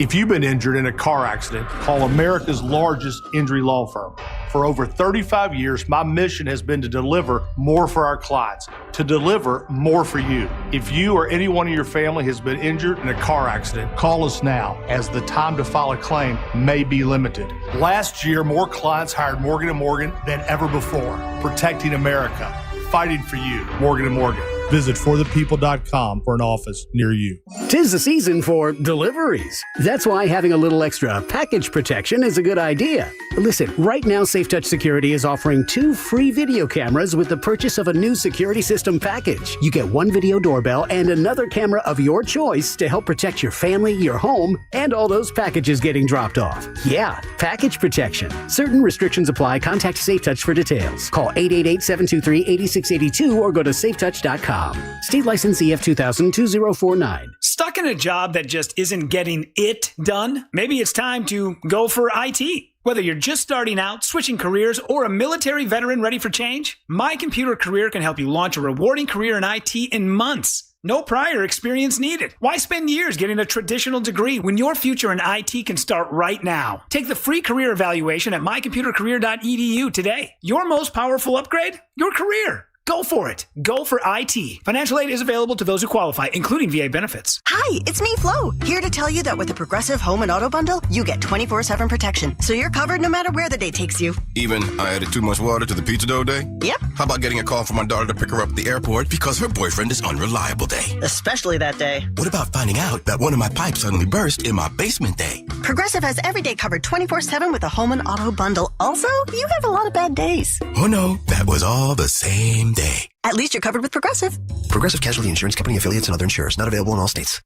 If you've been injured in a car accident, call America's largest injury law firm. For over 35 years, my mission has been to deliver more for our clients, to deliver more for you. If you or anyone in your family has been injured in a car accident, call us now, as the time to file a claim may be limited. Last year, more clients hired Morgan & Morgan than ever before, protecting America, fighting for you. Morgan & Morgan. Visit forthepeople.com for an office near you. 'Tis the season for deliveries. That's why having a little extra package protection is a good idea. Listen, right now SafeTouch Security is offering 2 free video cameras with the purchase of a new security system package. You get 1 video doorbell and another camera of your choice to help protect your family, your home, and all those packages getting dropped off. Yeah, package protection. Certain restrictions apply. Contact SafeTouch for details. Call 888-723-8682 or go to safetouch.com. State license EF 2000-2049. Stuck in a job that just isn't getting it done? Maybe it's time to go for IT. Whether you're just starting out, switching careers, or a military veteran ready for change, My Computer Career can help you launch a rewarding career in IT in months. No prior experience needed. Why spend years getting a traditional degree when your future in IT can start right now? Take the free career evaluation at mycomputercareer.edu today. Your most powerful upgrade? Your career. Go for it. Go for IT. Financial aid is available to those who qualify, including VA benefits. Hi, it's me, Flo, here to tell you that with the Progressive Home and Auto Bundle, you get 24/7 protection, so you're covered no matter where the day takes you. Even I added too much water to the pizza dough day? Yep. How about getting a call from my daughter to pick her up at the airport because her boyfriend is unreliable day? Especially that day. What about finding out that one of my pipes suddenly burst in my basement day? Progressive has every day covered 24/7 with the Home and Auto Bundle. Also, you have a lot of bad days. Oh no, that was all the same day. At least you're covered with Progressive. Progressive Casualty Insurance Company, affiliates, and other insurers. Not available in all states.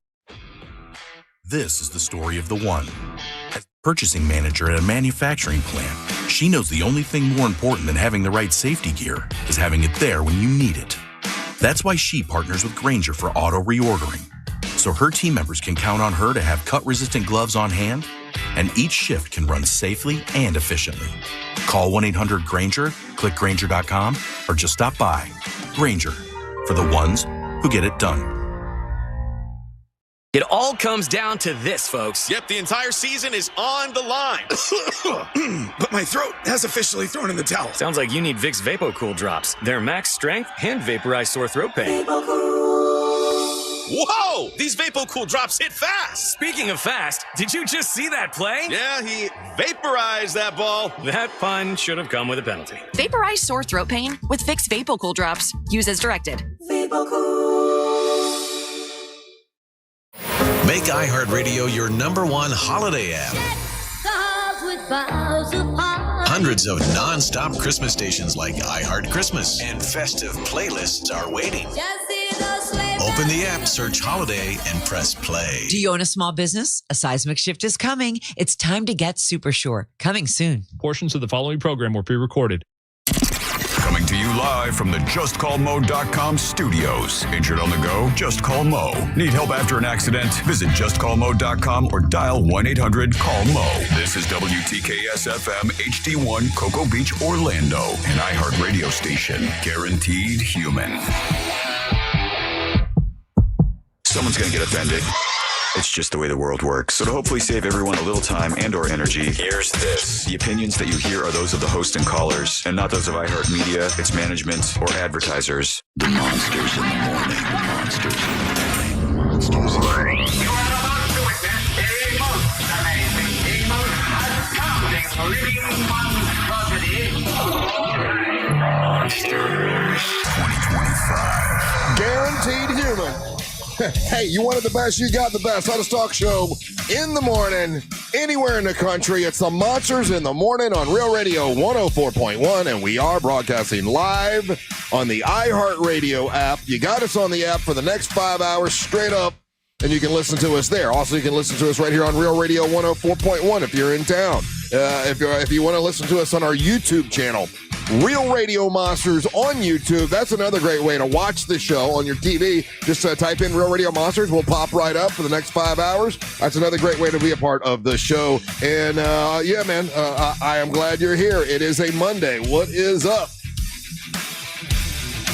This is the story of the one. As purchasing manager at a manufacturing plant, she knows the only thing more important than having the right safety gear is having it there when you need it. That's why she partners with Grainger for auto reordering, so her team members can count on her to have cut-resistant gloves on hand, and each shift can run safely and efficiently. Call 1-800-GRAINGER, click Grainger.com, or just stop by. Grainger, for the ones who get it done. It all comes down to this, folks. Yep, the entire season is on the line. But my throat has officially thrown in the towel. Sounds like you need Vicks VapoCool drops. They're max strength and vaporize sore throat pain. Whoa! These VapoCool drops hit fast. Speaking of fast, did you just see that play? Yeah, he vaporized that ball. That pun should have come with a penalty. Vaporize sore throat pain with Vicks VapoCool drops. Use as directed. Make iHeartRadio your #1 holiday app. Hundreds of non-stop Christmas stations like iHeart Christmas and festive playlists are waiting. Open the app, search holiday, and press play. Do you own a small business? A seismic shift is coming. It's time to get super sure. Coming soon. Portions of the following program were pre-recorded. Coming to you live from the JustCallMo.com studios. Injured on the go? Just call Mo. Need help after an accident? Visit JustCallMo.com or dial 1-800-CALL-MO. This is WTKS-FM HD1 Cocoa Beach, Orlando, an iHeart radio station. Guaranteed human. Someone's going to get offended. It's just the way the world works. So to hopefully save everyone a little time and or energy, here's this. The opinions that you hear are those of the host and callers, and not those of iHeartMedia, its management, or advertisers. The monsters in the morning. The monsters in the morning. The monsters in the morning. You are about to witness a most amazing, a most astounding, living monstrosity. Monsters 2025. Guaranteed human. Hey, you wanted the best, you got the best. Hottest talk show in the morning, anywhere in the country. It's the Monsters in the Morning on Real Radio 104.1, and we are broadcasting live on the iHeartRadio app. You got us on the app for the next 5 hours straight up, and you can listen to us there. Also, you can listen to us right here on Real Radio 104.1 if you're in town. If you want to listen to us on our YouTube channel, Real Radio Monsters on YouTube. That's another great way to watch the show on your TV. Just type in Real Radio Monsters. We'll pop right up for the next 5 hours. That's another great way to be a part of the show. And yeah, man, I am glad you're here. It is a Monday. What is up?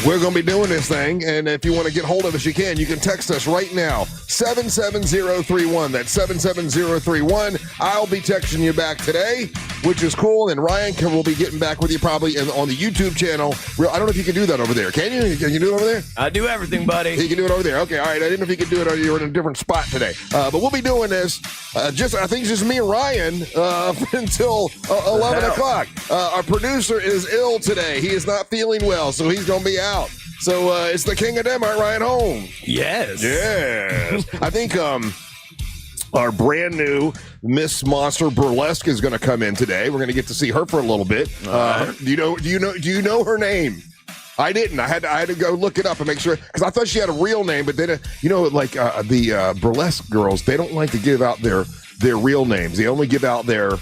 We're going to be doing this thing, and if you want to get hold of us, you can. You can text us right now, 77031. That's 77031. I'll be texting you back today, which is cool, and Ryan will be getting back with you probably on the YouTube channel. I don't know if you can do that over there. Can you? Can you do it over there? I do everything, buddy. You can do it over there. Okay, all right. I didn't know if you could do it or you were in a different spot today. But we'll be doing this, I think it's just me and Ryan until 11 o'clock. Our producer is ill today. He is not feeling well, so he's going to be out. So it's the King of Denmark, Ryan Holmes. Yes. Yes. I think our brand new Miss Monster Burlesque is going to come in today. We're going to get to see her for a little bit. Do you know her name? I didn't. I had to go look it up and make sure, because I thought she had a real name, but then the burlesque girls, they don't like to give out their real names. They only give out their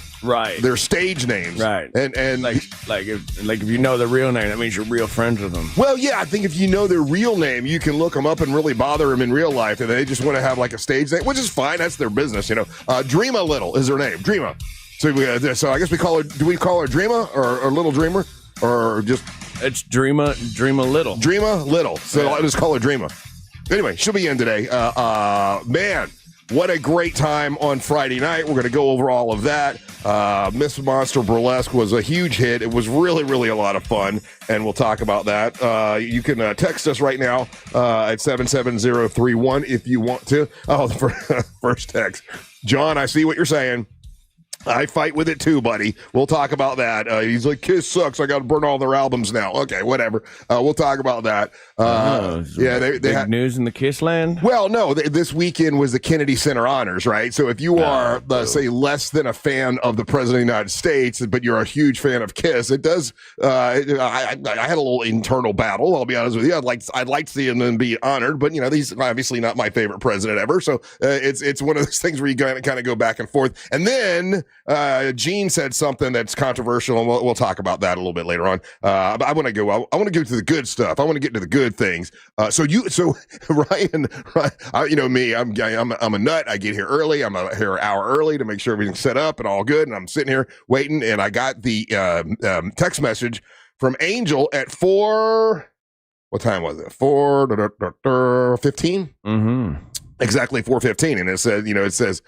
stage names. Right. And like if you know the real name, that means you're real friends with them. Well, yeah, I think if you know their real name, you can look them up and really bother them in real life, and they just want to have like a stage name, which is fine. That's their business, Drema Little is her name. Drema. So I guess we call her. Do we call her Drema or Little Dreamer or just? It's Drema Little. Drema Little. So I'll just call her Drema. Anyway, she'll be in today. Man, what a great time on Friday night. We're going to go over all of that. Miss Monster Burlesque was a huge hit. It was really, really a lot of fun, and we'll talk about that. You can text us right now at 77031 if you want to. Oh, the first text. John, I see what you're saying. I fight with it too, buddy. We'll talk about that. He's like, Kiss sucks. I got to burn all their albums now. Okay, whatever. We'll talk about that. They had news in the Kiss land. Well, no, this weekend was the Kennedy Center Honors, right? So if you are, say, less than a fan of the President of the United States, but you're a huge fan of Kiss, it does. I had a little internal battle. I'll be honest with you. I'd like to see him be honored, but he's obviously not my favorite president ever. So it's one of those things where you kind of go back and forth, and then. Gene said something that's controversial, and we'll talk about that a little bit later on. But I want to go to the good stuff. I want to get to the good things. So Ryan, me, I'm a nut. I get here early. I'm here an hour early to make sure everything's set up and all good. And I'm sitting here waiting, and I got the text message from Angel at 4. What time was it? 4:15. Mm-hmm. Exactly 4:15, and it says,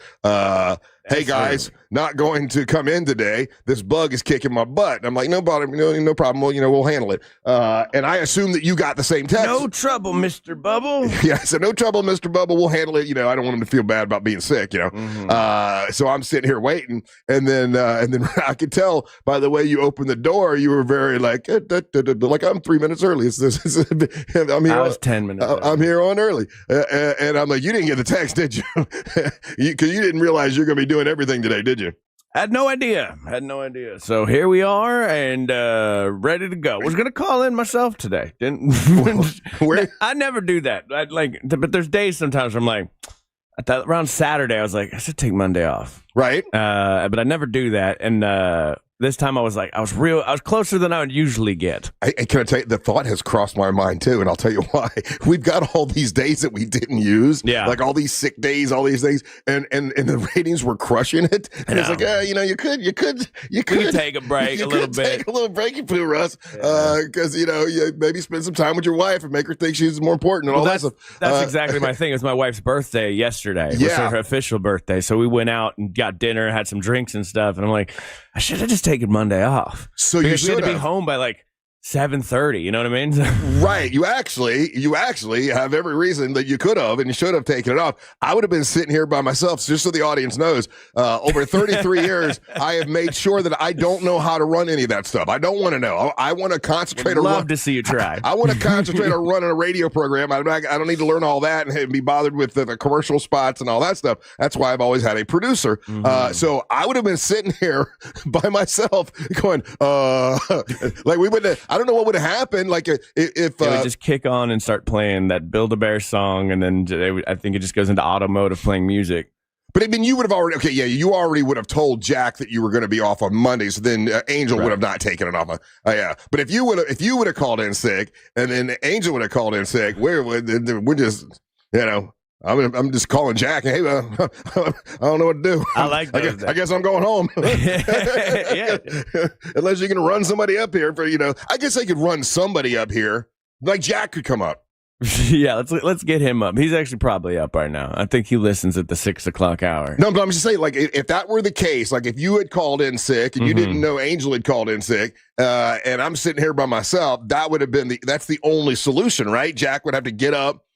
"Hey guys, not going to come in today. This bug is kicking my butt." And I'm like, no problem. We'll handle it. And I assume that you got the same text. No trouble, Mr. Bubble. Yeah, so no trouble, Mr. Bubble. We'll handle it. I don't want him to feel bad about being sick. Mm-hmm. So I'm sitting here waiting, and then I could tell by the way you opened the door, you were very like I'm 3 minutes early. I'm here. I was 10 minutes. I'm here on early, and I'm like, you didn't get the text, did you? Because you didn't realize you're going to be doing everything today, did you? Had no idea. So here we are, and ready to go. Was going to call in myself today. Didn't. I never do that. But there's days sometimes where I'm like, around Saturday, I was like, I should take Monday off. Right. But I never do that. And this time I was like, I was closer than I would usually get. Can I tell you, the thought has crossed my mind too, and I'll tell you why. We've got all these days that we didn't use, like all these sick days, all these things, and the ratings were crushing it. And it's like, you could take a break a little bit. Take a little break, you feel, Russ, because you maybe spend some time with your wife and make her think she's more important and all that stuff. That's exactly my thing. It was my wife's birthday yesterday. It was her official birthday, so we went out and got dinner, had some drinks and stuff, and I'm like, I should have just taken Monday off. So because you had to be home by like 7:30. You know what I mean? Right. You actually have every reason that you could have and you should have taken it off. I would have been sitting here by myself, just so the audience knows. Over 33 years, I have made sure that I don't know how to run any of that stuff. I don't want to know. I want to concentrate. Love to see you try. I want to concentrate on running a radio program. I don't need to learn all that and be bothered with the commercial spots and all that stuff. That's why I've always had a producer. Mm-hmm. So I would have been sitting here by myself going, like we would have. I don't know what would have happened. Like if they would just kick on and start playing that Build-A-Bear song, and then I think it just goes into auto mode of playing music. But I mean, you would have already you already would have told Jack that you were going to be off on Monday, so then Angel would have not taken it off. But if you would have called in sick, and then Angel would have called in sick, we're just I'm just calling Jack. Hey, I don't know what to do. I like that. I guess I'm going home. Yeah. Unless you can run somebody up here for, I guess I could run somebody up here Like Jack could come up. Yeah, let's get him up. He's actually probably up right now. I think he listens at the 6 o'clock hour. No, but I'm just saying, like, if that were the case, like if you had called in sick and you didn't know Angel had called in sick, and I'm sitting here by myself, that would have been that's the only solution, right? Jack would have to get up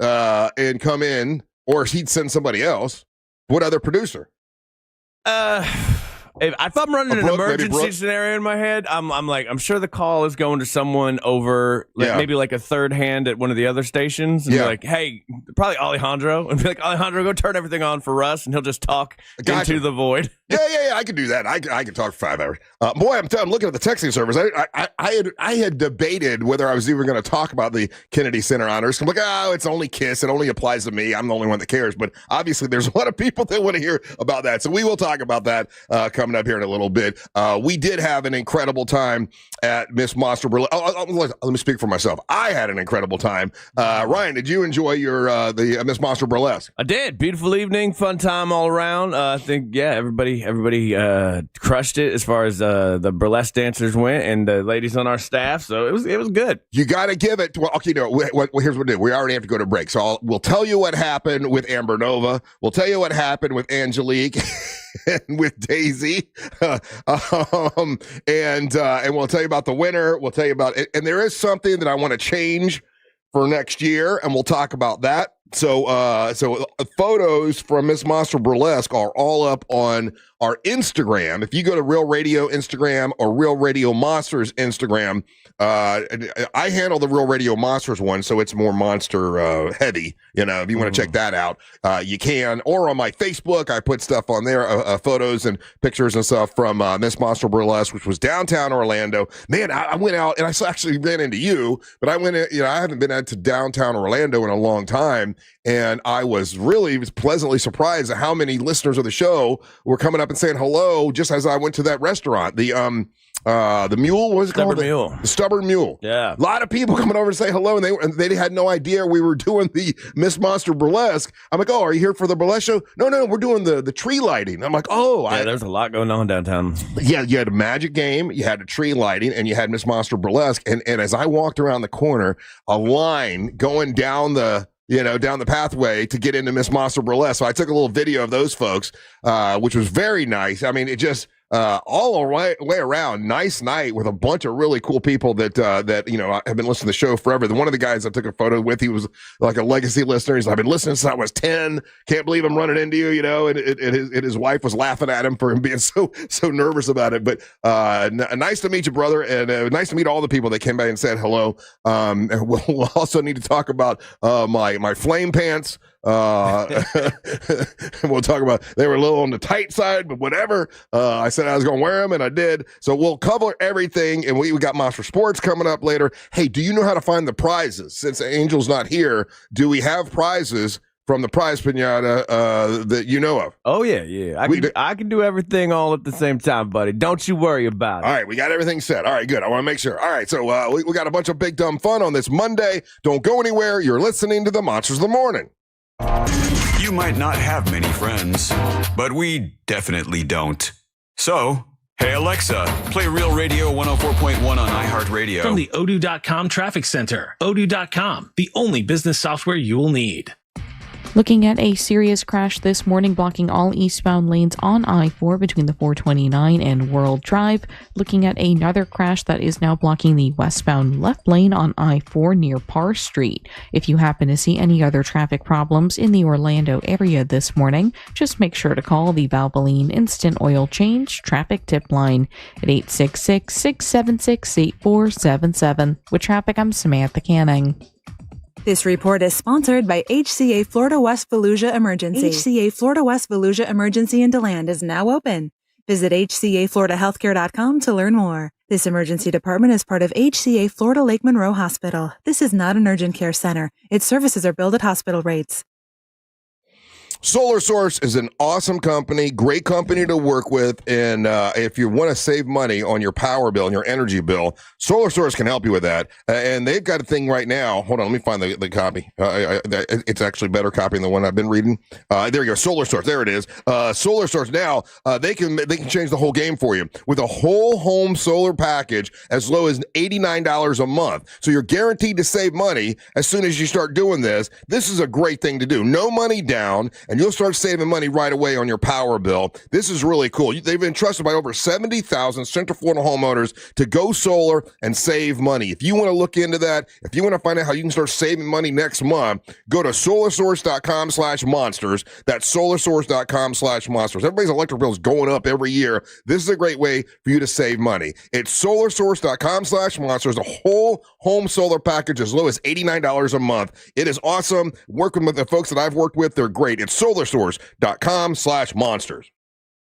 and come in, or he'd send somebody else. What other producer? If I'm running an emergency scenario in my head, I'm sure the call is going to someone over, maybe like a third hand at one of the other stations, and be like, "Hey, probably Alejandro," and be like, "Alejandro, go turn everything on for Russ," and he'll just talk into the void. Yeah, I can do that. I can talk for 5 hours. Boy, I'm looking at the texting service. I had debated whether I was even going to talk about the Kennedy Center honors. I'm like, it's only KISS. It only applies to me. I'm the only one that cares. But obviously, there's a lot of people that want to hear about that. So we will talk about that coming up here in a little bit. We did have an incredible time at Miss Monster Burlesque. Let me speak for myself. I had an incredible time. Ryan, did you enjoy your the Miss Monster Burlesque? I did. Beautiful evening, fun time all around. I think everybody crushed it as far as the burlesque dancers went, and the ladies on our staff. So it was good. You got to give it. Well, okay, here's what we do. We already have to go to break, so we'll tell you what happened with Amber Nova. We'll tell you what happened with Angelique. And with Daisy, and we'll tell you about the winner. We'll tell you about it. And there is something that I want to change for next year, and we'll talk about that. So photos from Miss Monster Burlesque are all up on our Instagram. If you go to Real Radio Instagram or Real Radio Monsters Instagram, I handle the Real Radio Monsters one, so it's more monster heavy. If you want to check that out, you can. Or on my Facebook, I put stuff on there, photos and pictures and stuff from Miss Monster Burlesque, which was downtown Orlando. Man, I went out and I actually ran into you, but I went, I haven't been out to downtown Orlando in a long time. And I was really pleasantly surprised at how many listeners of the show were coming up and saying hello just as I went to that restaurant. The Mule, what was it called? Mule. The Stubborn Mule. Yeah. A lot of people coming over to say hello, and they had no idea we were doing the Miss Monster Burlesque. I'm like, are you here for the burlesque show? No, we're doing the tree lighting. I'm like, there's a lot going on downtown. Yeah, you had a magic game, you had a tree lighting, and you had Miss Monster Burlesque. And as I walked around the corner, a line going down the pathway to get into Miss Monster Burlesque. So I took a little video of those folks, which was very nice. I mean, it just all the way around, nice night with a bunch of really cool people that have been listening to the show forever. One of the guys I took a photo with, he was like a legacy listener. He's like, I've been listening since I was 10. Can't believe I'm running into you, and his wife was laughing at him for him being so nervous about it. But nice to meet you, brother, and nice to meet all the people that came by and said hello. And we'll also need to talk about my flame pants. We'll talk about, they were a little on the tight side, but whatever. I said I was going to wear them, and I did. So we'll cover everything, and we got Monster Sports coming up later. Hey, do you know how to find the prizes? Since Angel's not here, do we have prizes from the prize pinata that you know of? Oh, yeah. I can do everything all at the same time, buddy. Don't you worry about it. All right, we got everything set. All right, good. I want to make sure. All right, so we got a bunch of big dumb fun on this Monday. Don't go anywhere. You're listening to the Monsters of the Morning. You might not have many friends, but we definitely don't. So, hey Alexa, play Real Radio 104.1 on iHeartRadio. From the Odoo.com Traffic Center. Odoo.com, the only business software you will need. Looking at a serious crash this morning, blocking all eastbound lanes on I-4 between the 429 and World Drive. Looking at another crash that is now blocking the westbound left lane on I-4 near Parr Street. If you happen to see any other traffic problems in the Orlando area this morning, just make sure to call the Valvoline Instant Oil Change Traffic Tip Line at 866-676-8477. With traffic, I'm Samantha Canning. This report is sponsored by HCA Florida West Fallujah Emergency. HCA Florida West Fallujah Emergency in DeLand is now open. Visit hcafloridahealthcare.com to learn more. This emergency department is part of HCA Florida Lake Monroe Hospital. This is not an urgent care center. Its services are billed at hospital rates. Solar Source is an awesome company, great company to work with. And if you want to save money on your power bill and your energy bill, Solar Source can help you with that. And they've got a thing right now. Hold on, let me find the copy. It's actually better copy than the one I've been reading. There you go, Solar Source. There it is. Solar Source now, they can change the whole game for you with a whole home solar package as low as $89 a month. So you're guaranteed to save money as soon as you start doing this. This is a great thing to do. No money down, and you'll start saving money right away on your power bill. This is really cool. They've been trusted by over 70,000 Central Florida homeowners to go solar and save money. If you want to look into that, if you want to find out how you can start saving money next month, go to solarsource.com/monsters. That's solarsource.com/monsters. Everybody's electric bill is going up every year. This is a great way for you to save money. It's solarsource.com/monsters. A whole home solar package as low as $89 a month. It is awesome. Working with the folks that I've worked with, they're great. It's solarsource.com/monsters.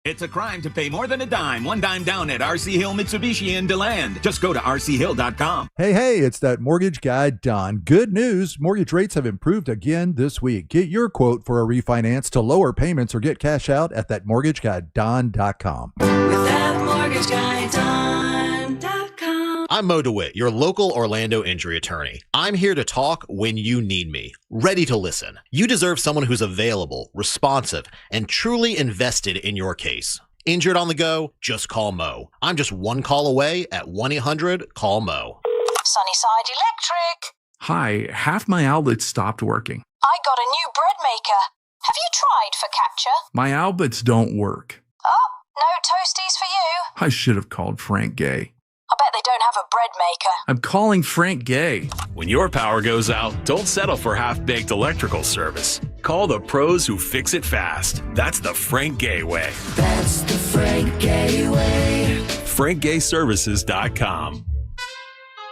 It's a crime to pay more than a dime. One dime down at RC Hill Mitsubishi in DeLand. Just go to rchill.com. Hey, it's that mortgage guy, Don. Good news. Mortgage rates have improved again this week. Get your quote for a refinance to lower payments or get cash out at thatmortgageguyDon.com. With that mortgage guy, Don.com. I'm Mo DeWitt, your local Orlando injury attorney. I'm here to talk when you need me, ready to listen. You deserve someone who's available, responsive, and truly invested in your case. Injured on the go? Just call Mo. I'm just one call away at 1-800-CALL-MO. Sunnyside Electric. Hi, half my outlets stopped working. I got a new bread maker. Have you tried focaccia? My outlets don't work. Oh, no toasties for you. I should have called Frank Gay. I bet they don't have a bread maker. I'm calling Frank Gay. When your power goes out, don't settle for half-baked electrical service. Call the pros who fix it fast. That's the Frank Gay way. That's the Frank Gay way. FrankGayServices.com.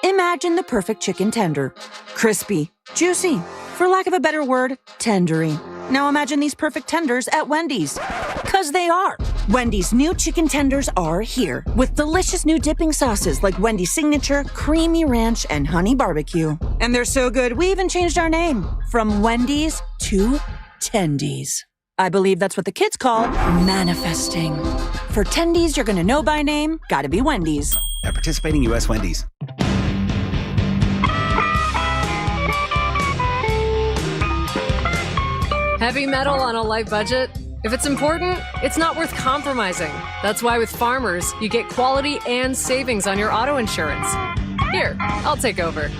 Imagine the perfect chicken tender. Crispy, juicy, for lack of a better word, tendery. Now imagine these perfect tenders at Wendy's. 'Cause they are. Wendy's new chicken tenders are here with delicious new dipping sauces like Wendy's Signature, Creamy Ranch, and Honey Barbecue. And they're so good, we even changed our name from Wendy's to Tendies. I believe that's what the kids call manifesting. For Tendies you're gonna know by name, gotta be Wendy's. At participating U.S. Wendy's. Heavy metal on a light budget? If it's important, it's not worth compromising. That's why with Farmers, you get quality and savings on your auto insurance. Here, I'll take over.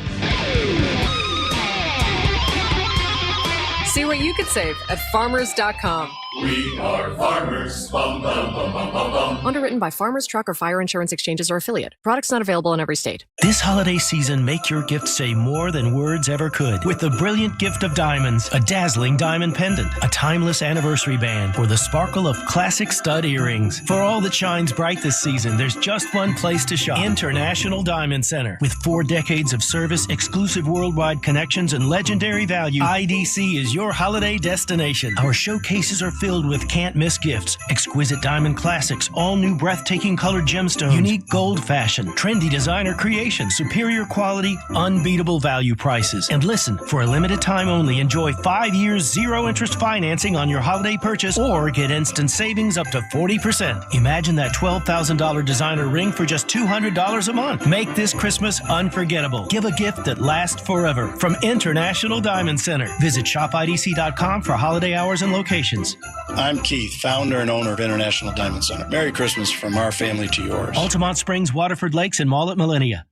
See what you could save at farmers.com. We are farmers. Bum, bum, bum, bum, bum, bum. Underwritten by Farmers Truck or Fire Insurance Exchanges or Affiliate. Products not available in every state. This holiday season, make your gift say more than words ever could with the brilliant gift of diamonds, a dazzling diamond pendant, a timeless anniversary band, or the sparkle of classic stud earrings. For all that shines bright this season, there's just one place to shop. International Diamond Center. With 4 decades of service, exclusive worldwide connections, and legendary value, IDC is your holiday destination. Our showcases are filled with can't-miss gifts, exquisite diamond classics, all-new breathtaking colored gemstones, unique gold fashion, trendy designer creations, superior quality, unbeatable value prices. And listen, for a limited time only, enjoy 5 years zero-interest financing on your holiday purchase or get instant savings up to 40%. Imagine that $12,000 designer ring for just $200 a month. Make this Christmas unforgettable. Give a gift that lasts forever from International Diamond Center. Visit shopidc.com for holiday hours and locations. I'm Keith, founder and owner of International Diamond Center. Merry Christmas from our family to yours. Altamont Springs, Waterford Lakes, and Mall at Millennia.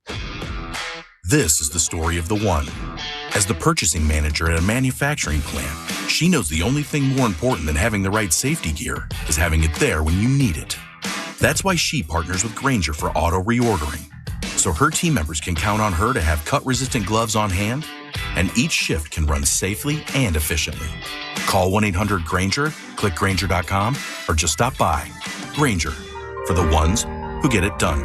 This is the story of the one. As the purchasing manager at a manufacturing plant, she knows the only thing more important than having the right safety gear is having it there when you need it. That's why she partners with Grainger for auto reordering, so her team members can count on her to have cut-resistant gloves on hand, and each shift can run safely and efficiently. Call 1-800-GRAINGER, click Grainger.com, or just stop by. Grainger, for the ones who get it done.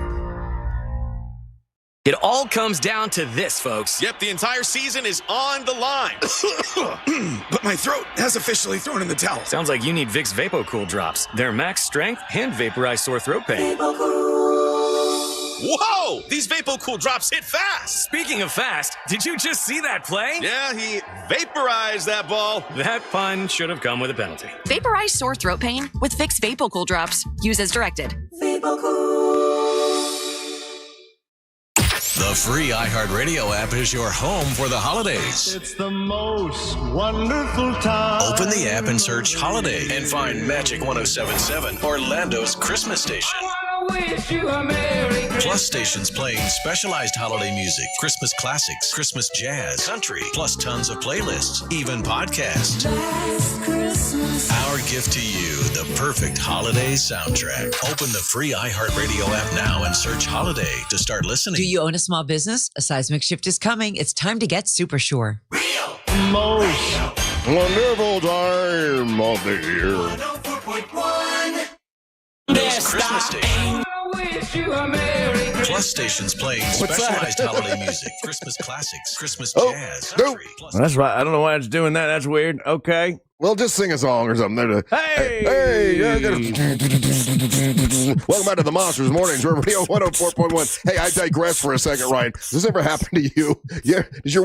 It all comes down to this, folks. Yep, the entire season is on the line. But my throat has officially thrown in the towel. Sounds like you need Vicks VapoCool drops. They're max strength and vaporize sore throat pain. Whoa! These VapoCool drops hit fast. Speaking of fast, did you just see that play? Yeah, he vaporized that ball. That pun should have come with a penalty. Vaporize sore throat pain with Vicks VapoCool drops. Use as directed. The free iHeartRadio app is your home for the holidays. It's the most wonderful time. Open the app and search Holiday and find Magic 107.7, Orlando's Christmas station. Wish you a Merry Christmas. Plus stations playing specialized holiday music, Christmas classics, Christmas jazz, country, plus tons of playlists, even podcasts. Our gift to you, the perfect holiday soundtrack. Open the free iHeartRadio app now and search Holiday to start listening. Do you own a small business? A seismic shift is coming. It's time to get super sure. Most wonderful time of the year. 104.1. Those Christmas stations. Plus stations playing specialized holiday music, Christmas classics, Christmas jazz, country. That's right. I don't know why it's doing that. That's weird. Okay. Well, just sing a song or something. Hey! Welcome back to the Monsters Mornings Radio 104.1. Hey, I digress for a second, Ryan. Does this ever happen to you? Yeah. Did your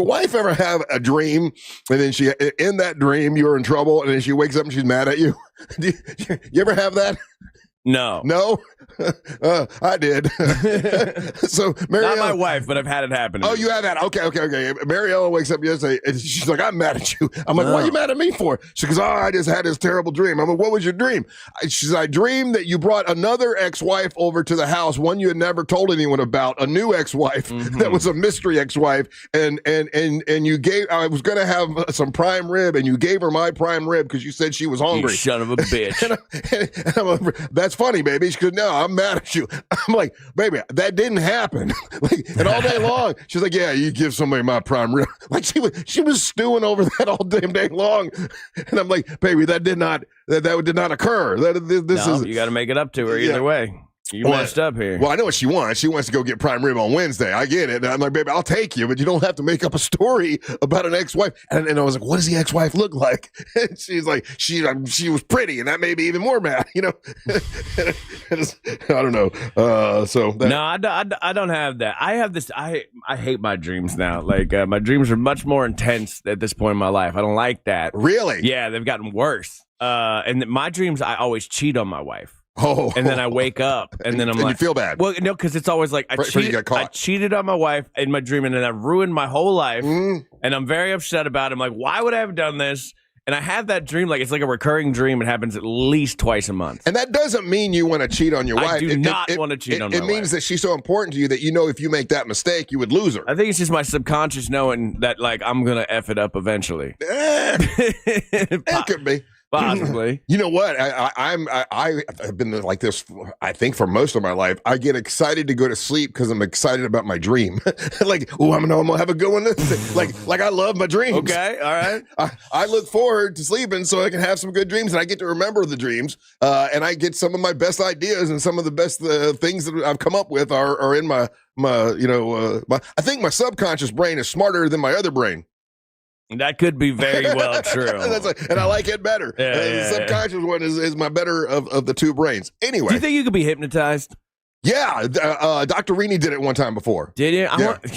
wife ever have a dream, and then in that dream you were in trouble, and then she wakes up and she's mad at you? You ever have that? No. No? I did. So Mariella, not my wife, but I've had it happen. Oh, you have that? Okay. Mariella wakes up yesterday and she's like, I'm mad at you. I'm like, What are you mad at me for? She goes, I just had this terrible dream. I'm like, what was your dream? She's like, I dreamed that you brought another ex-wife over to the house, one you had never told anyone about, a new ex-wife that was a mystery ex-wife. And you gave, I was going to have some prime rib, and you gave her my prime rib because you said she was hungry. You son of a bitch. and I'm like, that's funny, baby. She goes, no, I'm mad at you. I'm like, baby, that didn't happen. And all day long, she's like, yeah, you give somebody my prime rib. Like she was stewing over that all damn day long. And I'm like, baby, that did not occur. You got to make it up to her either way. You messed up here. Well, I know what she wants. She wants to go get prime rib on Wednesday. I get it. And I'm like, baby, I'll take you, but you don't have to make up a story about an ex-wife. And I was like, what does the ex-wife look like? And she's like, she was pretty, and that made me even more mad, you know? I don't know. No, I don't have that. I have this. I hate my dreams now. Like my dreams are much more intense at this point in my life. I don't like that. Really? Yeah, they've gotten worse. And my dreams, I always cheat on my wife. Oh, and then I wake up, and then I'm like, you feel bad. Well, no, because it's always like I cheated on my wife in my dream, and then I ruined my whole life, and I'm very upset about it. I'm like, why would I have done this? And I have that dream, like it's like a recurring dream. It happens at least twice a month. And that doesn't mean you want to cheat on your wife. I do not want to cheat on my wife. It means that she's so important to you that you know if you make that mistake, you would lose her. I think it's just my subconscious knowing that like I'm gonna F it up eventually. It could be. Possibly. You know what? I've been like this, I think, for most of my life. I get excited to go to sleep because I'm excited about my dream. Like, oh, I'm gonna have a good one. like I love my dreams. Okay, all right. I look forward to sleeping so I can have some good dreams, and I get to remember the dreams. And I get some of my best ideas, and some of the best things that I've come up with are in my I think my subconscious brain is smarter than my other brain. That could be very well true. And I like it better. The subconscious one is my better of the two brains. Anyway. Do you think you could be hypnotized? Yeah. Dr. Rini did it one time before. Did you?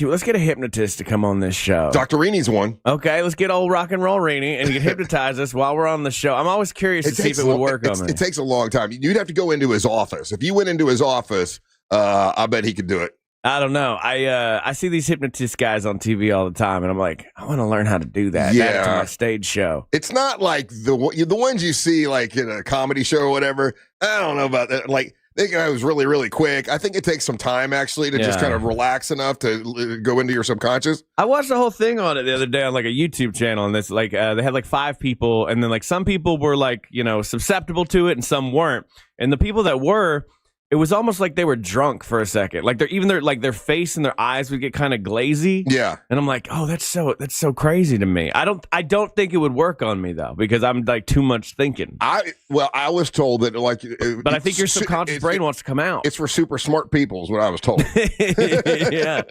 Let's get a hypnotist to come on this show. Dr. Rini's one. Okay, let's get old rock and roll Rini and he can hypnotize us while we're on the show. I'm always curious to see if it would work on me. It takes a long time. You'd have to go into his office. If you went into his office, I bet he could do it. I don't know. I see these hypnotist guys on TV all the time, and I'm like, I want to learn how to do that. Yeah, add it to my stage show. It's not like the ones you see like in a comedy show or whatever. I don't know about that. Like they was really, really quick. I think it takes some time actually to just kind of relax enough to go into your subconscious. I watched the whole thing on it the other day on like a YouTube channel, and this like they had like 5 people, and then like some people were like susceptible to it, and some weren't. And the people that were, it was almost like they were drunk for a second. Like their face and their eyes would get kind of glazy. Yeah. And I'm like, oh, that's so crazy to me. I don't think it would work on me though, because I'm like too much thinking. I was told that like, but I think your subconscious brain wants to come out. It's for super smart people is what I was told. Yeah.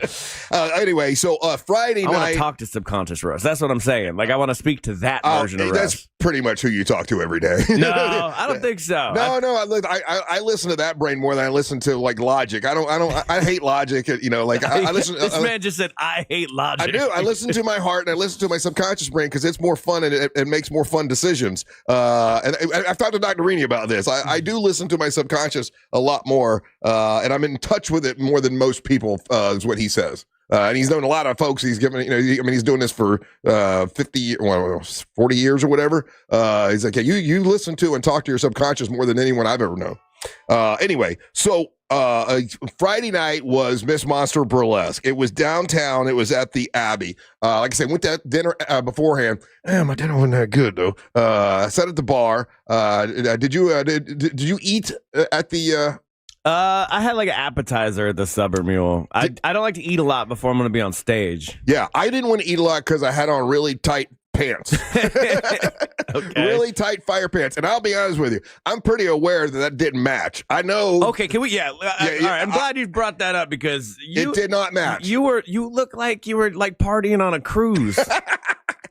Anyway, so Friday night. I want to talk to subconscious Russ. That's what I'm saying. Like I want to speak to that version of Russ. pretty much who you talk to every day. No, I don't think so. No. I listen to that brain more than I listen to like Logic. I hate Logic. I listen. This man just said, "I hate Logic." I do. I listen to my heart and I listen to my subconscious brain because it's more fun and it makes more fun decisions. And I've talked to Dr. Rini about this. I do listen to my subconscious a lot more, and I'm in touch with it more than most people. Is what he says. And he's known a lot of folks. He's given, he's doing this for 40 years or whatever. He's like, yeah, you listen to and talk to your subconscious more than anyone I've ever known. Anyway, so Friday night was Miss Monster Burlesque. It was downtown. It was at the Abbey. Like I said, went to dinner beforehand. My dinner wasn't that good though. I sat at the bar. Did you eat at the? I had like an appetizer at the Suburb Mule. I don't like to eat a lot before I'm going to be on stage. Yeah, I didn't want to eat a lot because I had on really tight pants. Okay. Really tight fire pants. And I'll be honest with you, I'm pretty aware that didn't match. I know. Okay, can we? All right. I'm glad you brought that up because it did not match. You look like you were like partying on a cruise.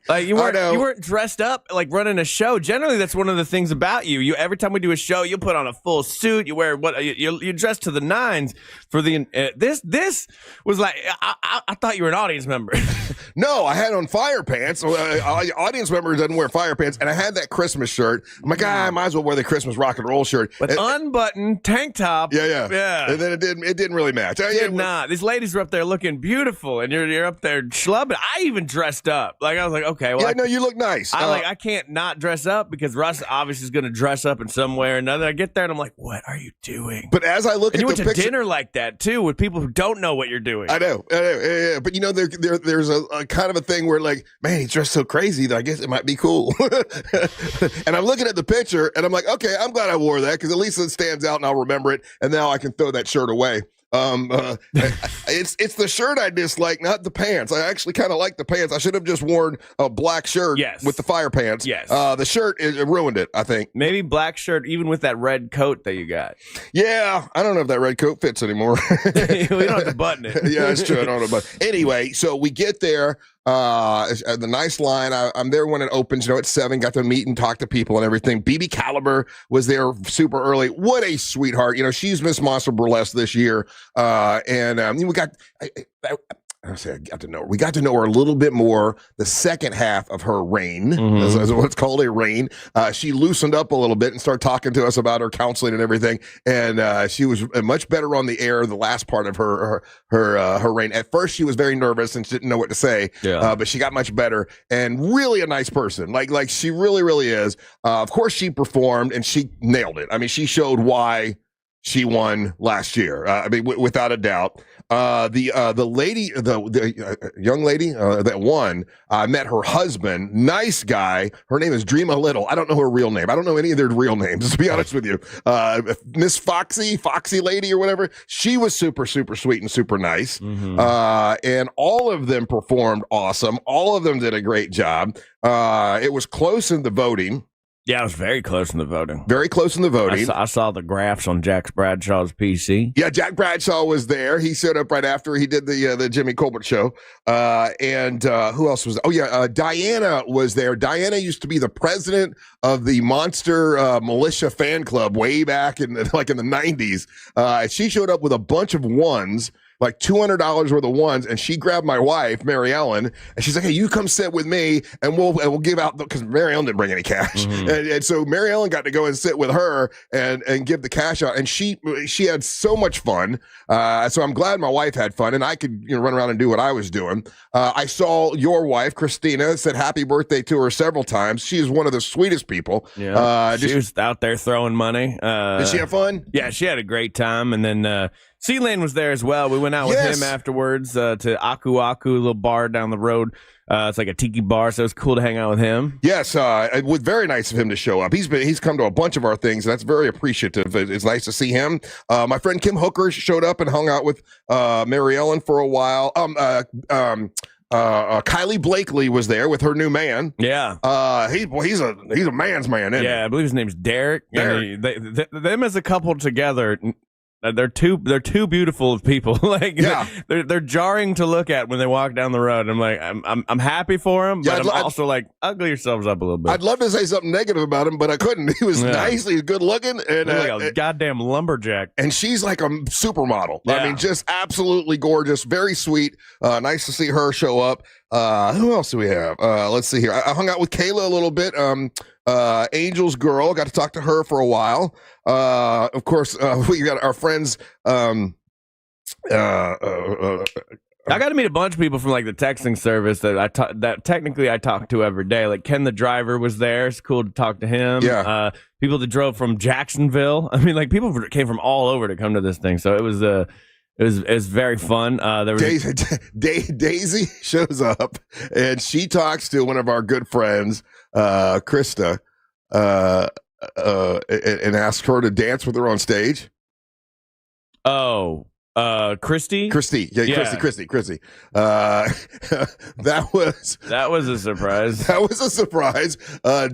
Like you weren't dressed up like running a show. Generally, that's one of the things about you. You every time we do a show, you put on a full suit. You wear you're dressed to the nines for the. This was like I thought you were an audience member. No, I had on fire pants. Audience member doesn't wear fire pants, and I had that Christmas shirt. I'm like, I might as well wear the Christmas rock and roll shirt with unbuttoned tank top. Yeah. And then it didn't really match. Not. These ladies were up there looking beautiful, and you're up there schlubbing. I even dressed up. Like I was like, okay, well, you look nice. I can't not dress up because Russ obviously is going to dress up in some way or another. I get there and I'm like, what are you doing? But as I look and at you the went to picture, dinner like that too with people who don't know what you're doing. I know. Yeah. But there's a kind of a thing where like, man, he's dressed so crazy that I guess it might be cool. And I'm looking at the picture and I'm like, okay, I'm glad I wore that because at least it stands out and I'll remember it. And now I can throw that shirt away. It's the shirt I dislike, not the pants. I actually kind of like the pants. I should have just worn a black shirt with the fire pants. Yes. The shirt it ruined it, I think. Maybe black shirt, even with that red coat that you got. Yeah, I don't know if that red coat fits anymore. We don't have to button it. Yeah, that's true. I don't know, but anyway, so we get there. The nice line. I'm there when it opens. At 7. Got to meet and talk to people and everything. BB Caliber was there super early. What a sweetheart. She's Miss Monster Burlesque this year. And we got. We got to know her a little bit more the second half of her reign, is what's called a reign. She loosened up a little bit and started talking to us about her counseling and everything. And she was much better on the air the last part of her reign. At first, she was very nervous and she didn't know what to say. Yeah. But she got much better and really a nice person. Like she really, really is. Of course, she performed and she nailed it. I mean, she showed why she won last year. Without a doubt. The lady, the young lady that won, met her husband, nice guy. Her name is Drema Little. I don't know her real name. I don't know any of their real names, to be honest with you. Miss Foxy lady or whatever. She was super, super sweet and super nice. And all of them performed awesome. All of them did a great job. It was close in the voting. Yeah, it was very close in the voting. Very close in the voting. I saw the graphs on Jack Bradshaw's PC. Yeah, Jack Bradshaw was there. He showed up right after he did the Jimmy Colbert show. And who else was there? Oh, yeah, Diana was there. Diana used to be the president of the Monster Militia fan club way back in the 90s. She showed up with a bunch of ones. Like $200 worth of ones, and she grabbed my wife, Mary Ellen, and she's like, "Hey, you come sit with me, and we'll give out," because Mary Ellen didn't bring any cash, and so Mary Ellen got to go and sit with her and give the cash out, and she had so much fun. So I'm glad my wife had fun, and I could run around and do what I was doing. I saw your wife, Christina, said happy birthday to her several times. She is one of the sweetest people. Yeah, she was out there throwing money. Did she have fun? Yeah, she had a great time, and then. C-Lane was there as well. We went out with him afterwards to Aku Aku, a little bar down the road. It's like a tiki bar, so it was cool to hang out with him. Yes, it was very nice of him to show up. He's come to a bunch of our things, and that's very appreciative. It's nice to see him. My friend Kim Hooker showed up and hung out with Mary Ellen for a while. Kylie Blakely was there with her new man. Yeah. He's a man's man, isn't he? I believe his name's Derek. Derek. And them as a couple together They're too beautiful of people. Like, they're jarring to look at when they walk down the road. I'm like, I'm happy for him, but I'm also like, ugly yourselves up a little bit. I'd love to say something negative about him, but I couldn't. He was nice. He was good looking, and like a goddamn lumberjack. And she's like a supermodel. Yeah. I mean, just absolutely gorgeous, very sweet. Nice to see her show up. Who else do we have? Let's see here. I hung out with Kayla a little bit. Angel's girl. Got to talk to her for a while. Of course, we got our friends. I got to meet a bunch of people from like the texting service that technically I talk to every day. Like Ken the driver was there. It's cool to talk to him. Yeah. People that drove from Jacksonville. I mean, like people came from all over to come to this thing. So it was very fun. There was Daisy shows up and she talks to one of our good friends, Krista, and asks her to dance with her on stage. Oh. Christy. Christy. That was a surprise. That was a surprise.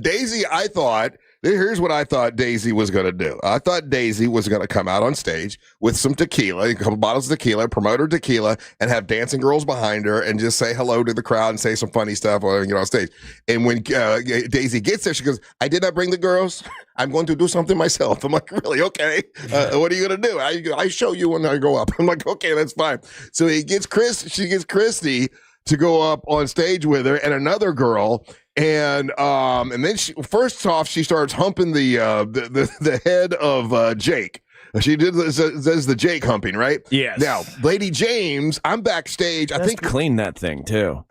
Daisy, I thought, here's what I thought Daisy was going to do. I thought Daisy was going to come out on stage with some tequila, a couple bottles of tequila, promote her tequila, and have dancing girls behind her and just say hello to the crowd and say some funny stuff while you get on stage. And when Daisy gets there, she goes, I did not bring the girls. I'm going to do something myself. I'm like, really? Okay. What are you going to do? I show you when I go up. I'm like, okay, that's fine. So she gets Christy to go up on stage with her and another girl. And then first off, she starts humping the head of Jake. She does the Jake humping, right? Yes. Now, Lady James, I'm backstage. I think clean that thing too.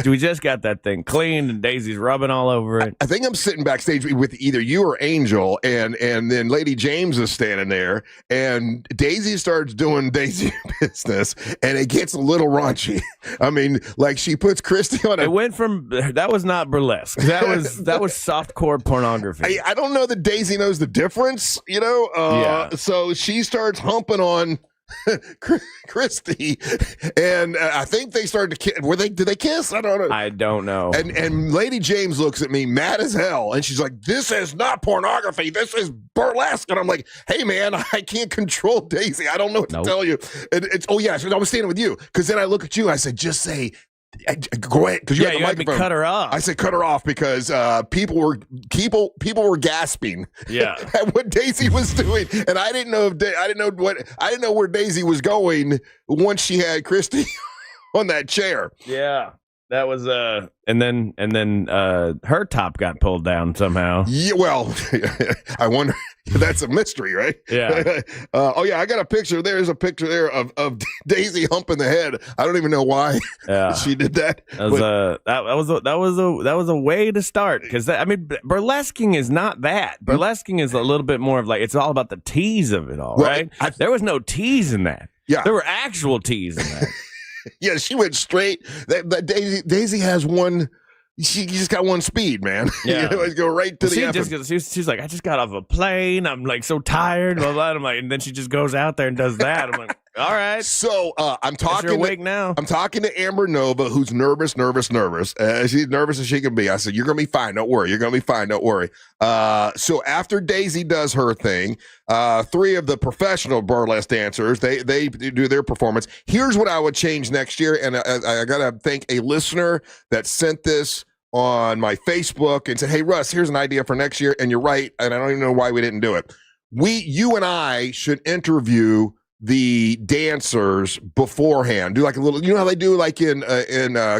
We just got that thing cleaned, and Daisy's rubbing all over it. I think I'm sitting backstage with either you or Angel, and then Lady James is standing there, and Daisy starts doing Daisy business, and it gets a little raunchy. I mean, like she puts Christy on. It went from that was not burlesque. That was softcore pornography. I don't know that Daisy knows the difference. You know. Yeah. So she starts humping on Christy, and I think they started to kiss. Did they kiss? I don't know. I don't know. And Lady James looks at me mad as hell, and she's like, "This is not pornography. This is burlesque." And I'm like, "Hey, man, I can't control Daisy. I don't know what to tell you." And it's I was standing with you because then I look at you. I said, "Just say." Go ahead, because you had the microphone. Cut her off. I said cut her off because people were gasping. Yeah. At what Daisy was doing, and I didn't know where Daisy was going once she had Christy on that chair. Yeah. That was and then her top got pulled down somehow. Yeah, well, I wonder. That's a mystery, right? Yeah. I got a picture. There's a picture there of Daisy humping the head. I don't even know why she did that. That was a way to start, because burlesquing is not that. Burlesquing is a little bit more of like it's all about the tease of it all, right? There was no tease in that. Yeah, there were actual tease in that. Yeah, she went straight. That Daisy has one. She just got one speed, man. Yeah, go right to the. She's like, I just got off a plane. I'm like so tired. Blah, blah. I'm like, and then she just goes out there and does that. I'm like, all right. So I'm talking. You're awake now. I'm talking to Amber Nova, who's nervous. She's nervous as she can be. I said, "You're gonna be fine. Don't worry. You're gonna be fine. Don't worry." So after Daisy does her thing, three of the professional burlesque dancers they do their performance. Here's what I would change next year, and I gotta thank a listener that sent this on my Facebook and said, "Hey Russ, here's an idea for next year." And you're right, and I don't even know why we didn't do it. You and I should interview the dancers beforehand. Do like a little, you know how they do like in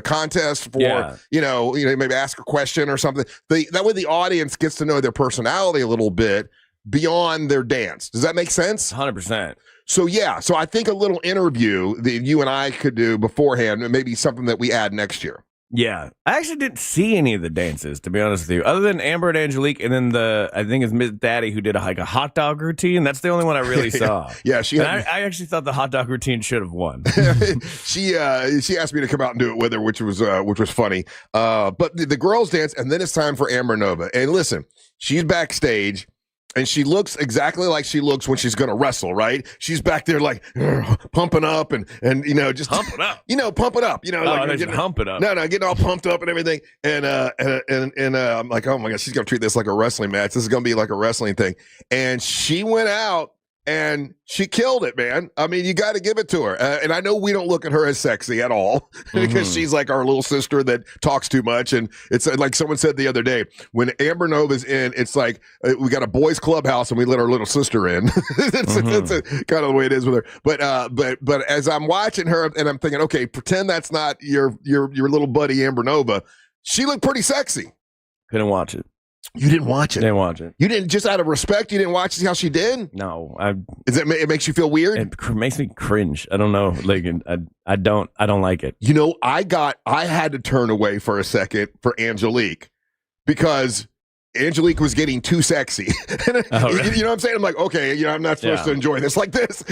contests for, maybe ask a question or something. That way the audience gets to know their personality a little bit beyond their dance. Does that make sense? 100%. So I think a little interview that you and I could do beforehand, maybe something that we add next year. Yeah, I actually didn't see any of the dances, to be honest with you, other than Amber and Angelique, and then I think it's Miss Daddy who did a hot dog routine. That's the only one I really saw. Yeah, I actually thought the hot dog routine should have won. She asked me to come out and do it with her, which was funny. But the girls dance, and then it's time for Amber Nova. And listen, she's backstage. And she looks exactly like she looks when she's going to wrestle, right? She's back there like pumping up and just pumping up. Pumping up. Hump it up. No, getting all pumped up and everything. And I'm like, oh my God, she's going to treat this like a wrestling match. This is going to be like a wrestling thing. And she went out And she killed it, man. I mean, you got to give it to her. And I know we don't look at her as sexy at all because she's like our little sister that talks too much. And it's like someone said the other day, when Amber Nova's in, it's like we got a boys' clubhouse and we let our little sister in. It's kind of the way it is with her. But as I'm watching her and I'm thinking, okay, pretend that's not your little buddy Amber Nova. She looked pretty sexy. Couldn't watch it. You didn't watch it. Didn't watch it. You didn't, just out of respect, you didn't watch to see how she did? No, it makes you feel weird? It makes me cringe. I don't know. Like I don't like it. You know, I had to turn away for a second for Angelique because Angelique was getting too sexy. Really? You know what I'm saying? I'm like, okay, I'm not supposed to enjoy this like this.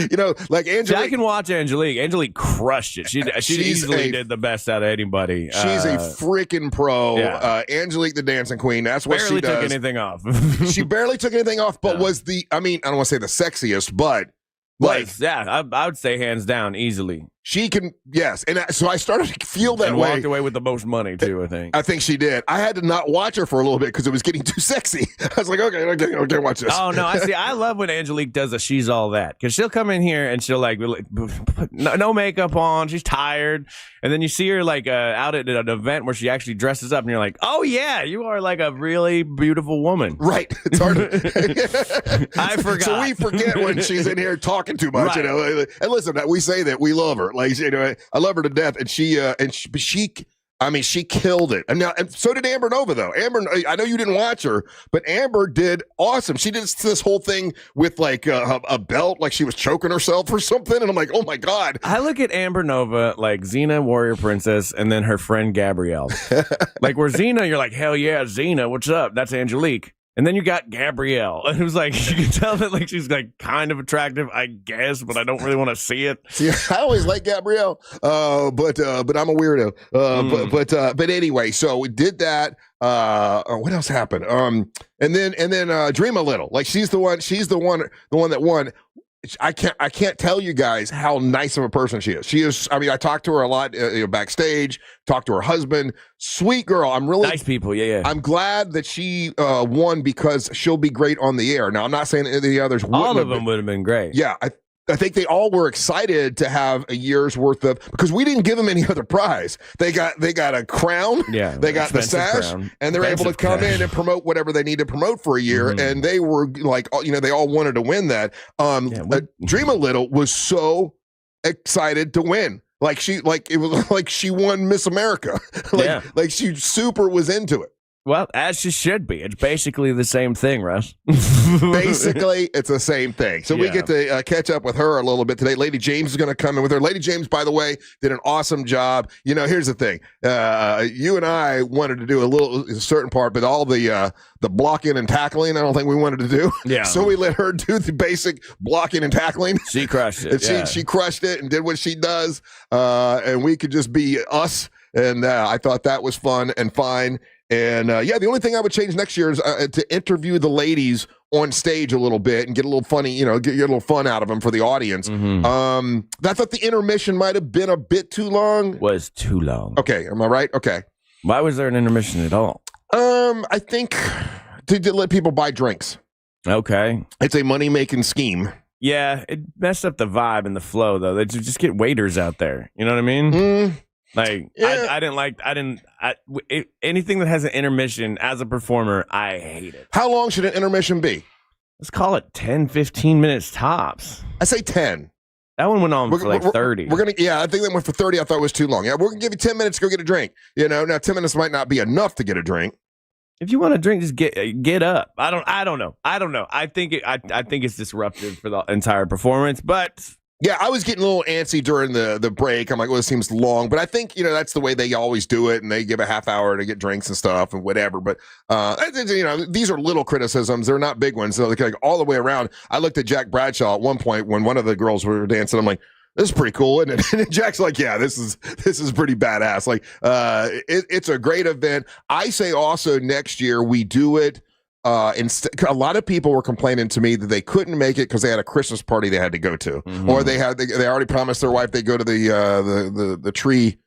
Like Angelique. See, I can watch Angelique. Angelique crushed it. She easily did the best out of anybody. She's a freaking pro. Yeah. Angelique, the dancing queen. That's what barely she does. took anything off. She barely took anything off, but was I don't want to say the sexiest, but I would say hands down easily. She can, yes. And so I started to feel that way. And walked away with the most money, too, I think. I think she did. I had to not watch her for a little bit because it was getting too sexy. I was like, okay, watch this. Oh, no, I love when Angelique does a she's all that. Because she'll come in here and she'll, like, put no makeup on. She's tired. And then you see her, like, out at an event where she actually dresses up. And you're like, oh, yeah, you are, like, a really beautiful woman. Right. It's hard to... I forgot. So we forget when she's in here talking too much, Right. And listen, we say that we love her. Like, I love her to death, and she killed it. And so did Amber Nova, though. Amber, I know you didn't watch her, but Amber did awesome. She did this whole thing with like a belt, like she was choking herself or something, and I'm like, oh my god. I look at Amber Nova like Xena, Warrior Princess, and then her friend Gabrielle. Like where Xena, you're like, hell yeah, Xena, what's up? That's Angelique. And then you got Gabrielle. And it was like, you can tell that like she's like kind of attractive, I guess, but I don't really want to see it. See, I always like Gabrielle, but I'm a weirdo. But anyway, so we did that. What else happened? And then Drema Little. Like she's the one that won. I can't tell you guys how nice of a person she is. She is. I mean, I talked to her a lot backstage. Talked to her husband. Sweet girl. I'm really nice people. Yeah. I'm glad that she won because she'll be great on the air. Now, I'm not saying any of the others wouldn't. All of them would have been great. Yeah, I think they all were excited to have a year's worth of, because we didn't give them any other prize. They got a crown, they got the sash, crown. And they're able to come in and promote whatever they need to promote for a year. And they were like, they all wanted to win that. Drema Little was so excited to win. It was like she won Miss America. Like she super was into it. Well, as she should be. It's basically the same thing, Russ. Basically, it's the same thing. So we get to catch up with her a little bit today. Lady James is going to come in with her. Lady James, by the way, did an awesome job. Here's the thing. You and I wanted to do a certain part, but all the blocking and tackling, I don't think we wanted to do. Yeah. So we let her do the basic blocking and tackling. She crushed it. She crushed it and did what she does. And we could just be us. And I thought that was fun and fine. And the only thing I would change next year is to interview the ladies on stage a little bit and get a little funny, get a little fun out of them for the audience. I thought the intermission might have been a bit too long. Was too long. Okay, am I right? Okay. Why was there an intermission at all? I think to let people buy drinks. Okay. It's a money-making scheme. Yeah, it messed up the vibe and the flow, though. They just get waiters out there. You know what I mean? Like, anything that has an intermission as a performer, I hate it. How long should an intermission be? Let's call it 10, 15 minutes tops. I say 10. That one went on for like 30. I think that went for 30. I thought it was too long. Yeah, we're going to give you 10 minutes to go get a drink. Now 10 minutes might not be enough to get a drink. If you want a drink, just get up. I don't know. I think it's disruptive for the entire performance, but... Yeah, I was getting a little antsy during the break. I'm like, well, this seems long. But I think, that's the way they always do it. And they give a half hour to get drinks and stuff and whatever. But, these are little criticisms. They're not big ones. So like all the way around. I looked at Jack Bradshaw at one point when one of the girls were dancing. I'm like, this is pretty cool. And Jack's like, yeah, this is pretty badass. Like, it's a great event. I say also next year we do it. A lot of people were complaining to me that they couldn't make it because they had a Christmas party they had to go to, or they already promised their wife they'd go to the tree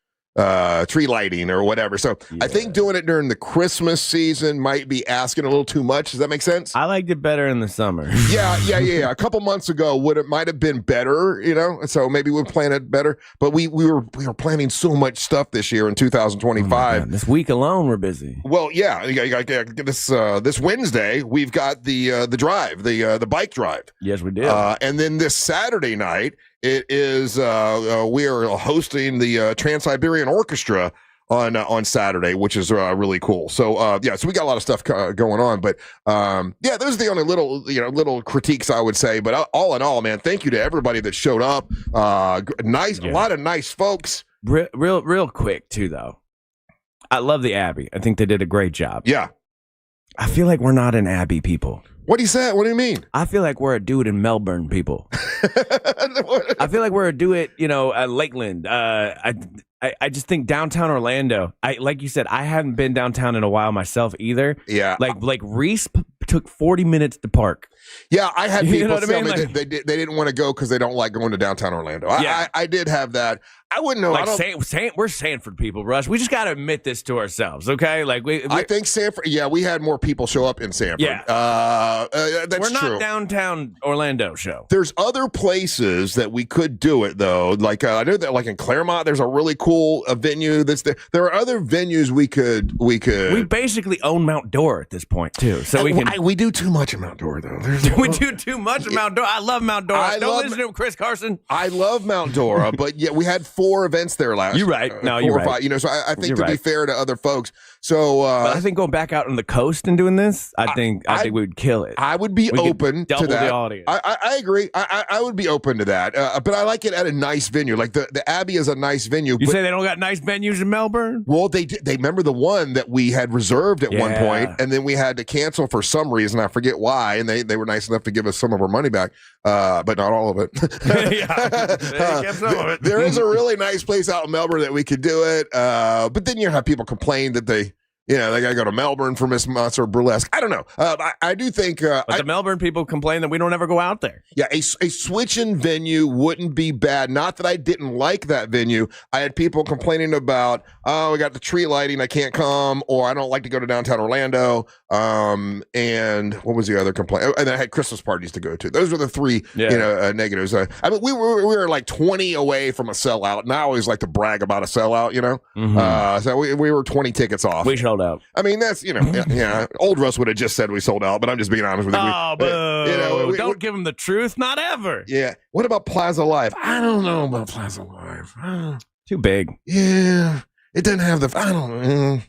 tree lighting or whatever. So I think doing it during the Christmas season might be asking a little too much. Does that make sense? I liked it better in the summer. Yeah. A couple months ago, might have been better, so maybe we'll plan it better. But we were planning so much stuff this year in 2025. Oh this week alone, we're busy. Well, yeah. This Wednesday, we've got the drive, the bike drive. Yes, we did. And then this Saturday night, it is we are hosting the Trans-Siberian Orchestra on Saturday, which is really cool. So so we got a lot of stuff going on. But those are the only little critiques I would say. But all in all, man, thank you to everybody that showed up. A lot of nice folks. Real quick too, though. I love the Abbey. I think they did a great job. Yeah. I feel like we're not an Abbey people. What do you say? What do you mean? I feel like we're a do it in Melbourne people. I feel like we're a do it, at Lakeland. I just think downtown Orlando. Like you said, I hadn't been downtown in a while myself either. Yeah. Like Reese took 40 minutes to park. Yeah, I had people tell me Like, they didn't want to go because they don't like going to downtown Orlando. Yeah. I did have that. I wouldn't know. We're Sanford people, Russ. We just got to admit this to ourselves, okay? Like I think Sanford. Yeah, we had more people show up in Sanford. Yeah, that's we're not true. Downtown Orlando show. There's other places that we could do it though. Like I know that, like in Claremont, there's a really cool venue that's there. There are other venues we could. We basically own Mount Dora at this point too. So we do too much of Mount Dora though. We do too much of Mount Dora. I love Mount Dora. Don't listen to Chris Carson. I love Mount Dora, but yeah, we had 4 events there last. You're right. No, you're right. 5, so I think be fair to other folks. So but I think going back out on the coast and doing this, I think we would kill it. I would be open to that. The audience. I agree. I would be open to that. But I like it at a nice venue. Like the Abbey is a nice venue. You say they don't got nice venues in Melbourne? Well, they did. They remember the one that we had reserved at one point, and then we had to cancel for some reason. I forget why. And they were nice enough to give us some of our money back, but not all of it. There is a really nice place out in Melbourne that we could do it. But then you have people complain that they got to go to Melbourne for Miss Monster Burlesque. I don't know. I do think... but the Melbourne people complain that we don't ever go out there. Yeah, a switch-in venue wouldn't be bad. Not that I didn't like that venue. I had people complaining about, we got the tree lighting, I can't come, or I don't like to go to downtown Orlando. And what was the other complaint? And I had Christmas parties to go to. Those were the 3 negatives. I mean, we were like 20 away from a sellout, and I always like to brag about a sellout, Mm-hmm. So we were 20 tickets off. We sold out. I mean, that's, old Russ would have just said we sold out, but I'm just being honest with you. Don't give him the truth. Not ever. Yeah. What about Plaza Live? I don't know about Plaza Live. Too big. Yeah. It doesn't have I don't know.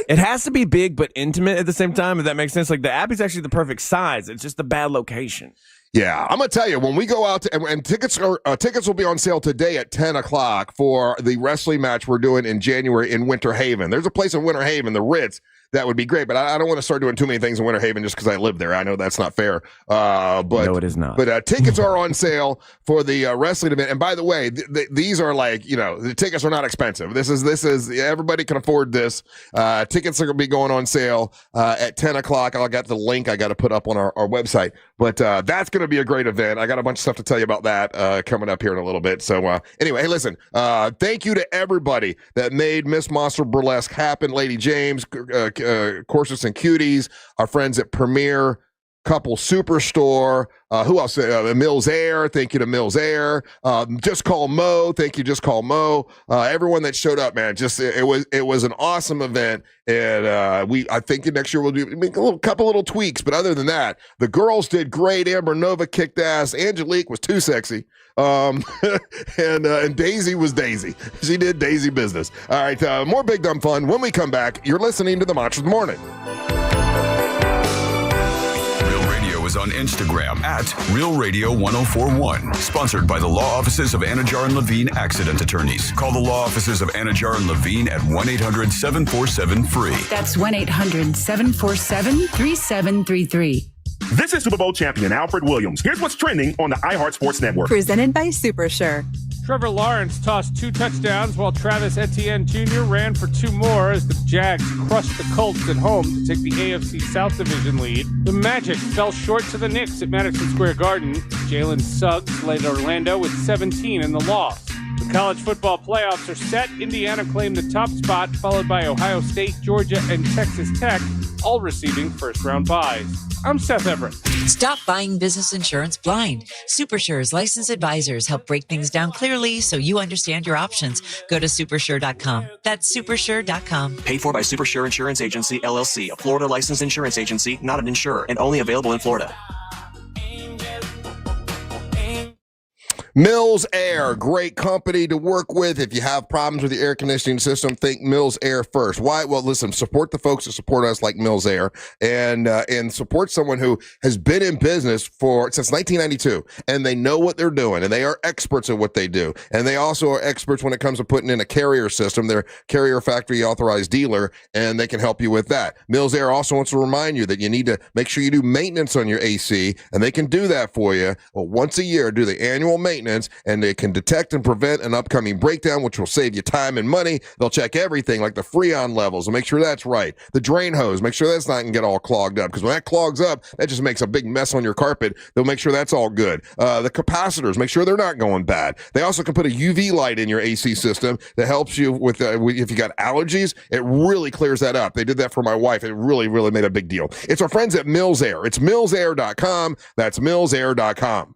It has to be big but intimate at the same time, if that makes sense. Like the Abbey's actually the perfect size. It's just a bad location. Yeah, I'm gonna tell you, when we go out and tickets will be on sale today at 10 o'clock for the wrestling match we're doing in January in Winter Haven. There's a place in Winter Haven, the Ritz. That would be great, but I don't want to start doing too many things in Winter Haven just because I live there. I know that's not fair. But no, it is not. But tickets are on sale for the wrestling event. And by the way, these are like, the tickets are not expensive. This is everybody can afford this. Tickets are going to be going on sale at 10 o'clock. I got the link I got to put up on our website. But that's going to be a great event. I got a bunch of stuff to tell you about that coming up here in a little bit. So anyway, hey, listen, thank you to everybody that made Miss Monster Burlesque happen. Lady James, Corsets and Cuties, our friends at Premier Couple Superstore, who else? Mills Air, thank you to Mills Air. Just Call Mo, thank you, Just Call Mo. Everyone that showed up, man, it was an awesome event, and I think next year we'll do a couple little tweaks, but other than that, the girls did great. Amber Nova kicked ass. Angelique was too sexy. And Daisy was Daisy. She did Daisy business. All right, more Big Dumb Fun when we come back. You're listening to the Monsters of the Morning. Real Radio is on Instagram at Real Radio 1041. Sponsored by the law offices of Anajar and Levine Accident Attorneys. Call the law offices of Anajar and Levine at 1-800-747-FREE. That's 1-800-747-3733. This is Super Bowl champion Alfred Williams. Here's what's trending on the iHeart Sports Network. Presented by SuperSure. Trevor Lawrence tossed 2 touchdowns while Travis Etienne Jr. ran for 2 more as the Jags crushed the Colts at home to take the AFC South Division lead. The Magic fell short to the Knicks at Madison Square Garden. Jalen Suggs led Orlando with 17 in the loss. The college football playoffs are set. Indiana claimed the top spot, followed by Ohio State, Georgia, and Texas Tech, all receiving first-round byes. I'm Seth Everett. Stop buying business insurance blind. SuperSure's licensed advisors help break things down clearly so you understand your options. Go to supersure.com. That's supersure.com. Paid for by SuperSure Insurance Agency, LLC, a Florida licensed insurance agency, not an insurer, and only available in Florida. Mills Air, great company to work with. If you have problems with your air conditioning system, think Mills Air first. Why? Well, listen, support the folks that support us like Mills Air, and support someone who has been in business since 1992, and they know what they're doing, and they are experts at what they do. And they also are experts when it comes to putting in a carrier system. They're carrier factory authorized dealer, and they can help you with that. Mills Air also wants to remind you that you need to make sure you do maintenance on your AC, and they can do that for you. Well, once a year, do the annual maintenance, and they can detect and prevent an upcoming breakdown, which will save you time and money. They'll check everything like the Freon levels and make sure that's right. The drain hose, make sure that's not going to get all clogged up, because when that clogs up, that just makes a big mess on your carpet. They'll make sure that's all good. The capacitors, make sure they're not going bad. They also can put a UV light in your AC system that helps you with if you got allergies. It really clears that up. They did that for my wife. It really, really made a big deal. It's our friends at Mills Air. It's millsair.com. That's millsair.com.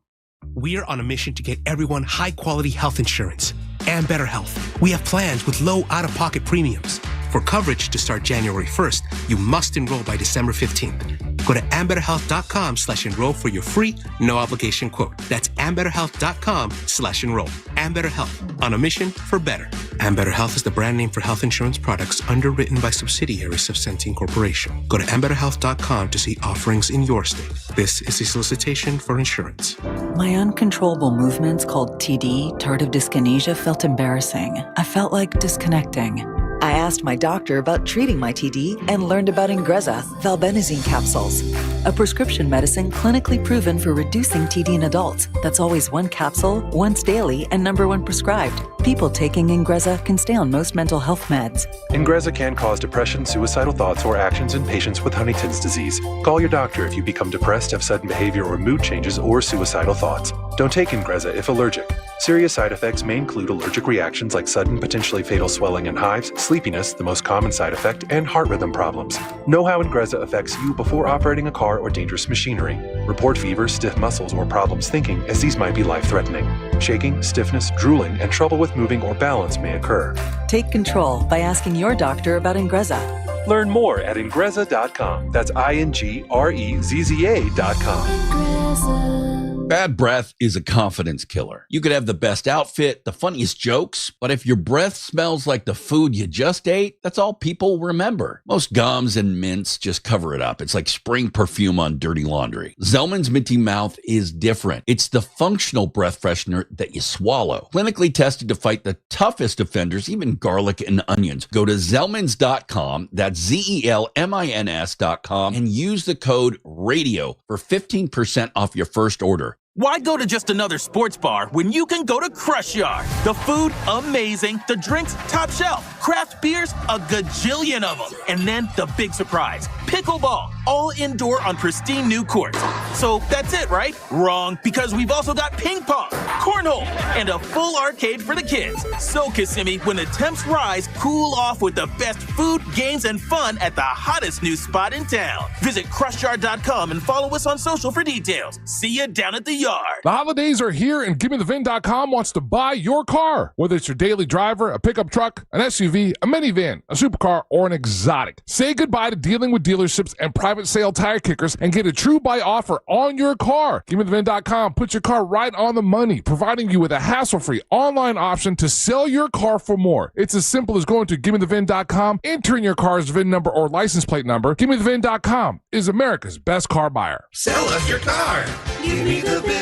We're on a mission to get everyone high-quality health insurance and better health. We have plans with low out-of-pocket premiums. For coverage to start January 1st, you must enroll by December 15th. Go to ambetterhealth.com/enroll for your free, no-obligation quote. That's ambetterhealth.com/enroll. Ambetter Health, on a mission for better. Ambetter Health is the brand name for health insurance products underwritten by subsidiaries of Centene Corporation. Go to ambetterhealth.com to see offerings in your state. This is a solicitation for insurance. My uncontrollable movements, called TD, tardive dyskinesia, felt embarrassing. I felt like disconnecting. I asked my doctor about treating my TD and learned about Ingrezza, valbenazine capsules, a prescription medicine clinically proven for reducing TD in adults. That's always one capsule, once daily, and number one prescribed. People taking Ingrezza can stay on most mental health meds. Ingrezza can cause depression, suicidal thoughts, or actions in patients with Huntington's disease. Call your doctor if you become depressed, have sudden behavior or mood changes, or suicidal thoughts. Don't take Ingrezza if allergic. Serious side effects may include allergic reactions like sudden, potentially fatal swelling and hives, sleepiness, the most common side effect, and heart rhythm problems. Know how Ingrezza affects you before operating a car or dangerous machinery. Report fever, stiff muscles, or problems thinking, as these might be life-threatening. Shaking, stiffness, drooling, and trouble with moving or balance may occur. Take control by asking your doctor about Ingrezza. Learn more at Ingrezza.com. That's INGREZZA.com. Bad breath is a confidence killer. You could have the best outfit, the funniest jokes, but if your breath smells like the food you just ate, that's all people remember. Most gums and mints just cover it up. It's like spraying perfume on dirty laundry. Zellman's Minty Mouth is different. It's the functional breath freshener that you swallow. Clinically tested to fight the toughest offenders, even garlic and onions. Go to Zellmans.com, that's ZELMINS.com, and use the code RADIO for 15% off your first order. Why go to just another sports bar when you can go to Crush Yard? The food, amazing. The drinks, top shelf. Craft beers, a gajillion of them. And then the big surprise, pickleball, all indoor on pristine new courts. So that's it, right? Wrong, because we've also got ping pong, cornhole, and a full arcade for the kids. So, Kissimmee, when the temps rise, cool off with the best food, games, and fun at the hottest new spot in town. Visit CrushYard.com and follow us on social for details. See you down at the yard. The holidays are here, and GimmeTheVin.com wants to buy your car. Whether it's your daily driver, a pickup truck, an SUV, a minivan, a supercar, or an exotic. Say goodbye to dealing with dealerships and private sale tire kickers and get a true buy offer on your car. GimmeTheVin.com puts your car right on the money, providing you with a hassle-free online option to sell your car for more. It's as simple as going to GimmeTheVin.com, entering your car's VIN number or license plate number. GimmeTheVin.com is America's best car buyer. Sell us your car. GimmeTheVin.com.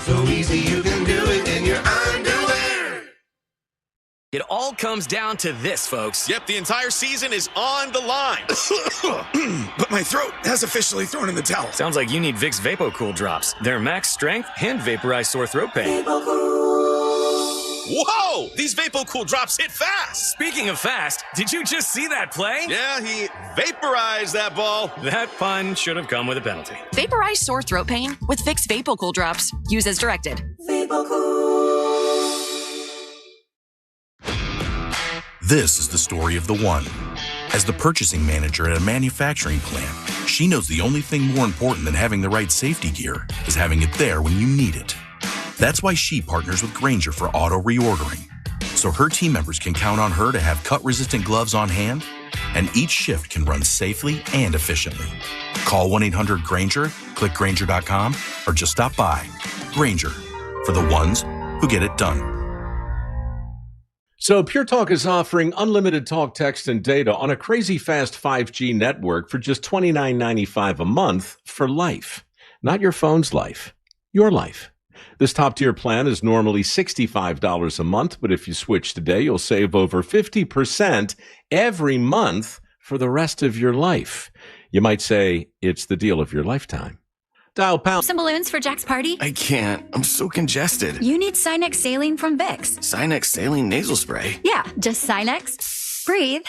So easy you can do it in your underwear. It all comes down to this, folks. Yep, the entire season is on the line. But my throat has officially thrown in the towel. Sounds like you need Vicks VapoCool drops. Their max strength and vaporize sore throat pain. Whoa! These VapoCool drops hit fast! Speaking of fast, did you just see that play? Yeah, he vaporized that ball. That pun should have come with a penalty. Vaporize sore throat pain with Vicks VapoCool drops. Use as directed. VapoCool. This is the story of the one. As the purchasing manager at a manufacturing plant, she knows the only thing more important than having the right safety gear is having it there when you need it. That's why she partners with Grainger for auto reordering, so her team members can count on her to have cut-resistant gloves on hand, and each shift can run safely and efficiently. Call 1-800-GRAINGER, click Grainger.com, or just stop by. Grainger, for the ones who get it done. So Pure Talk is offering unlimited talk, text, and data on a crazy fast 5G network for just $29.95 a month for life. Not your phone's life, your life. This top-tier plan is normally $65 a month, but if you switch today, you'll save over 50% every month for the rest of your life. You might say it's the deal of your lifetime. Dial pound. Some balloons for Jack's party? I can't. I'm so congested. You need Sinex Saline from Vicks. Sinex Saline Nasal Spray? Yeah, just Sinex. Breathe.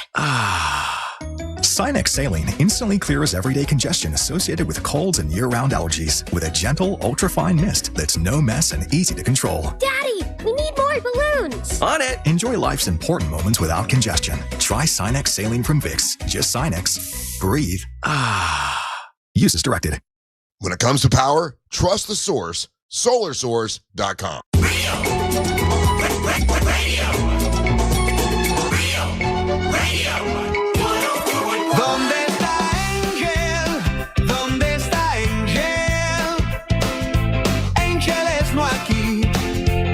Sinex Saline instantly clears everyday congestion associated with colds and year-round allergies with a gentle, ultra-fine mist that's no mess and easy to control. Daddy, we need more balloons. On it. Enjoy life's important moments without congestion. Try Sinex Saline from Vicks. Just Sinex. Breathe. Use as directed. When it comes to power, trust the source, solarsource.com. ¿Dónde está Angel? ¿Dónde está Angel? Angel es no aquí.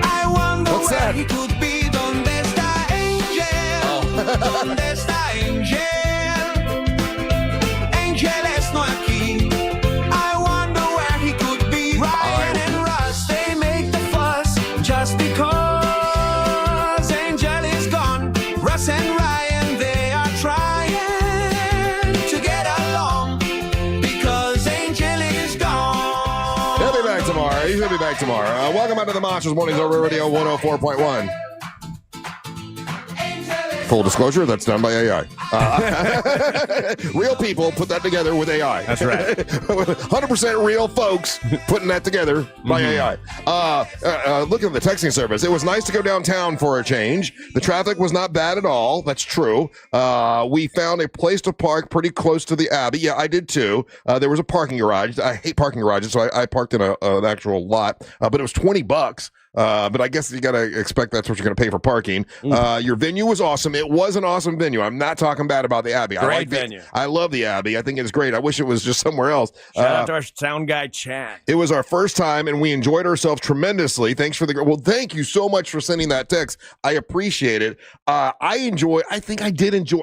I wonder What's where that? he could be. ¿Dónde está Angel? ¿Dónde está Angel? Angel es no aquí. I wonder where he could be. Ryan and Russ, they make the fuss just because Angel is gone. Russ and Ryan, they are trying to get along because Angel is gone. He'll be back tomorrow. He'll be back tomorrow. Welcome back to the Monsters Mornings over Radio 104.1. Full disclosure, that's done by AI. Real people put that together with AI. That's right. 100% real folks putting that together by AI. Looking at the texting service, it was nice to go downtown for a change. The traffic was not bad at all. That's true. We found a place to park pretty close to the Abbey. Yeah, I did too. There was a parking garage. I hate parking garages, so I parked in an actual lot. But it was $20. But I guess you got to expect that's what you're going to pay for parking. Your venue was awesome. It was an awesome venue. I'm not talking bad about the Abbey. Great venue. I love the Abbey. I think it's great. I wish it was just somewhere else. Shout out to our sound guy, Chad. It was our first time, and we enjoyed ourselves tremendously. Thanks for well, thank you so much for sending that text. I appreciate it. I think I did enjoy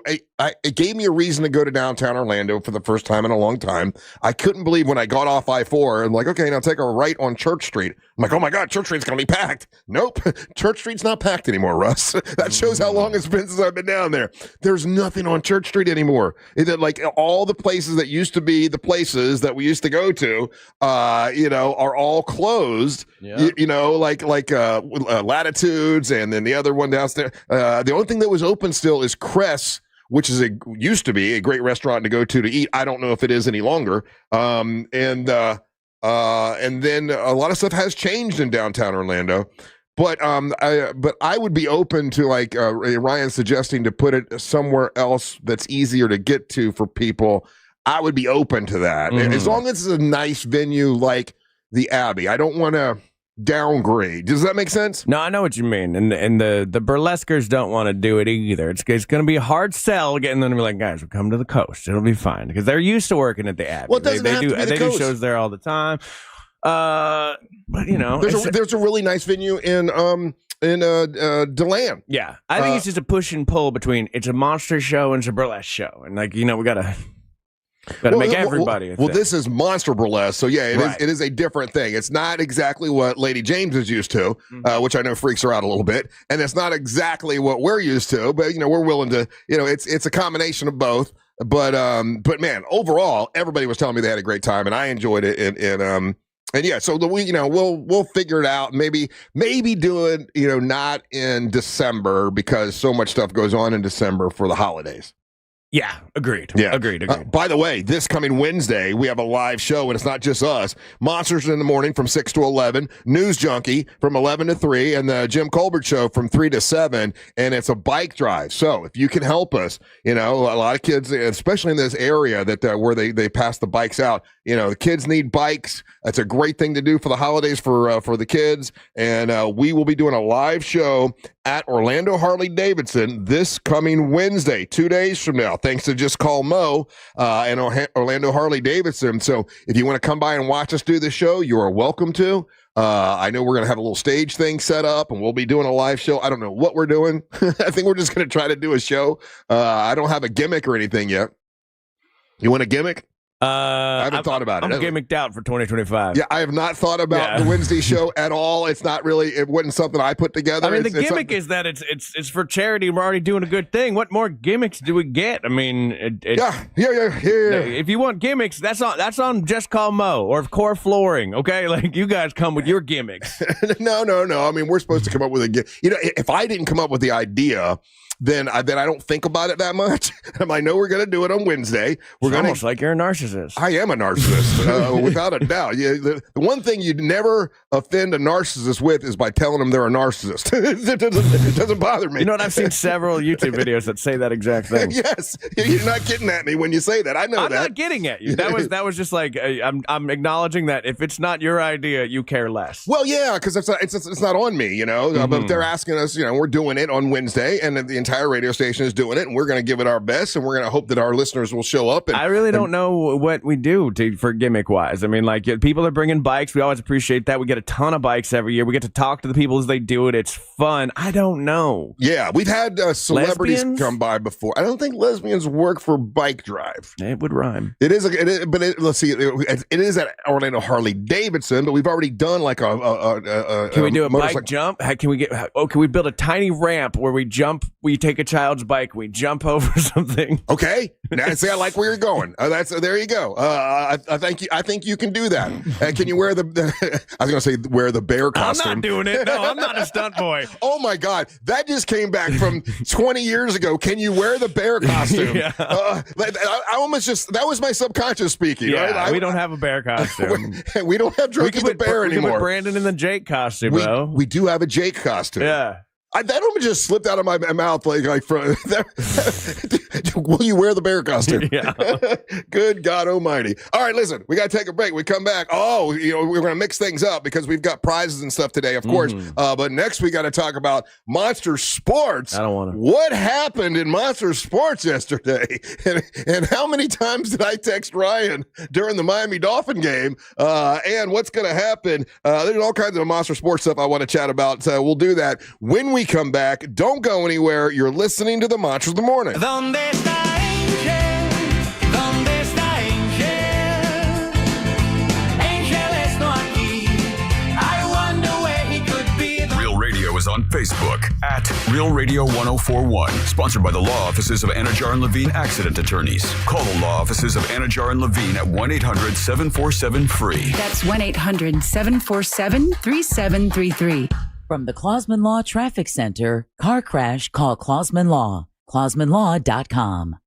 it gave me a reason to go to downtown Orlando for the first time in a long time. I couldn't believe when I got off I-4 and like, okay, now take a right on Church Street. I'm like, oh my God, Church Street's going to be packed. Nope. Church Street's not packed anymore, Russ. That shows how long it's been since I've been down there. There's nothing on Church Street anymore. Like all the places that used to be the places that we used to go to, are all closed. Yeah. Like Latitudes, and then the other one downstairs. The only thing that was open still is Cress, which used to be a great restaurant to go to eat. I don't know if it is any longer. And then a lot of stuff has changed in downtown Orlando. But I would be open to like Ryan suggesting to put it somewhere else that's easier to get to for people. I would be open to that, as long as it's a nice venue like the Abbey. I don't want to downgrade. Does that make sense? No, I know what you mean. And the burlesquers don't want to do it either. It's going to be a hard sell getting them to be like, guys, we'll come to the coast. It'll be fine. Because they're used to working at the Abbey. Well, it doesn't have to be the coast. Do shows there all the time. But there's a really nice venue in DeLand. Yeah. I think it's just a push and pull between it's a monster show and it's a burlesque show. And we gotta make everybody. Well, this is monster burlesque, so yeah, it is a different thing. It's not exactly what Lady James is used to, which I know freaks her out a little bit, and it's not exactly what we're used to. But we're willing to. It's a combination of both. But man, overall, everybody was telling me they had a great time, and I enjoyed it. And yeah, so we'll figure it out. Maybe do it not in December because so much stuff goes on in December for the holidays. Yeah, agreed. Yeah. Agreed. By the way, this coming Wednesday, we have a live show, and it's not just us. Monsters in the Morning from 6 to 11, News Junkie from 11 to 3, and the Jim Colbert Show from 3 to 7, and it's a bike drive. So if you can help us, a lot of kids, especially in this area where they pass the bikes out, the kids need bikes. That's a great thing to do for the holidays for the kids, and we will be doing a live show at Orlando Harley-Davidson this coming Wednesday, 2 days from now, thanks to Just Call Mo and Orlando Harley-Davidson. So if you want to come by and watch us do the show, you are welcome to. I know we're going to have a little stage thing set up, and we'll be doing a live show. I don't know what we're doing. I think we're just going to try to do a show. I don't have a gimmick or anything yet. You want a gimmick? I haven't thought about it. I'm gimmicked out for 2025. Yeah, I have not thought about the Wednesday show at all. It's not really. It wasn't something I put together. I mean, the gimmick is that it's for charity. And we're already doing a good thing. What more gimmicks do we get? I mean, yeah. If you want gimmicks, that's on Just Call Mo or Core Flooring. Okay, like you guys come with your gimmicks. No. I mean, we're supposed to come up with a gimmick. If I didn't come up with the idea, then I don't think about it that much. I know we're going to do it on Wednesday. It's almost like you're a narcissist. I am a narcissist, without a doubt. Yeah, the one thing you'd never offend a narcissist with is by telling them they're a narcissist. It doesn't bother me. You know what? I've seen several YouTube videos that say that exact thing. Yes, you're not getting at me when you say that. I know I'm that. not getting at you. That was just like I'm acknowledging that if it's not your idea, you care less. Well, yeah, because it's not on me, But they're asking us, we're doing it on Wednesday, and the entire radio station is doing it, and we're going to give it our best, and we're going to hope that our listeners will show up. I really don't know what we do for gimmick wise. I mean, like people are bringing bikes. We always appreciate that. We get a ton of bikes every year. We get to talk to the people as they do it. It's fun. I don't know. Yeah, we've had celebrities come by before. I don't think lesbians work for Bike Drive. It would rhyme. Let's see. It is at Orlando Harley-Davidson, but we've already done like Can we do a bike jump? Can we build a tiny ramp where we jump? We take a child's bike. We jump over something. Okay. Now, see, I like where you're going. There you go. I think you can do that. Can you wear I was going to say wear the bear costume. I'm not doing it. No, I'm not a stunt boy. Oh my God. That just came back from 20 years ago. Can you wear the bear costume? Yeah. I almost that was my subconscious speaking. Yeah, right? we don't have a bear costume. We don't have Drokey the bear anymore. We can put Brandon in the Jake costume, though. We do have a Jake costume. Yeah. That almost just slipped out of my mouth like from will you wear the bear costume? Yeah. Good God Almighty. All right, listen, we got to take a break. We come back. We're going to mix things up because we've got prizes and stuff today, of course. But next we got to talk about Monster Sports. I don't want to. What happened in Monster Sports yesterday? And how many times did I text Ryan during the Miami Dolphin game? And what's going to happen? There's all kinds of Monster Sports stuff I want to chat about. So we'll do that when we come back. Don't go anywhere. You're listening to the Monsters of the Morning. ¿Dónde está Angel? ¿Dónde está Angel? Angel es no aquí. I wonder where he could be. Real Radio is on Facebook at Real Radio 1041. Sponsored by the law offices of Anajar and Levine Accident Attorneys. Call the law offices of Anajar and Levine at 1-800-747-FREE. That's 1-800-747-3733. From the Clausman Law Traffic Center, car crash, call Clausman Law. ClausmanLaw.com.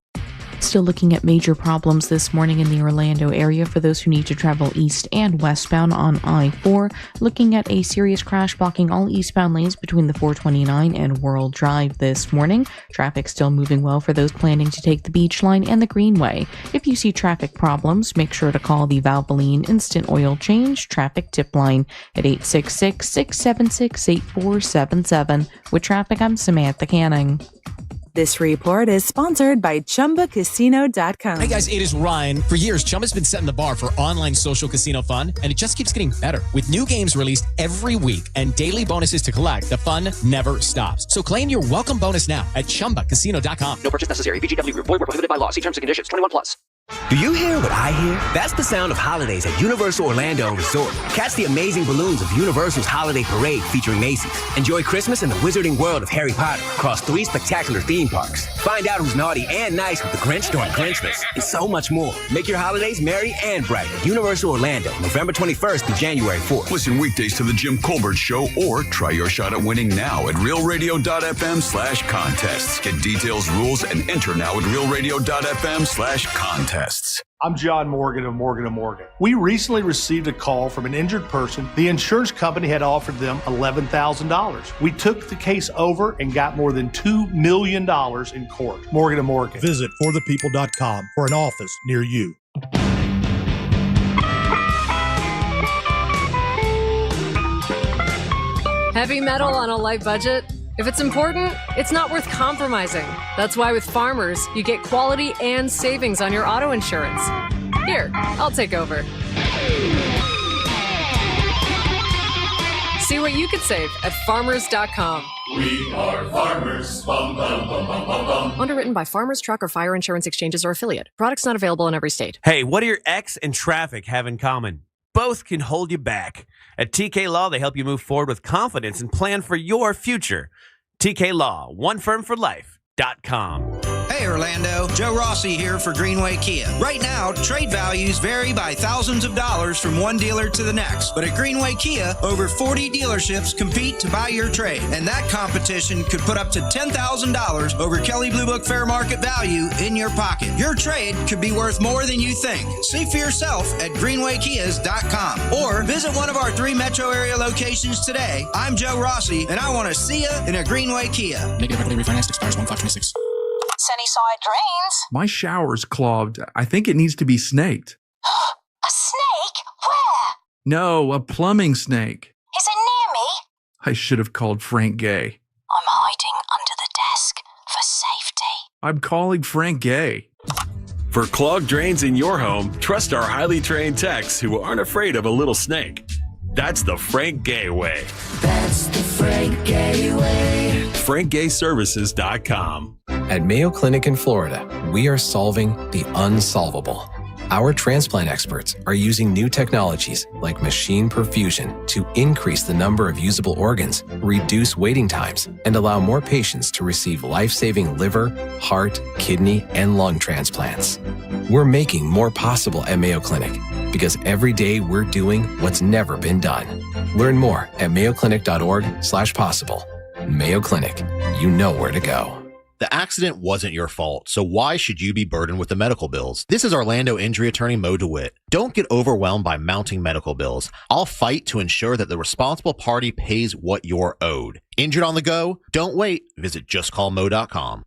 Still looking at major problems this morning in the Orlando area for those who need to travel east and westbound on I-4. Looking at a serious crash blocking all eastbound lanes between the 429 and World Drive this morning. Traffic still moving well for those planning to take the Beach Line and the Greenway. If you see traffic problems, make sure to call the Valvoline Instant Oil Change Traffic Tip Line at 866-676-8477. With traffic, I'm Samantha Canning. This report is sponsored by ChumbaCasino.com. Hey guys, it is Ryan. For years, Chumba's been setting the bar for online social casino fun, and it just keeps getting better. With new games released every week and daily bonuses to collect, the fun never stops. So claim your welcome bonus now at ChumbaCasino.com. No purchase necessary. VGW Group. Void where prohibited by law. See terms and conditions. 21+. Do you hear what I hear? That's the sound of holidays at Universal Orlando Resort. Catch the amazing balloons of Universal's Holiday Parade featuring Macy's. Enjoy Christmas in the wizarding world of Harry Potter across 3 spectacular theme parks. Find out who's naughty and nice with the Grinch during Grinchmas and so much more. Make your holidays merry and bright at Universal Orlando, November 21st through January 4th. Listen weekdays to The Jim Colbert Show or try your shot at winning now at realradio.fm/contests. Get details, rules, and enter now at realradio.fm/contests. I'm John Morgan of Morgan & Morgan. We recently received a call from an injured person. The insurance company had offered them $11,000. We took the case over and got more than $2 million in court. Morgan & Morgan. Visit forthepeople.com for an office near you. Heavy metal on a light budget? If it's important, it's not worth compromising. That's why with Farmers, you get quality and savings on your auto insurance. Here, I'll take over. See what you could save at farmers.com. We are farmers. Bum, bum, bum, bum, bum, bum. Underwritten by Farmers Truck or Fire Insurance Exchanges or Affiliate. Products not available in every state. Hey, what do your ex and traffic have in common? Both can hold you back. At TK Law, they help you move forward with confidence and plan for your future. TK Law, onefirmforlife.com. Hey Orlando, Joe Rossi here for Greenway Kia. Right now, trade values vary by thousands of dollars from one dealer to the next. But at Greenway Kia, over 40 dealerships compete to buy your trade. And that competition could put up to $10,000 over Kelley Blue Book fair market value in your pocket. Your trade could be worth more than you think. See for yourself at greenwaykias.com or visit one of our 3 metro area locations today. I'm Joe Rossi, and I want to see you in a Greenway Kia. Negative equity refinanced expires 1/5/26. Sunnyside drains. My shower's clogged. I think it needs to be snaked. A snake? Where? No, a plumbing snake. Is it near me? I should have called Frank Gay. I'm hiding under the desk for safety. I'm calling Frank Gay. For clogged drains in your home, trust our highly trained techs who aren't afraid of a little snake. That's the Frank Gay way. That's the Frank Gay way. FrankGayServices.com. At Mayo Clinic in Florida, we are solving the unsolvable. Our transplant experts are using new technologies like machine perfusion to increase the number of usable organs, reduce waiting times, and allow more patients to receive life-saving liver, heart, kidney, and lung transplants. We're making more possible at Mayo Clinic because every day we're doing what's never been done. Learn more at mayoclinic.org/possible. Mayo Clinic, you know where to go. The accident wasn't your fault, so why should you be burdened with the medical bills? This is Orlando injury attorney Mo DeWitt. Don't get overwhelmed by mounting medical bills. I'll fight to ensure that the responsible party pays what you're owed. Injured on the go? Don't wait. Visit justcallmo.com.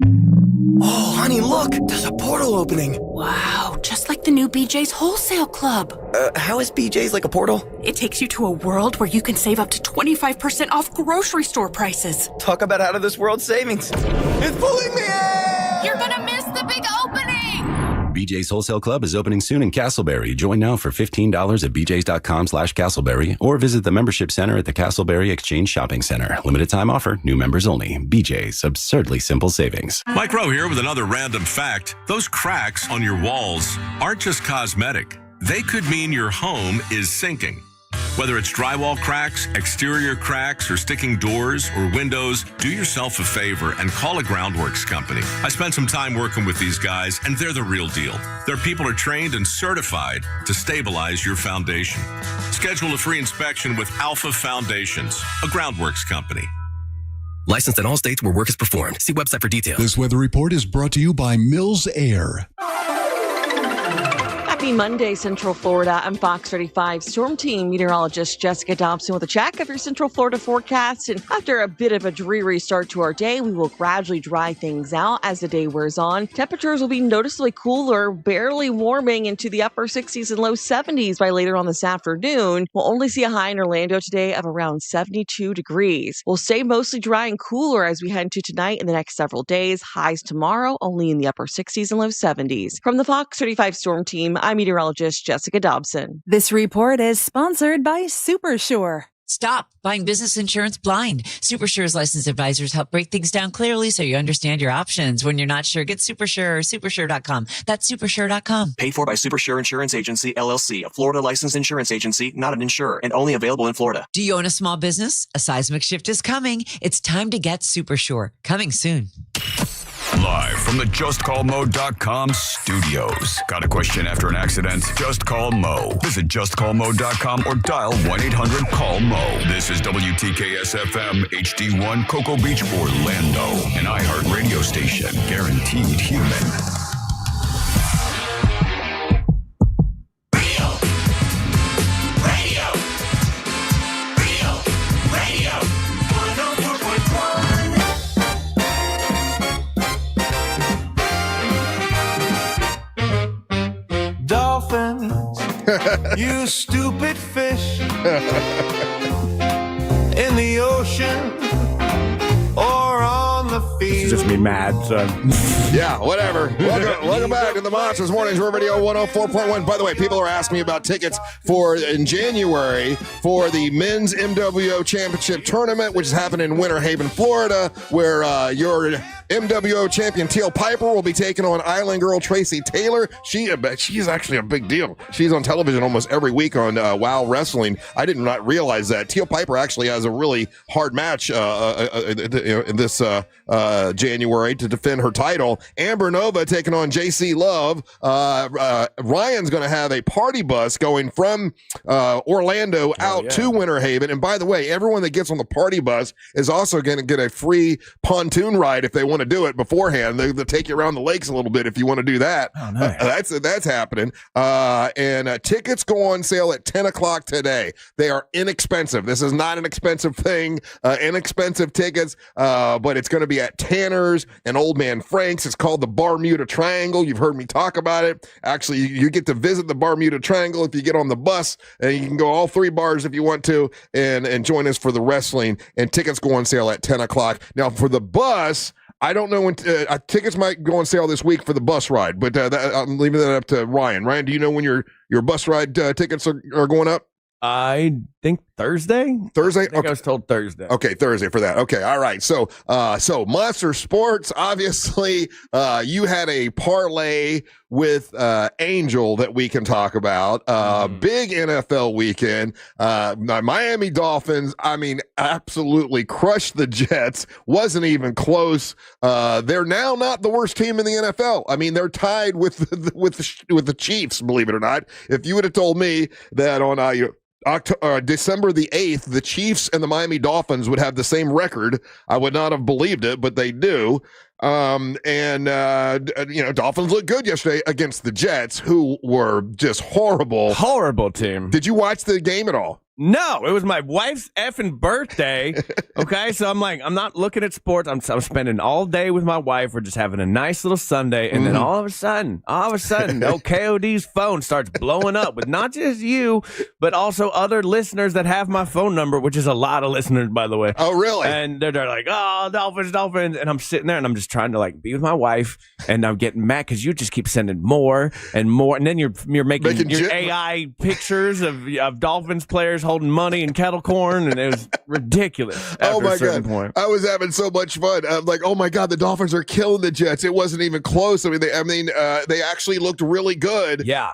Oh, honey, look! There's a portal opening. Wow, just like the new BJ's Wholesale Club. How is BJ's like a portal? It takes you to a world where you can save up to 25% off grocery store prices. Talk about out of this world savings. It's pulling me in! You're gonna miss the big opening! BJ's Wholesale Club is opening soon in Castleberry. Join now for $15 at bjs.com/Castleberry or visit the membership center at the Castleberry Exchange Shopping Center. Limited time offer, new members only. BJ's, absurdly simple savings. Mike Rowe here with another random fact. Those cracks on your walls aren't just cosmetic. They could mean your home is sinking. Whether it's drywall cracks, exterior cracks, or sticking doors or windows, do yourself a favor and call a Groundworks company. I spent some time working with these guys, and they're the real deal. Their people are trained and certified to stabilize your foundation. Schedule a free inspection with Alpha Foundations, a Groundworks company. Licensed in all states where work is performed. See website for details. This weather report is brought to you by Mills Air. Happy Monday, Central Florida. I'm Fox 35 Storm Team meteorologist Jessica Dobson with a check of your Central Florida forecast. And after a bit of a dreary start to our day, we will gradually dry things out as the day wears on. Temperatures will be noticeably cooler, barely warming into the upper 60s and low 70s by later on this afternoon. We'll only see a high in Orlando today of around 72 degrees. We'll stay mostly dry and cooler as we head into tonight and the next several days. Highs tomorrow only in the upper 60s and low 70s. From the Fox 35 Storm Team, I'm meteorologist Jessica Dobson. This report is sponsored by SuperSure. Stop buying business insurance blind. SuperSure's licensed advisors help break things down clearly so you understand your options. When you're not sure, get SuperSure or supersure.com. That's supersure.com. Paid for by SuperSure Insurance Agency, LLC, a Florida licensed insurance agency, not an insurer, and only available in Florida. Do you own a small business? A seismic shift is coming. It's time to get SuperSure. Coming soon. Live from the JustCallMo.com studios. Got a question after an accident? Just call Mo. Visit JustCallMo.com or dial 1-800-CALL-MO. This is WTKS-FM HD1 Cocoa Beach, Orlando. An iHeart radio station. Guaranteed human. You stupid fish in the ocean or on the field. It's just me mad, so. Yeah, whatever. Welcome back to the Monsters Mornings Real Radio 104.1. By the way, people are asking me about tickets for in January for the Men's MWO Championship Tournament, which is happening in Winter Haven, Florida, where your MWO champion Teal Piper will be taking on Island Girl Tracy Taylor. She's actually a big deal. She's on television almost every week on WOW Wrestling. I did not realize that. Teal Piper actually has a really hard match in this January to defend her title. Amber Nova taking on JC Love. Ryan's going to have a party bus going from Orlando out to Winter Haven. And by the way, everyone that gets on the party bus is also going to get a free pontoon ride if they want to do it beforehand. They'll take you around the lakes a little bit if you want to do that. Oh, nice. That's happening. And tickets go on sale at 10 o'clock today. They are inexpensive. This is not an expensive thing. Inexpensive tickets, but it's going to be at Tanner's and Old Man Frank's. It's called the Bermuda Triangle. You've heard me talk about it. Actually, you get to visit the Bermuda Triangle if you get on the bus, and you can go all three bars if you want to and join us for the wrestling. And tickets go on sale at 10 o'clock. Now, for the bus, I don't know when tickets might go on sale this week for the bus ride, but I'm leaving that up to Ryan. Ryan, do you know when your bus ride tickets are going up? I think Thursday. Thursday? I was told Thursday. Okay, Thursday for that. Okay, all right. So Monster Sports, obviously, you had a parlay with Angel that we can talk about. Big NFL weekend. Miami Dolphins, absolutely crushed the Jets. Wasn't even close. They're now not the worst team in the NFL. They're tied with the Chiefs, believe it or not. If you would have told me that on December the 8th, the Chiefs and the Miami Dolphins would have the same record, I would not have believed it, but they do. Dolphins looked good yesterday against the Jets, who were just horrible. Horrible team. Did you watch the game at all? No, it was my wife's effing birthday. Okay, so I'm not looking at sports. I'm spending all day with my wife. We're just having a nice little Sunday, and then all of a sudden, KOD's phone starts blowing up with not just you, but also other listeners that have my phone number, which is a lot of listeners, by the way. Oh, really? And they're like, "Oh, Dolphins," and I'm sitting there and I'm just trying to be with my wife, and I'm getting mad because you just keep sending more and more, and then you're making your AI pictures of Dolphins players holding money and kettle corn, and it was ridiculous. Oh my God. Point. I was having so much fun. I'm like, oh my God, the Dolphins are killing the Jets. It wasn't even close. They actually looked really good. Yeah.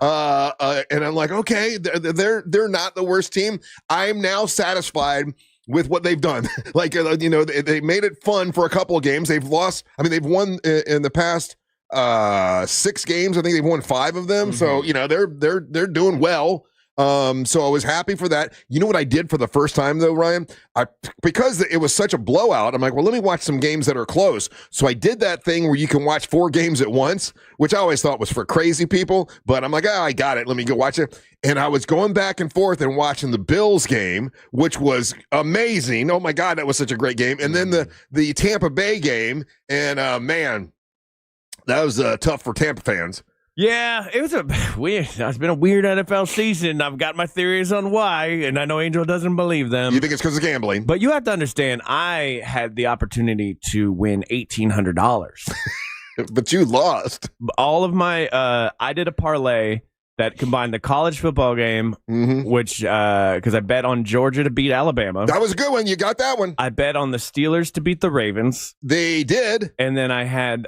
And I'm like, okay, they're not the worst team. I'm now satisfied with what they've done. They made it fun for a couple of games. They've lost. They've won in the past 6 games. I think they've won 5 of them. So, they're doing well. So I was happy for that. You know what I did for the first time though, Ryan? Because it was such a blowout, I'm like, well, let me watch some games that are close. So I did that thing where you can watch 4 games at once, which I always thought was for crazy people, but I'm like, I got it. Let me go watch it. And I was going back and forth and watching the Bills game, which was amazing. Oh my God, that was such a great game. And then the Tampa Bay game, and man, that was tough for Tampa fans. Yeah, it was it's been a weird NFL season. I've got my theories on why, and I know Angel doesn't believe them. You think it's because of gambling? But you have to understand, I had the opportunity to win $1,800. But you lost. All of my, I did a parlay that combined the college football game, which because I bet on Georgia to beat Alabama. That was a good one. You got that one. I bet on the Steelers to beat the Ravens. They did. And then I had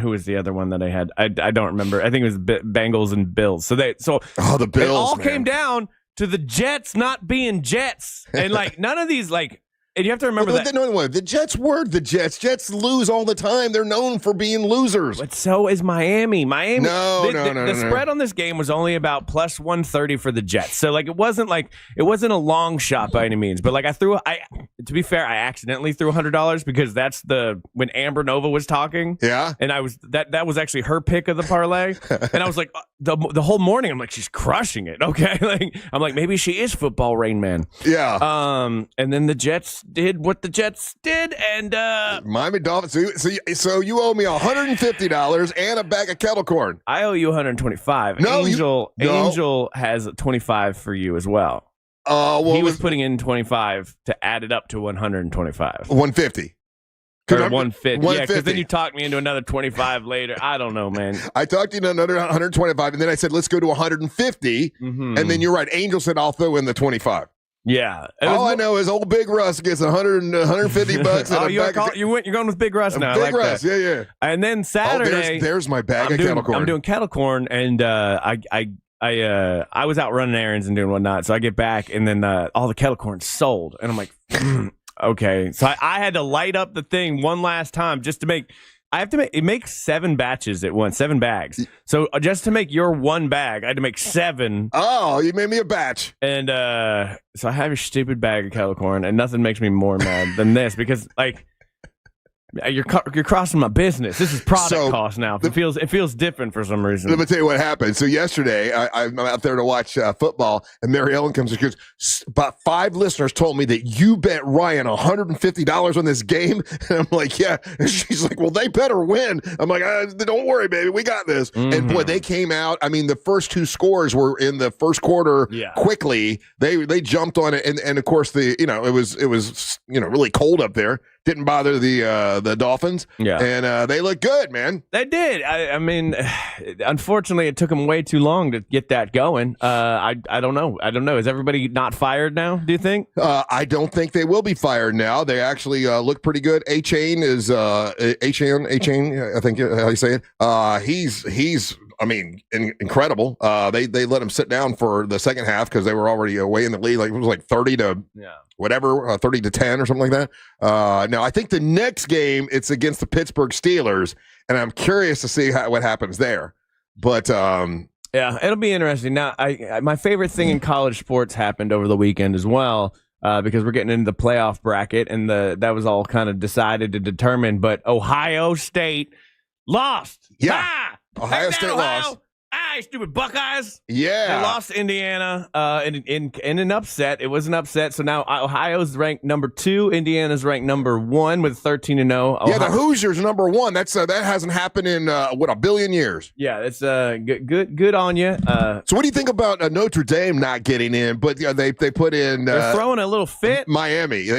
who was the other one that I had? I don't remember. I think it was Bengals and Bills. So the Bills. It all came down to the Jets not being Jets, and like none of these like. And you have to remember that the Jets were the Jets. Jets lose all the time. They're known for being losers. But so is Miami. No. The spread on this game was only about plus 130 for the Jets. So like it wasn't a long shot by any means. But like to be fair, I accidentally threw $100 because that's when Amber Nova was talking. Yeah. And that was actually her pick of the parlay. And I was like the whole morning I'm like, she's crushing it. Okay. Like I'm like, maybe she is football Rain Man. Yeah. And then the Jets did what the Jets did, and Miami Dolphins. So you owe me $150 and a bag of kettle corn. I owe you $125. No, Angel has $25 for you as well. He was putting in $25 to add it up to $125. $150. Or $150. Yeah, because then you talked me into another $25 later. I don't know, man. I talked you into another $125, and then I said, let's go to $150. And then you're right. Angel said, I'll throw in the $25. Yeah. All I know is old Big Russ gets $150. You're going with Big Russ now. Big Russ, yeah. And then Saturday, there's my bag of kettle corn. I'm doing kettle corn, and I was out running errands and doing whatnot. So I get back, and then all the kettle corn sold, and I'm like, okay. So I had to light up the thing one last time just to make. I have to make 7 batches at once, 7 bags. So just to make your one bag, I had to make 7. Oh, you made me a batch. And so I have your stupid bag of kettle corn, and nothing makes me more mad than this because like you're crossing my business. This is product cost now. It feels different for some reason. Let me tell you what happened. So yesterday, I'm out there to watch football, and Mary Ellen comes and goes, about 5 listeners told me that you bet Ryan $150 on this game. And I'm like, yeah. And she's like, well, they better win. I'm like, don't worry, baby. We got this. And boy, they came out. I mean, the first 2 scores were in the first quarter quickly. They jumped on it. And of course, it was really cold up there. Didn't bother the Dolphins. Yeah. And they look good, man. They did. I mean, unfortunately, it took them way too long to get that going. I don't know. Is everybody not fired now, do you think? I don't think they will be fired now. They actually look pretty good. A-Chain is A-Chain, I think how you say it. He's incredible. They let him sit down for the second half because they were already away in the lead. Like it was like 30 to 10 or something like that. Now I think the next game it's against the Pittsburgh Steelers, and I'm curious to see what happens there. But yeah, it'll be interesting. Now, my favorite thing in college sports happened over the weekend as well. Because we're getting into the playoff bracket, and that was all kind of decided to determine. But Ohio State lost. Yeah. Ohio State lost. Stupid Buckeyes. Yeah. They lost to Indiana in an upset. It was an upset. So now Ohio's ranked number 2. Indiana's ranked number 1 with 13-0. Yeah, the Hoosiers number 1. That hasn't happened in a billion years. Yeah, it's good on you. So what do you think about Notre Dame not getting in? But they put in. They're throwing a little fit. Miami.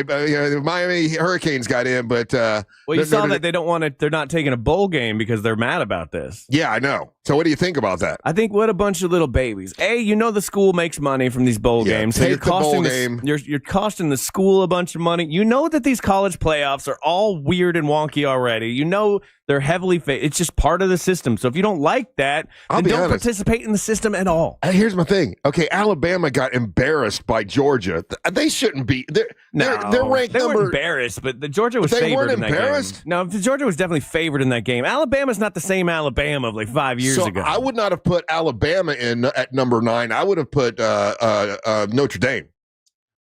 Miami Hurricanes got in, but you saw that they don't want to. They're not taking a bowl game because they're mad about this. Yeah, I know. So what do you think about that? I think what a bunch of little babies. The school makes money from these bowl games. You're costing you're costing the school a bunch of money. You know that these college playoffs are all weird and wonky already. You know they're heavily it's just part of the system. So if you don't like that, then don't participate in the system at all. Here's my thing. Okay, Alabama got embarrassed by Georgia. They shouldn't be. They're ranked they number. Weren't embarrassed, but the Georgia was they favored weren't in that embarrassed? game. No, the Georgia was definitely favored in that game. Alabama's not the same Alabama of like 5 years ago. I would not have put Alabama in at number 9. I would have put Notre Dame.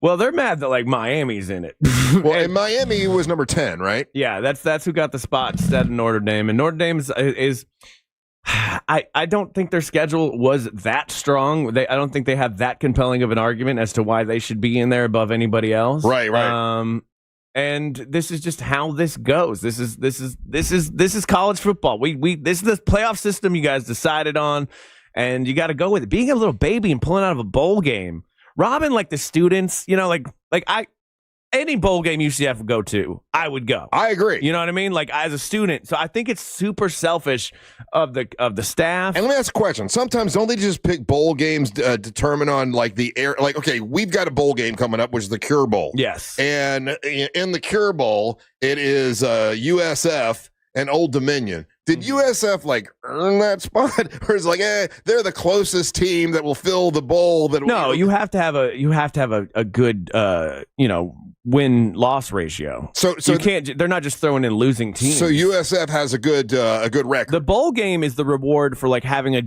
Well, they're mad that like Miami's in it. Well, and Miami was number 10, right? Yeah, that's who got the spot instead of Notre Dame. And Notre Dame is I don't think their schedule was that strong. I don't think they have that compelling of an argument as to why they should be in there above anybody else. Right. And this is just how this goes. This is college football. This is the playoff system you guys decided on, and you got to go with it. Being a little baby and pulling out of a bowl game, robbing like the students, any bowl game UCF would go to, I would go. I agree. You know what I mean? Like as a student. So I think it's super selfish of the staff. And let me ask a question. Sometimes don't they just pick bowl games determine on like the air? Like, okay, we've got a bowl game coming up, which is the Cure Bowl. Yes. And in the Cure Bowl, it is USF and Old Dominion. Did USF like earn that spot, or is it like they're the closest team that will fill the bowl? No, you have to have a good win-loss ratio. So you can't. They're not just throwing in losing teams. So USF has a good record. The bowl game is the reward for like having a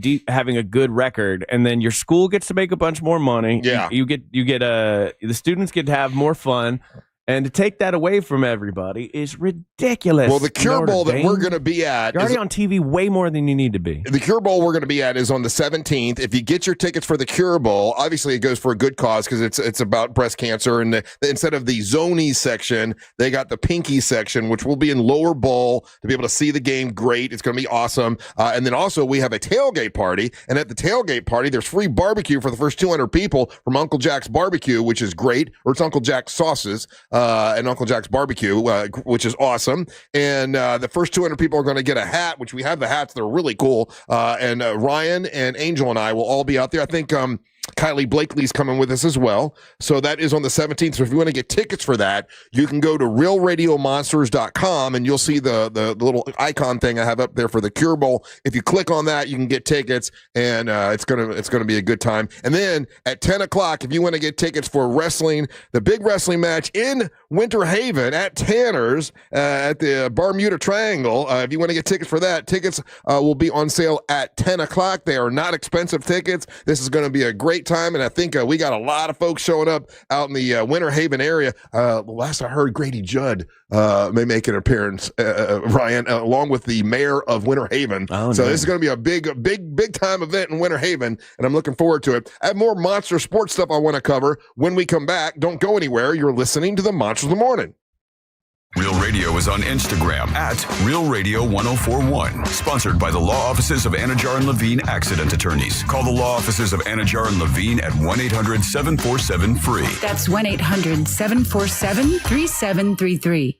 good record, and then your school gets to make a bunch more money. Yeah, you get the students get to have more fun. And to take that away from everybody is ridiculous. Well, the Cure Bowl that we're going to be at... You're already on TV way more than you need to be. The Cure Bowl we're going to be at is on the 17th. If you get your tickets for the Cure Bowl, obviously it goes for a good cause because it's about breast cancer. And instead of the Zonies section, they got the Pinky section, which will be in lower bowl to be able to see the game. Great. It's going to be awesome. And then also we have a tailgate party. And at the tailgate party, there's free barbecue for the first 200 people from Uncle Jack's Barbecue, which is great. Or it's Uncle Jack's Sauces. And Uncle Jack's Barbecue, which is awesome. And the first 200 people are going to get a hat, which we have the hats. They're really cool. And Ryan and Angel and I will all be out there. I think Kylie Blakely's coming with us as well. So that is on the 17th. So if you want to get tickets for that, you can go to realradiomonsters.com and you'll see the little icon thing I have up there for the Cure Bowl. If you click on that, you can get tickets, and it's gonna be a good time. And then at 10 o'clock, if you want to get tickets for wrestling, the big wrestling match in Winter Haven at Tanner's at the Bermuda Triangle, if you want to get tickets for that, tickets will be on sale at 10 o'clock. They are not expensive tickets. This is going to be a great time, and I think we got a lot of folks showing up out in the Winter Haven area. Last I heard, Grady Judd may make an appearance, Ryan, along with the mayor of Winter Haven. Oh, so nice. this is going to be a big time event in Winter Haven, and I'm looking forward to it. I have more Monster Sports stuff I want to cover when we come back. Don't go anywhere. You're listening to the Monsters of the Morning. Real Radio is on Instagram at Real Radio 1041. Sponsored by the law offices of Anajar and Levine Accident Attorneys. Call the law offices of Anajar and Levine at 1-800-747-FREE. That's 1-800-747-3733.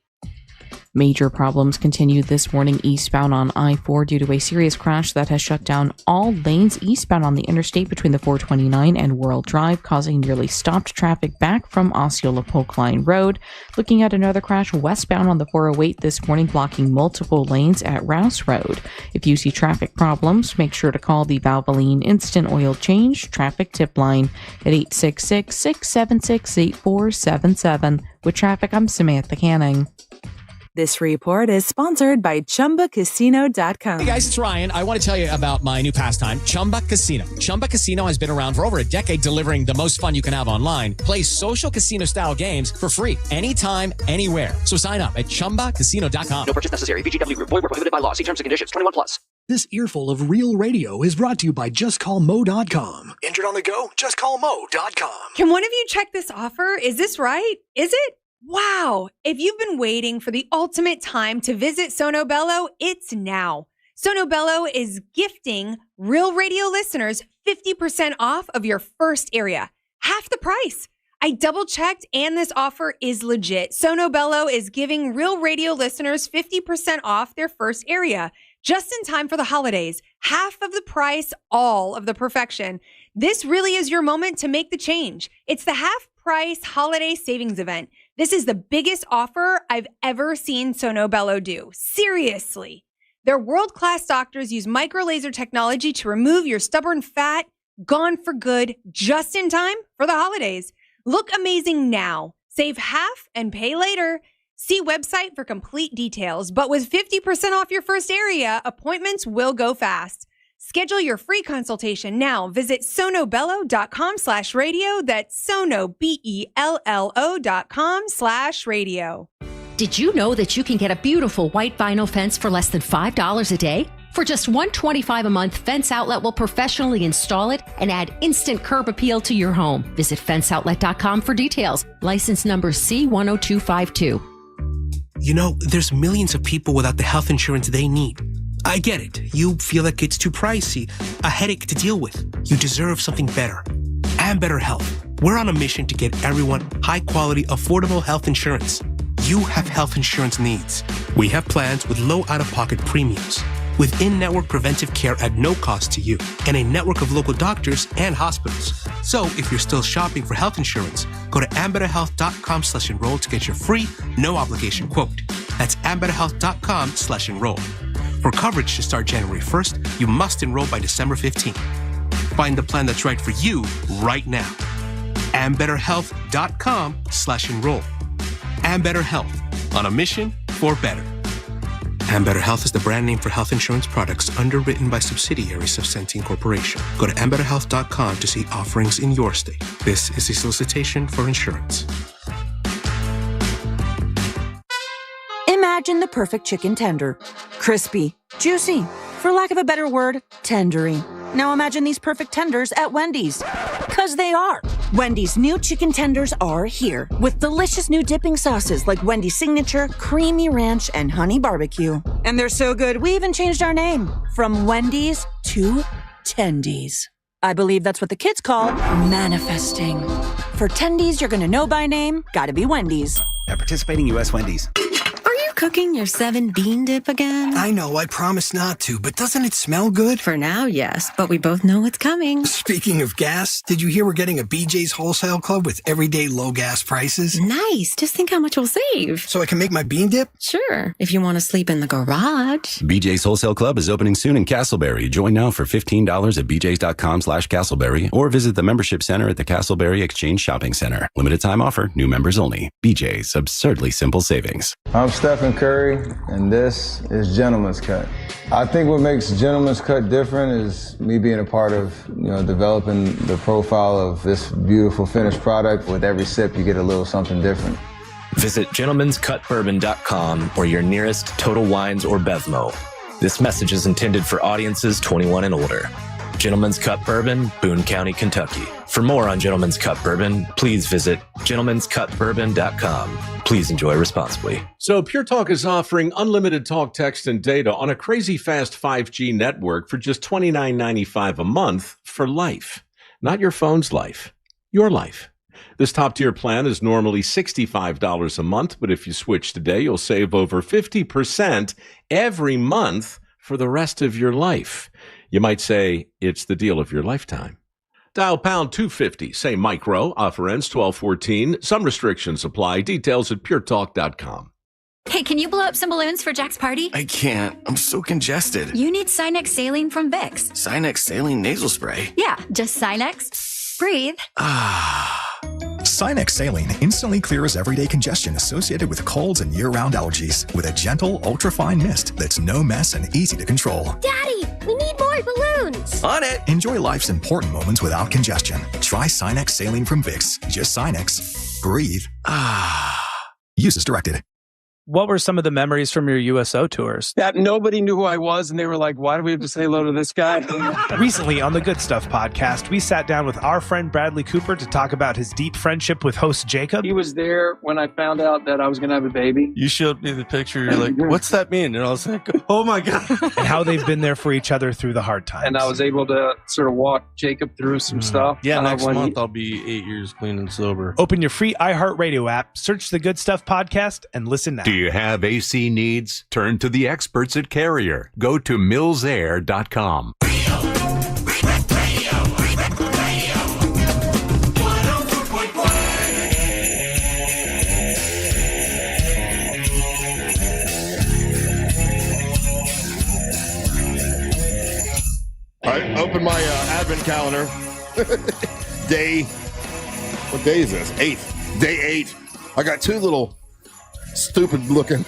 Major problems continued this morning eastbound on I-4 due to a serious crash that has shut down all lanes eastbound on the interstate between the 429 and World Drive, causing nearly stopped traffic back from Osceola Polk Line Road. Looking at another crash westbound on the 408 this morning, blocking multiple lanes at Rouse Road. If you see traffic problems, make sure to call the Valvoline Instant Oil Change Traffic Tip Line at 866-676-8477. With traffic, I'm Samantha Canning. This report is sponsored by ChumbaCasino.com. Hey guys, it's Ryan. I want to tell you about my new pastime, Chumba Casino. Chumba Casino has been around for over a decade, delivering the most fun you can have online. Play social casino-style games for free anytime, anywhere. So sign up at ChumbaCasino.com. No purchase necessary. VGW Group. Void where prohibited by law. See terms and conditions. 21 plus. This earful of Real Radio is brought to you by JustCallMo.com. Injured on the go? JustCallMo.com. Can one of you check this offer? Is this right? Is it? Wow. If you've been waiting for the ultimate time to visit Sono Bello, it's now. Sono Bello is gifting Real Radio listeners 50% off of your first area. Half the price. I double checked and this offer is legit. Sono Bello is giving Real Radio listeners 50% off their first area. Just in time for the holidays. Half of the price, all of the perfection. This really is your moment to make the change. It's the half price holiday savings event. This is the biggest offer I've ever seen Sono Bello do. Seriously. Their world-class doctors use micro-laser technology to remove your stubborn fat, gone for good, just in time for the holidays. Look amazing now. Save half and pay later. See website for complete details. But with 50% off your first area, appointments will go fast. Schedule your free consultation now. Visit sonobello.com/radio. That's sonobello.com/radio. Did you know that you can get a beautiful white vinyl fence for less than $5 a day? For just $125 a month, Fence Outlet will professionally install it and add instant curb appeal to your home. Visit fenceoutlet.com for details. License number C10252. You know, there's millions of people without the health insurance they need. I get it. You feel like it's too pricey, a headache to deal with. You deserve something better. and better health. We're on a mission to get everyone high-quality, affordable health insurance. You have health insurance needs. We have plans with low out-of-pocket premiums, with in-network preventive care at no cost to you, and a network of local doctors and hospitals. So if you're still shopping for health insurance, go to ambetterhealth.com/enroll to get your free, no-obligation quote. That's ambetterhealth.com/enroll. For coverage to start January 1st, you must enroll by December 15th. Find the plan that's right for you right now. ambetterhealth.com/enroll. Ambetter Health, on a mission for better. Ambetter Health is the brand name for health insurance products underwritten by subsidiaries of Centene Corporation. Go to ambetterhealth.com to see offerings in your state. This is a solicitation for insurance. Imagine the perfect chicken tender. Crispy, juicy, for lack of a better word, tendery. Now imagine these perfect tenders at Wendy's. 'Cause they are. Wendy's new chicken tenders are here with delicious new dipping sauces like Wendy's Signature, Creamy Ranch, and Honey Barbecue. And they're so good, we even changed our name from Wendy's to Tendies. I believe that's what the kids call manifesting. For Tendies you're gonna know by name, gotta be Wendy's. At participating U.S. Wendy's. Cooking your 7 bean dip again? I know, I promised not to, but doesn't it smell good? For now, yes, but we both know it's coming. Speaking of gas, did you hear we're getting a BJ's Wholesale Club with everyday low gas prices? Nice. Just think how much we'll save. So I can make my bean dip? Sure, if you want to sleep in the garage. BJ's Wholesale Club is opening soon in Castleberry. Join now for $15 at bjs.com/Castleberry or visit the membership center at the Castleberry Exchange Shopping Center. Limited time offer, new members only. BJ's, absurdly simple savings. I'm Stephen Curry, and this is Gentleman's Cut. I think what makes Gentleman's Cut different is me being a part of, developing the profile of this beautiful finished product. With every sip, you get a little something different. Visit gentleman'scutbourbon.com or your nearest Total Wines or Bevmo. This message is intended for audiences 21 and older. Gentleman's Cut Bourbon, Boone County, Kentucky. For more on Gentleman's Cut Bourbon, please visit gentleman'scutbourbon.com. Please enjoy responsibly. So Pure Talk is offering unlimited talk, text, and data on a crazy fast 5G network for just $29.95 a month for life. Not your phone's life, your life. This top-tier plan is normally $65 a month, but if you switch today, you'll save over 50% every month for the rest of your life. You might say it's the deal of your lifetime. Dial pound 250, say micro, offer ends 12/14. Some restrictions apply. Details at puretalk.com. Hey, can you blow up some balloons for Jack's party? I can't. I'm so congested. You need Sinex Saline from Vicks. Sinex Saline nasal spray? Yeah, just Sinex. Breathe. Sinex Saline instantly clears everyday congestion associated with colds and year-round allergies with a gentle, ultra-fine mist that's no mess and easy to control. Daddy, we need more balloons. On it. Enjoy life's important moments without congestion. Try Sinex Saline from Vicks. Just Sinex. Breathe. Use as directed. What were some of the memories from your USO tours? That nobody knew who I was, and they were like, why do we have to say hello to this guy? Recently on the Good Stuff podcast, we sat down with our friend Bradley Cooper to talk about his deep friendship with host Jacob. He was there when I found out that I was going to have a baby. You showed me the picture. You're like, what's that mean? And I was like, oh my God. And how they've been there for each other through the hard times. And I was able to sort of walk Jacob through some stuff. Yeah, next month I'll be 8 years clean and sober. Open your free iHeartRadio app, search the Good Stuff podcast, and listen now. Do you have AC needs? Turn to the experts at Carrier. Go to millsair.com. I opened my advent calendar. What day is this? 8th. Day 8. I got two little stupid-looking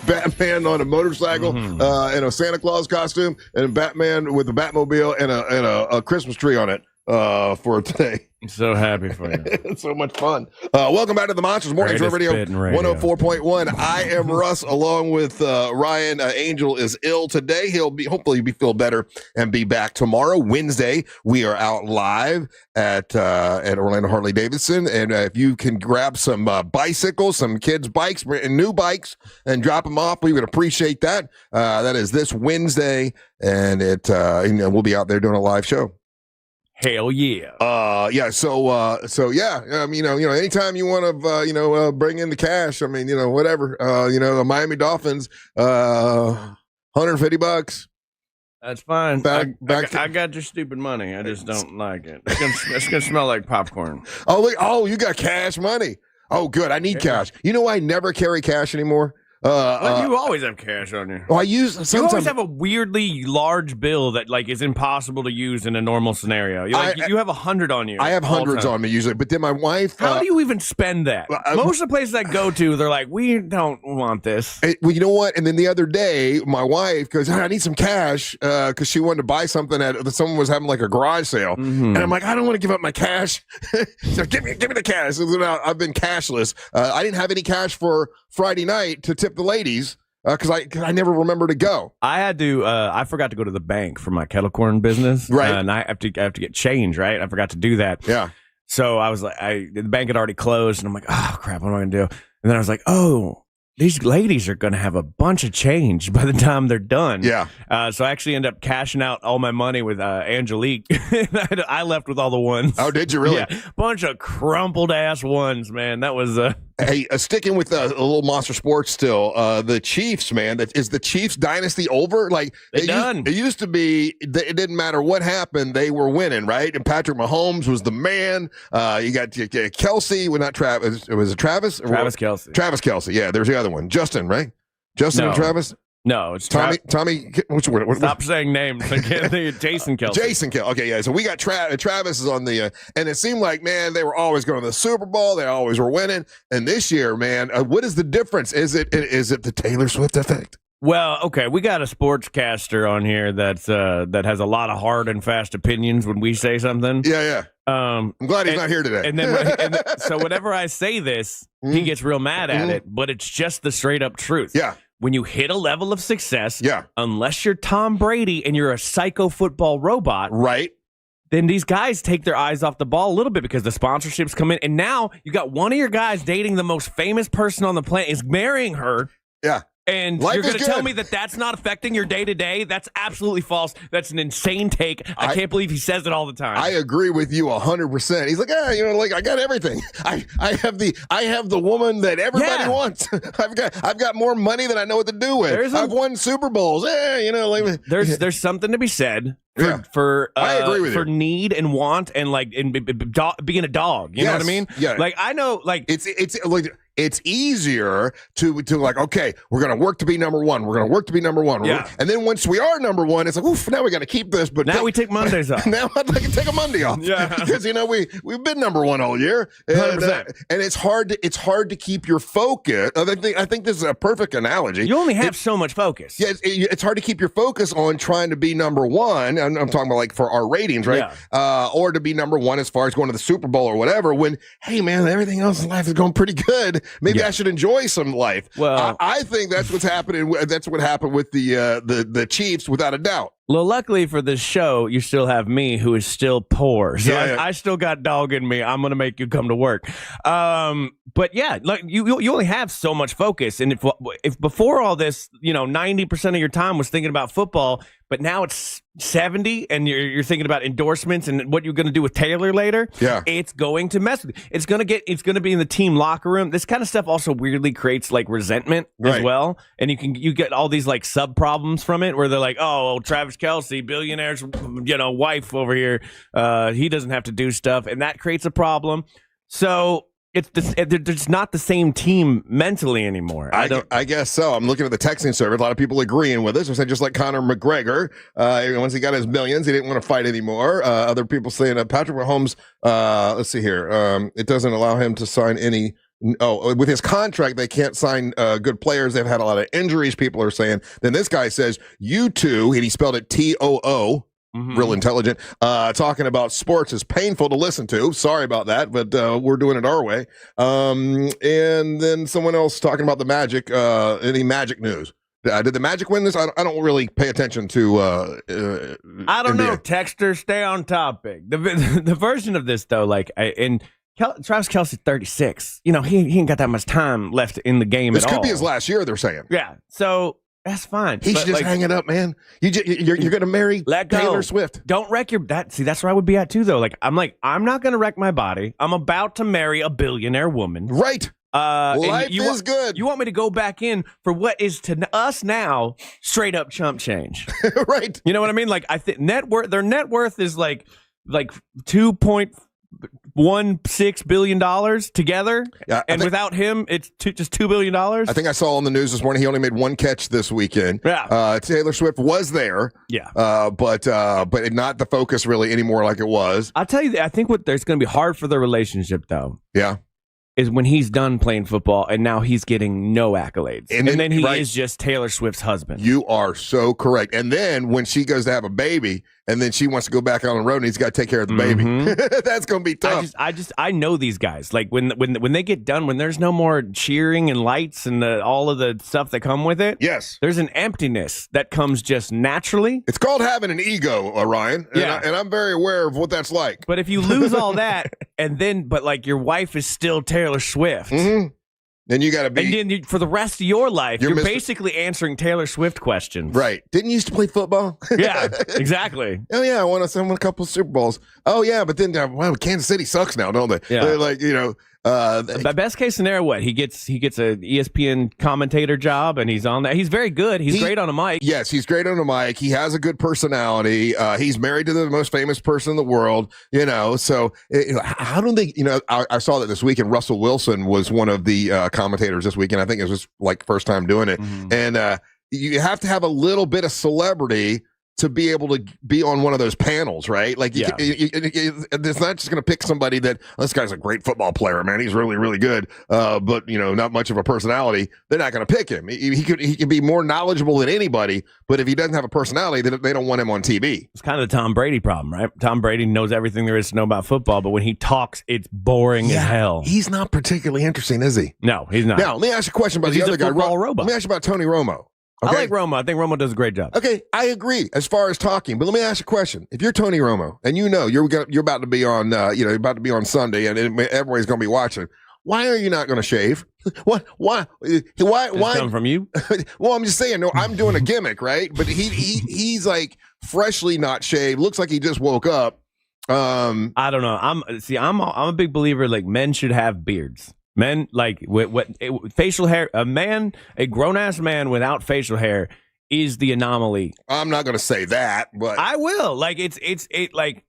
Batman on a motorcycle in a Santa Claus costume, and Batman with a Batmobile and a Christmas tree on it for today. I'm so happy for you. It's so much fun. Welcome back to the Monsters Mornings Radio 104.1. I am Russ, along with Ryan. Angel is ill today. He'll hopefully feel better and be back tomorrow. Wednesday, we are out live at Orlando Harley Davidson, and if you can grab some bicycles, some kids' bikes, and new bikes, and drop them off, we would appreciate that. That is this Wednesday, and we'll be out there doing a live show. Hell yeah. So anytime you want to, bring in the cash, I mean, whatever, the Miami Dolphins, $150. That's fine. Back I got your stupid money. I just don't like it. It's gonna smell like popcorn. Oh, you got cash money. Oh, good. I need cash. You know, I never carry cash anymore. Well, you always have cash on you. Well, I use sometimes. You always have a weirdly large bill that is impossible to use in a normal scenario. You have 100 on you. I have hundreds on me usually, but then my wife. How do you even spend that? Most of the places I go to, they're like, we don't want this. Well, you know what? And then the other day, my wife goes, I need some cash because she wanted to buy something that someone was having like a garage sale, and I'm like, I don't want to give up my cash. So give me the cash. So now I've been cashless. I didn't have any cash for Friday night to tip the ladies because I never remember to go. I had to. I forgot to go to the bank for my kettle corn business, right? And I have to get change, right? I forgot to do that. Yeah. So I was like, the bank had already closed, and I'm like, oh crap, what am I gonna do? And then I was like, oh, these ladies are going to have a bunch of change by the time they're done. Yeah. So I actually ended up cashing out all my money with Angelique. I left with all the ones. Oh, did you really? Yeah. Bunch of crumpled ass ones, man. That was. Hey, sticking with a little Monster Sports still, the Chiefs, man. Is the Chiefs dynasty over? Like it used to be. It didn't matter what happened; they were winning, right? And Patrick Mahomes was the man. You got Kelsey. Well, not Travis. Was it Travis? Travis Kelsey. Travis Kelsey. Yeah, there's the other one, Justin, right? Justin and Travis. No, it's Tommy. Which one? Stop saying names. I can't think of Jason Kelsey. Jason Kelsey. Okay, yeah. So we got Travis is on the, and it seemed like, man, they were always going to the Super Bowl. They always were winning. And this year, man, what is the difference? Is it the Taylor Swift effect? Well, okay, we got a sportscaster on here that has a lot of hard and fast opinions when we say something. Yeah. I'm glad he's not here today. And then, so whenever I say this, he gets real mad at it, but it's just the straight up truth. Yeah. When you hit a level of success, unless you're Tom Brady and you're a psycho football robot, right? Then these guys take their eyes off the ball a little bit because the sponsorships come in, and now you got one of your guys dating the most famous person on the planet, is marrying her. Yeah. And Life you're going to is tell good. me that that's not affecting your day-to-day? That's absolutely false. That's an insane take. I can't believe he says it all the time. I agree with you 100%. He's like, I got everything. I have the woman that everybody wants. I've got more money than I know what to do with. I've won Super Bowls. There's something to be said for I agree with for you. Need and want and being a dog. You know what I mean? Yeah. Like I know, like it's like. It's easier to like, okay, we're going to work to be number one. We're going to work to be number one. Yeah. And then once we are number one, it's like, oof, now we got to keep this. But now we take Mondays off. Now I'd like to take a Monday off. Yeah. Because, we've been number one all year. And it's hard to keep your focus. I think this is a perfect analogy. You only have so much focus. Yeah, it's hard to keep your focus on trying to be number one. I'm talking about like for our ratings, right? Yeah. Or to be number one as far as going to the Super Bowl or whatever. When, hey, man, everything else in life is going pretty good. Maybe I should enjoy some life. Well, I think that's what's happening. That's what happened with the Chiefs, without a doubt. Well, luckily for this show, you still have me, who is still poor. So I still got dog in me. I'm going to make you come to work. But yeah, like you only have so much focus. And if before all this, 90% of your time was thinking about football, but now it's 70 and you're thinking about endorsements and what you're going to do with Taylor later. Yeah. It's going to mess with you. It's going to be in the team locker room. This kind of stuff also weirdly creates like resentment as well. And you get all these like sub problems from it where they're like, oh, Travis Kelsey, billionaire's, wife over here. He doesn't have to do stuff. And that creates a problem. So it's not the same team mentally anymore. I guess so. I'm looking at the texting server. A lot of people agreeing with us. They're saying just like Conor McGregor, once he got his millions, he didn't want to fight anymore. Other people saying Patrick Mahomes, let's see here. It doesn't allow him to sign any. Oh, with his contract, they can't sign good players. They've had a lot of injuries, people are saying. Then this guy says, you two, and he spelled it T-O-O. Real intelligent. Talking about sports is painful to listen to. Sorry about that, but we're doing it our way. And then someone else talking about the Magic. Any Magic news? Did the Magic win this? I don't really pay attention to. I don't know. Texter, stay on topic. The version of this though, Travis Kelsey's 36. He ain't got that much time left in the game. This at all. could be his last year. They're saying. Yeah. So That's fine. He should just hang it up, man. You're going to marry Taylor Swift. Don't wreck your that. See, that's where I would be at too, though. Like I'm not going to wreck my body. I'm about to marry a billionaire woman. Right. Life is good. You want me to go back in for what is to us now straight up chump change? Right. You know what I mean? Like I think their net worth is like $2.16 billion together, and without him, it's just $2 billion. I think I saw on the news this morning he only made one catch this weekend. Yeah, Taylor Swift was there. Yeah, but not the focus really anymore like it was. I'll tell you, I think what there's going to be hard for their relationship though. Yeah. Is when he's done playing football and now he's getting no accolades. And then he is just Taylor Swift's husband. You are so correct. And then when she goes to have a baby and then she wants to go back on the road and he's got to take care of the baby. That's going to be tough. I know these guys. Like when they get done, when there's no more cheering and lights and all of the stuff that come with it. Yes. There's an emptiness that comes just naturally. It's called having an ego, Ryan. And I'm very aware of what that's like. But if you lose all that but like your wife is still Taylor Swift. Mm-hmm. Then you got to be. And then for the rest of your life, you're basically answering Taylor Swift questions. Right. Didn't you used to play football? Yeah, exactly. Oh, yeah. I won a couple of Super Bowls. Oh, yeah. But then, Kansas City sucks now, don't they? Yeah. They're like, the best case scenario, what he gets a ESPN commentator job, and he's on that. He's very good. He's great on a mic. Yes, he's great on a mic. He has a good personality. He's married to the most famous person in the world. So how do they? I saw that this weekend. Russell Wilson was one of the commentators this weekend. I think it was like first time doing it, and you have to have a little bit of celebrity to be able to be on one of those panels, right? Like, it's not just going to pick somebody that, this guy's a great football player, man. He's really, really good, but, not much of a personality. They're not going to pick him. He could be more knowledgeable than anybody, but if he doesn't have a personality, they don't want him on TV. It's kind of the Tom Brady problem, right? Tom Brady knows everything there is to know about football, but when he talks, it's boring as hell. He's not particularly interesting, is he? No, he's not. Now, let me ask you a question about the other guy. Let me ask you about Tony Romo. Okay? I like Romo. I think Romo does a great job. Okay, I agree as far as talking, but let me ask you a question. If you're Tony Romo and you're about to be on, you're about to be on Sunday and everybody's going to be watching, why are you not going to shave? Why? Come from you? Well, I'm just saying. No, I'm doing a gimmick, right? But he's like freshly not shaved. Looks like he just woke up. I don't know. I'm a big believer. Like men should have beards. Men like facial hair. A grown ass man without facial hair is the anomaly. I'm not going to say that, but I will. Like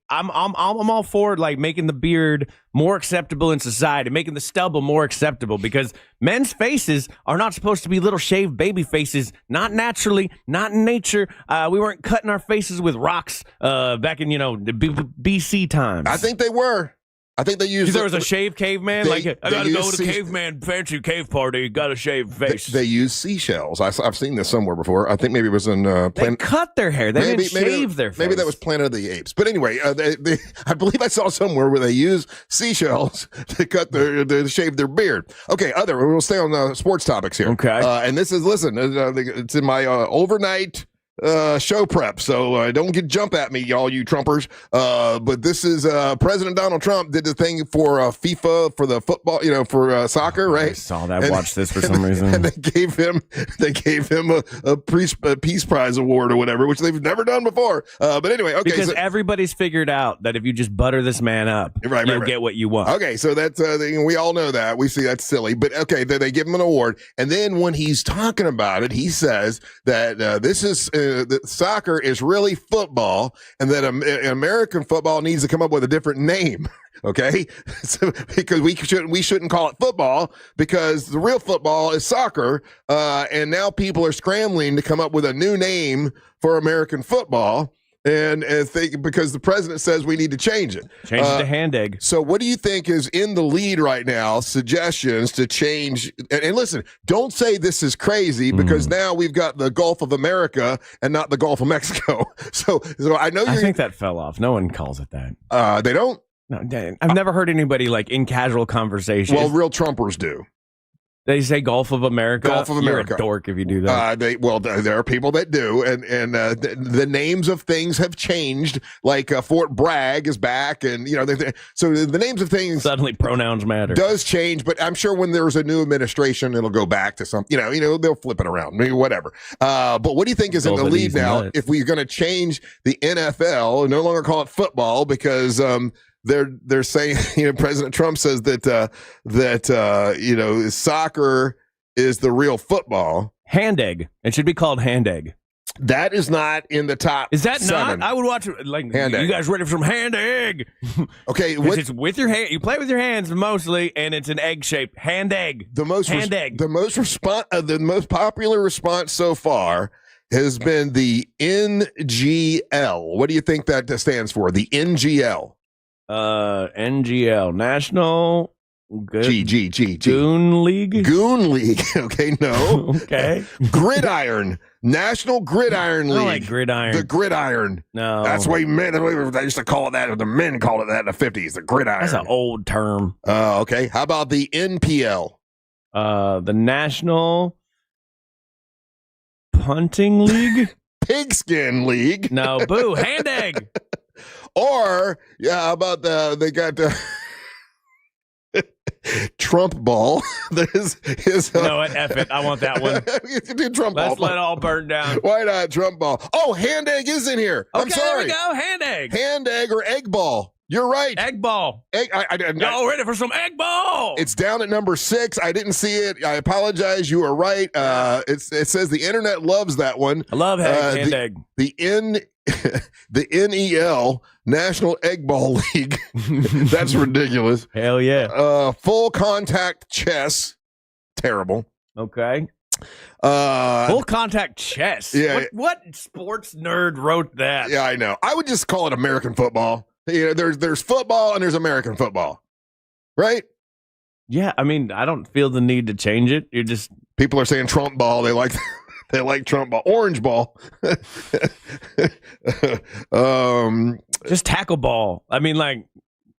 I'm all for like making the beard more acceptable in society, making the stubble more acceptable, because men's faces are not supposed to be little shaved baby faces, not naturally, not in nature. We weren't cutting our faces with rocks back in the BC times. I think they were. I think they used. There was a shaved caveman. I gotta go to caveman fancy cave party. Got a shaved face. They use seashells. I've seen this somewhere before. I think maybe it was in. They cut their hair. They didn't shave their face. Maybe that was Planet of the Apes. But anyway, I believe I saw somewhere where they use seashells to to shave their beard. Okay, we'll stay on sports topics here. Okay, and this is it's in my overnight show prep, so don't jump at me, all you Trumpers. But this is President Donald Trump did the thing for FIFA for the football, for soccer, right? I saw that. Watched this for some reason. And they gave him a Peace Prize award or whatever, which they've never done before. But anyway, okay, because everybody's figured out that if you just butter this man up, you'll get what you want. Okay, so that's we all know that. We see that's silly, but okay, they give him an award, and then when he's talking about it, he says that this is. That soccer is really football, and that American football needs to come up with a different name. Okay, because we shouldn't call it football, because the real football is soccer, and now people are scrambling to come up with a new name for American football. And because the president says we need to change it. Change it to hand egg. So what do you think is in the lead right now? Suggestions to change. And listen, don't say this is crazy, because now we've got the Gulf of America and not the Gulf of Mexico. So I know I think that fell off. No one calls it that. They don't? No, I've never heard anybody like in casual conversation. Well, real Trumpers do. They say Gulf of America. Gulf of America. You're a dork if you do that. There are people that do, and the names of things have changed. Like Fort Bragg is back, and so the names of things suddenly pronouns matter. Does change, but I'm sure when there's a new administration, it'll go back to something. They'll flip it around, maybe whatever. But what do you think is in the lead now? If we're going to change the NFL and no longer call it football because they're saying, President Trump says that soccer is the real football. Hand egg. It should be called hand egg. That is not in the top. Is that 7. not? I would watch it like hand you egg. guys ready for some hand egg? Okay, it's with your hand. You play with your hands mostly, and it's an egg shape. Hand egg. The most popular response so far has been the NGL. What do you think that stands for? The NGL. NGL, National Goon League. Goon League. Okay, no. Okay. Gridiron. National Gridiron League. I like gridiron. The gridiron. No. That's why they used to call it that. The men called it that in the 50s. The gridiron. That's an old term. Okay. How about the NPL? The National Punting League. Pigskin League. No, boo. Hand egg. Or how about they got Trump ball. You know what? F it. I want that one. Trump ball. Let's let it all burn down. Why not Trump ball? Oh, hand egg is in here. Okay, I'm sorry. There we go. Hand egg. Hand egg or egg ball. You're right. Egg ball. Y'all ready for some egg ball? It's down at number 6. I didn't see it. I apologize. You are right. It says the internet loves that one. I love hand egg. The NEL, National Egg Ball League. That's ridiculous. Hell yeah. Full contact chess. Terrible. Okay. Full contact chess. Yeah. What sports nerd wrote that? Yeah, I know. I would just call it American football. There's football and there's American football. Right? Yeah, I mean, I don't feel the need to change it. You're just people are saying Trump ball. They like Trump ball. Orange ball. Just tackle ball. I mean, like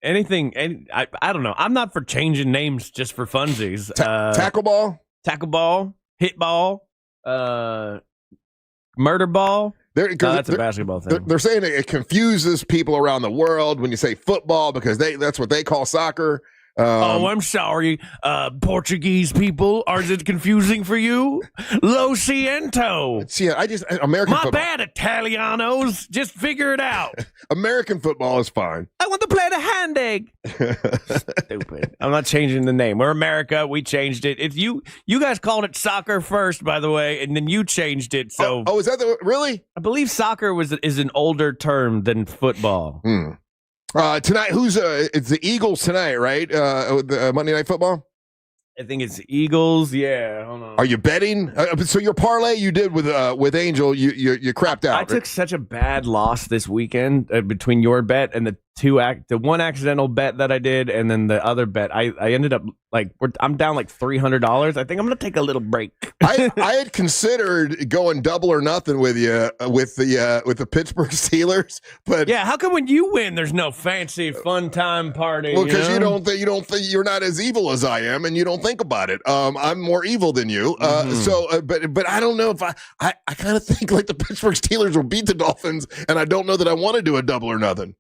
anything. I don't know. I'm not for changing names just for funsies. Tackle ball, hit ball, murder ball. That's a basketball thing. They're saying it confuses people around the world when you say football because that's what they call soccer. I'm sorry, Portuguese people. Is it confusing for you? Lo siento. See, American football. My bad, Italianos. Just figure it out. American football is fine. I want to play the hand egg. Stupid. I'm not changing the name. We're America. We changed it. If you guys called it soccer first, by the way, and then you changed it. So, is that really? I believe soccer is an older term than football. Tonight, it's the Eagles tonight, right? The Monday Night Football? I think it's Eagles. Yeah, hold on. Are you betting? So your parlay you did with Angel, you crapped out. I took such a bad loss this weekend between your bet and the one accidental bet that I did, and then the other bet. I ended up I'm down like $300. I think I'm gonna take a little break. I had considered going double or nothing with you with the Pittsburgh Steelers, but yeah, how come when you win there's no fancy fun time party? Well, because you don't think you're not as evil as I am, and you don't think about it. I'm more evil than you. But I don't know if I kind of think like the Pittsburgh Steelers will beat the Dolphins, and I don't know that I want to do a double or nothing.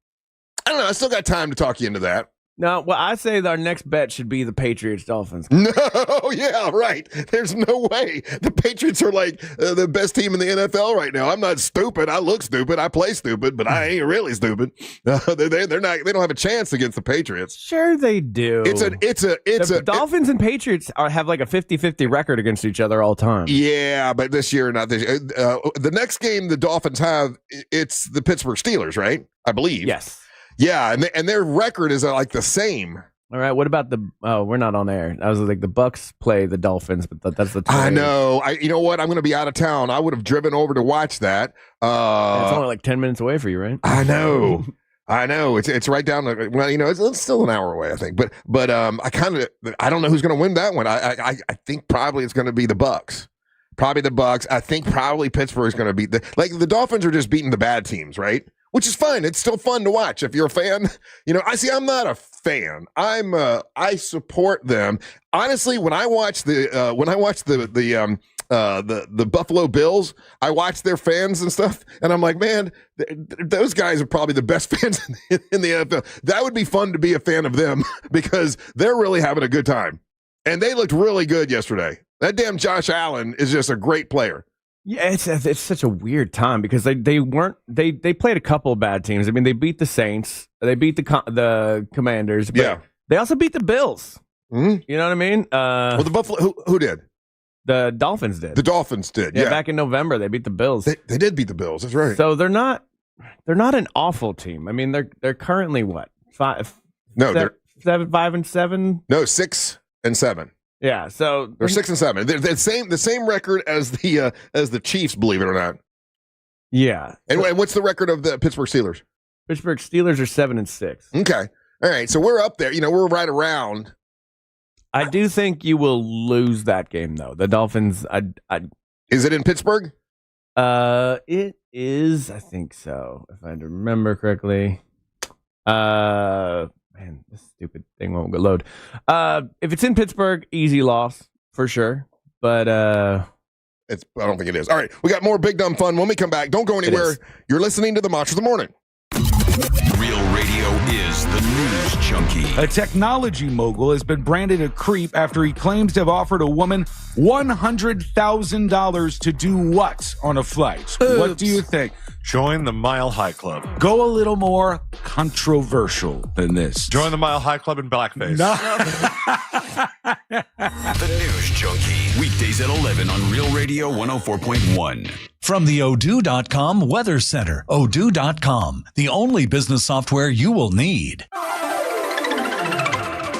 I don't know. I still got time to talk you into that. No, well, I say that our next bet should be the Patriots-Dolphins. No, yeah, right. There's no way. The Patriots are like the best team in the NFL right now. I'm not stupid. I look stupid. I play stupid, but I ain't really stupid. They're not. They don't have a chance against the Patriots. Sure, they do. The Dolphins and Patriots have like a 50-50 record against each other all time. Yeah, but this year, not this year. The next game the Dolphins have, it's the Pittsburgh Steelers, right? I believe. Yes. Yeah, and their record is like the same. All right, what about we're not on air. I was like, the Bucks play the Dolphins, but that's the trade. I know. You know what? I'm going to be out of town. I would have driven over to watch that. It's only like 10 minutes away for you, right? I know. It's right down. Well, it's still an hour away, I think. But I don't know who's going to win that one. I think probably it's going to be the Bucks. Probably the Bucks. I think probably Pittsburgh is going to beat the Dolphins are just beating the bad teams, right? which is fine. It's still fun to watch if you're a fan. I'm not a fan. I support them. Honestly, when I watch the Buffalo Bills, I watch their fans and stuff, and I'm like, man, those guys are probably the best fans in the NFL. That would be fun to be a fan of them because they're really having a good time. And they looked really good yesterday. That damn Josh Allen is just a great player. Yeah, it's such a weird time because they played a couple of bad teams. I mean, they beat the Saints, they beat the Commanders, but they also beat the Bills. Mm-hmm. You know what I mean? The Buffalo who did? The Dolphins did. The Dolphins did. Yeah, back in November they beat the Bills. They did beat the Bills. That's right. So they're not an awful team. I mean, they're currently what 5? No, they're 5 and 7. No, 6 and 7. Yeah, so they're 6 and 7. They're the same record as the Chiefs, believe it or not. Yeah. And what's the record of the Pittsburgh Steelers? Pittsburgh Steelers are 7 and 6. Okay. All right. So we're up there. We're right around. I do think you will lose that game though. The Dolphins. Is it in Pittsburgh? It is. I think so. If I remember correctly. Man, this stupid thing won't load. If it's in Pittsburgh, easy loss for sure. But I don't think it is. All right, we got more Big Dumb Fun when we come back. Don't go anywhere. You're listening to the Monsters of the Morning. Real radio is the news junkie. A technology mogul has been branded a creep after he claims to have offered a woman $100,000 to do what on a flight? Oops. What do you think? Join the Mile High Club. Go a little more controversial than this. Join the Mile High Club in blackface. The News Junkie. Weekdays at 11 on Real Radio 104.1. From the Odoo.com Weather Center. Odoo.com, the only business software you will need.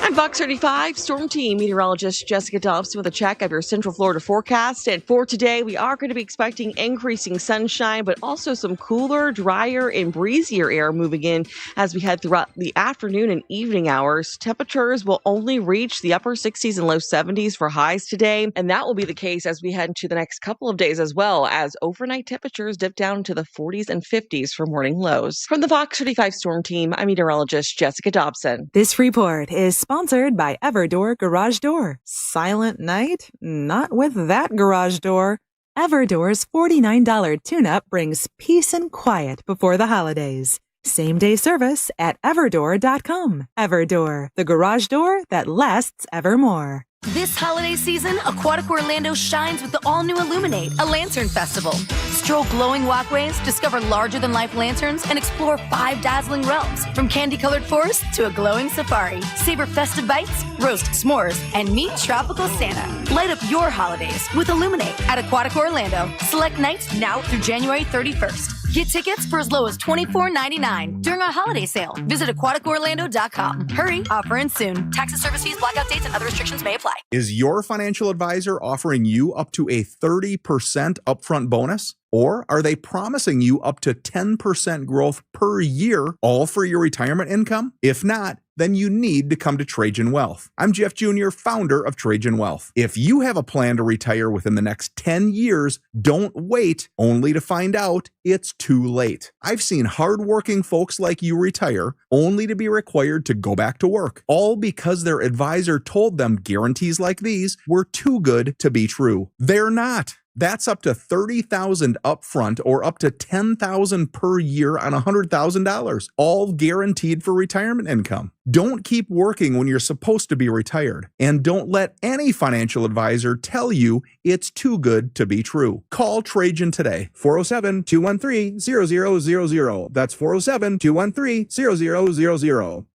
I'm Fox 35 Storm Team meteorologist Jessica Dobson with a check of your Central Florida forecast. And for today, we are going to be expecting increasing sunshine, but also some cooler, drier, and breezier air moving in as we head throughout the afternoon and evening hours. Temperatures will only reach the upper 60s and low 70s for highs today, and that will be the case as we head into the next couple of days as well, as overnight temperatures dip down to the 40s and 50s for morning lows. From the Fox 35 Storm Team, I'm meteorologist Jessica Dobson. This report is sponsored by Everdoor Garage Door. Silent night? Not with that garage door. Everdoor's $49 tune-up brings peace and quiet before the holidays. Same-day service at everdoor.com. Everdoor, the garage door that lasts evermore. This holiday season, Aquatic Orlando shines with the all-new Illuminate, a lantern festival. Stroll glowing walkways, discover larger-than-life lanterns, and explore 5 dazzling realms, from candy-colored forests to a glowing safari. Savor festive bites, roast s'mores, and meet tropical Santa. Light up your holidays with Illuminate at Aquatic Orlando. Select nights now through January 31st. Get tickets for as low as $24.99 during our holiday sale. Visit aquaticorlando.com. Hurry, offer ends soon. Taxes, service fees, blackout dates, and other restrictions may apply. Is your financial advisor offering you up to a 30% upfront bonus? Or are they promising you up to 10% growth per year, all for your retirement income? If not, then you need to come to Trajan Wealth. I'm Jeff Jr., founder of Trajan Wealth. If you have a plan to retire within the next 10 years, don't wait only to find out it's too late. I've seen hardworking folks like you retire only to be required to go back to work, all because their advisor told them guarantees like these were too good to be true. They're not. That's up to $30,000 upfront or up to $10,000 per year on $100,000, all guaranteed for retirement income. Don't keep working when you're supposed to be retired, and don't let any financial advisor tell you it's too good to be true. Call Trajan today, 407-213-0000. That's 407-213-0000.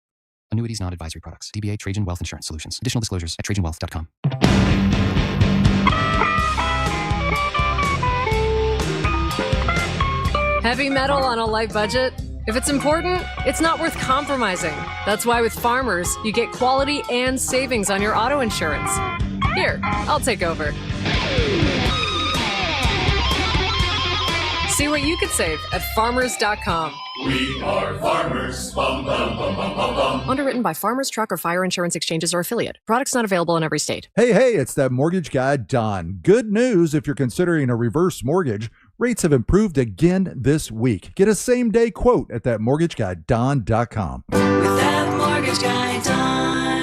Annuities, not advisory products. DBA Trajan Wealth Insurance Solutions. Additional disclosures at trajanwealth.com. Heavy metal on a light budget? If it's important, it's not worth compromising. That's why with Farmers, you get quality and savings on your auto insurance. Here, I'll take over. See what you could save at farmers.com. We are farmers. Bum, bum, bum, bum, bum, bum. Underwritten by Farmers Truck or Fire Insurance Exchanges or affiliate. Products not available in every state. Hey, it's that mortgage guy, Don. Good news if you're considering a reverse mortgage. Rates have improved again this week. Get a same-day quote at thatmortgageguyDon.com. With thatmortgageguyDon.com.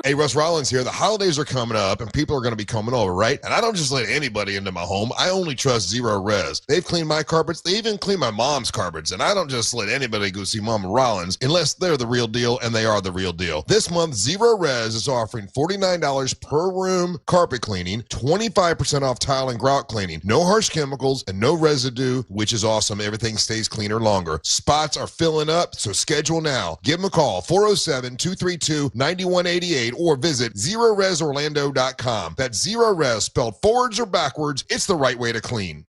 Hey, Russ Rollins here. The holidays are coming up and people are going to be coming over, right? And I don't just let anybody into my home. I only trust Zero Res. They've cleaned my carpets. They even clean my mom's carpets. And I don't just let anybody go see Mama Rollins unless they're the real deal, and they are the real deal. This month, Zero Res is offering $49 per room carpet cleaning, 25% off tile and grout cleaning, no harsh chemicals, and no residue, which is awesome. Everything stays cleaner longer. Spots are filling up, so schedule now. Give them a call, 407-232-9188, or visit ZeroResOrlando.com. That's Zero Res, spelled forwards or backwards. It's the right way to clean.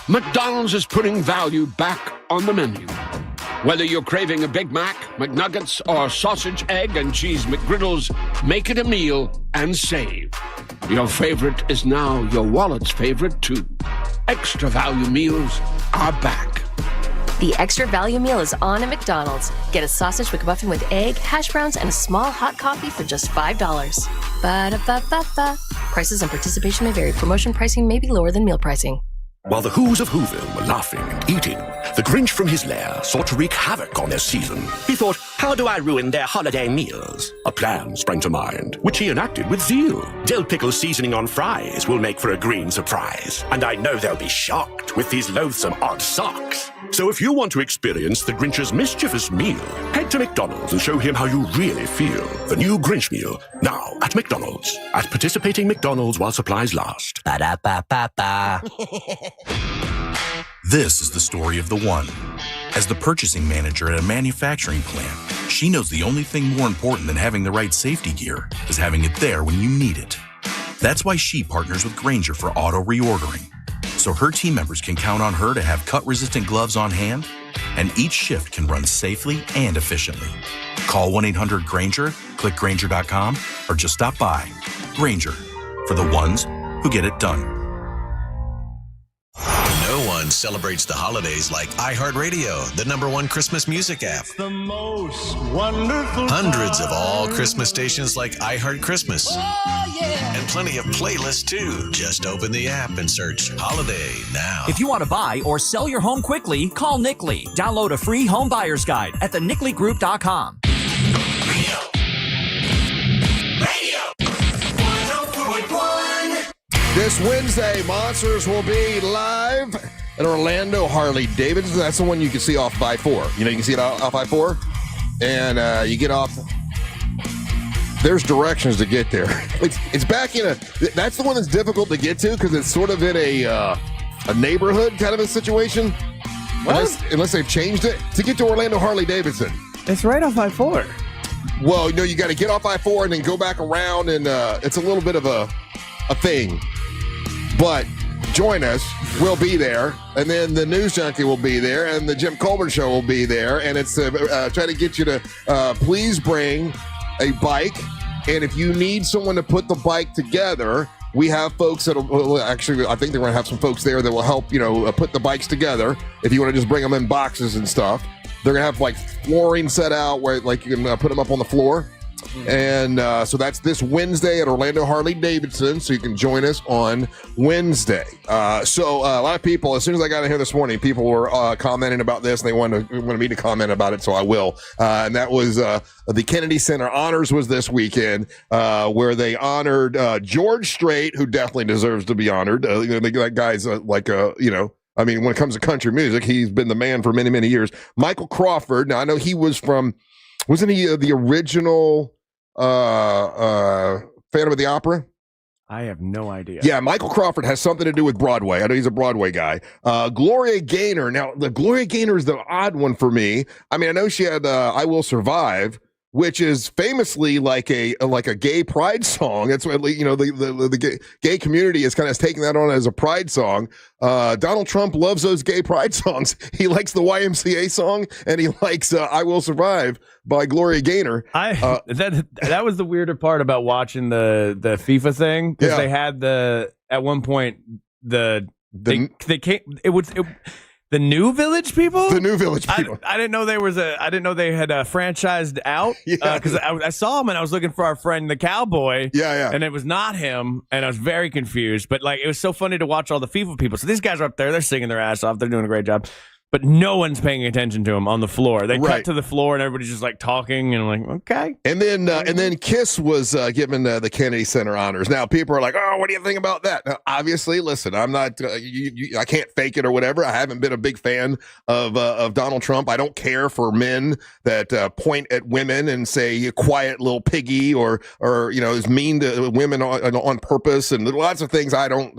McDonald's is putting value back on the menu. Whether you're craving a Big Mac, McNuggets, or sausage, egg, and cheese McGriddles, make it a meal and save. Your favorite is now your wallet's favorite, too. Extra value meals are back. The extra value meal is on at McDonald's. Get a sausage McMuffin with egg, hash browns, and a small hot coffee for just $5. Ba-da-ba-ba-ba. Prices and participation may vary. Promotion pricing may be lower than meal pricing. While the Who's of Whoville were laughing and eating, the Grinch from his lair sought to wreak havoc on their season. He thought, how do I ruin their holiday meals? A plan sprang to mind, which he enacted with zeal. Dill pickle seasoning on fries will make for a green surprise, and I know they'll be shocked with these loathsome odd socks. So if you want to experience the Grinch's mischievous meal, head to McDonald's and show him how you really feel. The new Grinch meal, now at McDonald's. At participating McDonald's while supplies last. Ba-da-ba-ba-ba. This is the story of the one. As the purchasing manager at a manufacturing plant, she knows the only thing more important than having the right safety gear is having it there when you need it. That's why she partners with Grainger for auto reordering, so her team members can count on her to have cut-resistant gloves on hand, and each shift can run safely and efficiently. Call 1-800-GRAINGER, click Grainger.com, or just stop by. Grainger, for the ones who get it done. No one celebrates the holidays like iHeartRadio, the #1 Christmas music app. The most wonderful. Hundreds of all Christmas stations like iHeart Christmas. Oh, yeah. And plenty of playlists too. Just open the app and search Holiday now. If you want to buy or sell your home quickly, call Nickley. Download a free home buyer's guide at thenickley.com. This Wednesday, Monsters will be live at Orlando Harley-Davidson. That's the one you can see off I-4. You know, you can see it off I-4. And you get off. There's directions to get there. It's back in a. That's the one that's difficult to get to because it's sort of in a neighborhood kind of a situation. Unless they've changed it. To get to Orlando Harley-Davidson. It's right off I-4. Well, you got to get off I-4 and then go back around, and it's a little bit of a thing. But join us. We'll be there. And then the News Junkie will be there. And the Jim Colbert Show will be there. And it's try to get you to please bring a bike. And if you need someone to put the bike together, we have folks that will actually, I think they're going to have some folks there that will help, put the bikes together. If you want to just bring them in boxes and stuff. They're going to have flooring set out where you can put them up on the floor. And so that's this Wednesday at Orlando Harley-Davidson, so you can join us on Wednesday. So a lot of people, as soon as I got in here this morning, people were commenting about this, and they wanted me to comment about it, so I will. And that was the Kennedy Center Honors was this weekend, where they honored George Strait, who definitely deserves to be honored. That guy's when it comes to country music, he's been the man for many, many years. Michael Crawford, now I know he was from... Wasn't he the original Phantom of the Opera? I have no idea. Yeah, Michael Crawford has something to do with Broadway. I know he's a Broadway guy. Gloria Gaynor. Now, the Gloria Gaynor is the odd one for me. I mean, I know she had I Will Survive, which is famously like a gay pride song. That's what the gay community is kind of taking that on as a pride song. Donald Trump loves those gay pride songs. He likes the YMCA song, and he likes I Will Survive by Gloria Gaynor. That was the weirder part about watching the FIFA thing, because they had at one point they came, The New Village people? The New Village people. I didn't know there was I didn't know they had franchised out. Because I saw him and I was looking for our friend the Cowboy. Yeah. And it was not him, and I was very confused. But like, it was so funny to watch all the FIFA people. So these guys are up there, they're singing their ass off, they're doing a great job. But no one's paying attention to him on the floor. They cut to the floor and everybody's just like talking, and I'm like, okay. And then Kiss was given the Kennedy Center honors. Now people are like, oh, what do you think about that? Now, obviously, listen, I'm not, I can't fake it or whatever. I haven't been a big fan of Donald Trump. I don't care for men that point at women and say, you quiet little piggy, or is mean to women on purpose, and lots of things. I don't,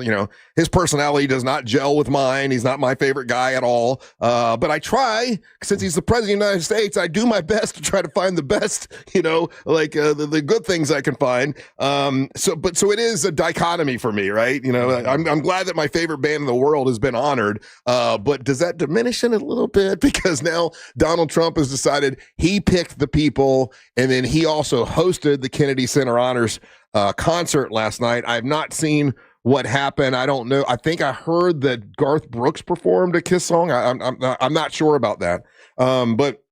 his personality does not gel with mine. He's not my favorite guy at all. But I try, since he's the president of the United States, I do my best to try to find the best, the good things I can find. So it is a dichotomy for me, right? I'm glad that my favorite band in the world has been honored. But does that diminish it a little bit? Because now Donald Trump has decided he picked the people, and then he also hosted the Kennedy Center Honors concert last night. I've not seen what happened. I don't know. I think I heard that Garth Brooks performed a Kiss song. I'm not sure about that. But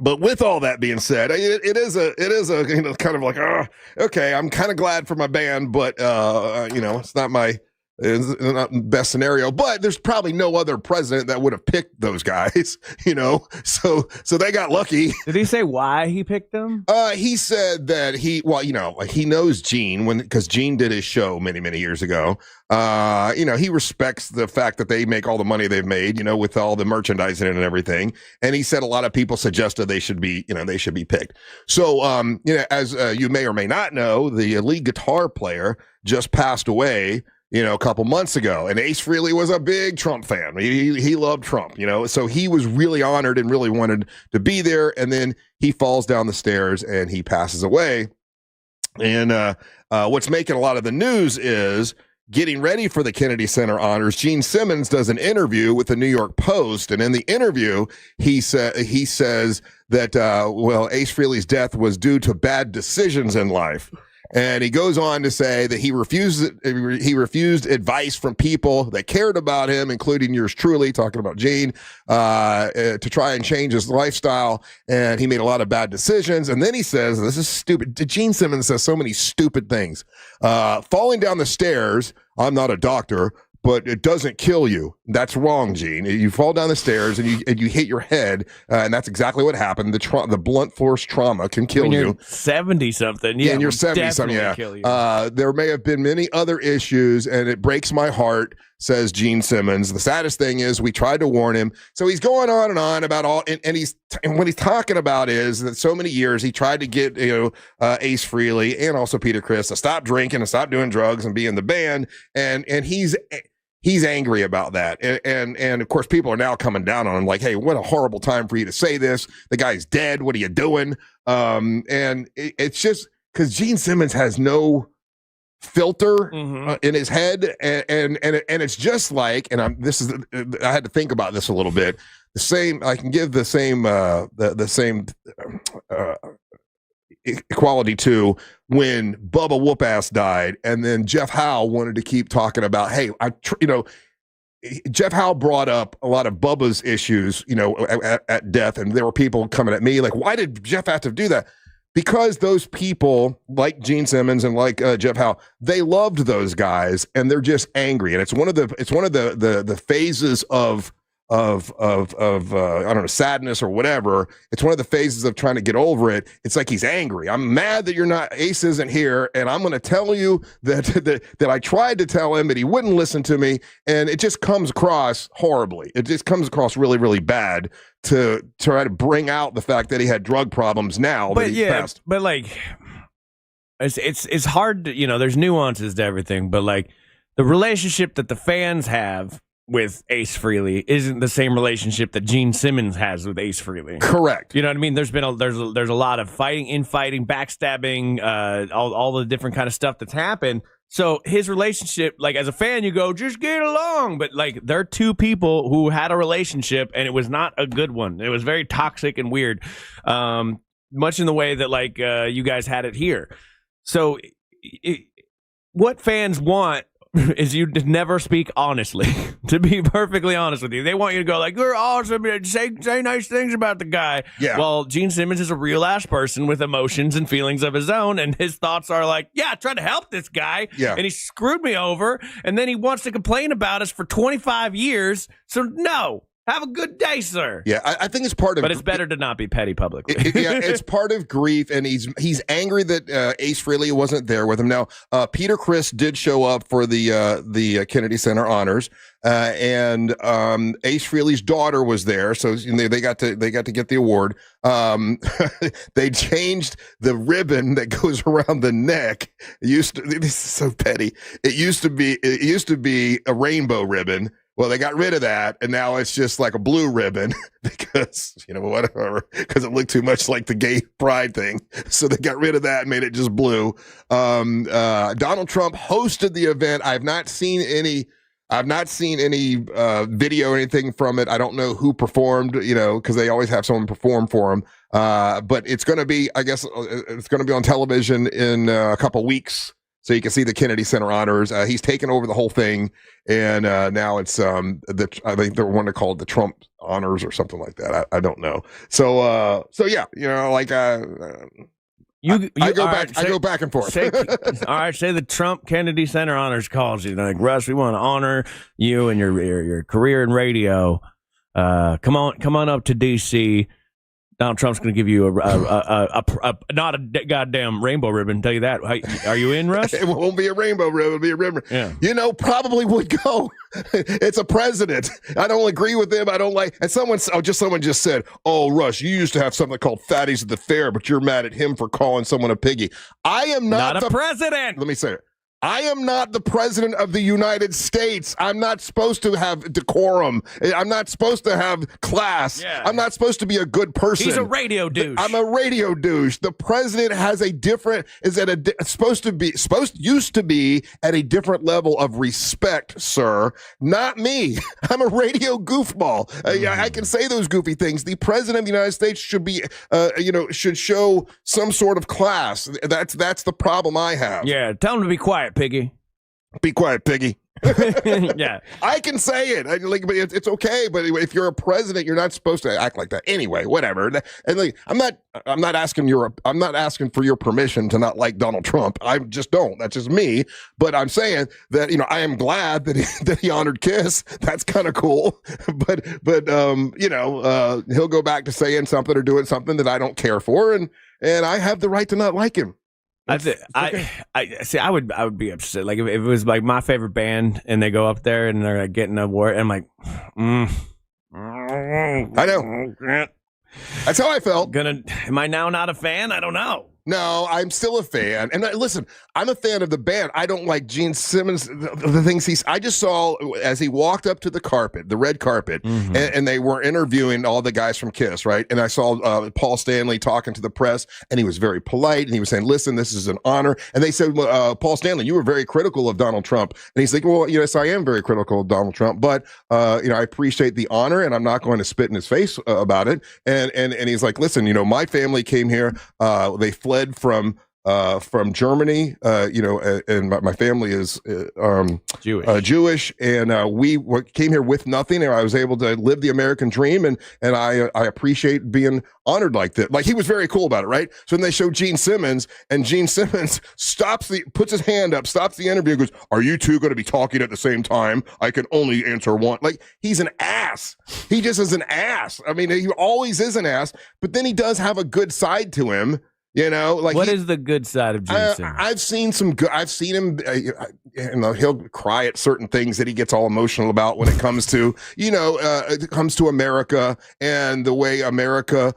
with all that being said, it is a kind of like, okay, I'm kind of glad for my band, but it's not my the best scenario. But there's probably no other president that would have picked those guys, so they got lucky. Did he say why he picked them? He said that he knows Gene because Gene did his show many years ago. He respects the fact that they make all the money they've made, with all the merchandising and everything. And he said a lot of people suggested they should be picked. So, as you may or may not know, the lead guitar player just passed away, a couple months ago. And Ace Frehley was a big Trump fan. He loved Trump, so he was really honored and really wanted to be there. And then he falls down the stairs and he passes away. And what's making a lot of the news is getting ready for the Kennedy Center honors. Gene Simmons does an interview with the New York Post. And in the interview, he says that, Ace Frehley's death was due to bad decisions in life. And he goes on to say that he refused advice from people that cared about him, including yours truly, talking about Gene, to try and change his lifestyle. And he made a lot of bad decisions. And then he says, this is stupid. Gene Simmons says so many stupid things. Falling down the stairs, I'm not a doctor, but it doesn't kill you. That's wrong, Gene. You fall down the stairs and you hit your head, and that's exactly what happened. The blunt force trauma can kill you. 70-something. Yeah, and you're 70-something, yeah. Kill you. There may have been many other issues, and it breaks my heart, says Gene Simmons. The saddest thing is we tried to warn him. So he's going on and on about all, and what he's talking about is that so many years he tried to get Ace Frehley and also Peter Criss to stop drinking and stop doing drugs and be in the band, and he's angry about that. And of course, people are now coming down on him like, hey, what a horrible time for you to say this. The guy's dead. What are you doing? And it's just because Gene Simmons has no filter in his head. And it's just like, and I had to think about this a little bit. I can give the same equality to when Bubba Whoop-Ass died, and then Jeff Howe wanted to keep talking about, hey, Jeff Howe brought up a lot of Bubba's issues, at death, and there were people coming at me like, why did Jeff have to do that? Because those people, like Gene Simmons and like Jeff Howe, they loved those guys, and they're just angry, and it's one of the phases of I don't know, sadness or whatever. It's one of the phases of trying to get over it. It's like he's angry. I'm mad that Ace isn't here, and I'm going to tell you that I tried to tell him, but he wouldn't listen to me, and it just comes across horribly. It just comes across really, really bad to try to bring out the fact that he had drug problems now. But passed. But like, it's hard to, there's nuances to everything, but like the relationship that the fans have with Ace Frehley isn't the same relationship that Gene Simmons has with Ace Frehley. Correct. You know what I mean? There's a lot of infighting, backstabbing, all the different kind of stuff that's happened. So his relationship, like as a fan, you go, just get along. But like they're two people who had a relationship, and it was not a good one. It was very toxic and weird, much in the way that like you guys had it here. So what fans want is you never speak honestly. To be perfectly honest with you, they want you to go like, "You're awesome," and say nice things about the guy. Yeah. Well, Gene Simmons is a real ass person with emotions and feelings of his own, and his thoughts are like, "Yeah, I tried to help this guy, and he screwed me over, and then he wants to complain about us for 25 years." So no. Have a good day, sir. Yeah, I think it's part of. But it's better to not be petty publicly. It's part of grief, and he's angry that Ace Frehley wasn't there with him. Now, Peter Criss did show up for the Kennedy Center honors, and Ace Frehley's daughter was there, so they got to get the award. They changed the ribbon that goes around the neck. This is so petty. It used to be a rainbow ribbon. Well, they got rid of that, and now it's just like a blue ribbon because, whatever, because it looked too much like the gay pride thing. So they got rid of that and made it just blue. Donald Trump hosted the event. I've not seen any video or anything from it. I don't know who performed, because they always have someone perform for him. But it's going to be, I guess, it's going to be on television in a couple weeks. So you can see the Kennedy Center honors. He's taken over the whole thing, and now it's I think they're one to call it the Trump honors or something like that. I don't know. So yeah, I go back and forth. All right, say the Trump Kennedy Center honors calls you. Like, Russ, we want to honor you and your career in radio. Come on up to DC. Donald Trump's going to give you not a goddamn rainbow ribbon. Tell you that. Are you in, Russ? It won't be a rainbow ribbon. It'll be a ribbon. Yeah. Probably would go. It's a president. I don't agree with him. I don't like. And someone just said, "Oh, Russ, you used to have something called Fatties at the Fair, but you're mad at him for calling someone a piggy." I am not a president. Let me say it. I am not the president of the United States. I'm not supposed to have decorum. I'm not supposed to have class. Yeah. I'm not supposed to be a good person. He's a radio douche. I'm a radio douche. The president has used to be at a different level of respect, sir. Not me. I'm a radio goofball. I can say those goofy things. The president of the United States should be, should show some sort of class. That's the problem I have. Yeah, tell him to be quiet, piggy. Be quiet, piggy. Yeah, I can say it. But it's okay. But if you're a president, you're not supposed to act like that. Anyway, whatever. And I'm not asking for your permission to not like Donald Trump. I just don't. That's just me. But I'm saying that I am glad that he honored Kiss. That's kind of cool. But he'll go back to saying something or doing something that I don't care for, and I have the right to not like him. I would be upset. Like if it was like my favorite band and they go up there and they're like getting an award, and I'm like, I know. That's how I felt. Am I now not a fan? I don't know. No, I'm still a fan. And listen, I'm a fan of the band. I don't like Gene Simmons, the things I just saw as he walked up to the carpet, the red carpet, and they were interviewing all the guys from Kiss, right? And I saw Paul Stanley talking to the press, and he was very polite, and he was saying, "Listen, this is an honor." And they said, "Paul Stanley, you were very critical of Donald Trump." And he's like, "Well, yes, I am very critical of Donald Trump, but I appreciate the honor, and I'm not going to spit in his face about it." And he's like, "Listen, my family came here. They fled from Germany, and my family is Jewish, and we came here with nothing, and I was able to live the American dream, and I appreciate being honored like that." Like, he was very cool about it, right? So then they show Gene Simmons, and Gene Simmons puts his hand up, stops the interview, and goes, "Are you two going to be talking at the same time? I can only answer one." Like, he's an ass. He just is an ass. I mean, he always is an ass, but then he does have a good side to him. What is the good side of Gene Simmons? I've seen him, he'll cry at certain things that he gets all emotional about when it comes to, it comes to America and the way America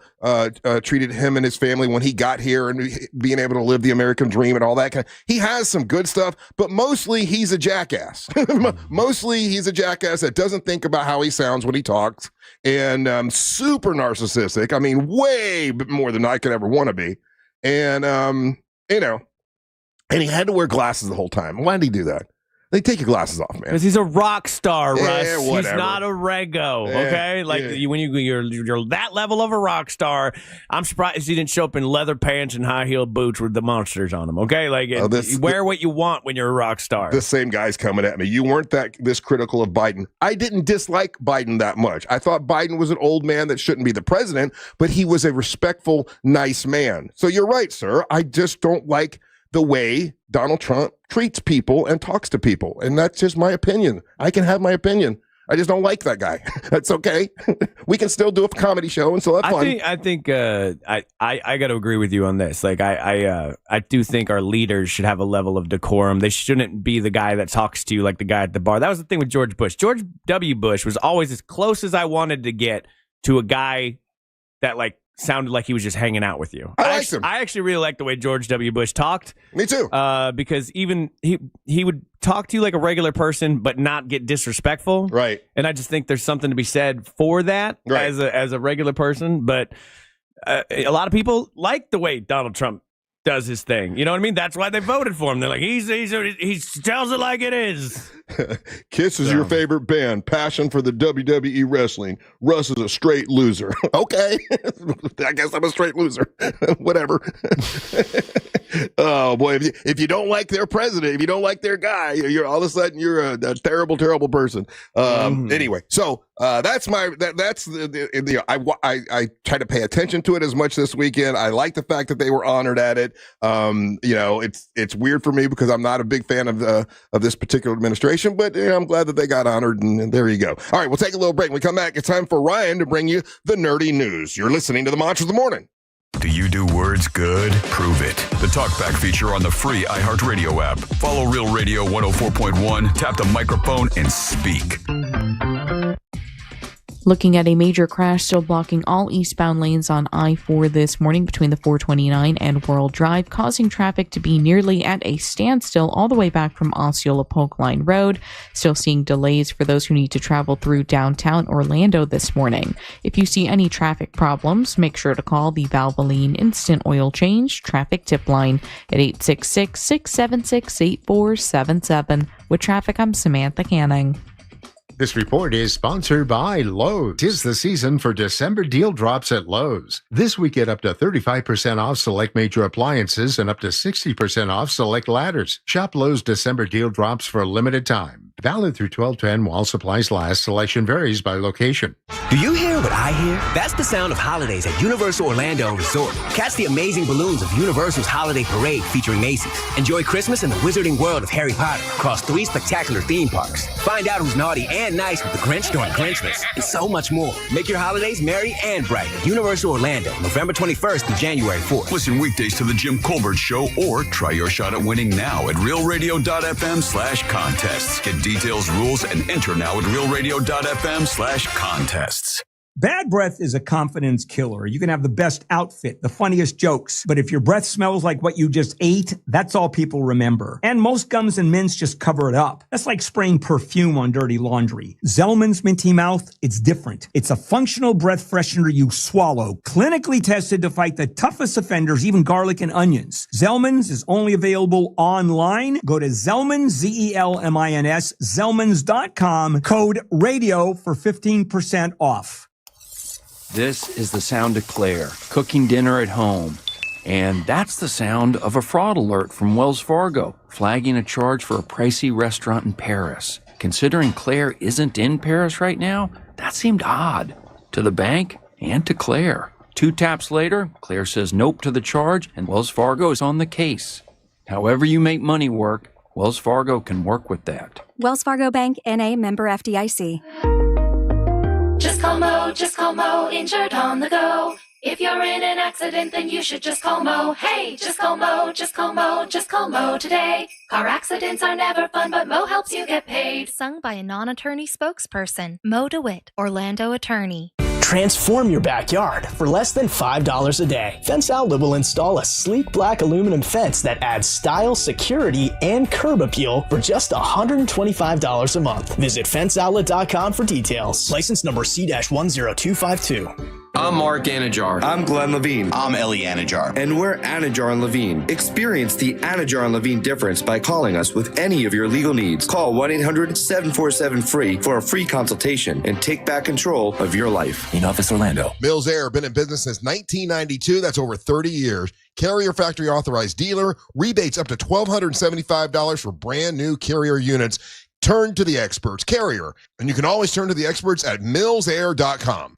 treated him and his family when he got here, and being able to live the American dream and all that he has some good stuff, but mostly he's a jackass. Mostly he's a jackass that doesn't think about how he sounds when he talks, and super narcissistic. I mean, way more than I could ever want to be. And, and he had to wear glasses the whole time. Why did he do that? Like, take your glasses off, man. Because he's a rock star, Russ. He's whatever. not a rego, okay? Like, when you're that level of a rock star, I'm surprised he didn't show up in leather pants and high-heeled boots with the monsters on them, okay? Like, you wear what you want when you're a rock star. The same guy's coming at me. You weren't this critical of Biden. I didn't dislike Biden that much. I thought Biden was an old man that shouldn't be the president, but he was a respectful, nice man. So you're right, sir. I just don't like the way Donald Trump treats people and talks to people. And that's just my opinion. I can have my opinion. I just don't like that guy. That's okay. We can still do a comedy show and still have fun. I think I got to agree with you on this. Like, I do think our leaders should have a level of decorum. They shouldn't be the guy that talks to you like the guy at the bar. That was the thing with George Bush. George W. Bush was always as close as I wanted to get to a guy that, like, sounded like he was just hanging out with you. I liked him. I actually really liked the way George W. Bush talked. Me too. Because even he would talk to you like a regular person, but not get disrespectful. Right. And I just think there's something to be said for that as a regular person. But a lot of people like the way Donald Trump does his thing. You know what I mean? That's why they voted for him. They're like, he tells it like it is. Kiss is your favorite band. Passion for the WWE wrestling. Russ is a straight loser. Okay. I guess I'm a straight loser. Whatever. Oh, boy. If you don't like their president, if you don't like their guy, you're all of a sudden you're a terrible, terrible person. Anyway, so that's I try to pay attention to it as much this weekend. I like the fact that they were honored at it. It's weird for me because I'm not a big fan of this particular administration. But I'm glad that they got honored, and there you go. All right, we'll take a little break. When we come back, it's time for Ryan to bring you the nerdy news. You're listening to the Monster of the Morning. Do you do words good? Prove it. The Talkback feature on the free iHeartRadio app. Follow Real Radio 104.1, tap the microphone, and speak. Looking at a major crash still blocking all eastbound lanes on I-4 this morning between the 429 and World Drive, causing traffic to be nearly at a standstill all the way back from Osceola Polk Line Road. Still seeing delays for those who need to travel through downtown Orlando this morning. If you see any traffic problems, make sure to call the Valvoline Instant Oil Change Traffic Tip Line at 866-676-8477. With traffic, I'm Samantha Canning. This report is sponsored by Lowe's. 'Tis the season for December deal drops at Lowe's. This week get up to 35% off select major appliances and up to 60% off select ladders. Shop Lowe's December deal drops for a limited time. Valid through 12/10 while supplies last. Selection varies by location. Do you hear what I hear? That's the sound of holidays at Universal Orlando Resort. Catch the amazing balloons of Universal's Holiday Parade featuring Macy's. Enjoy Christmas in the wizarding world of Harry Potter across 3 spectacular theme parks. Find out who's naughty and nice with the Grinch during Grinchmas, and so much more. Make your holidays merry and bright at Universal Orlando, November 21st to January 4th. Listen weekdays to the Jim Colbert Show or try your shot at winning now at realradio.fm/contests. Get details, rules, and enter now at realradio.fm/contests. Bad breath is a confidence killer. You can have the best outfit, the funniest jokes, but if your breath smells like what you just ate, that's all people remember. And most gums and mints just cover it up. That's like spraying perfume on dirty laundry. Zellman's Minty Mouth, it's different. It's a functional breath freshener you swallow, clinically tested to fight the toughest offenders, even garlic and onions. Zellman's is only available online. Go to Zellman's, Zelmins, Zellmans.com, code RADIO for 15% off. This is the sound of Claire, cooking dinner at home. And that's the sound of a fraud alert from Wells Fargo, flagging a charge for a pricey restaurant in Paris. Considering Claire isn't in Paris right now, that seemed odd to the bank and to Claire. 2 taps later, Claire says nope to the charge, and Wells Fargo is on the case. However you make money work, Wells Fargo can work with that. Wells Fargo Bank, N.A., member FDIC. Just call Mo, injured on the go. If you're in an accident, then you should just call Mo. Hey, just call Mo today. Car accidents are never fun, but Mo helps you get paid. Sung by a non-attorney spokesperson, Mo DeWitt, Orlando attorney. Transform your backyard for less than $5 a day. Fence Outlet will install a sleek black aluminum fence that adds style, security, and curb appeal for just $125 a month. Visit fenceoutlet.com for details. License number C-10252. I'm Mark Anajar. I'm Glenn Levine. I'm Ellie Anajar. And we're Anajar and Levine. Experience the Anajar and Levine difference by calling us with any of your legal needs. Call 1-800-747-FREE for a free consultation and take back control of your life. In Office Orlando. Mills Air, been in business since 1992. That's over 30 years. Carrier factory authorized dealer. Rebates up to $1,275 for brand new Carrier units. Turn to the experts, Carrier. And you can always turn to the experts at millsair.com.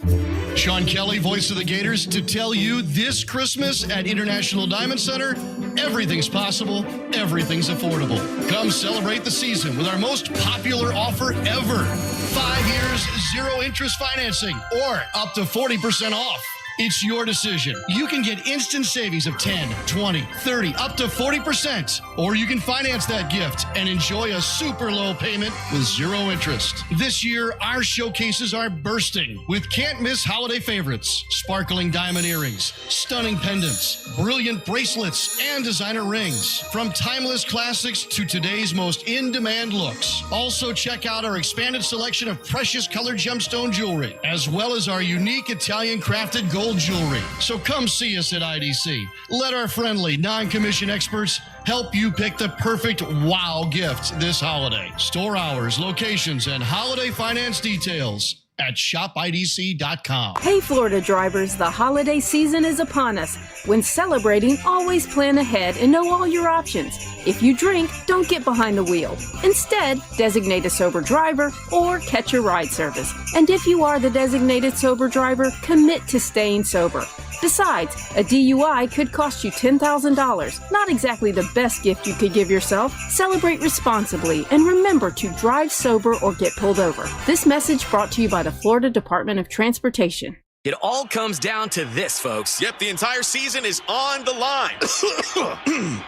Sean Kelly, voice of the Gators, to tell you this Christmas at International Diamond Center, everything's possible, everything's affordable. Come celebrate the season with our most popular offer ever. 5 years, 0 interest financing, or up to 40% off. It's your decision. You can get instant savings of 10, 20, 30, up to 40%. Or you can finance that gift and enjoy a super low payment with 0 interest. This year, our showcases are bursting with can't-miss holiday favorites, sparkling diamond earrings, stunning pendants, brilliant bracelets, and designer rings. From timeless classics to today's most in-demand looks. Also, check out our expanded selection of precious colored gemstone jewelry, as well as our unique Italian-crafted gold jewelry. So come see us at IDC. Let our friendly, non-commissioned experts help you pick the perfect wow gift this holiday. Store hours, locations, and holiday finance details at shopidc.com. Hey, Florida drivers, the holiday season is upon us. When celebrating, always plan ahead and know all your options. If you drink, don't get behind the wheel. Instead, designate a sober driver or catch a ride service. And if you are the designated sober driver, commit to staying sober. Besides, a DUI could cost you $10,000. Not exactly the best gift you could give yourself. Celebrate responsibly and remember to drive sober or get pulled over. This message brought to you by the Florida Department of Transportation. It all comes down to this, folks. Yep, the entire season is on the line.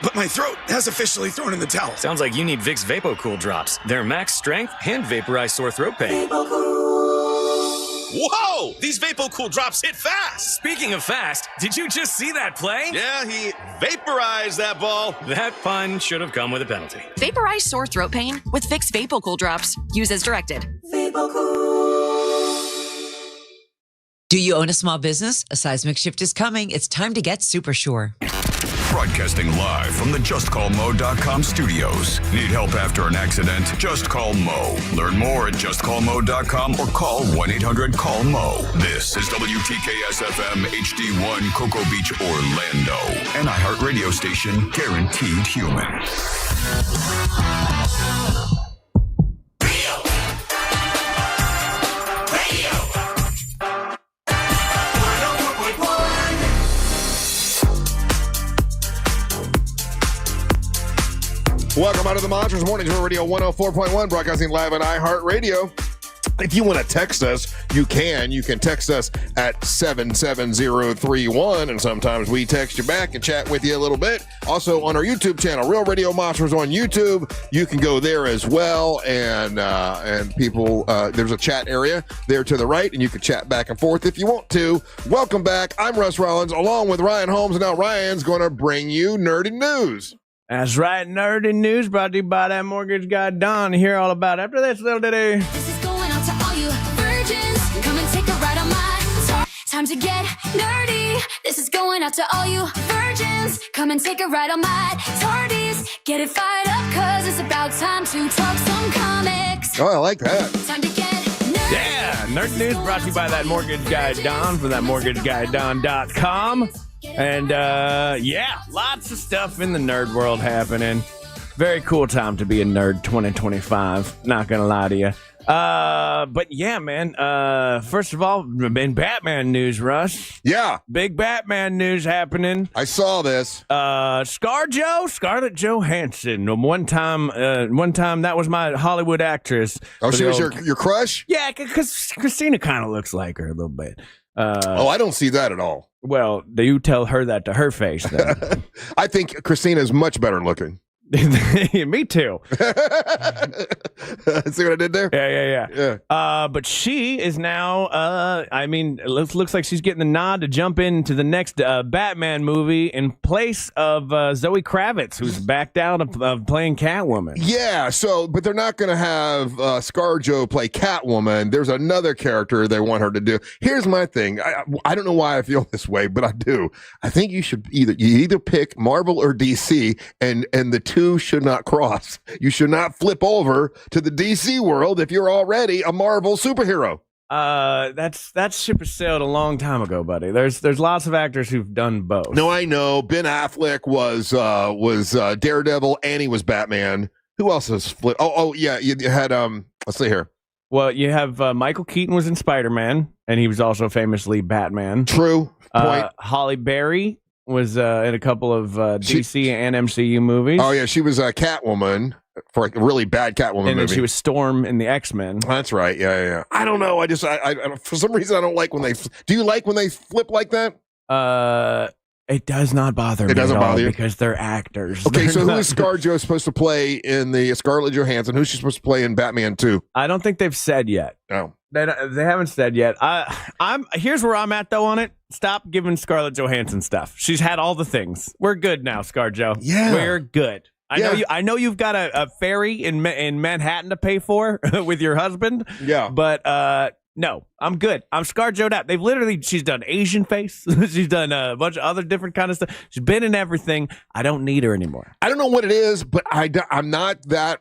But my throat has officially thrown in the towel. Sounds like you need Vicks VapoCool drops. They're max strength and vaporize sore throat pain. Whoa! These VapoCool drops hit fast. Speaking of fast, did you just see that play? Yeah, he vaporized that ball. That pun should have come with a penalty. Vaporize sore throat pain with Vicks VapoCool drops. Use as directed. Do you own a small business? A seismic shift is coming. It's time to get super sure. Broadcasting live from the JustCallMo.com studios. Need help after an accident? Just call Mo. Learn more at JustCallMo.com or call 1-800-CALL-MO. This is WTKS-FM HD1 Cocoa Beach, Orlando. An iHeart radio station guaranteed human. Welcome out to the Monsters Mornings Radio 104.1, broadcasting live on iHeartRadio. If you want to text us, you can. You can text us at 77031, and sometimes we text you back and chat with you a little bit. Also on our YouTube channel, Real Radio Monsters on YouTube. You can go there as well, and people, there's a chat area there to the right, and you can chat back and forth if you want to. Welcome back. I'm Russ Rollins, along with Ryan Holmes, and now Ryan's going to bring you nerdy news. That's right, nerdy news brought to you by that mortgage guy Don. Hear all about it after this little ditty. This is going out to all you virgins. Come and take a ride on my time to get nerdy. This is going out to all you virgins. Come and take a ride on my tardies. Get it fired up, cause it's about time to talk some comics. Oh, I like that. Time to get nerdy. Yeah, nerd news brought to you by that mortgage guy Don from that mortgageguydon.com. And yeah, lots of stuff in the nerd world happening. Very cool time to be a nerd 2025. Not gonna lie to you. But yeah, man. First of all, in Batman news, Russ. Yeah. Big Batman news happening. I saw this. Scarlett Johansson. One time that was my Hollywood actress. Oh, she was your crush? Yeah, because Christina kind of looks like her a little bit. I don't see that at all. Well, do you tell her that to her face, then? I think Christina is much better looking. Me too. See what I did there? Yeah. But she is now, it looks like she's getting the nod to jump into the next Batman movie in place of Zoe Kravitz, who's backed out of playing Catwoman. Yeah, but they're not going to have ScarJo play Catwoman. There's another character they want her to do. Here's my thing. I don't know why I feel this way, but I do. I think you should either pick Marvel or DC, and the two should not cross. You should not flip over to the DC world if you're already a Marvel superhero. That ship has sailed a long time ago, buddy. There's lots of actors who've done both. No, I know. Ben Affleck was Daredevil, and he was Batman. Who else has flipped? Oh, yeah. You had let's see here. Well, you have Michael Keaton was in Spider-Man, and he was also famously Batman. True. Point. Halle Berry was in a couple of DC and MCU movies. Oh, yeah. She was Catwoman for a really bad Catwoman movie. And then she was Storm in the X-Men. That's right. Yeah. I don't know. I for some reason, I don't like when they... Do you like when they flip like that? It does not bother me. It doesn't bother you? Because they're actors. Okay, so who is ScarJo supposed to play in the Scarlett Johansson? Who's she supposed to play in Batman 2? I don't think they've said yet. No. They haven't said yet. Here's where I'm at, though, on it. Stop giving Scarlett Johansson stuff. She's had all the things. We're good now, ScarJo. Yeah. We're good. I know you've got a ferry in Manhattan to pay for with your husband. Yeah. But no, I'm good. I'm ScarJo'd out. She's done Asian face. She's done a bunch of other different kind of stuff. She's been in everything. I don't need her anymore. I don't know what it is, but I'm not that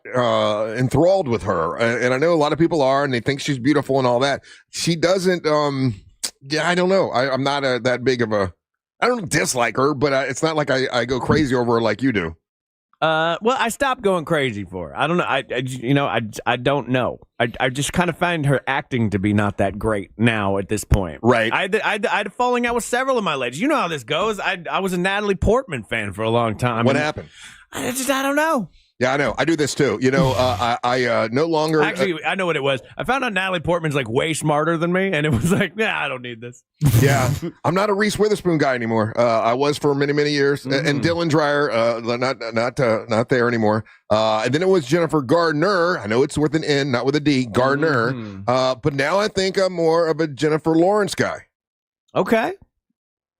enthralled with her. And I know a lot of people are, and they think she's beautiful and all that. She doesn't, I don't know. I'm not that big of a, I don't dislike her, but it's not like I go crazy over her like you do. Well, I stopped going crazy for her. I don't know. I don't know. I just kind of find her acting to be not that great now at this point. Right. I had falling out with several of my ladies. You know how this goes. I was a Natalie Portman fan for a long time. What happened? I don't know. Yeah, I know. I do this too. You know, I no longer. Actually, I know what it was. I found out Natalie Portman's like way smarter than me, and it was like, I don't need this. Yeah, I'm not a Reese Witherspoon guy anymore. I was for many, many years, and Dylan Dreyer, not there anymore. And then it was Jennifer Gardner. I know it's with an N, not with a D. Gardner. But now I think I'm more of a Jennifer Lawrence guy. Okay.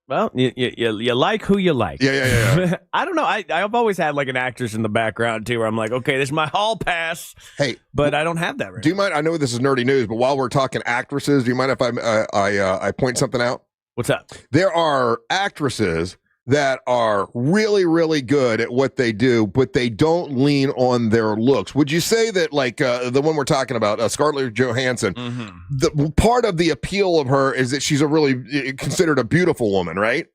Well, you like who you like. Yeah. I don't know. I've always had like an actress in the background too, where I'm like, okay, this is my hall pass. Hey, but I don't have that right. Do you mind? I know this is nerdy news, but while we're talking actresses, do you mind if I point something out? What's up? There are actresses that are really, really good at what they do, but they don't lean on their looks. Would you say that, like the one we're talking about, Scarlett Johansson, the part of the appeal of her is that she's a really considered a beautiful woman, right?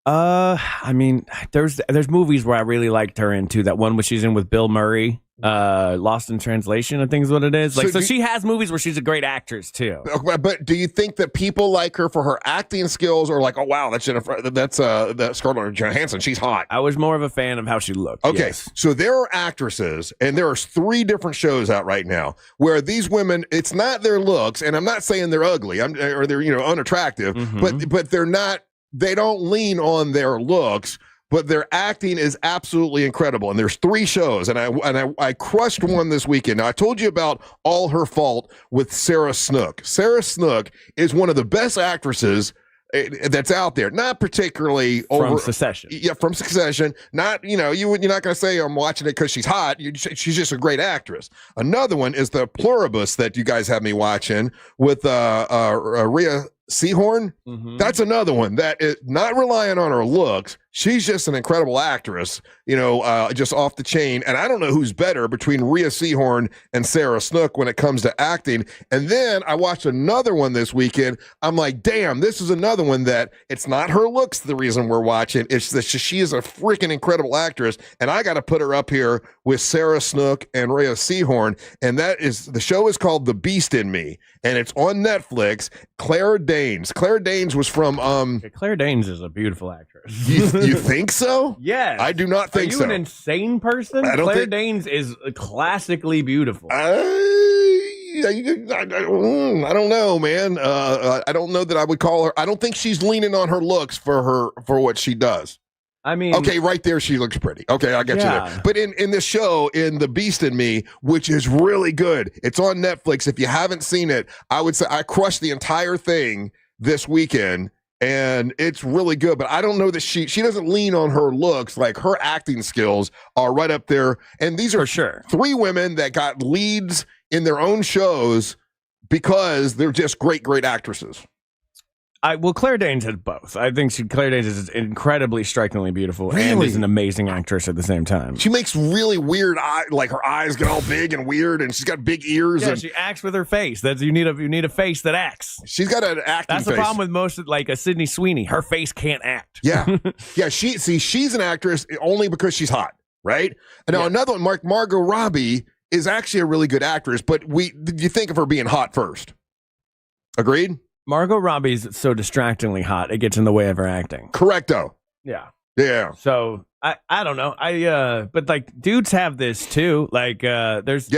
I mean, there's movies where I really liked her in too. That one where she's in with Bill Murray, Lost in Translation, I think is what it is. Like, so she has movies where she's a great actress too. But do you think that people like her for her acting skills, or like, oh wow, that's Scarlett Johansson, she's hot? I was more of a fan of how she looked. Okay, yes. So there are actresses, and there are 3 different shows out right now where these women, it's not their looks, and I'm not saying they're ugly, or they're unattractive, but they're not. They don't lean on their looks, but their acting is absolutely incredible. And there's 3 shows, and I crushed one this weekend. Now, I told you about All Her Fault with Sarah Snook. Sarah Snook is one of the best actresses that's out there. Not particularly from Succession. Yeah, from Succession. Not, you're not going to say I'm watching it because she's hot. She's just a great actress. Another one is the Pluribus that you guys have me watching with Rhea Seehorn. That's another one that is not relying on her looks. She's just an incredible actress, just off the chain. And I don't know who's better between Rhea Seehorn and Sarah Snook when it comes to acting. And then I watched another one this weekend. I'm like, damn, this is another one that it's not her looks the reason we're watching. It's that she is a freaking incredible actress. And I got to put her up here with Sarah Snook and Rhea Seehorn. And the show is called The Beast in Me. And it's on Netflix. Claire Danes. Claire Danes was from... Claire Danes is a beautiful actress. You think so? Yes. I do not think so. Are you an insane person? Claire Danes is classically beautiful. I don't know, man. I don't know that I would call her. I don't think she's leaning on her looks for what she does. I mean, okay, right there, she looks pretty. Okay, I get you there. But in this show, in The Beast in Me, which is really good, it's on Netflix. If you haven't seen it, I would say I crushed the entire thing this weekend, and it's really good. But I don't know that she doesn't lean on her looks. Like, her acting skills are right up there. And these are for sure 3 women that got leads in their own shows because they're just great actresses. Claire Danes has both. I think Claire Danes is incredibly strikingly beautiful and Really? is an amazing actress at the same time. She makes really weird like her eyes get all big and weird, and she's got big ears. Yeah, and she acts with her face. You need a face that acts. She's got an acting That's face. the problem with most of, like a Sydney Sweeney. Her face can't act. Yeah. Yeah, she's an actress only because she's hot, right? And now another one, Margot Robbie, is actually a really good actress, but you think of her being hot first. Agreed? Margot Robbie's so distractingly hot, it gets in the way of her acting. Correcto. Yeah. Yeah. So I don't know. But like dudes have this too. Like there's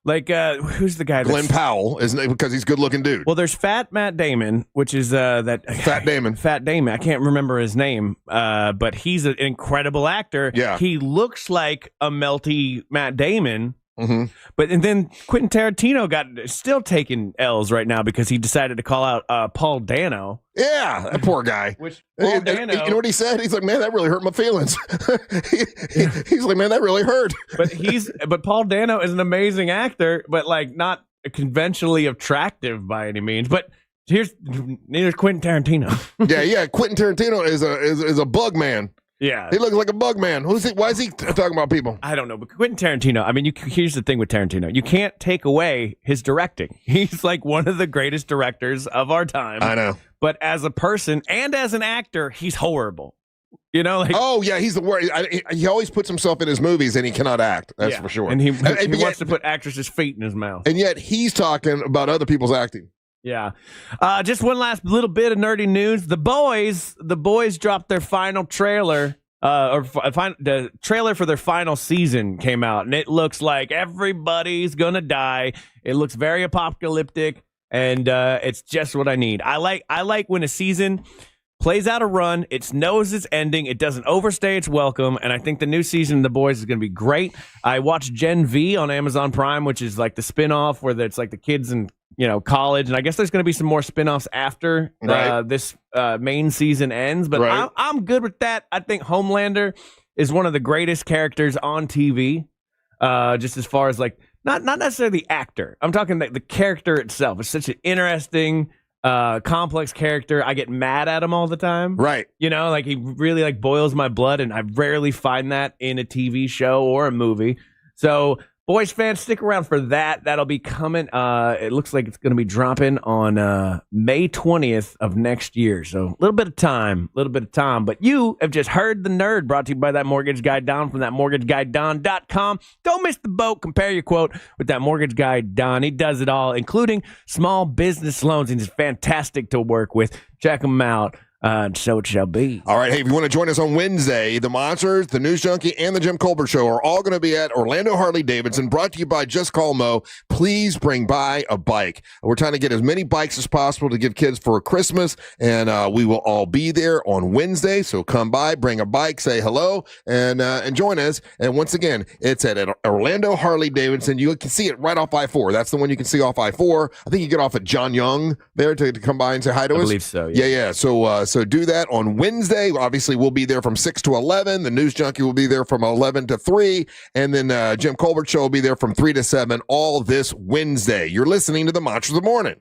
like who's the guy? Glenn Powell, isn't it? Because he's a good looking dude. Well, there's Fat Matt Damon, which is that Fat Damon. Fat Damon. I can't remember his name. But he's an incredible actor. Yeah. He looks like a melty Matt Damon. Mm-hmm. And then Quentin Tarantino still taking L's right now because he decided to call out Paul Dano. Yeah, that poor guy. Paul Dano, you know what he said? He's like, man, that really hurt my feelings. He's like, man, that really hurt. But Paul Dano is an amazing actor, but like not conventionally attractive by any means. But neither's Quentin Tarantino. yeah. Quentin Tarantino is a bug man. Yeah. He looks like a bug man. Why is he talking about people? I don't know, but Quentin Tarantino, I mean, here's the thing with Tarantino. You can't take away his directing. He's like one of the greatest directors of our time. I know. But as a person and as an actor, he's horrible. You know? Like, oh, yeah, he's the worst. He always puts himself in his movies and he cannot act. That's for sure. And he wants to put actresses' feet in his mouth. And yet he's talking about other people's acting. Yeah. Just one last little bit of nerdy news. The boys dropped their final trailer, the trailer for their final season came out, and it looks like everybody's gonna die. It looks very apocalyptic, and it's just what I need. I like when a season plays out a run, it knows it's ending, it doesn't overstay its welcome, and I think the new season of The Boys is going to be great. I watched Gen V on Amazon Prime, which is like the spinoff where it's like the kids in college, and I guess there's going to be some more spinoffs after this main season ends, but I'm good with that. I think Homelander is one of the greatest characters on TV, just as far as like not necessarily the actor. I'm talking the character itself. It's such an interesting complex character. I get mad at him all the time. Right. Like he really like boils my blood, and I rarely find that in a TV show or a movie. So Boys fans, stick around for that. That'll be coming. It looks like it's going to be dropping on May 20th of next year. So a little bit of time. But you have just heard The Nerd, brought to you by That Mortgage Guy Don from thatmortgageguyDon.com. Don't miss the boat. Compare your quote with That Mortgage Guy Don. He does it all, including small business loans. He's fantastic to work with. Check him out. So it shall be. All right. Hey, if you want to join us on Wednesday, the Monsters, the News Junkie, and the Jim Colbert Show are all going to be at Orlando Harley-Davidson, brought to you by Just Call Mo. Please bring by a bike. We're trying to get as many bikes as possible to give kids for Christmas, and we will all be there on Wednesday. So come by, bring a bike, say hello, and join us. And once again, it's at Orlando Harley-Davidson. You can see it right off I-4. That's the one you can see off I-4. I think you get off at John Young there to come by and say hi to us. I believe so. Yeah. So do that on Wednesday. Obviously, we'll be there from 6 to 11. The News Junkie will be there from 11 to 3. And then Jim Colbert Show will be there from 3 to 7 all this Wednesday. You're listening to the Monsters of the Morning.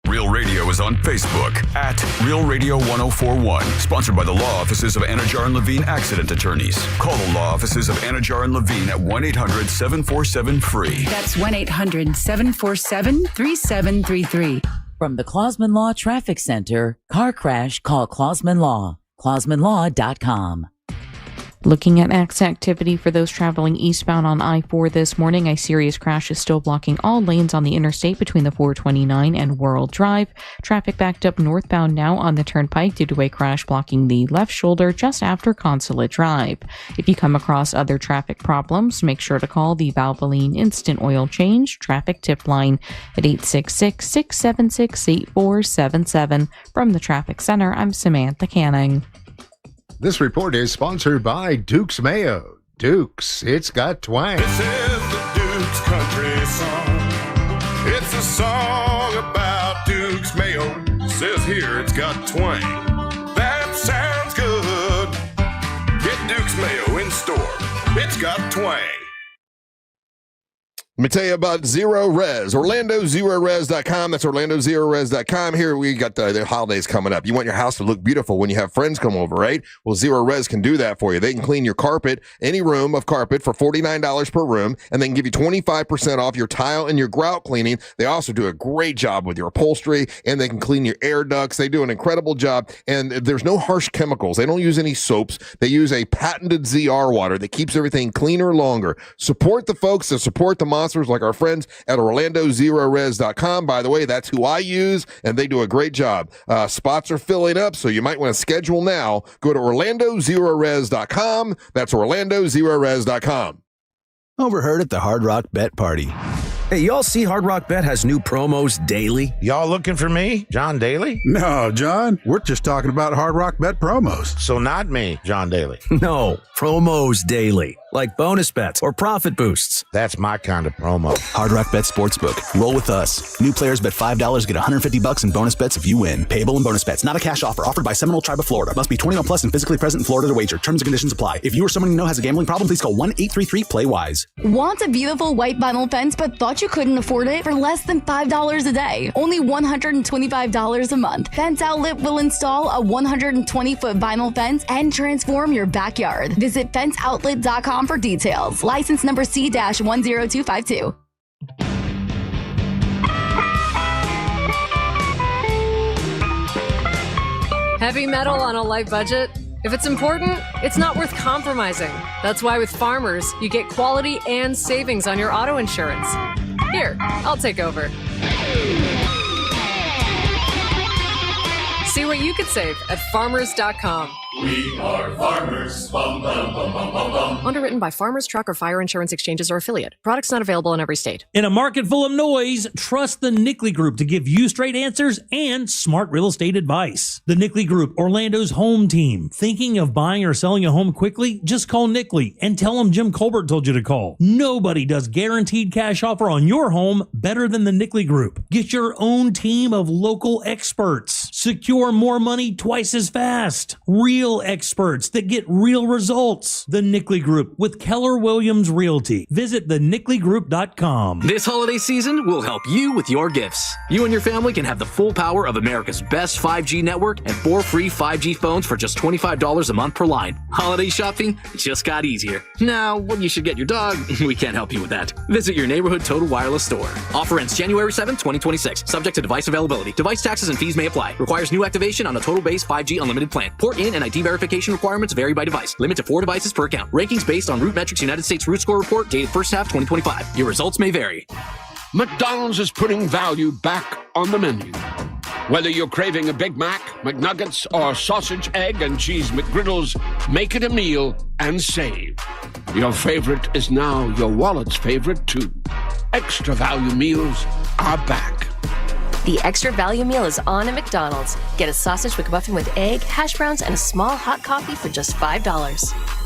Real Radio is on Facebook at Real Radio 1041. Sponsored by the law offices of Anajar and Levine Accident Attorneys. Call the law offices of Anajar and Levine at 1-800-747-FREE. That's 1-800-747-3733. From the Clausman Law Traffic Center, car crash, call Clausman Law. ClausmanLaw.com. Looking at activity for those traveling eastbound on I-4 this morning, a serious crash is still blocking all lanes on the interstate between the 429 and World Drive. Traffic backed up northbound now on the turnpike due to a crash blocking the left shoulder just after Consulate Drive. If you come across other traffic problems, make sure to call the Valvoline Instant Oil Change Traffic Tip Line at 866-676-8477. From the Traffic Center, I'm Samantha Canning. This report is sponsored by Duke's Mayo. Duke's, it's got twang. This is the Duke's country song. It's a song about Duke's Mayo. Says here it's got twang. That sounds good. Get Duke's Mayo in store. It's got twang. Let me tell you about Zero Res, OrlandoZeroRes.com. That's OrlandoZeroRes.com. Here we got the holidays coming up. You want your house to look beautiful when you have friends come over, right? Well, Zero Res can do that for you. They can clean your carpet, any room of carpet, for $49 per room, and they can give you 25% off your tile and your grout cleaning. They also do a great job with your upholstery, and they can clean your air ducts. They do an incredible job, and there's no harsh chemicals. They don't use any soaps. They use a patented ZR water that keeps everything cleaner longer. Support the folks that support the monsters like our friends at OrlandoZeroRes.com. By the way, that's who I use, and they do a great job. Spots are filling up, so you might want to schedule now. Go to OrlandoZeroRes.com. That's OrlandoZeroRes.com. Overheard at the Hard Rock Bet Party. Hey, y'all see Hard Rock Bet has new promos daily? Y'all looking for me, John Daly? No, John. We're just talking about Hard Rock Bet promos. So not me, John Daly. No, promos daily. Like bonus bets or profit boosts. That's my kind of promo. Hard Rock Bet Sportsbook. Roll with us. New players bet $5, get $150 in bonus bets if you win. Payable in bonus bets. Not a cash offer. Offered by Seminole Tribe of Florida. Must be 21 plus and physically present in Florida to wager. Terms and conditions apply. If you or someone you know has a gambling problem, please call 1-833-PLAY-WISE. Want a beautiful white vinyl fence but thought you couldn't afford it for less than $5 a day? Only $125 a month. Fence Outlet will install a 120-foot vinyl fence and transform your backyard. Visit fenceoutlet.com for details. License number C-10252. Heavy metal on a light budget? If it's important, it's not worth compromising. That's why with Farmers, you get quality and savings on your auto insurance. Here, I'll take over. See what you could save at farmers.com. We are farmers. Bum, bum, bum, bum, bum, bum. Underwritten by Farmers Truck or Fire Insurance Exchanges or affiliate. Products not available in every state. In a market full of noise, trust the Nickley Group to give you straight answers and smart real estate advice. The Nickley Group, Orlando's home team. Thinking of buying or selling a home quickly? Just call Nickley and tell them Jim Colbert told you to call. Nobody does guaranteed cash offer on your home better than the Nickley Group. Get your own team of local experts. Secure more money twice as fast. Real experts that get real results. The Nickley Group with Keller Williams Realty. Visit thenickley.com. This holiday season, we'll help you with your gifts. You and your family can have the full power of America's best 5G network and 4 free 5G phones for just $25 a month per line. Holiday shopping just got easier. Now, what you should get your dog, we can't help you with that. Visit your neighborhood Total Wireless store. Offer ends January 7th, 2026. Subject to device availability. Device taxes and fees may apply. Requires new activation on a total base 5G unlimited plan. Port in and ID verification requirements vary by device. Limit to 4 devices per account. Rankings based on Root Metrics United States Root Score Report dated first half 2025. Your results may vary. McDonald's is putting value back on the menu. Whether you're craving a Big Mac, McNuggets, or sausage, egg, and cheese McGriddles, make it a meal and save. Your favorite is now your wallet's favorite, too. Extra value meals are back. The extra value meal is on at McDonald's. Get a sausage McMuffin with egg, hash browns, and a small hot coffee for just $5.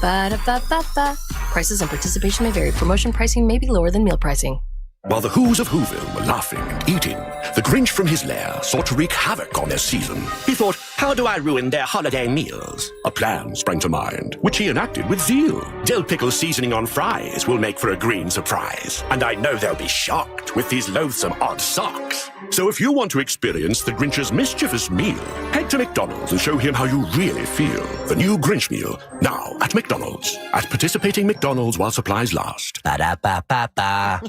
Ba-da-ba-ba-ba. Prices and participation may vary. Promotion pricing may be lower than meal pricing. While the Who's of Whoville were laughing and eating, the Grinch from his lair sought to wreak havoc on their season. He thought, how do I ruin their holiday meals? A plan sprang to mind, which he enacted with zeal. Dill pickle seasoning on fries will make for a green surprise. And I know they'll be shocked with these loathsome odd socks. So if you want to experience the Grinch's mischievous meal, head to McDonald's and show him how you really feel. The new Grinch meal, now at McDonald's. At participating McDonald's while supplies last. Ba-da-ba-ba-ba.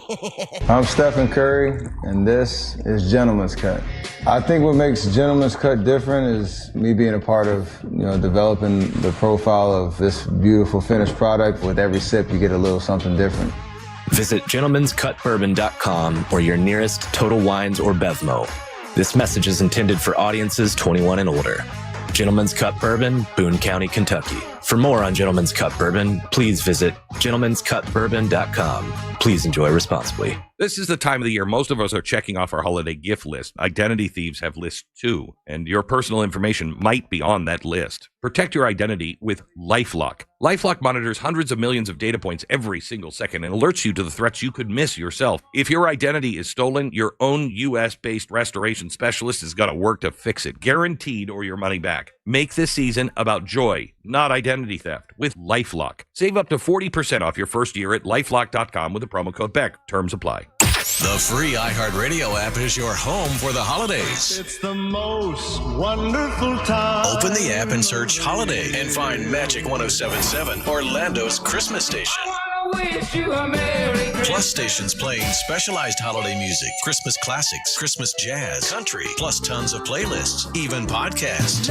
I'm Stephen Curry, and this is Gentleman's Cut. I think what makes Gentleman's Cut different is me being a part of, developing the profile of this beautiful finished product. With every sip, you get a little something different. Visit gentleman'scutbourbon.com or your nearest Total Wines or Bevmo. This message is intended for audiences 21 and older. Gentleman's Cut Bourbon, Boone County, Kentucky. For more on Gentleman's Cut Bourbon, please visit gentleman'scutbourbon.com. Please enjoy responsibly. This is the time of the year most of us are checking off our holiday gift list. Identity thieves have lists too, and your personal information might be on that list. Protect your identity with LifeLock. LifeLock monitors hundreds of millions of data points every single second and alerts you to the threats you could miss yourself. If your identity is stolen, your own U.S.-based restoration specialist is going to work to fix it, guaranteed, or your money back. Make this season about joy, not identity theft, with LifeLock. Save up to 40% off your first year at LifeLock.com with the promo code BECK. Terms apply. The free iHeartRadio app is your home for the holidays. It's the most wonderful time. Open the app and search Holiday and find Magic 107.7, Orlando's Christmas station. Plus stations playing specialized holiday music, Christmas classics, Christmas jazz, country, plus tons of playlists, even podcasts.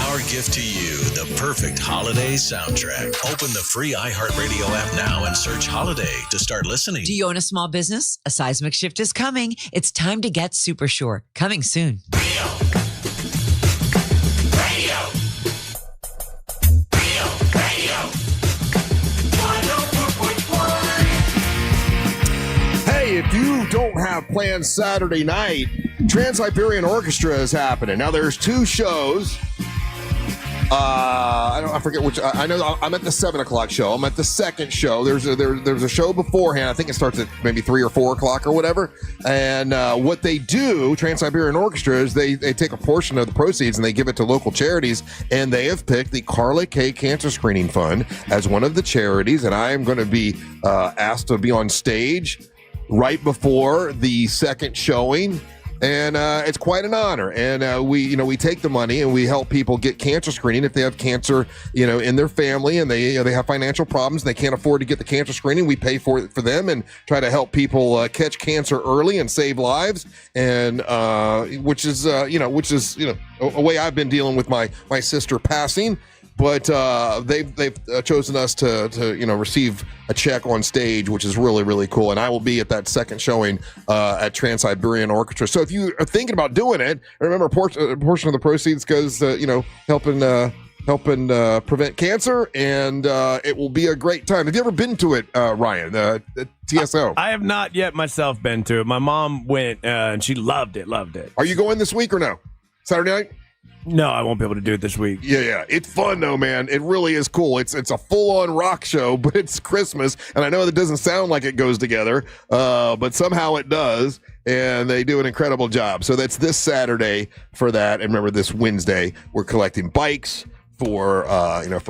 Our gift to you, the perfect holiday soundtrack. Open the free iHeartRadio app now and search Holiday to start listening. Do you own a small business? A seismic shift is coming. It's time to get super sure. Coming soon. Hey, if you don't have plans Saturday night, Trans-Siberian Orchestra is happening. Now, there's two shows. I forget which. I know I'm at the 7 o'clock show. I'm at the second show. There's a show beforehand. I think it starts at maybe 3 or 4 o'clock or whatever. And what they do, Trans-Siberian Orchestra, is they take a portion of the proceeds and they give it to local charities. And they have picked the Carla K Cancer Screening Fund as one of the charities. And I am going to be asked to be on stage right before the second showing. And it's quite an honor. And we take the money and we help people get cancer screening if they have cancer, in their family and they have financial problems and they can't afford to get the cancer screening. We pay for it for them and try to help people catch cancer early and save lives. And which is a way I've been dealing with my sister passing. But they've chosen us to receive a check on stage, which is really, really cool. And I will be at that second showing at Trans-Siberian Orchestra. So if you are thinking about doing it, remember a portion of the proceeds goes helping prevent cancer, and it will be a great time. Have you ever been to it, Ryan? The TSO? I have not yet myself been to it. My mom went and she loved it. Are you going this week or no? Saturday night? No, I won't be able to do it this week. Yeah. It's fun, though, man. It really is cool. It's a full-on rock show, but it's Christmas, and I know that doesn't sound like it goes together, but somehow it does, and they do an incredible job. So that's this Saturday for that, and remember, this Wednesday, we're collecting bikes for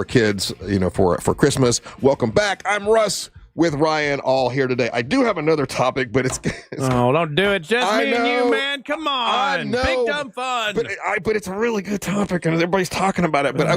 kids, for Christmas. Welcome back. I'm Russ with Ryan, all here today. I do have another topic, but it's don't do it. Just I me and know. you, man. Come on. I know. Big dumb fun. But it's a really good topic, and everybody's talking about it. But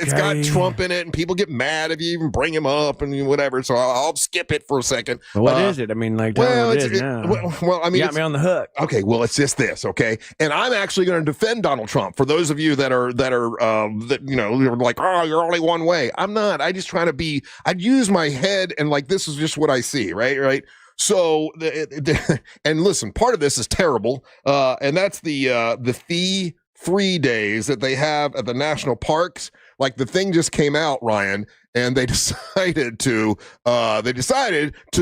it's got Trump in it, and people get mad if you even bring him up and whatever. So I'll skip it for a second. What is it? I mean, tell me what it is now. You got me on the hook. Okay, well, it's just this, okay? And I'm actually going to defend Donald Trump. For those of you that are you're like, oh, you're only one way. I'm not. I just try to be. I'd use my head, and this is just what I see, right? So, and listen, part of this is terrible, and that's the fee-free days that they have at the national parks. Like, the thing just came out, Ryan, and they decided to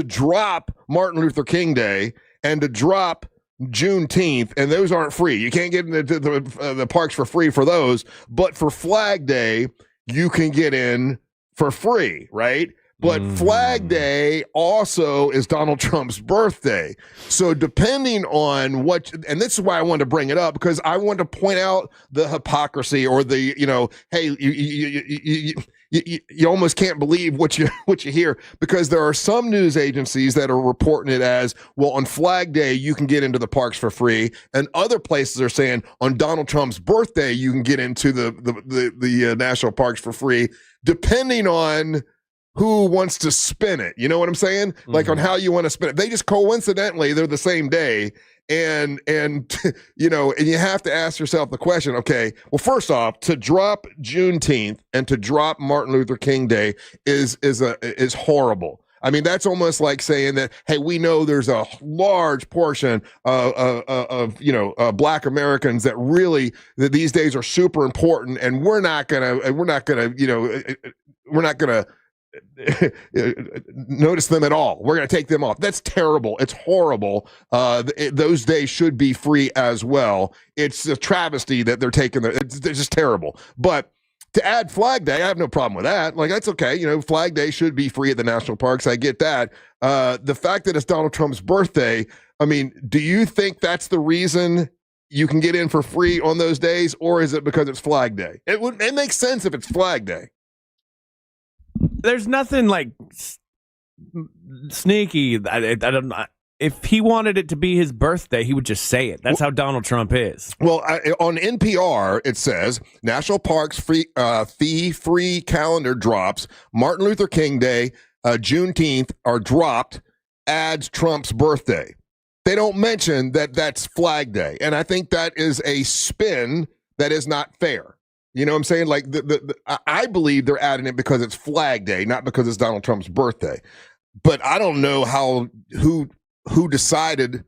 drop Martin Luther King Day and to drop Juneteenth, and those aren't free. You can't get into the parks for free for those, but for Flag Day, you can get in for free, right? But Flag Day also is Donald Trump's birthday. So depending on and this is why I wanted to bring it up, because I want to point out the hypocrisy or hey, you almost can't believe what you hear, because there are some news agencies that are reporting it as, well, on Flag Day, you can get into the parks for free. And other places are saying on Donald Trump's birthday, you can get into the national parks for free, depending on who wants to spin it. You know what I'm saying? Like on how you want to spin it. They just coincidentally, they're the same day. And you have to ask yourself the question, okay, well, first off, to drop Juneteenth and to drop Martin Luther King Day is horrible. I mean, that's almost like saying that, hey, we know there's a large portion of Black Americans that really that these days are super important, and we're not gonna notice them at all. We're going to take them off. That's terrible. It's horrible. Those days should be free as well. It's a travesty that they're taking. It's just terrible. But to add Flag Day, I have no problem with that. Like, that's okay. Flag Day should be free at the national parks. I get that. The fact that it's Donald Trump's birthday, I mean, do you think that's the reason you can get in for free on those days, or is it because it's Flag Day? It makes sense if it's Flag Day. There's nothing like sneaky. I don't. If he wanted it to be his birthday, he would just say it. That's how Donald Trump is. Well, on NPR, it says National Parks fee-free calendar drops. Martin Luther King Day, Juneteenth are dropped. Adds Trump's birthday. They don't mention that that's Flag Day, and I think that is a spin that is not fair. You know what I'm saying? Like, I believe they're adding it because it's Flag Day, not because it's Donald Trump's birthday. But I don't know who decided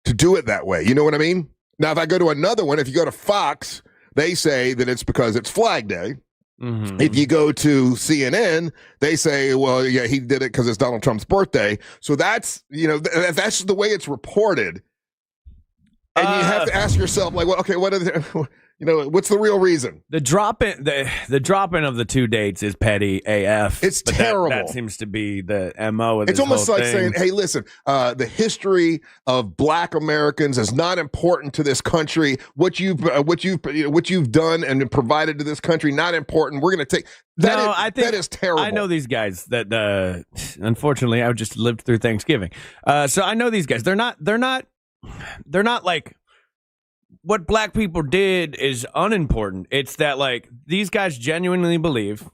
to do it that way. You know what I mean? Now, if I go to another one, if you go to Fox, they say that it's because it's Flag Day. Mm-hmm. If you go to CNN, they say, well, yeah, he did it because it's Donald Trump's birthday. So that's, that's the way it's reported. And you have to ask yourself, like, well, okay, what are the... what's the real reason? The dropping of the two dates is petty AF. It's terrible. That seems to be the MO of this. It's almost whole like thing. saying, hey, listen, the history of Black Americans is not important to this country. What you've done and provided to this country, not important. We're going to take that. I think that is terrible. I know these guys that unfortunately I just lived through Thanksgiving. So I know these guys. They're not like, what Black people did is unimportant. It's that, like, these guys genuinely believe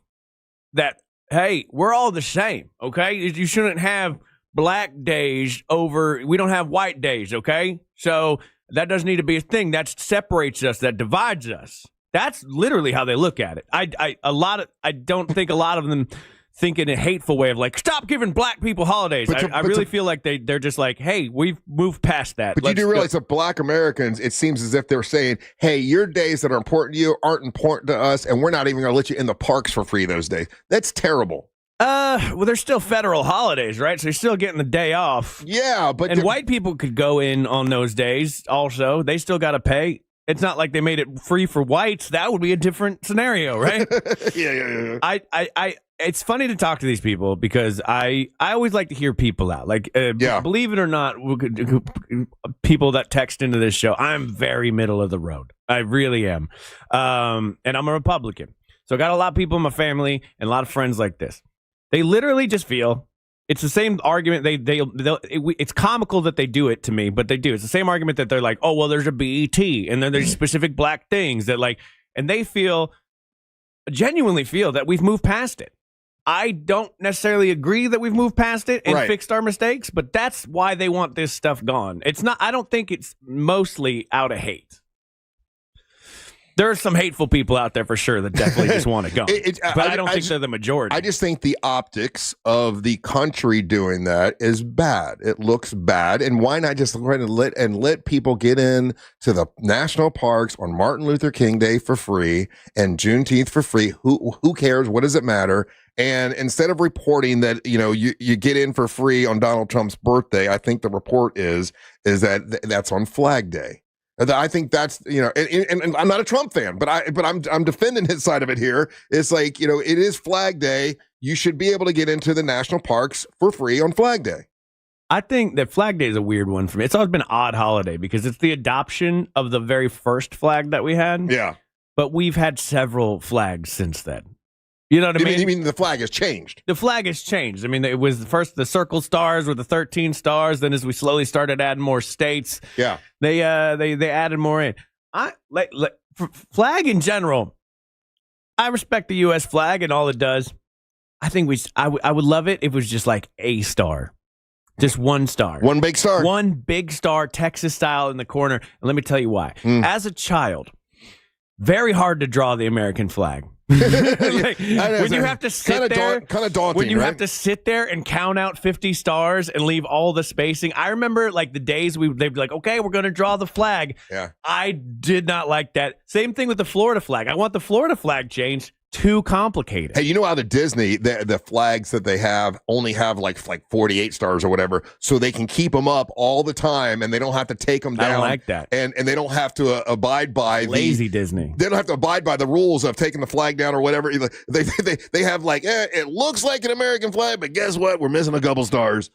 that, hey, we're all the same, okay? You shouldn't have Black days over, we don't have white days, okay? So that doesn't need to be a thing. That separates us, that divides us. That's literally how they look at it. I don't think a lot of them think in a hateful way of like, stop giving Black people holidays. I really feel like they're just like, hey, we've moved past that. But you do realize that Black Americans, it seems as if they're saying, hey, your days that are important to you aren't important to us, and we're not even going to let you in the parks for free those days. That's terrible. Well, there's still federal holidays, right? So you're still getting the day off. Yeah, but white people could go in on those days also. They still got to pay. It's not like they made it free for whites. That would be a different scenario, right? Yeah. It's funny to talk to these people because I always like to hear people out. Like, believe it or not, people that text into this show, I'm very middle of the road. I really am. And I'm a Republican. So I got a lot of people in my family and a lot of friends like this. They literally just feel it's the same argument. It's comical that they do it to me, but they do. It's the same argument that they're like, oh, well, there's a BET and then there's specific Black things that like, and they genuinely feel that we've moved past it. I don't necessarily agree that we've moved past it and fixed our mistakes, but that's why they want this stuff gone. It's not. I don't think it's mostly out of hate. There are some hateful people out there for sure that definitely just want it gone. But I don't think they're the majority. I just think the optics of the country doing that is bad. It looks bad. And why not just let people get in to the national parks on Martin Luther King Day for free and Juneteenth for free? Who cares? What does it matter? And instead of reporting that, you get in for free on Donald Trump's birthday, I think the report is that that's on Flag Day. I think that's, and I'm not a Trump fan, but I'm defending his side of it here. It's like, it is Flag Day. You should be able to get into the national parks for free on Flag Day. I think that Flag Day is a weird one for me. It's always been an odd holiday because it's the adoption of the very first flag that we had. Yeah. But we've had several flags since then. You know what I mean? You mean the flag has changed? The flag has changed. I mean, it was first the circle stars with the 13 stars. Then as we slowly started adding more states, they added more in. Flag in general, I respect the U.S. flag and all it does. I think I would love it if it was just like a star. Just one star. One big star. One big star, Texas style in the corner. And let me tell you why. As a child, very hard to draw the American flag. Like, when you have to sit there, kind of daunting. when you right? have to sit there and count out 50 stars and leave all the spacing. I remember like the days they'd be like, okay, we're going to draw the flag. Yeah. I did not like that. Same thing with the Florida flag. I want the Florida flag changed. Too complicated. Hey, you know how the Disney, the flags that they have only have like 48 stars or whatever, so they can keep them up all the time and they don't have to take them down. I don't like that. And they don't have to abide by lazy Disney. They don't have to abide by the rules of taking the flag down or whatever. They have like, it looks like an American flag, but guess what? We're missing a couple stars.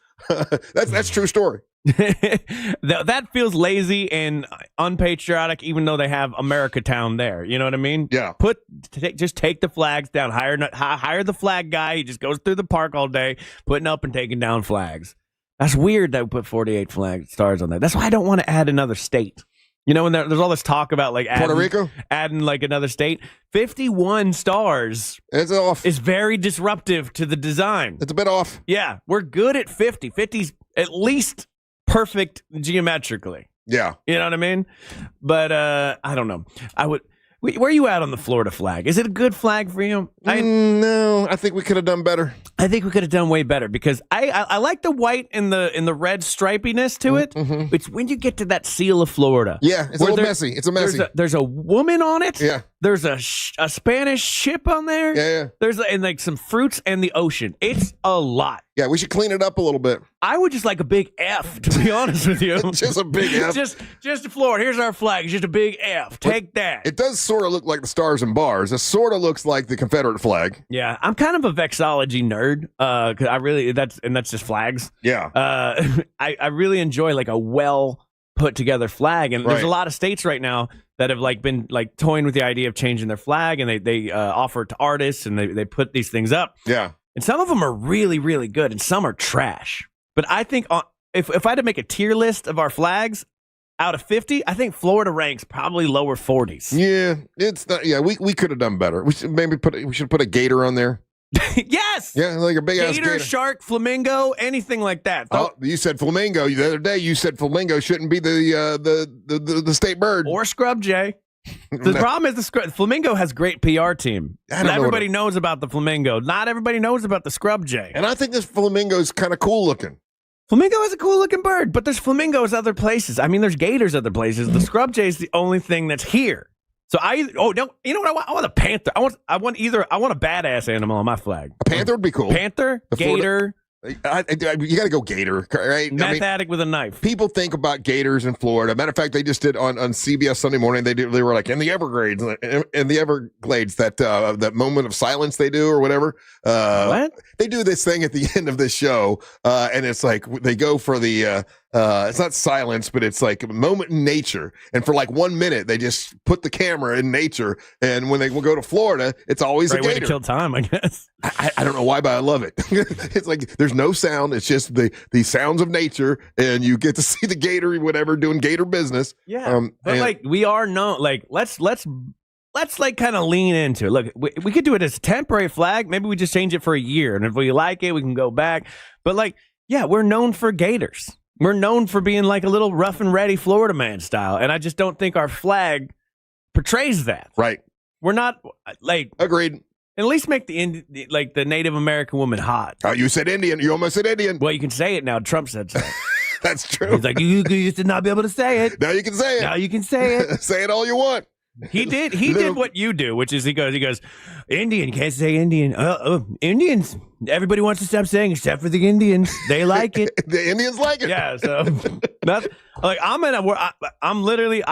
That's true story. That feels lazy and unpatriotic, even though they have America Town there. You know what I mean? Yeah. Just take the flags down. Hire the flag guy. He just goes through the park all day, putting up and taking down flags. That's weird that we put 48 flag stars on that. That's why I don't want to add another state. You know, when there's all this talk about like Puerto Rico adding like another state. 51 stars. It's off. Is very disruptive to the design. It's a bit off. Yeah, we're good at 50. 50's at least perfect geometrically. Yeah. You know what I mean? But I don't know. Where are you at on the Florida flag? Is it a good flag for you? No, I think we could have done better. I think we could have done way better because I like the white and the red stripiness to it. Mm-hmm. It's when you get to that seal of Florida. Yeah, it's a little messy. It's a messy. There's a woman on it. Yeah. There's a Spanish ship on there. Yeah. There's and like some fruits and the ocean. It's a lot. Yeah, we should clean it up a little bit. I would just like a big F, to be honest with you. Just a big F. Just Florida. Here's our flag. It's just a big F. Take that. It does sort of look like the stars and bars. It sort of looks like the Confederate flag. Yeah, I'm kind of a vexology nerd. Cause I really that's just flags. Yeah. I really enjoy like a well put together flag, and there's a lot of states right now that have like been like toying with the idea of changing their flag, and they offer it to artists, and they put these things up. Yeah. And some of them are really, really good, and some are trash. But I think if I had to make a tier list of our flags out of 50, I think Florida ranks probably lower 40s. Yeah, it's not. Yeah, we could have done better. We should put a gator on there. Yes. Yeah, like a big ass gator, shark, flamingo, anything like that. Oh, you said flamingo the other day. You said flamingo shouldn't be the state bird or scrub jay. The problem is the flamingo has great PR team. Everybody knows about the flamingo. Not everybody knows about the scrub jay. And I think this flamingo is kind of cool looking. Flamingo is a cool looking bird, but there's flamingos other places. I mean, there's gators other places. The scrub jay is the only thing that's here. So you know what I want a panther. I want a badass animal on my flag. A panther would be cool. Panther, gator. You got to go gator, right? Meth addict with a knife. People think about gators in Florida. Matter of fact, they just did on CBS Sunday Morning. They were like in the Everglades, that moment of silence they do or whatever. What? They do this thing at the end of this show, and it's like they go for the. It's not silence, but it's like a moment in nature. And for like 1 minute, they just put the camera in nature. And when they will go to Florida, it's always a gator. Way to kill time, I guess. I don't know why, but I love it. It's like there's no sound. It's just the sounds of nature, and you get to see the gator, whatever, doing gator business. Yeah, but like we are known. Like let's like kind of lean into it. Look, we could do it as a temporary flag. Maybe we just change it for a year, and if we like it, we can go back. But like, yeah, we're known for gators. We're known for being like a little rough and ready Florida man style, and I just don't think our flag portrays that. Right. We're not like agreed. At least make the Native American woman hot. Oh, you said Indian. You almost said Indian. Well, you can say it now. Trump said so. That's true. He's like, you used to not be able to say it. Now you can say it. Now you can say it. Say it all you want. He did what you do, which is he goes, Indian, can't say Indian. Indians, everybody wants to stop saying except for the Indians. They like it. The Indians like it. Yeah, so I'm literally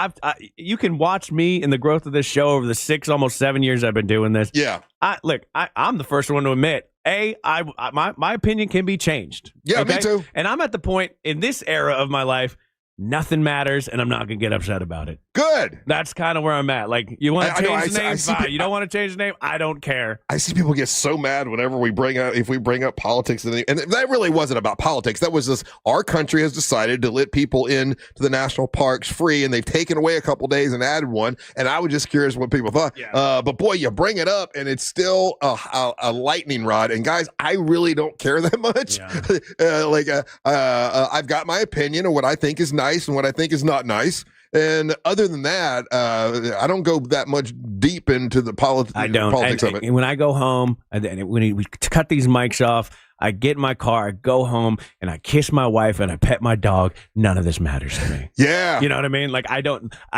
you can watch me in the growth of this show over the almost 7 years I've been doing this. Yeah. I'm the first one to admit, my opinion can be changed. Yeah, okay? me too. And I'm at the point in this era of my life, nothing matters, and I'm not going to get upset about it. Good. That's kind of where I'm at. Like, you want to change the name? Fine. people, you don't want to change the name? I don't care. I see people get so mad whenever we bring up politics. And that really wasn't about politics. That was just our country has decided to let people in to the national parks free, and they've taken away a couple days and added one. And I was just curious what people thought. Yeah. But boy, you bring it up, and it's still a lightning rod. And guys, I really don't care that much. Yeah. I've got my opinion of what I think is nice and what I think is not nice. And other than that, I don't go that much deep into the politics of it. When I go home, when we cut these mics off, I get in my car, I go home, and I kiss my wife, and I pet my dog. None of this matters to me. Yeah. You know what I mean? Like,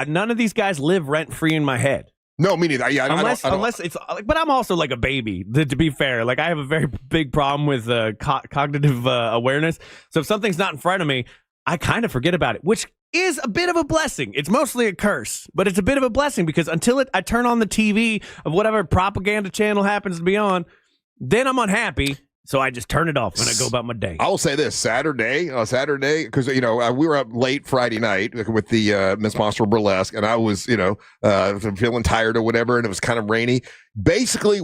none of these guys live rent-free in my head. No, me neither. Yeah, unless it's, but I'm also like a baby, to be fair. Like, I have a very big problem with cognitive awareness. So if something's not in front of me, I kind of forget about it, which is a bit of a blessing. It's mostly a curse, but it's a bit of a blessing because until I turn on the TV of whatever propaganda channel happens to be on, then I'm unhappy. So I just turn it off when I go about my day. I will say this, Saturday, because, we were up late Friday night with the Miss Monster Burlesque, and I was, feeling tired or whatever, and it was kind of rainy. Basically,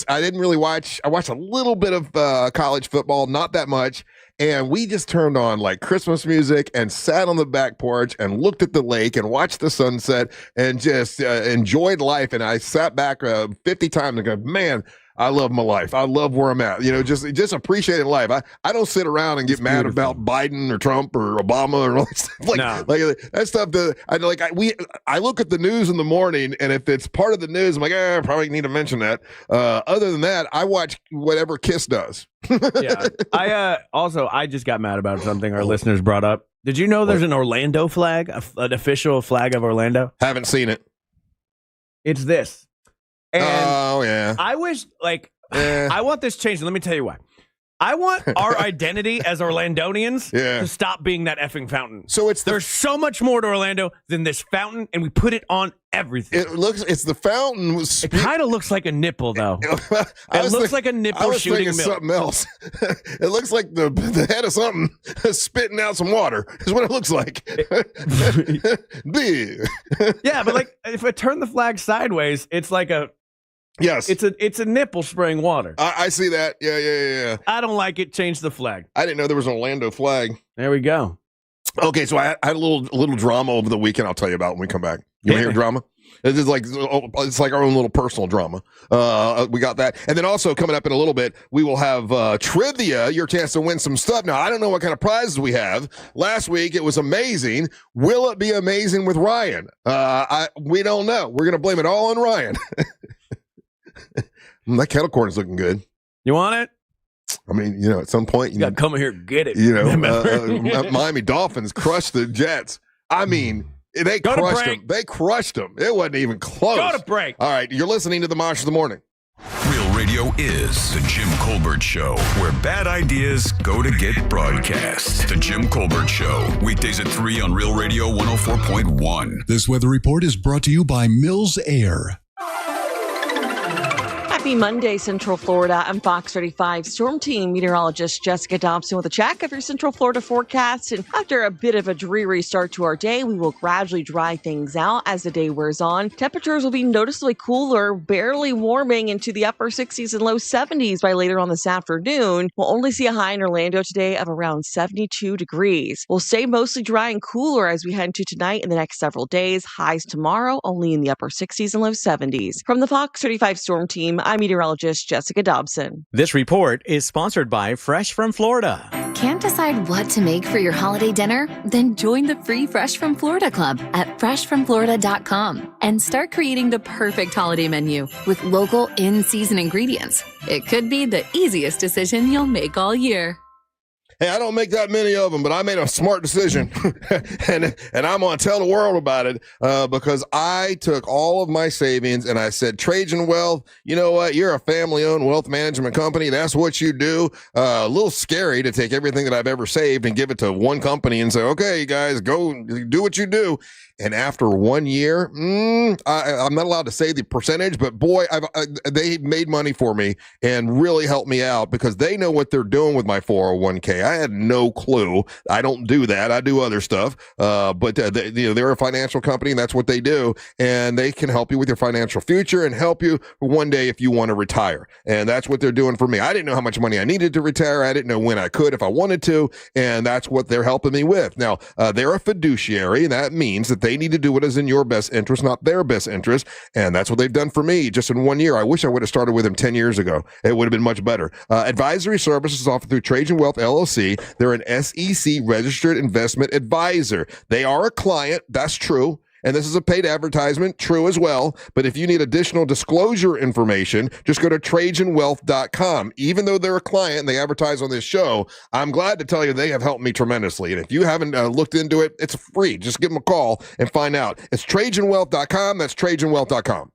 I didn't really watch. I watched a little bit of college football, not that much. And we just turned on like Christmas music and sat on the back porch and looked at the lake and watched the sunset and just enjoyed life. And I sat back 50 times and go, man, I love my life. I love where I'm at. Just appreciating life. I don't sit around and get mad about Biden or Trump or Obama or all that stuff. Like that stuff. I look at the news in the morning, and if it's part of the news, I'm like, I probably need to mention that. Other than that, I watch whatever Kiss does. Yeah. I just got mad about something our listeners brought up. Did you know there's an Orlando flag, an official flag of Orlando? Haven't seen it. It's this. And oh, yeah. I wish, I want this changed. Let me tell you why. I want our identity as Orlandonians to stop being that effing fountain. So there's so much more to Orlando than this fountain, and we put it on everything. It's the fountain. It kind of looks like a nipple, though. It looks like a nipple shooting milk. Something else. It looks like the head of something spitting out some water. Is what it looks like. Yeah, but if I turn the flag sideways, it's like a. Yes. It's a nipple spraying water. I see that. Yeah. I don't like it. Change the flag. I didn't know there was an Orlando flag. There we go. Okay, so I had a little drama over the weekend. I'll tell you about when we come back. You want to hear drama? It's like our own little personal drama. We got that. And then also coming up in a little bit, we will have trivia, your chance to win some stuff. Now, I don't know what kind of prizes we have. Last week, it was amazing. Will it be amazing with Ryan? We don't know. We're going to blame it all on Ryan. That kettle corn is looking good. You want it? I mean, at some point you got to come here and get it. Miami Dolphins crushed the Jets. I mean, they crushed them. They crushed them. It wasn't even close. Go to break. All right, you're listening to the Mosh of the Morning. Real Radio is the Jim Colbert Show, where bad ideas go to get broadcast. The Jim Colbert Show, weekdays at 3 on Real Radio 104.1. This weather report is brought to you by Mills Air. Happy Monday, Central Florida. I'm Fox 35 Storm Team meteorologist Jessica Dobson with a check of your Central Florida forecast. And after a bit of a dreary start to our day, we will gradually dry things out as the day wears on. Temperatures will be noticeably cooler, barely warming into the upper 60s and low 70s by later on this afternoon. We'll only see a high in Orlando today of around 72 degrees. We'll stay mostly dry and cooler as we head into tonight and the next several days. Highs tomorrow only in the upper 60s and low 70s. From the Fox 35 Storm Team, I'm meteorologist Jessica Dobson. This report is sponsored by Fresh from Florida. Can't decide what to make for your holiday dinner? Then join the free Fresh from Florida Club at freshfromflorida.com and start creating the perfect holiday menu with local in-season ingredients. It could be the easiest decision you'll make all year. Hey, I don't make that many of them, but I made a smart decision, and I'm going to tell the world about it because I took all of my savings and I said, Trajan Wealth, you know what? You're a family-owned wealth management company. That's what you do. A little scary to take everything that I've ever saved and give it to one company and say, okay, you guys, go do what you do. And after 1 year, I'm not allowed to say the percentage, but boy, they made money for me and really helped me out because they know what they're doing with my 401k. I had no clue. I don't do that. I do other stuff. But they're a financial company and that's what they do. And they can help you with your financial future and help you one day if you want to retire. And that's what they're doing for me. I didn't know how much money I needed to retire. I didn't know when I could if I wanted to. And that's what they're helping me with. Now, they're a fiduciary, and that means that they need to do what is in your best interest, not their best interest. And that's what they've done for me just in 1 year. I wish I would have started with them 10 years ago. It would have been much better. Advisory services offered through Trajan Wealth LLC, LLC. They're an SEC registered investment advisor. They are a client. That's true. And this is a paid advertisement, true as well. But if you need additional disclosure information, just go to TrajanWealth.com. Even though they're a client and they advertise on this show, I'm glad to tell you they have helped me tremendously. And if you haven't looked into it, it's free. Just give them a call and find out. It's TrajanWealth.com. That's TrajanWealth.com.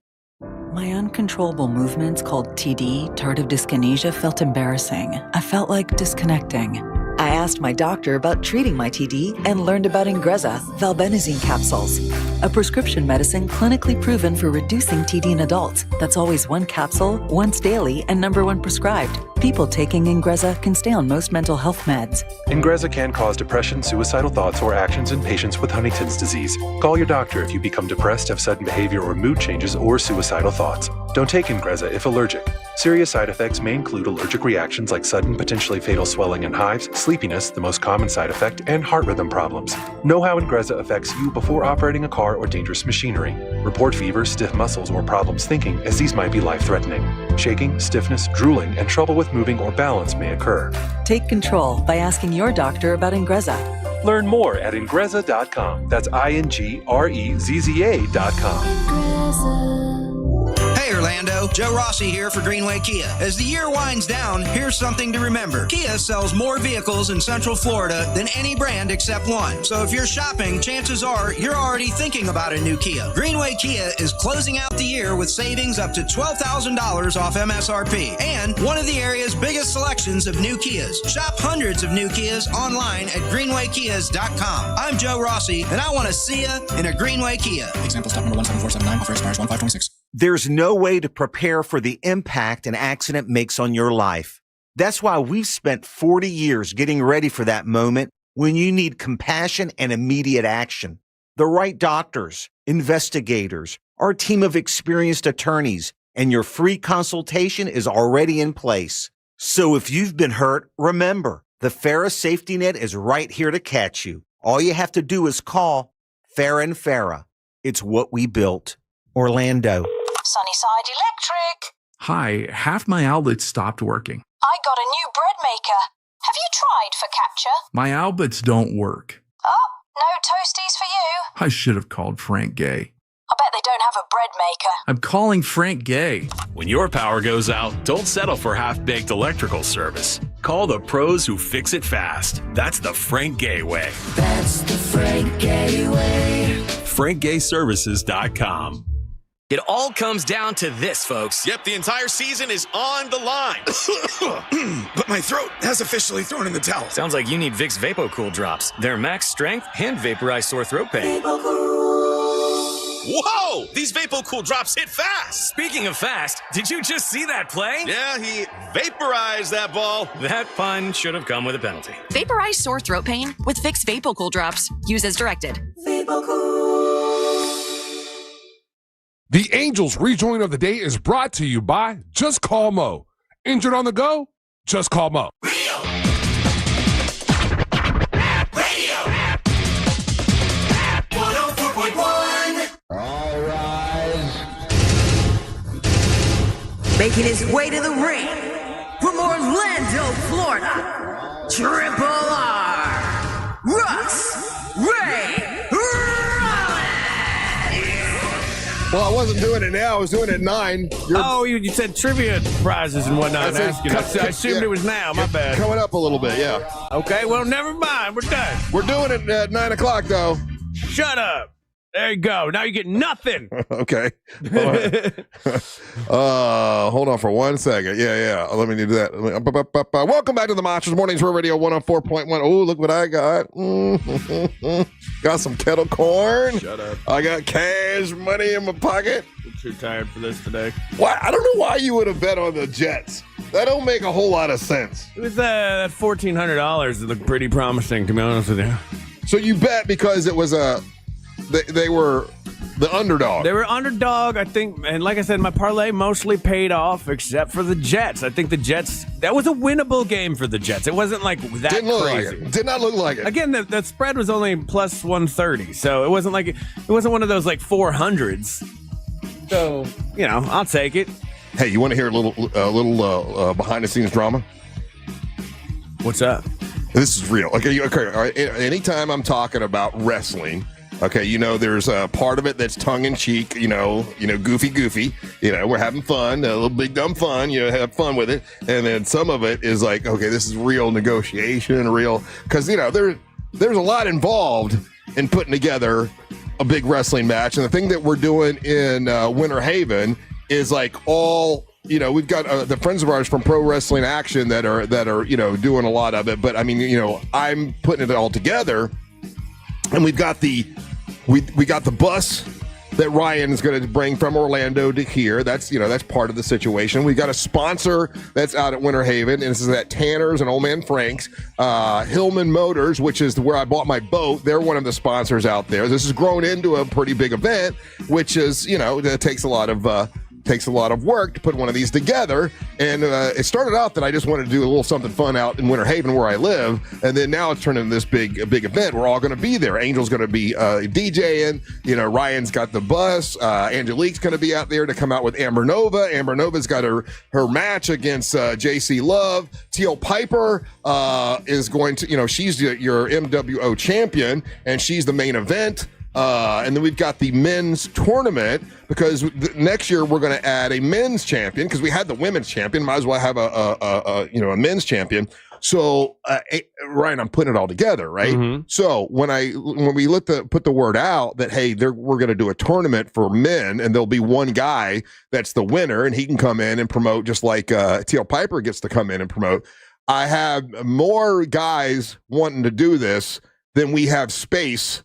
My uncontrollable movements, called TD, tardive dyskinesia, felt embarrassing. I felt like disconnecting. I asked my doctor about treating my TD and learned about Ingrezza, valbenazine capsules, a prescription medicine clinically proven for reducing TD in adults. That's always one capsule, once daily, and number one prescribed. People taking Ingrezza can stay on most mental health meds. Ingrezza can cause depression, suicidal thoughts, or actions in patients with Huntington's disease. Call your doctor if you become depressed, have sudden behavior or mood changes, or suicidal thoughts. Don't take Ingrezza if allergic. Serious side effects may include allergic reactions like sudden, potentially fatal swelling and hives, sleepiness, the most common side effect, and heart rhythm problems. Know how Ingrezza affects you before operating a car or dangerous machinery. Report fever, stiff muscles, or problems thinking, as these might be life-threatening. Shaking, stiffness, drooling, and trouble with moving or balance may occur. Take control by asking your doctor about Ingrezza. Learn more at Ingrezza.com. That's INGREZZA.com. Hey Orlando, Joe Rossi here for Greenway Kia. As the year winds down, here's something to remember. Kia sells more vehicles in Central Florida than any brand except one. So if you're shopping, chances are you're already thinking about a new Kia. Greenway Kia is closing out the year with savings up to $12,000 off MSRP and one of the area's biggest selections of new Kias. Shop hundreds of new Kias online at greenwaykias.com. I'm Joe Rossi, and I want to see you in a Greenway Kia. Example stop number 17479, offer expires 1/5/26. There's no way to prepare for the impact an accident makes on your life. That's why we've spent 40 years getting ready for that moment when you need compassion and immediate action. The right doctors, investigators, our team of experienced attorneys, and your free consultation is already in place. So if you've been hurt, remember, the Farah safety net is right here to catch you. All you have to do is call Farah and Farah. It's what we built. Orlando. Sunnyside Electric. Hi, half my outlets stopped working. I got a new bread maker. Have you tried focaccia? My outlets don't work. Oh, no toasties for you. I should have called Frank Gay. I bet they don't have a bread maker. I'm calling Frank Gay. When your power goes out, don't settle for half-baked electrical service. Call the pros who fix it fast. That's the Frank Gay way. That's the Frank Gay way. FrankGayServices.com. It all comes down to this, folks. Yep, the entire season is on the line. But my throat has officially thrown in the towel. Sounds like you need Vicks VapoCool drops. They're max strength and vaporize sore throat pain. Whoa! These VapoCool drops hit fast. Speaking of fast, did you just see that play? Yeah, he vaporized that ball. That pun should have come with a penalty. Vaporize sore throat pain with Vicks VapoCool drops. Use as directed. The Angels rejoin of the day is brought to you by Just Call Mo. Injured on the go? Just call Mo. Radio. All rise. Making his way to the ring from Orlando, Florida, Triple R, Russ Ray. Well, I wasn't doing it now. I was doing it at 9. You said trivia prizes and whatnot. I assumed it was now. My bad. Coming up a little bit, yeah. Okay, well, never mind. We're done. We're doing it at 9 o'clock, though. Shut up. There you go. Now you get nothing. Okay. Hold on for 1 second. Yeah. Let me do that. Welcome back to the Monsters Mornings Real Radio 104.1. Oh, look what I got. Got some kettle corn. Shut up. I got cash money in my pocket. I'm too tired for this today. Why? I don't know why you would have bet on the Jets. That don't make a whole lot of sense. It was that $1,400 that looked pretty promising, to be honest with you. So you bet because it was they were the underdog. They were underdog, I think, and like I said, my parlay mostly paid off except for the Jets. I think the Jets, that was a winnable game for the Jets. It wasn't like that Didn't look crazy. like it. Did not look like it. Again, the spread was only plus 130, so it wasn't one of those like 400s. So, I'll take it. Hey, you want to hear a little behind the scenes drama? What's up? This is real. Okay, all right. Anytime I'm talking about wrestling, okay, there's a part of it that's tongue in cheek, goofy. We're having fun, a little big dumb fun. Have fun with it, and then some of it is like, okay, this is real negotiation, because there's a lot involved in putting together a big wrestling match, and the thing that we're doing in Winter Haven is like all. We've got the friends of ours from Pro Wrestling Action that are doing a lot of it. But I mean, I'm putting it all together, and we got the bus that Ryan is going to bring from Orlando to here. That's part of the situation. We got a sponsor that's out at Winter Haven, and this is at Tanner's and Old Man Frank's. Hillman Motors, which is where I bought my boat. They're one of the sponsors out there. This has grown into a pretty big event, which is that takes a lot of work to put one of these together. And it started out that I just wanted to do a little something fun out in Winter Haven where I live. And then now it's turned into this big event. We're all going to be there. Angel's going to be DJing. Ryan's got the bus. Angelique's going to be out there to come out with Amber Nova. Amber Nova's got her match against JC Love. Teal Piper is going to, she's your MWO champion, and she's the main event. And then we've got the men's tournament, because next year we're going to add a men's champion, because we had the women's champion. Might as well have a men's champion. So Ryan, I'm putting it all together, right? Mm-hmm. So when we put the word out that, hey, we're going to do a tournament for men, and there'll be one guy that's the winner, and he can come in and promote, just like Teal Piper gets to come in and promote. I have more guys wanting to do this than we have space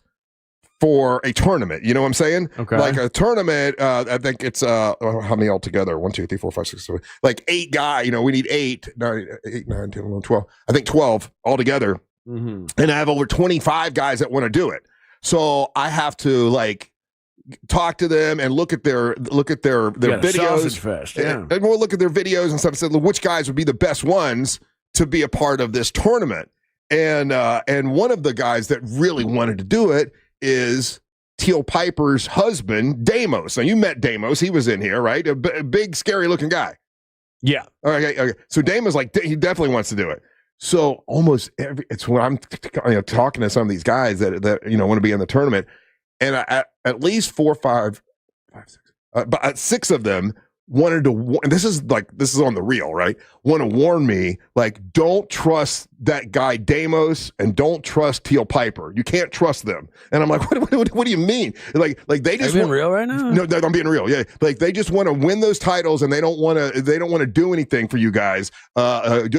for a tournament. You know what I'm saying? Okay. Like a tournament, I think it's how many altogether? 1, 2, 3, 4, 5, 6, 7. Like 8 guys. We need 8, 9, 10, 11, 12. I think 12 altogether. Mm-hmm. And I have over 25 guys that want to do it. So I have to talk to them and look at their videos. Sausage fest, yeah. And we'll look at their videos and stuff and say, which guys would be the best ones to be a part of this tournament. And one of the guys that really wanted to do it is Teal Piper's husband, Deimos. Now, you met Deimos. He was in here, right? A big, scary-looking guy. Yeah. Okay. So Deimos, he definitely wants to do it. So almost it's when I'm talking to some of these guys that want to be in the tournament, and at least 4, 5, 6, but 6 of them wanted to, and this is on the real, right? Want to warn me, don't trust that guy Deimos, and don't trust Teal Piper. You can't trust them. And I'm like, what do you mean? Like they just being real right now? No, I'm being real. Yeah, they just want to win those titles, and they don't want to do anything for you guys. They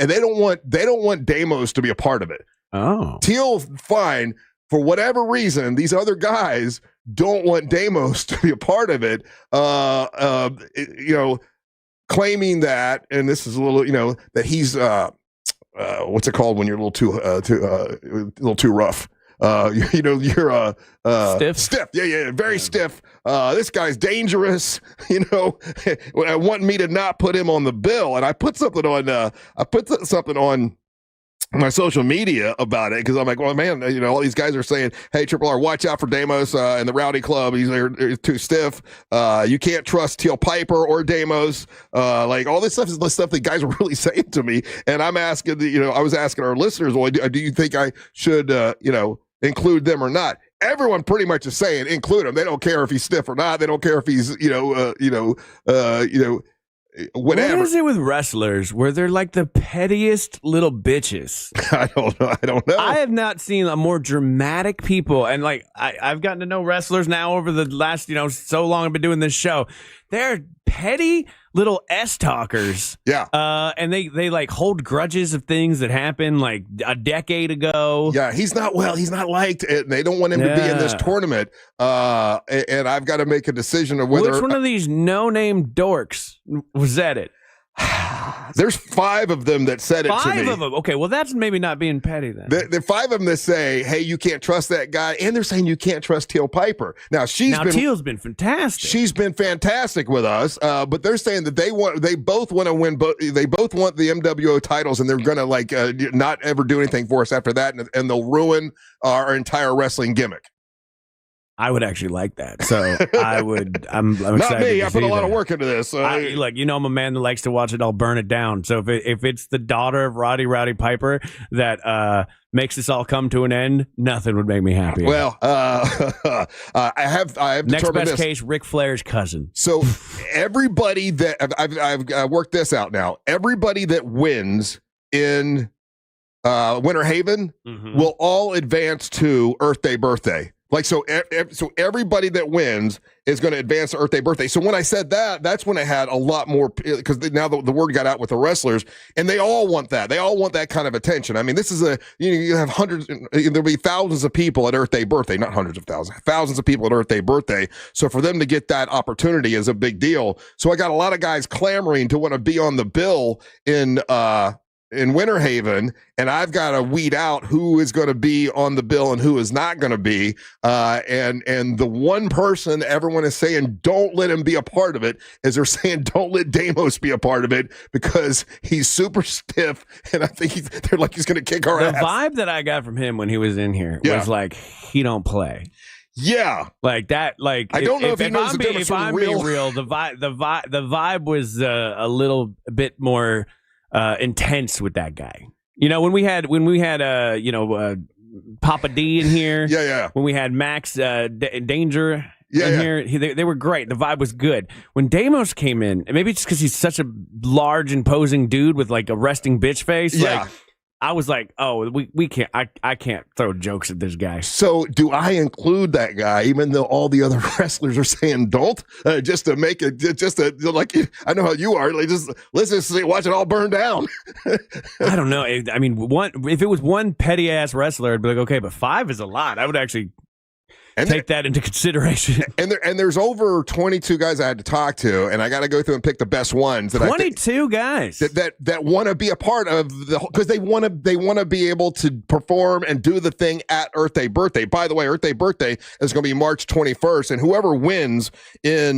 don't want Deimos to be a part of it. Oh, Teal, fine. For whatever reason, these other guys don't want Deimos to be a part of it, claiming that, and this is a little, that he's, what's it called when you're a little too rough? You're stiff. Yeah, very stiff. This guy's dangerous. Wanting me to not put him on the bill, and I put something on my social media about it, because I'm like, well, man, all these guys are saying, hey, Triple R, watch out for Deimos and the Rowdy Club. He's too stiff. You can't trust Teal Piper or Deimos. All this stuff is the stuff that guys are really saying to me. And I'm asking, I was asking our listeners, well, do you think I should, include them or not? Everyone pretty much is saying include him. They don't care if he's stiff or not. They don't care if he's, whatever. What is it with wrestlers where they're like the pettiest little bitches? I don't know. I have not seen a more dramatic people, and I've gotten to know wrestlers now over the last so long I've been doing this show. They're petty little S-talkers. Yeah. And they hold grudges of things that happened a decade ago. Yeah, he's not liked, and they don't want him to be in this tournament. And I've got to make a decision of whether... Which one of these no-name dorks was at it? There's 5 of them that said it to me. 5 of them. Okay, well, that's maybe not being petty then. The 5 of them that say, hey, you can't trust that guy, and they're saying you can't trust Teal Piper. Now, Teal's been fantastic. She's been fantastic with us, but they're saying that they both want to win, they both want the MWO titles, and they're going to not ever do anything for us after that, and they'll ruin our entire wrestling gimmick. I would actually like that. So I would. I'm excited. Not me. I put a lot of that. work into this. Look, I'm a man that likes to watch it all burn it down. So if it's the daughter of Rowdy Piper that makes this all come to an end, nothing would make me happy. Well, I have next best this. case, Ric Flair's cousin. So everybody that I've worked this out now. Everybody that wins in Winter Haven will all advance to Earth Day birthday. Like, so everybody that wins is going to advance to Earth Day birthday. So when I said that, that's when I had a lot more, because now the word got out with the wrestlers, and they all want that. They all want that kind of attention. I mean, this is you have hundreds, there'll be thousands of people at Earth Day birthday, not hundreds of thousands of people at Earth Day birthday. So for them to get that opportunity is a big deal. So I got a lot of guys clamoring to want to be on the bill in Winter Haven, and I've got to weed out who is going to be on the bill and who is not going to be. And the one person everyone is saying don't let him be a part of it is they're saying don't let Deimos be a part of it because he's super stiff, and I think they're like he's going to kick our ass. The vibe that I got from him when he was in here was like he don't play. Yeah, like that. Like I don't know if he knows the difference. If I'm being real, the vibe was a little bit more intense with that guy. When we had Papa D in here. Yeah. When we had Max Danger in here, they were great. The vibe was good. When Deimos came in, and maybe it's because he's such a large, imposing dude with like a resting bitch face. Yeah. Like, I was like, oh, we can't. I can't throw jokes at this guy. So do I include that guy, even though all the other wrestlers are saying don't, just to make it, just to like, I know how you are. Like, let's just watch it all burn down. I don't know. I mean, if it was one petty ass wrestler, I'd be like, okay, but 5 is a lot. I would actually take that into consideration. And there's over 22 guys I had to talk to, and I got to go through and pick the best ones. 22 guys that want to be a part of because they want to be able to perform and do the thing at Earth Day birthday. By the way, Earth Day birthday is going to be March 21st, and whoever wins in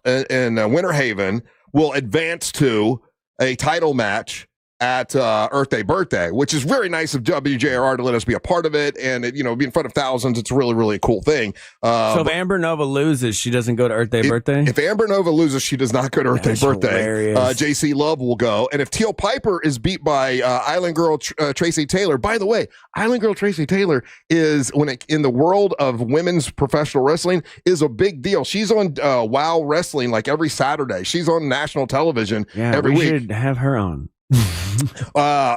Winter Haven will advance to a title match at Earth Day birthday, which is very nice of WJRR to let us be a part of it, and be in front of thousands. It's really, really a cool thing. So if Amber Nova loses, she doesn't go to Earth Day birthday? If Amber Nova loses, she does not go to Earth Day birthday. JC Love will go. And if Teal Piper is beat by Island Girl Tracy Taylor, by the way, Island Girl Tracy Taylor is, in the world of women's professional wrestling, is a big deal. She's on WOW Wrestling like every Saturday. She's on national television every week. We should have her on.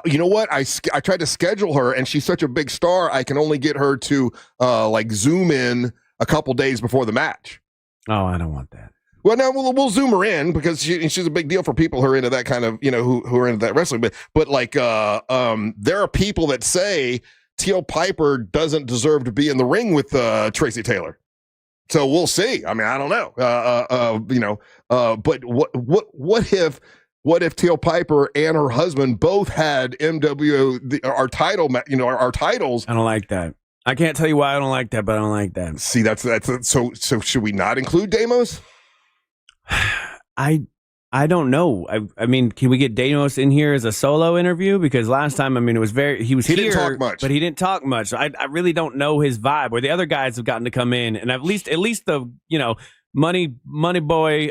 You know what? I tried to schedule her, and she's such a big star. I can only get her to like Zoom in a couple days before the match. Oh, I don't want that. Well, no, we'll Zoom her in because she's a big deal for people who are into that kind of who are into that wrestling. But like there are people that say Teal Piper doesn't deserve to be in the ring with Tracy Taylor. So we'll see. I mean, I don't know. But what if Teal Piper and her husband both had our titles? I don't like that. I can't tell you why I don't like that, but I don't like that. See, that's so should we not include Deimos? I don't know. I mean, can we get Deimos in here as a solo interview? Because last time, I mean, he was here, didn't talk much, but he didn't talk much. So I really don't know his vibe. Where the other guys have gotten to come in, and at least the money boy.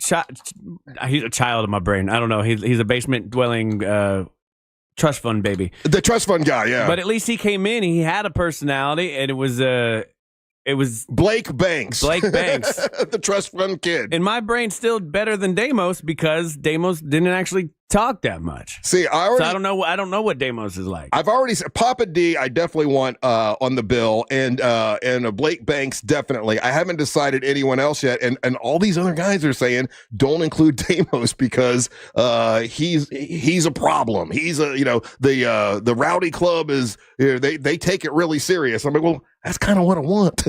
He's a child of my brain. I don't know. He's a basement dwelling trust fund baby. The trust fund guy, yeah. But at least he came in. He had a personality, and it was Blake Banks. The trust fund kid. And my brain's still better than Deimos because Deimos didn't actually talk that much. See, I don't know what Deimos is like. I've already said Papa D. I definitely want on the bill, and Blake Banks definitely. I haven't decided anyone else yet, and all these other guys are saying don't include Deimos because he's a problem. He's the Rowdy Club is they take it really serious. I'm like, well, that's kind of what I want.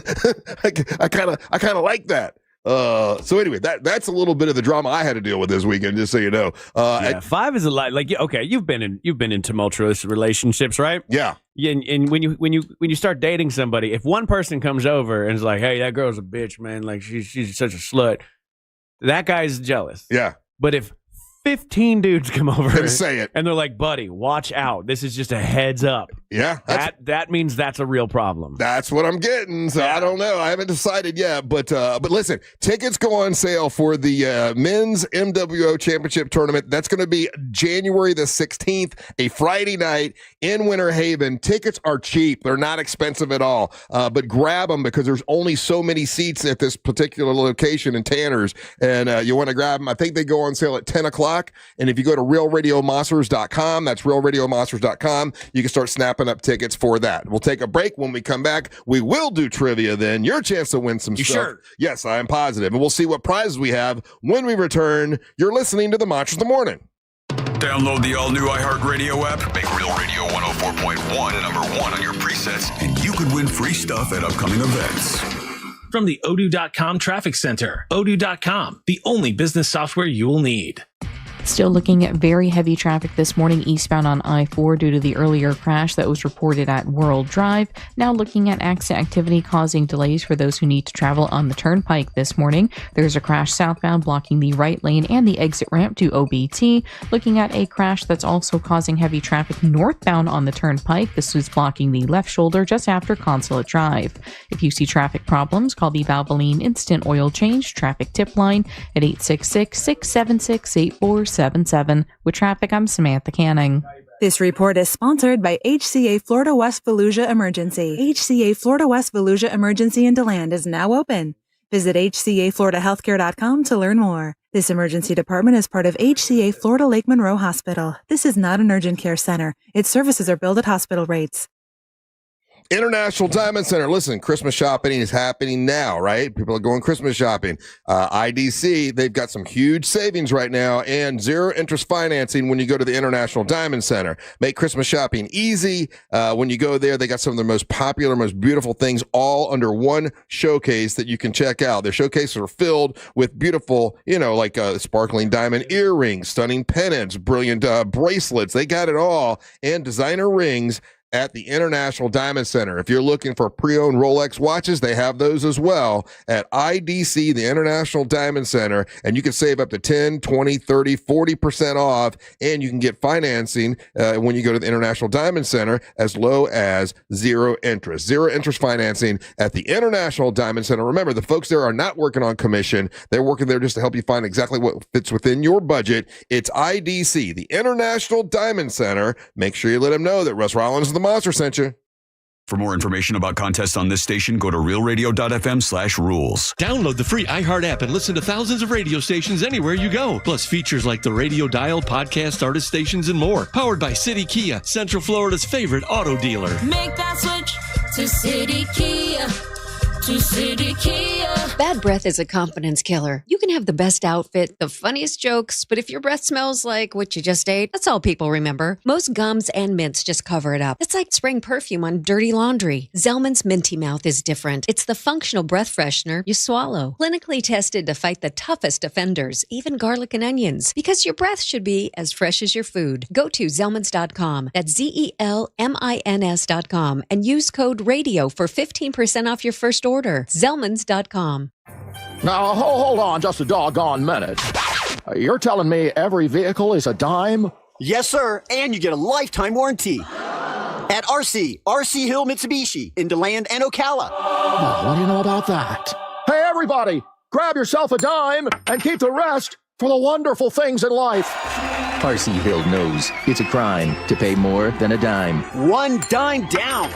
I kind of like that. So anyway, that's a little bit of the drama I had to deal with this weekend, just so you know. 5 is a lot. Like, okay, you've been in tumultuous relationships, right? Yeah. And when you start dating somebody, if one person comes over and is like, "Hey, that girl's a bitch, man. Like, she's such a slut," that guy's jealous. Yeah. But if 15 dudes come over and say it, and they're like, "Buddy, watch out. This is just a heads up." Yeah. That means that's a real problem. That's what I'm getting. So I don't know. I haven't decided yet. But listen, tickets go on sale for the men's MWO championship tournament. That's going to be January the 16th, a Friday night in Winter Haven. Tickets are cheap. They're not expensive at all. But grab them because there's only so many seats at this particular location in Tanner's. And you want to grab them. I think they go on sale at 10 o'clock. And if you go to realradiomonsters.com, that's realradiomonsters.com, you can start snapping up tickets for that. We'll take a break. When we come back, we will do trivia then. Your chance to win some stuff. Sure? Yes, I am positive. And we'll see what prizes we have when we return. You're listening to the Monsters of the Morning. Download the all-new iHeartRadio app. Make Real Radio 104.1 number one on your presets, and you could win free stuff at upcoming events. From the Odoo.com Traffic Center. Odoo.com, the only business software you will need. Still looking at very heavy traffic this morning eastbound on I-4 due to the earlier crash that was reported at World Drive. Now looking at accident activity causing delays for those who need to travel on the Turnpike this morning. There's a crash southbound blocking the right lane and the exit ramp to OBT. Looking at a crash that's also causing heavy traffic northbound on the Turnpike. This is blocking the left shoulder just after Consulate Drive. If you see traffic problems, call the Valvoline Instant Oil Change Traffic Tip Line at 866-676-8477. With traffic, I'm Samantha Canning. This report is sponsored by HCA Florida West Fallujah Emergency. HCA Florida West Fallujah Emergency in DeLand is now open. Visit hcafloridahealthcare.com to learn more. This emergency department is part of HCA Florida Lake Monroe Hospital. This is not an urgent care center. Its services are billed at hospital rates. International Diamond Center. Listen, Christmas shopping is happening now, right? People are going Christmas shopping. IDC, they've got some huge savings right now and zero interest financing when you go to the International Diamond Center. Make Christmas shopping easy. When you go there, they got some of their most popular, most beautiful things all under one showcase that you can check out. Their showcases are filled with beautiful, like sparkling diamond earrings, stunning pendants, brilliant bracelets. They got it all, and designer rings at the International Diamond Center. If you're looking for pre-owned Rolex watches, they have those as well at IDC, the International Diamond Center, and you can save up to 10, 20, 30, 40% off, and you can get financing when you go to the International Diamond Center as low as zero interest. Zero interest financing at the International Diamond Center. Remember, the folks there are not working on commission. They're working there just to help you find exactly what fits within your budget. It's IDC, the International Diamond Center. Make sure you let them know that Russ Rollins the Monster sent you. For more information about contests on this station, go to realradio.fm/rules. Download the free iHeart app and listen to thousands of radio stations anywhere you go. Plus features like the Radio Dial, podcast, artist stations, and more. Powered by City Kia, Central Florida's favorite auto dealer. Make that switch to City Kia. To City Kia. Bad breath is a confidence killer. You can have the best outfit, the funniest jokes, but if your breath smells like what you just ate, that's all people remember. Most gums and mints just cover it up. It's like spraying perfume on dirty laundry. Zellman's Minty Mouth is different. It's the functional breath freshener you swallow. Clinically tested to fight the toughest offenders, even garlic and onions. Because your breath should be as fresh as your food. Go to Zellmans.com. That's ZELMINS.com and use code RADIO for 15% off your first order. Zellmans.com. Now, hold on just a doggone minute. You're telling me every vehicle is a dime? Yes, sir, and you get a lifetime warranty. At RC Hill Mitsubishi in DeLand and Ocala. Oh, what do you know about that? Hey, everybody, grab yourself a dime and keep the rest for the wonderful things in life. RC Hill knows it's a crime to pay more than a dime. One dime down.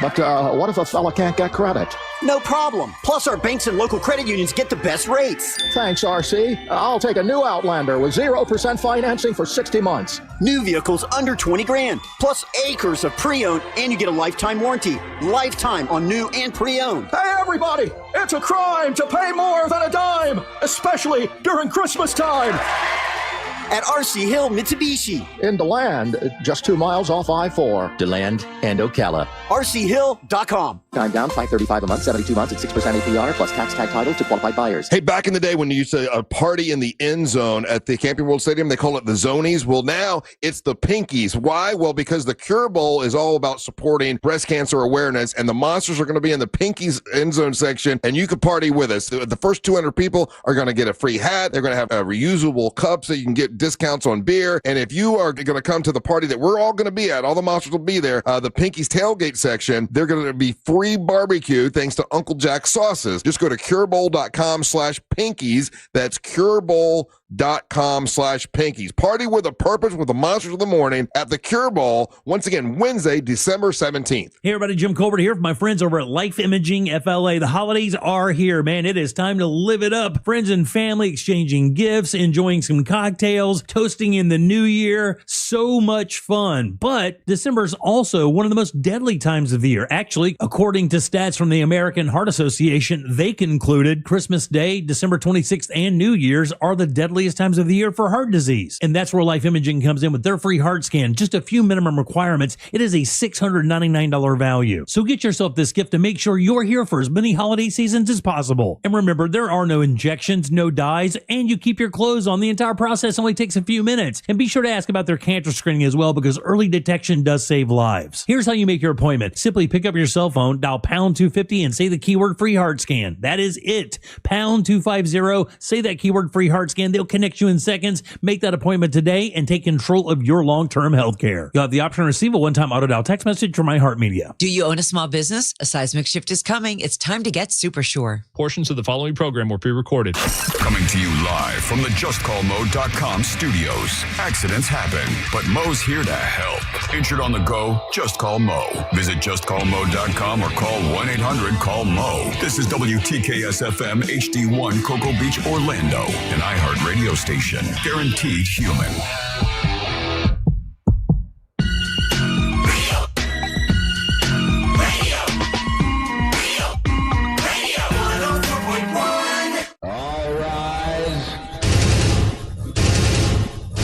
But what if a fella can't get credit? No problem. Plus, our banks and local credit unions get the best rates. Thanks, RC. I'll take a new Outlander with 0% financing for 60 months. New vehicles under 20 grand. Plus acres of pre-owned, and you get a lifetime warranty. Lifetime on new and pre-owned. Hey, everybody! It's a crime to pay more than a dime, especially during Christmas time. At RC Hill Mitsubishi. In DeLand, just 2 miles off I-4. DeLand and Ocala. RCHill.com. Time down, $535 a month, 72 months at 6% APR, plus tax tag title to qualified buyers. Hey, back in the day when you used to party in the end zone at the Camping World Stadium, they call it the Zonies. Well, now it's the Pinkies. Why? Well, because the Cure Bowl is all about supporting breast cancer awareness, and the Monsters are going to be in the Pinkies end zone section, and you can party with us. The first 200 people are going to get a free hat. They're going to have reusable cups that you can get discounts on beer. And if you are going to come to the party that we're all going to be at, all the monsters will be there, the Pinky's Tailgate section, they're going to be free barbecue thanks to Uncle Jack's sauces. Just go to curebowl.com/pinkies. That's curebowl.com/pinkies. Party with a purpose with the monsters of the morning at the Cure Bowl. Once again, Wednesday, December 17th. Hey everybody, Jim Colbert here from my friends over at Life Imaging FLA. The holidays are here, man. It is time to live it up. Friends and family exchanging gifts, enjoying some cocktails, toasting in the new year. So much fun. But December is also one of the most deadly times of the year. Actually, according to stats from the American Heart Association, they concluded Christmas Day, December 26th, and New Year's are the deadliest times of the year for heart disease. And that's where Life Imaging comes in with their free heart scan. Just a few minimum requirements. It is a $699 value. So get yourself this gift to make sure you're here for as many holiday seasons as possible. And remember, there are no injections, no dyes, and you keep your clothes on. The entire process only takes a few minutes. And be sure to ask about their cancer screening as well, because early detection does save lives. Here's how you make your appointment. Simply pick up your cell phone, dial pound 250, and say the keyword free heart scan. That is it. Pound 250, say that keyword free heart scan. They'll connect you in seconds. Make that appointment today and take control of your long-term health care. You'll have the option to receive a one-time auto dial text message from iHeartMedia. Do you own a small business? A seismic shift is coming. It's time to get super sure. Portions of the following program were pre-recorded. Coming to you live from the JustCallMo.com studios. Accidents happen, but Mo's here to help. Injured on the go? Just call Mo. Visit JustCallMo.com or call 1-800-CALL-MO. This is WTKS-FM HD1 Cocoa Beach, Orlando, an iHeart radio station. Guaranteed human.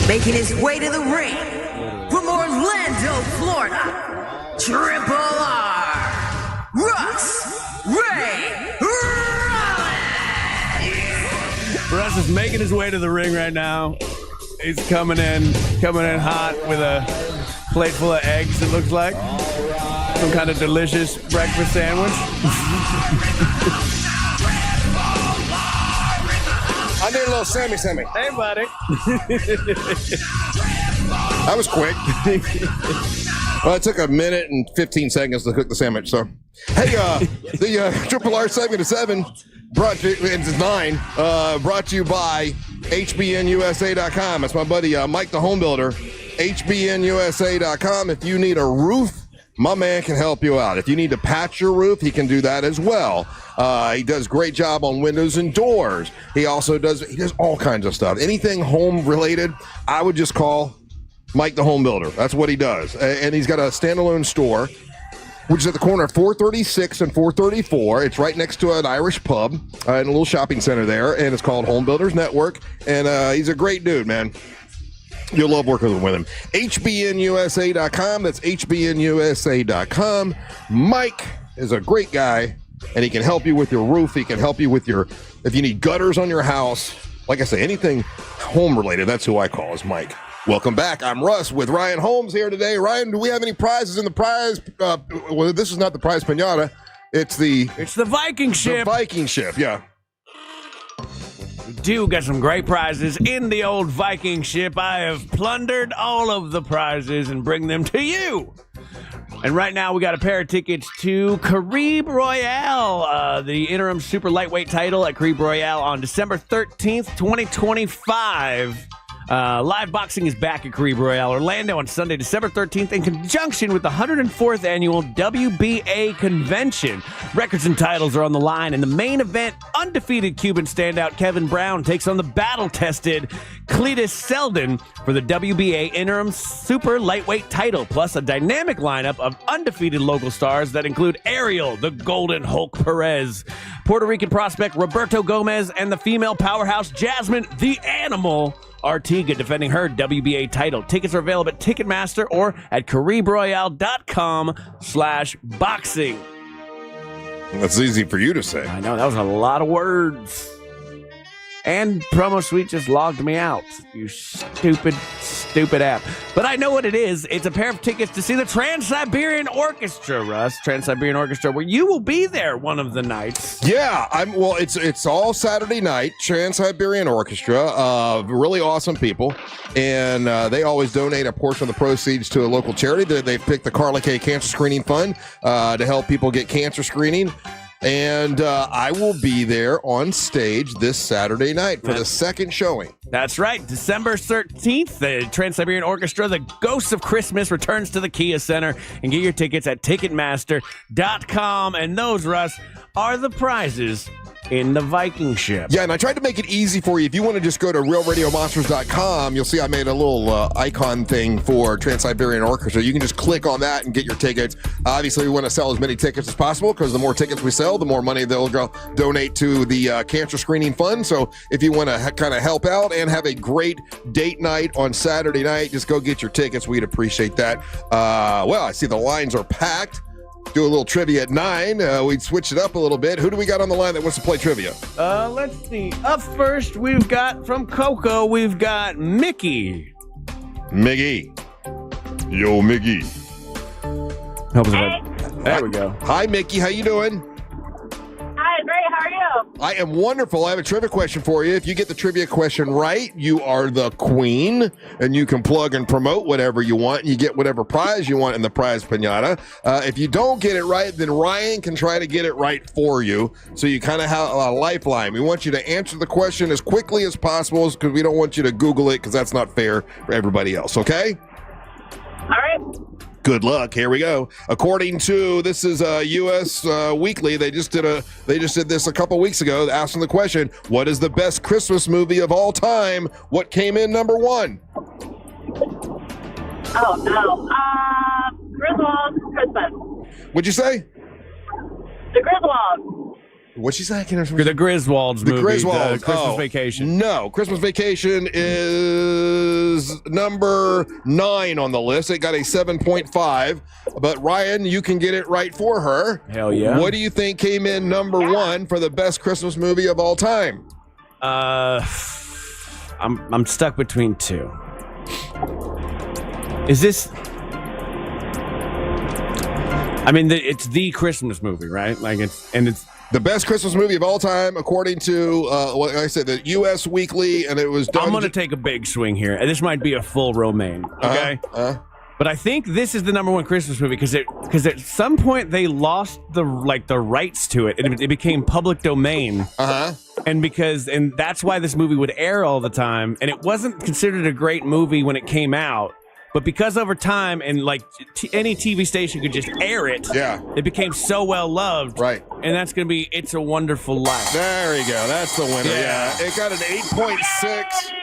Making his way to the ring from Orlando, Florida, Triple R, Russ Ray Rollins. Russ is making his way to the ring right now. He's coming in hot with a plate full of eggs, it looks like. Some kind of delicious breakfast sandwich. I need a little Sammy. Hey, buddy. That was quick. Well, it took a minute and 15 seconds to cook the sandwich. So, hey, the Triple R segment of 7 brought to you by HBNUSA.com. It's my buddy Mike the Home Builder. HBNUSA.com. If you need a roof, my man can help you out. If you need to patch your roof, he can do that as well. He does great job on windows and doors. He does all kinds of stuff. Anything home related, I would just call Mike the Home Builder. That's what he does. And he's got a standalone store, which is at the corner of 436 and 434. It's right next to an Irish pub in a little shopping center there, and it's called Home Builders Network. And he's a great dude, man. You'll love working with him. HBNUSA.com. That's HBNUSA.com. Mike is a great guy, and he can help you with your roof. He can help you with if you need gutters on your house. Like I say, anything home related, that's who I call is Mike. Welcome back. I'm Russ with Ryan Holmes here today. Ryan, do we have any prizes in the prize? Well, this is not the prize pinata. It's the Viking ship. The Viking ship, yeah. We do got some great prizes in the old Viking ship. I have plundered all of the prizes and bring them to you. And right now we got a pair of tickets to Caribe Royale, the interim super lightweight title at Caribe Royale on December 13th, 2025. Live boxing is back at Caribe Royale, Orlando on Sunday, December 13th, in conjunction with the 104th annual WBA convention. Records and titles are on the line. In the main event, undefeated Cuban standout Kevin Brown takes on the battle-tested Cletus Selden for the WBA interim super lightweight title, plus a dynamic lineup of undefeated local stars that include Ariel, the Golden Hulk Perez, Puerto Rican prospect Roberto Gomez, and the female powerhouse Jasmine the Animal Artiga defending her WBA title. Tickets are available at Ticketmaster or at CaribeRoyale.com/boxing. That's easy for you to say. I know, that was a lot of words. And Promo Suite just logged me out. You stupid app. But I know what it is. It's a pair of tickets to see the Trans-Siberian Orchestra, Russ. Trans-Siberian Orchestra, where you will be there one of the nights. Yeah, it's all Saturday night. Trans-Siberian Orchestra, really awesome people, and they always donate a portion of the proceeds to a local charity. They've picked the Carla K Cancer Screening Fund to help people get cancer screening. And I will be there on stage this Saturday night for the second showing. That's right. December 13th, the Trans-Siberian Orchestra, The Ghosts of Christmas, returns to the Kia Center. And get your tickets at Ticketmaster.com. And those, Russ, are the prizes in the Viking ship. Yeah, and I tried to make it easy for you. If you want to just go to realradiomonsters.com, you'll see I made a little icon thing for Trans-Siberian Orchestra. You can just click on that and get your tickets. Obviously, we want to sell as many tickets as possible because the more tickets we sell, the more money they'll go donate to the Cancer Screening Fund. So if you want to kind of help out and have a great date night on Saturday night, just go get your tickets. We'd appreciate that. Well, I see the lines are packed. Do a little trivia at 9. We'd switch it up a little bit. Who do we got on the line that wants to play trivia? Let's see. Up first, we've got from Coco, we've got Mickey. Miggy. Yo, Miggy. There we go. Hi, Mickey. How you doing? Hi, great. How are you? I am wonderful. I have a trivia question for you. If you get the trivia question right, you are the queen, and you can plug and promote whatever you want, and you get whatever prize you want in the prize pinata. If you don't get it right, then Ryan can try to get it right for you, so you kind of have a lifeline. We want you to answer the question as quickly as possible because we don't want you to Google it because that's not fair for everybody else, okay? All right. Good luck. Here we go. According to this is U.S. Weekly, they just did this a couple weeks ago, asking the question: what is the best Christmas movie of all time? What came in number 1? Oh no, Griswold's Christmas. What'd you say? The Griswolds. What'd she say? I can't The Griswolds movie. The Griswolds. Christmas Vacation. No, Christmas Vacation is number 9 on the list. It got a 7.5. But Ryan, you can get it right for her. Hell yeah. What do you think came in number 1 for the best Christmas movie of all time? I'm stuck between 2. Is this? I mean, it's the Christmas movie, right? It's the best Christmas movie of all time, according to, like I said, the U.S. Weekly, and it was done. I'm going to take a big swing here. This might be a full romaine, okay? But I think this is the number 1 Christmas movie because at some point they lost the rights to it, and it became public domain. And that's why this movie would air all the time, and it wasn't considered a great movie when it came out. But because over time and any TV station could just air it, it became so well loved. Right. And that's going to be It's a Wonderful Life. There you go. That's the winner. Yeah. It got an 8.6.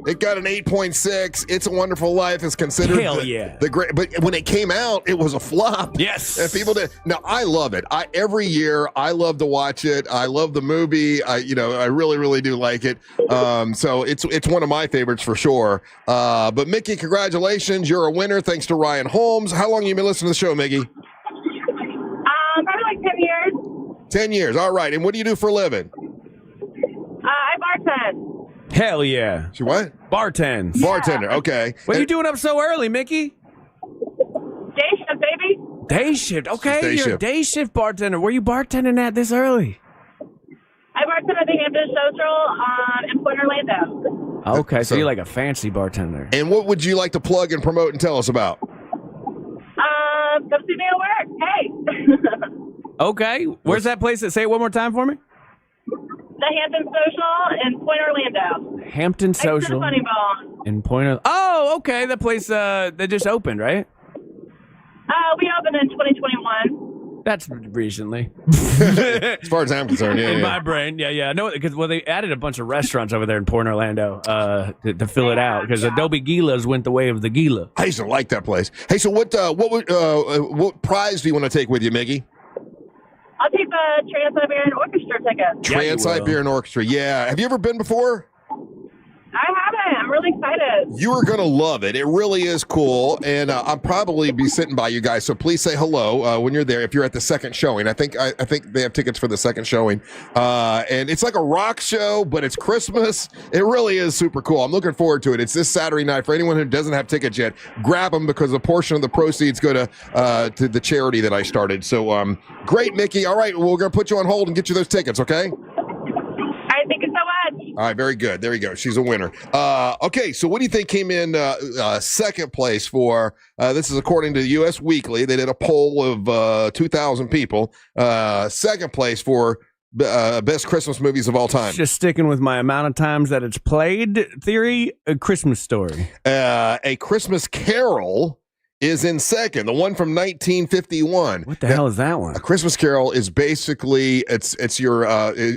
It got an 8.6. It's a Wonderful Life is considered the great. But when it came out, it was a flop. Yes. And people did. Now I love it. Every year I love to watch it. I love the movie. I really, really do like it. So it's one of my favorites for sure. But Mickey, congratulations. You're a winner. Thanks to Ryan Holmes. How long have you been listening to the show, Mickey? Probably like 10 years. 10 years. All right. And what do you do for a living? I bartend. Hell yeah. She what? Bartend. Yeah. Bartender. Okay. What are you doing up so early, Mickey? Day shift, baby. Day shift. Okay, you're a day shift bartender. Where are you bartending at this early? I bartend at the Hampton Social in Point Orlando. Okay, so you're like a fancy bartender. And what would you like to plug and promote and tell us about? Come see me at work. Hey. Okay. Where's that place? Say it one more time for me. The Hampton Social in Point Orlando. Hampton Social Funny Bone. in Point Orlando. Oh, okay. That place that just opened, right? We opened in 2021. That's recently. As far as I'm concerned, yeah. In my brain, yeah. No, because they added a bunch of restaurants over there in Point Orlando to fill it out because Adobe Gila's went the way of the Gila. I used to like that place. Hey, so what prize do you want to take with you, Miggy? I'll take the Trans-Siberian Orchestra ticket. Trans-Siberian Orchestra, yeah. Have you ever been before? I haven't. I'm really really excited. You are going to love it. It really is cool. And I'll probably be sitting by you guys. So please say hello when you're there. If you're at the second showing, I think they have tickets for the second showing. And it's like a rock show, but it's Christmas. It really is super cool. I'm looking forward to it. It's this Saturday night. For anyone who doesn't have tickets yet, grab them because a portion of the proceeds go to the charity that I started. So great, Mickey. All right, we're going to put you on hold and get you those tickets, okay? Thank you so much. All right, very good. There you go. She's a winner. Okay, so what do you think came in second place for, this is according to US Weekly. They did a poll of 2,000 people. Second place for best Christmas movies of all time. Just sticking with my amount of times that it's played theory, A Christmas Story. A Christmas Carol is in second, the one from 1951. What the hell is that one? A Christmas Carol is basically it's your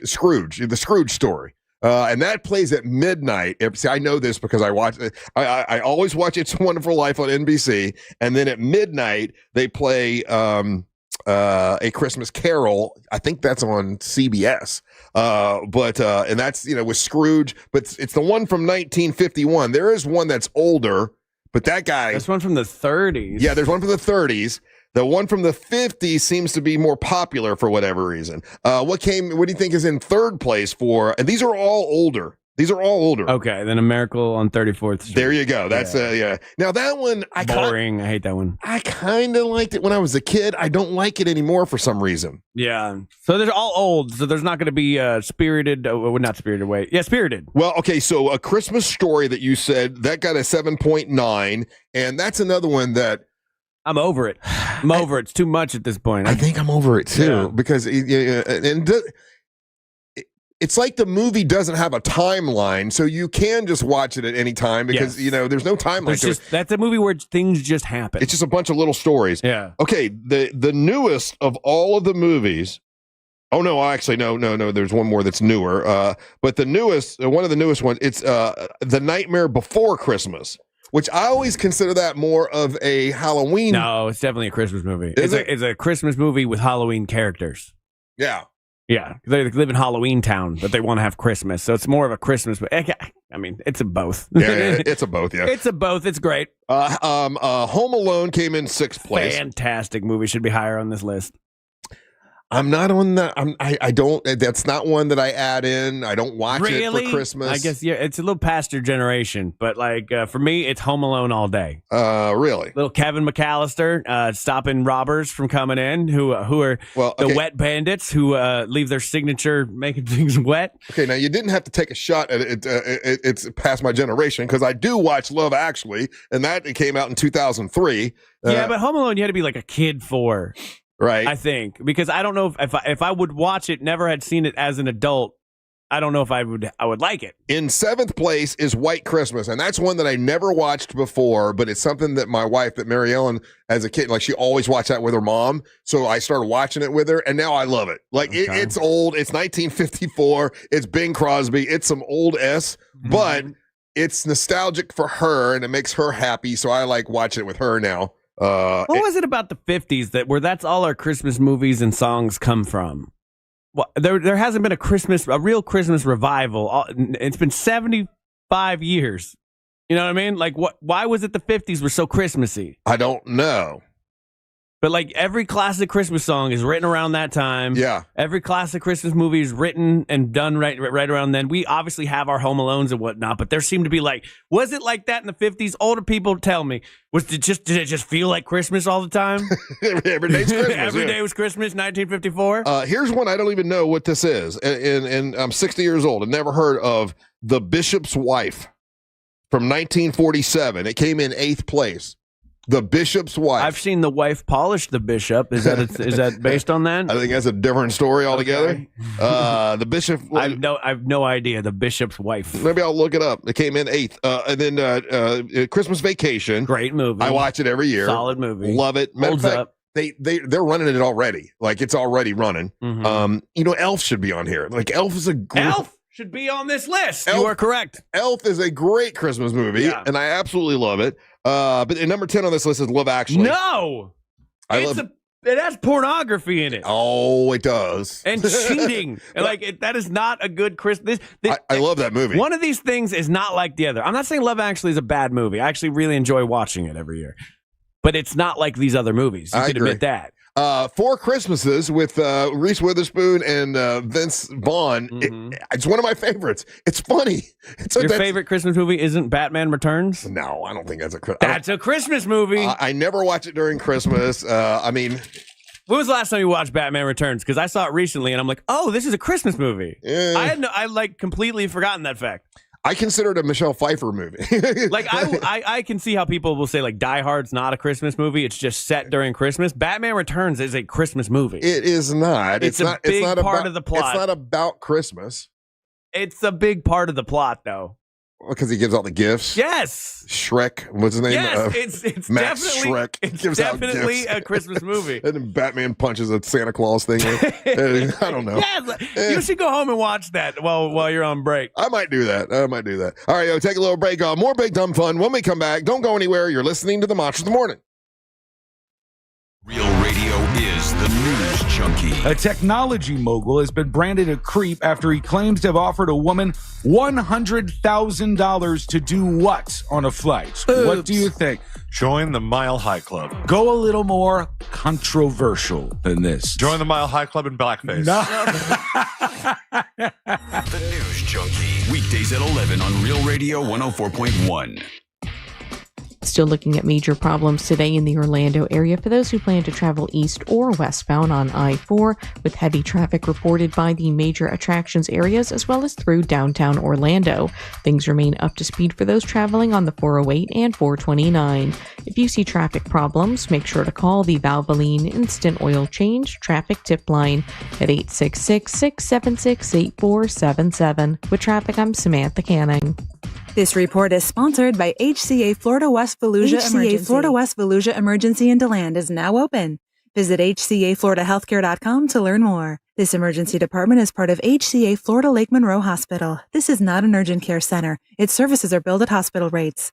Scrooge, the Scrooge story, and that plays at midnight. See, I know this because I watch. I always watch It's a Wonderful Life on NBC, and then at midnight they play A Christmas Carol. I think that's on CBS. But and that's with Scrooge, but it's the one from 1951. There is one that's older. But that guy... There's one from the 30s. Yeah, there's one from the 30s. The one from the 50s seems to be more popular for whatever reason. What do you think is in third place for... And these are all older. Okay, then A Miracle on 34th Street. There you go. That's, yeah. Now, that one... Boring. I hate that one. I kind of liked it when I was a kid. I don't like it anymore for some reason. Yeah. So they're all old, so there's not going to be Spirited... not Spirited Away. Yeah, Spirited. Well, okay, so A Christmas Story that you said, that got a 7.9, and that's another one that... I'm over it. It's too much at this point. I think I'm over it, too, because... It's like the movie doesn't have a timeline, so you can just watch it at any time because, there's no timeline. That's a movie where things just happen. It's just a bunch of little stories. Yeah. Okay, the newest of all of the movies. Oh, no, actually, no. There's one more that's newer. But the newest, one of the newest ones, it's The Nightmare Before Christmas, which I always consider that more of a Halloween. No, it's definitely a Christmas movie. Is it? It's a Christmas movie with Halloween characters. Yeah. Yeah, they live in Halloween Town, but they want to have Christmas, so it's more of a Christmas. I mean, it's a both. Yeah, it's a both. Yeah, it's a both. It's great. Home Alone came in sixth place. Fantastic movie. Should be higher on this list. I'm not on that. I don't. That's not one that I add in. I don't watch it for Christmas. I guess it's a little past your generation, but for me, it's Home Alone all day. Really? Little Kevin McAllister stopping robbers from coming in, who are the wet bandits who leave their signature making things wet. Okay, now you didn't have to take a shot at it. It's past my generation because I do watch Love Actually, and that came out in 2003. Yeah, but Home Alone you had to be like a kid for. Right. I think because I don't know if I would watch it, never had seen it as an adult. I don't know if I would like it. In seventh place is White Christmas, and that's one that I never watched before, but it's something that my wife, that Mary Ellen, as a kid, she always watched that with her mom. So I started watching it with her, and now I love it. It's old. It's 1954. It's Bing Crosby. It's some old but it's nostalgic for her, and it makes her happy. So I like watching it with her now. What was it about the 50s where that's all our Christmas movies and songs come from? Well, there hasn't been a real Christmas revival. It's been 75 years. You know what I mean? Why was it the 50s were so Christmassy? I don't know. But every classic Christmas song is written around that time. Yeah. Every classic Christmas movie is written and done right around then. We obviously have our Home Alones and whatnot, but there seemed to be was it like that in the 50s? Older people tell me. Did it just feel like Christmas all the time? Every day's Christmas. Every day was Christmas, 1954. Here's one I don't even know what this is, and I'm 60 years old. I've never heard of The Bishop's Wife from 1947. It came in 8th place. The Bishop's Wife. I've seen The Wife Polish the Bishop. Is that based on that? I think that's a different story altogether. Okay. The Bishop. I've no idea. The Bishop's Wife. Maybe I'll look it up. It came in 8th. And then Christmas Vacation. Great movie. I watch it every year. Solid movie. Love it. Holds up. They're running it already. It's already running. Mm-hmm. Elf should be on here. Elf is a great. Elf should be on this list. You are correct. Elf is a great Christmas movie, and I absolutely love it. But number 10 on this list is Love Actually. No, It has pornography in it. Oh, it does. And cheating. That is not a good Christmas. I love that movie. One of these things is not like the other. I'm not saying Love Actually is a bad movie. I actually really enjoy watching it every year. But it's not like these other movies. You can admit that. Four Christmases with Reese Witherspoon and Vince Vaughn. It's one of my favorites. It's funny. Your favorite Christmas movie isn't Batman Returns? No, I don't think that's a Christmas. That's a Christmas movie. I never watch it during Christmas. When was the last time you watched Batman Returns? Because I saw it recently, and I'm like, oh, this is a Christmas movie. I completely forgotten that fact. I consider it a Michelle Pfeiffer movie. I can see how people will say Die Hard's not a Christmas movie. It's just set during Christmas. Batman Returns is a Christmas movie. It is not. It's a big part of the plot. It's not about Christmas. It's a big part of the plot, though. Because he gives out the gifts. Yes. Shrek. What's his name? Yes, it's Max definitely Shrek. It's definitely a Christmas movie. And then Batman punches a Santa Claus thing. I don't know. You should go home and watch that while you're on break. I might do that. All right, take a little break. More Big Dumb Fun when we come back. Don't go anywhere. You're listening to the Monster of the Morning. Real radio is the news junkie. A technology mogul has been branded a creep after he claims to have offered a woman $100,000 to do what on a flight? Oops. What do you think? Join the Mile High Club. Go a little more controversial than this. Join the Mile High Club in blackface. No. The News Junkie. Weekdays at 11 on Real Radio 104.1. Still looking at major problems today in the Orlando area for those who plan to travel east or westbound on I-4, with heavy traffic reported by the major attractions areas as well as through downtown Orlando. Things remain up to speed for those traveling on the 408 and 429. If you see traffic problems, make sure to call the Valvoline Instant Oil Change Traffic Tip Line at 866-676-8477. With traffic, I'm Samantha Canning. This report is sponsored by HCA Florida West Volusia Emergency. Florida West Volusia Emergency in DeLand is now open. Visit hcafloridahealthcare.com to learn more. This emergency department is part of HCA Florida Lake Monroe Hospital. This is not an urgent care center. Its services are billed at hospital rates.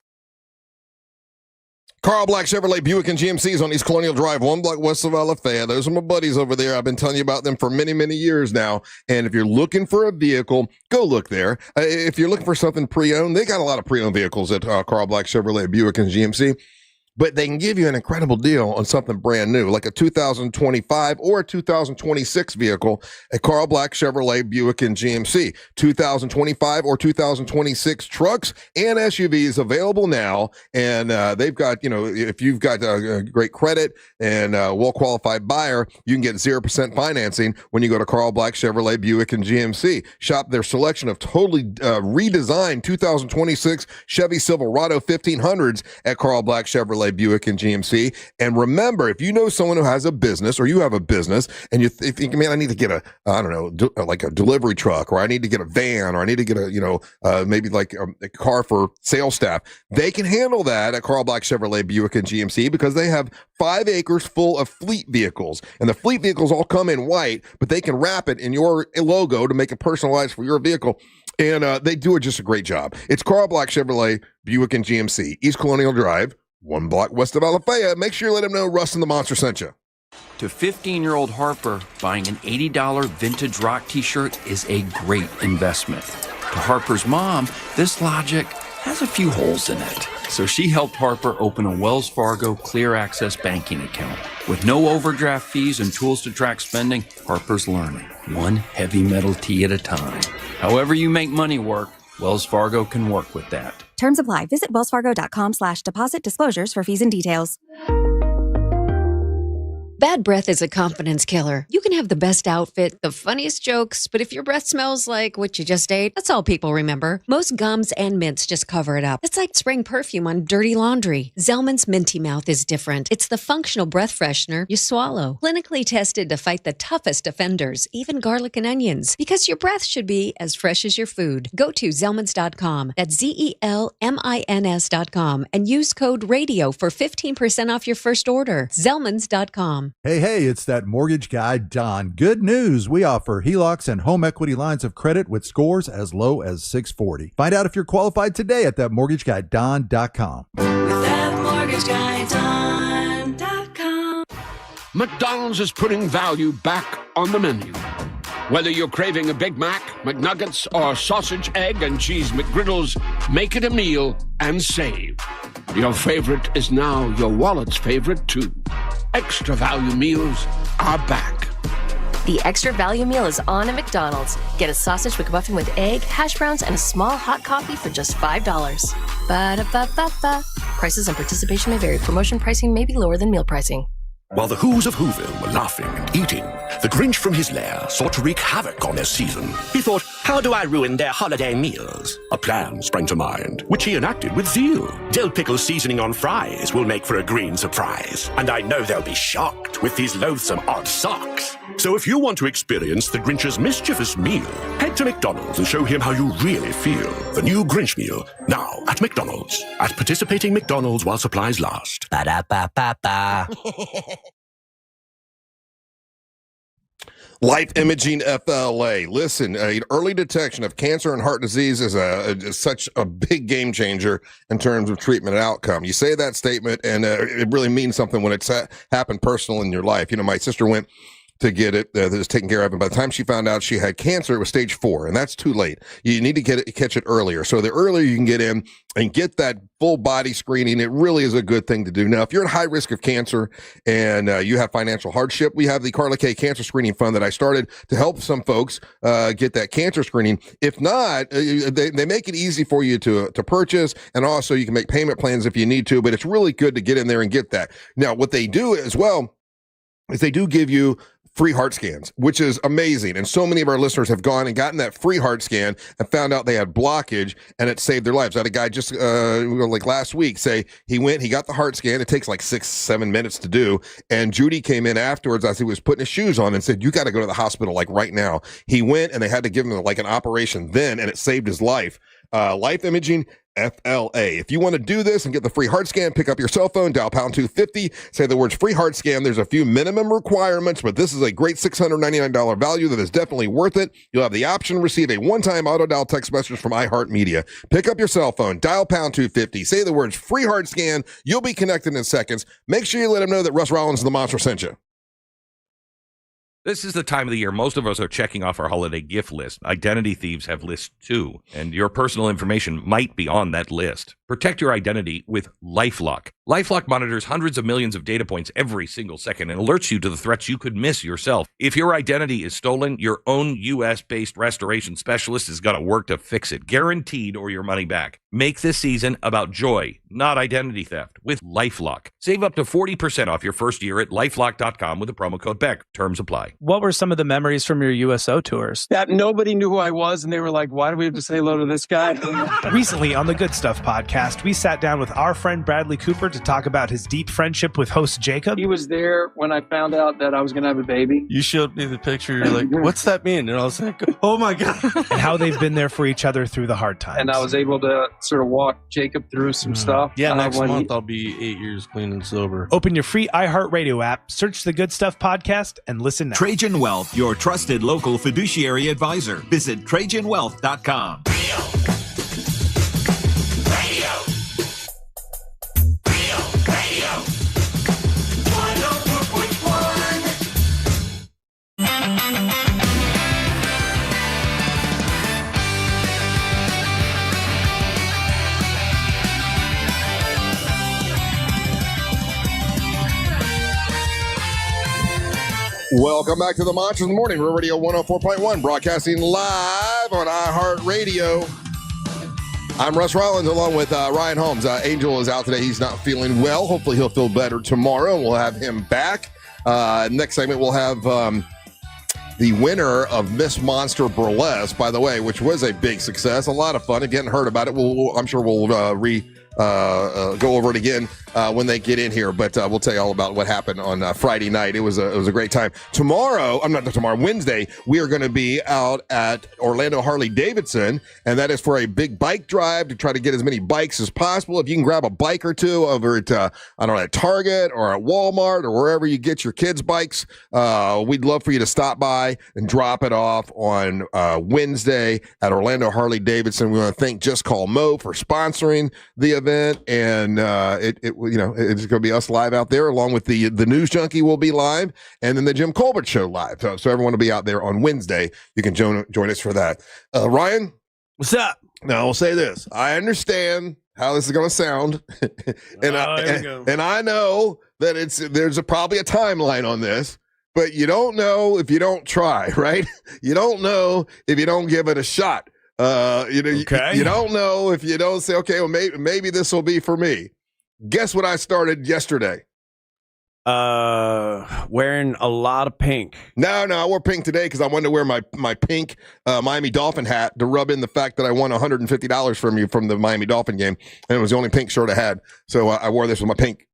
Carl Black Chevrolet Buick and GMC's on East Colonial Drive, 1 block west of Alafaya. Those are my buddies over there. I've been telling you about them for many, many years now. And if you're looking for a vehicle, go look there. If you're looking for something pre-owned, they got a lot of pre-owned vehicles at Carl Black Chevrolet Buick and GMC. But they can give you an incredible deal on something brand new, like a 2025 or a 2026 vehicle at Carl Black Chevrolet Buick and GMC. 2025 or 2026 trucks and SUVs available now. And they've got, if you've got a great credit and a well-qualified buyer, you can get 0% financing when you go to Carl Black Chevrolet Buick and GMC. Shop their selection of totally redesigned 2026 Chevy Silverado 1500s at Carl Black Chevrolet Buick and GMC. And remember, if you know someone who has a business or you have a business and you think, man, I need to get a delivery truck, or I need to get a van, or I need to get maybe like a car for sales staff, they can handle that at Carl Black Chevrolet Buick and GMC because they have 5 acres full of fleet vehicles. And the fleet vehicles all come in white, but they can wrap it in your logo to make it personalized for your vehicle. And they do just a great job. It's Carl Black Chevrolet Buick and GMC, East Colonial Drive, 1 block west of Alafaya. Make sure you let them know Russ and the Monster sent you. To 15-year-old Harper, buying an $80 vintage rock t-shirt is a great investment. To Harper's mom, this logic has a few holes in it. So she helped Harper open a Wells Fargo Clear Access banking account. With no overdraft fees and tools to track spending, Harper's learning, one heavy metal tee at a time. However you make money work, Wells Fargo can work with that. Terms apply. Visit wellsfargo.com/deposit disclosures for fees and details. Bad breath is a confidence killer. You can have the best outfit, the funniest jokes, but if your breath smells like what you just ate, that's all people remember. Most gums and mints just cover it up. It's like spraying perfume on dirty laundry. Zellman's Minty Mouth is different. It's the functional breath freshener you swallow. Clinically tested to fight the toughest offenders, even garlic and onions, because your breath should be as fresh as your food. Go to Zellmans.com. That's ZELMINS.com and use code RADIO for 15% off your first order. Zellmans.com. Hey, it's that mortgage guy, Don. Good news. We offer HELOCs and home equity lines of credit with scores as low as 640. Find out if you're qualified today at thatmortgageguydon.com. With thatmortgageguydon.com. McDonald's is putting value back on the menu. Whether you're craving a Big Mac, McNuggets, or sausage, egg, and cheese McGriddles, make it a meal and save. Your favorite is now your wallet's favorite, too. Extra value meals are back. The extra value meal is on at McDonald's. Get a sausage McMuffin with egg, hash browns, and a small hot coffee for just $5. Ba-da-ba-ba-ba. Prices and participation may vary. Promotion pricing may be lower than meal pricing. While the Who's of Whoville were laughing and eating, the Grinch from his lair sought to wreak havoc on their season. He thought, how do I ruin their holiday meals? A plan sprang to mind, which he enacted with zeal. Dill pickle seasoning on fries will make for a green surprise. And I know they'll be shocked with these loathsome odd socks. So if you want to experience the Grinch's mischievous meal, head to McDonald's and show him how you really feel. The new Grinch meal, now at McDonald's. At participating McDonald's while supplies last. Ba-da-ba-ba-ba. Life Imaging FLA. Listen, early detection of cancer and heart disease is such a big game changer in terms of treatment and outcome. You say that statement, and it really means something when it's happened personal in your life. You know, my sister went to get it that was taken care of, and by the time she found out she had cancer, it was stage 4, and that's too late. You need to catch it earlier. So the earlier you can get in and get that full body screening, it really is a good thing to do. Now, if you're at high risk of cancer and you have financial hardship, we have the Carla K Cancer Screening Fund that I started to help some folks get that cancer screening. If not, they make it easy for you to purchase, and also you can make payment plans if you need to, but it's really good to get in there and get that. Now, what they do as well is they do give you free heart scans, which is amazing. And so many of our listeners have gone and gotten that free heart scan and found out they had blockage, and it saved their lives. I had a guy just like last week say he got the heart scan. It takes like 6-7 minutes to do. And Judy came in afterwards as he was putting his shoes on and said, you got to go to the hospital like right now. He went, and they had to give him like an operation then, and it saved his life. Life Imaging FLA. If you want to do this and get the free heart scan, pick up your cell phone, dial pound 250, say the words free heart scan. There's a few minimum requirements, but this is a great $699 value that is definitely worth it. You'll have the option to receive a one-time auto dial text message from iHeartMedia. Pick up your cell phone, dial pound 250, say the words free heart scan. You'll be connected in seconds. Make sure you let them know that Russ Rollins and the Monster sent you. This is the time of the year most of us are checking off our holiday gift list. Identity thieves have lists too, and your personal information might be on that list. Protect your identity with LifeLock. LifeLock monitors hundreds of millions of data points every single second and alerts you to the threats you could miss yourself. If your identity is stolen, your own U.S.-based restoration specialist is going to work to fix it, guaranteed, or your money back. Make this season about joy, not identity theft, with LifeLock. Save up to 40% off your first year at LifeLock.com with the promo code BECK. Terms apply. What were some of the memories from your USO tours? That nobody knew who I was, and they were like, why do we have to say hello to this guy? Recently on the Good Stuff podcast, we sat down with our friend Bradley Cooper to talk about his deep friendship with host Jacob. He was there when I found out that I was going to have a baby. You showed me the picture. You're like, what's that mean? And I was like, oh my God. And how they've been there for each other through the hard times. And I was able to sort of walk Jacob through some stuff. Yeah, next month I'll be 8 years clean and sober. Open your free iHeartRadio app, search the Good Stuff podcast, and listen now. Trajan Wealth, your trusted local fiduciary advisor. Visit TrajanWealth.com. Welcome back to the Monsters in the Morning. Real Radio 104.1, broadcasting live on iHeartRadio. I'm Russ Rollins along with Ryan Holmes. Angel is out today. He's not feeling well. Hopefully he'll feel better tomorrow. We'll have him back. Next segment, we'll have the winner of Miss Monster Burlesque, by the way, which was a big success. A lot of fun. If you hadn't heard about it, I'm sure we'll go over it again when they get in here, but we'll tell you all about what happened on Friday night. It was a great time. Wednesday, we are going to be out at Orlando Harley-Davidson, and that is for a big bike drive to try to get as many bikes as possible. If you can grab a bike or two over at, at Target or at Walmart or wherever you get your kids' bikes, we'd love for you to stop by and drop it off on Wednesday at Orlando Harley-Davidson. We want to thank Just Call Mo for sponsoring the event, and it it's going to be us live out there, along with the News Junkie will be live, and then the Jim Colbert Show live. So everyone will be out there on Wednesday. You can join us for that. Ryan, what's up? Now I'll say this: I understand how this is going to sound, and I know that there's probably a timeline on this. But you don't know if you don't try, right? You don't know if you don't give it a shot. You don't know if you don't say, okay, well, maybe this will be for me. Guess what I started yesterday? Wearing a lot of pink. No, I wore pink today because I wanted to wear my pink Miami Dolphin hat to rub in the fact that I won $150 from you from the Miami Dolphin game, and it was the only pink shirt I had. So I wore this with my pink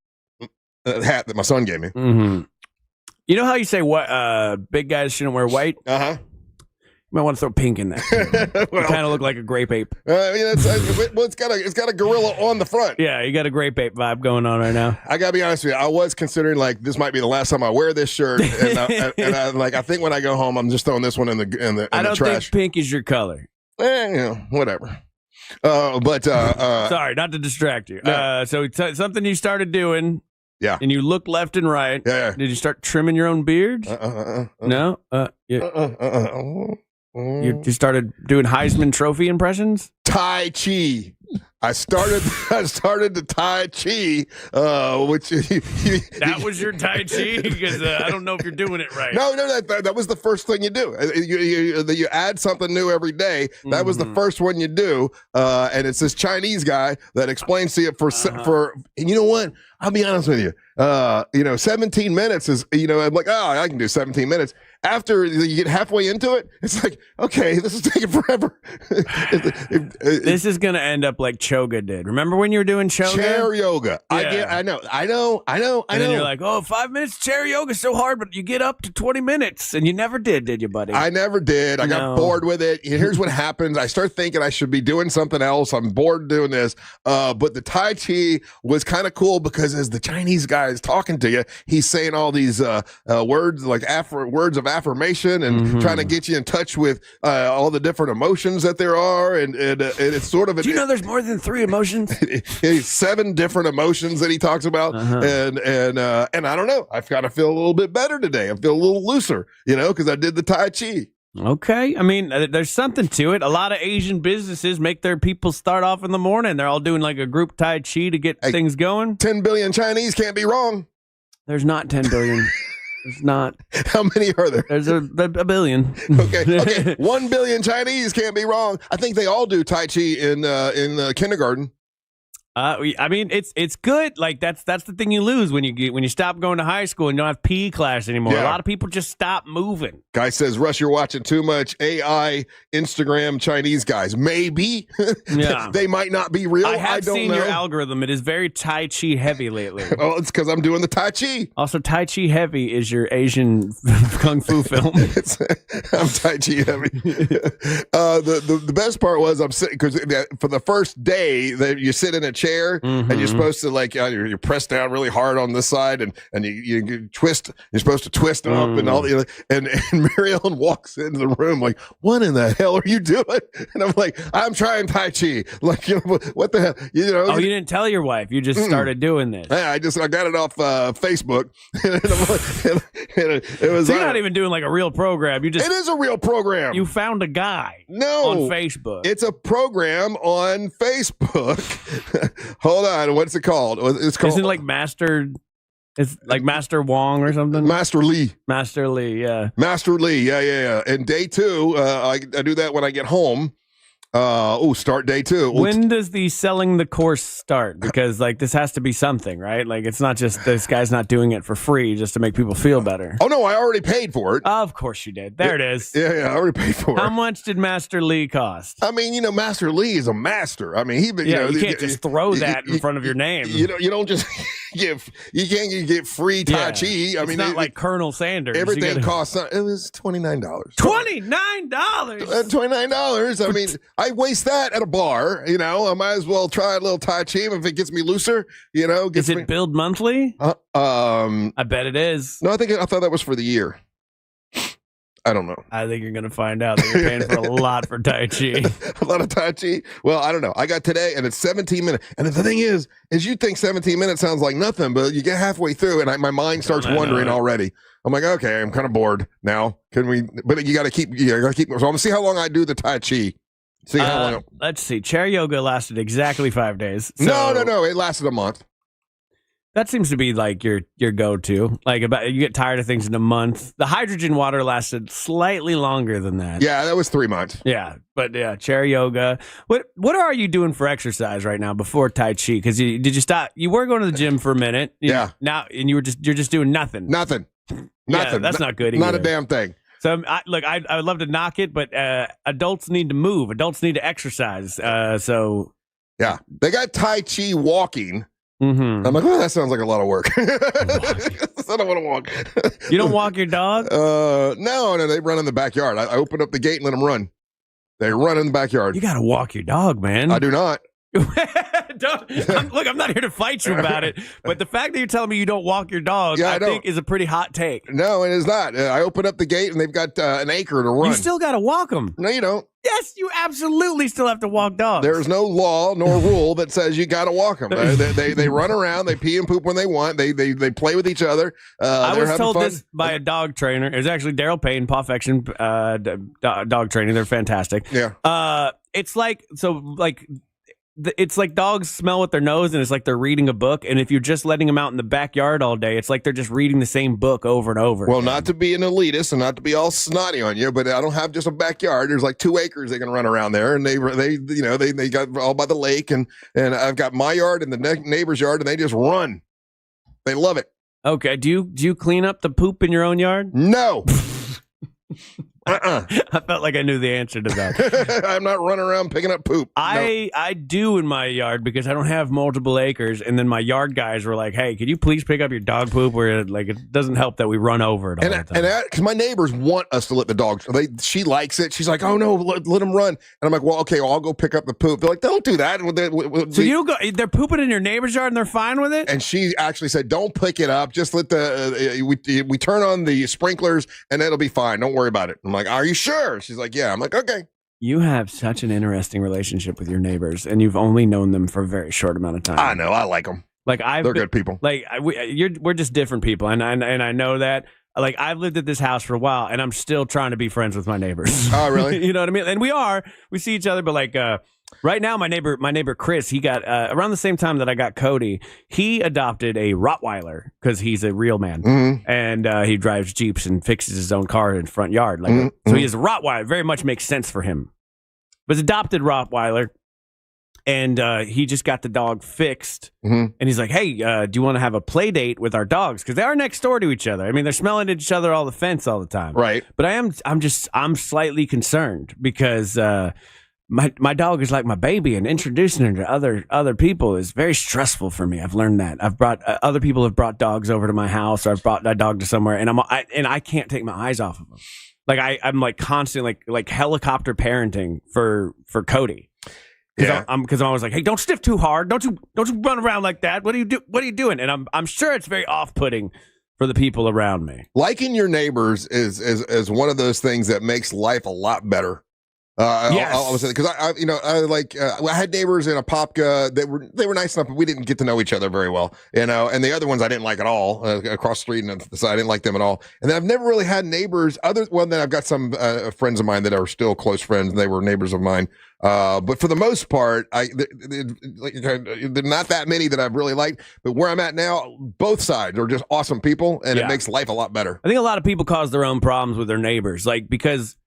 hat that my son gave me. Mm-hmm. You know how you say what big guys shouldn't wear white? Uh-huh. You might want to throw pink in there. You kind of look like a grape ape. It's got a gorilla on the front. Yeah, you got a grape ape vibe going on right now. I gotta be honest with you. I was considering this might be the last time I wear this shirt, and I think when I go home, I'm just throwing this one in the trash. I don't think pink is your color. Whatever. Sorry, not to distract you. No. So something you started doing. Yeah. And you look left and right. Yeah. Did you start trimming your own beard? No. You started doing Heisman Trophy impressions? Tai Chi. I started the Tai Chi, which that was your Tai Chi, because I don't know if you're doing it right. No, that was the first thing you do. You add something new every day. That was the first one you do, and it's this Chinese guy that explains to you for. And you know what? I'll be honest with you. 17 minutes is, I'm like, I can do 17 minutes. After you get halfway into it, it's like, okay, this is taking forever. This is going to end up like Choga did. Remember when you were doing Choga? Chair yoga. Yeah. I know. And then you're like, 5 minutes chair yoga is so hard, but you get up to 20 minutes. And you never did you, buddy? I never did. I got bored with it. Here's what happens. I start thinking I should be doing something else. I'm bored doing this. But the Tai Chi was kind of cool because as the Chinese guy is talking to you, he's saying all these words like words of affirmation and trying to get you in touch with all the different emotions that there are, and it's sort of. Do you know there's more than 3 emotions? 7 different emotions that he talks about, and I don't know. I kind of feel a little bit better today. I feel a little looser, because I did the Tai Chi. Okay. I mean, there's something to it. A lot of Asian businesses make their people start off in the morning. They're all doing like a group Tai Chi to get things going. 10 billion Chinese can't be wrong. There's not 10 billion. There's not. How many are there? There's a billion. Okay. 1 billion Chinese can't be wrong. I think they all do Tai Chi in kindergarten. I mean, it's good. Like that's the thing you lose when you stop going to high school and you don't have PE class anymore. Yeah. A lot of people just stop moving. Guy says, Russ, you're watching too much AI Instagram Chinese guys. Maybe. Yeah. They might not be real. I don't seen know. Your know. algorithm. It is very Tai Chi heavy lately. Oh, it's because I'm doing the Tai Chi. Also, Tai Chi heavy is your Asian kung fu film. I'm Tai Chi heavy. The best part was I'm sitting because for the first day you sit in a chair and you're supposed to you're pressed down really hard on this side and you twist. You're supposed to twist up and all the and Mary Ellen walks into the room like, what in the hell are you doing? And I'm like, I'm trying Tai Chi. Like, what the hell? Oh, you didn't tell your wife. You just started doing this. Yeah, I got it off Facebook. It was. So you're not even doing like a real program. It is a real program. You found a guy. No, on Facebook. It's a program on Facebook. Hold on, what's it called? It's called. Isn't it like Master? It's like Master Wong or something. Master Lee. Master Lee. Yeah. Master Lee. Yeah. And day 2, I do that when I get home. Start day 2. When does the selling the course start? Because this has to be something, right? Like it's not just this guy's not doing it for free just to make people feel better. Oh no, I already paid for it. Of course you did. There it is. Yeah, I already paid for it. How much did Master Lee cost? I mean, Master Lee is a master. I mean, you can't just throw that in front of your name. You don't just you can't get free Tai Chi. I mean, not like Colonel Sanders. Everything costs. It was $29. $29. $29. I mean, I waste that at a bar. I might as well try a little Tai Chi if it gets me looser. Is it billed monthly? I bet it is. No, I thought that was for the year. I don't know. I think you're going to find out that you're paying for a lot for Tai Chi. A lot of Tai Chi? Well, I don't know. I got today, and it's 17 minutes. And the thing is you think 17 minutes sounds like nothing, but you get halfway through, and my mind starts wandering already. I'm like, okay, I'm kind of bored now. Can we? But you got to keep. So I'm gonna see how long I do the Tai Chi. See how long. Let's see. Chair yoga lasted exactly 5 days. So No. It lasted a month. That seems to be like your go-to. Like you get tired of things in a month. The hydrogen water lasted slightly longer than that. Yeah, that was 3 months. Yeah, but yeah, chair yoga. What are you doing for exercise right now before Tai Chi? Because did you stop? You were going to the gym for a minute. Yeah. Now and you're just doing nothing. Nothing. Yeah, that's not good either. Not a damn thing. So I would love to knock it, but adults need to move. Adults need to exercise. So yeah, they got Tai Chi walking. Mm-hmm. I'm like, that sounds like a lot of work. I don't want to walk. You don't walk your dog? No, they run in the backyard. I open up the gate and let them run. They run in the backyard. You got to walk your dog, man. I do not. I'm not here to fight you about it, but the fact that you're telling me you don't walk your dog, I think is a pretty hot take. No, it is not. I open up the gate and they've got an acre to run. You still got to walk them. No, you don't. Yes, you absolutely still have to walk dogs. There's no law nor rule that says you got to walk them. They run around, they pee and poop when they want. They play with each other. I was told this by a dog trainer. It was actually Daryl Payne, Pawfection dog training. They're fantastic. Yeah. It's like it's like dogs smell with their nose, and it's like they're reading a book. And if you're just letting them out in the backyard all day, it's like they're just reading the same book over and over. Well, not to be an elitist and not to be all snotty on you, but I don't have just a backyard. There's like 2 acres they can run around there, and they got all by the lake, and I've got my yard and the neighbor's yard, and they just run. They love it. Okay. Do you clean up the poop in your own yard? No. I felt like I knew the answer to that. I'm not running around picking up poop. I do in my yard because I don't have multiple acres. And then my yard guys were like, "Hey, could you please pick up your dog poop?" Where it doesn't help that we run over it all the time. And because my neighbors want us to let the dogs. She likes it. She's like, "Oh no, let them run." And I'm like, "Well, okay, I'll go pick up the poop." They're like, "Don't do that." So you go? They're pooping in your neighbor's yard and they're fine with it. And she actually said, "Don't pick it up. Just let we turn on the sprinklers and it'll be fine. Don't worry about it." I'm like, "Are you sure?" She's like, "Yeah." I'm like, "Okay." You have such an interesting relationship with your neighbors, and you've only known them for a very short amount of time. I know. I like them. They're good people. We're just different people, and I know that. Like, I've lived at this house for a while, and I'm still trying to be friends with my neighbors. Oh, really? You know what I mean? And we see each other, but right now, my neighbor Chris, he got around the same time that I got Cody. He adopted a Rottweiler because he's a real man, and he drives Jeeps and fixes his own car in the front yard. So he has a Rottweiler. Very much makes sense for him. But it's adopted Rottweiler, and he just got the dog fixed. And he's like, "Hey, do you want to have a play date with our dogs? Because they are next door to each other. I mean, they're smelling at each other all the fence all the time, right? But I'm slightly concerned because." My dog is like my baby, and introducing her to other people is very stressful for me. I've learned that. I've brought other people have brought dogs over to my house, or I've brought a dog to somewhere, and I can't take my eyes off of them. Like I'm like constantly like helicopter parenting for Cody. Because I'm always like, "Hey, don't sniff too hard. Don't you run around like that. What are you doing?" And I'm sure it's very off-putting for the people around me. Liking your neighbors is one of those things that makes life a lot better. Yes. Because I had neighbors in Apopka that they were nice enough, but we didn't get to know each other very well, and the other ones I didn't like at all, across the street, and so I didn't like them at all. And then I've never really had neighbors then I've got some friends of mine that are still close friends, and they were neighbors of mine. But for the most part, they're not that many that I've really liked. But where I'm at now, both sides are just awesome people, and it makes life a lot better. I think a lot of people cause their own problems with their neighbors, because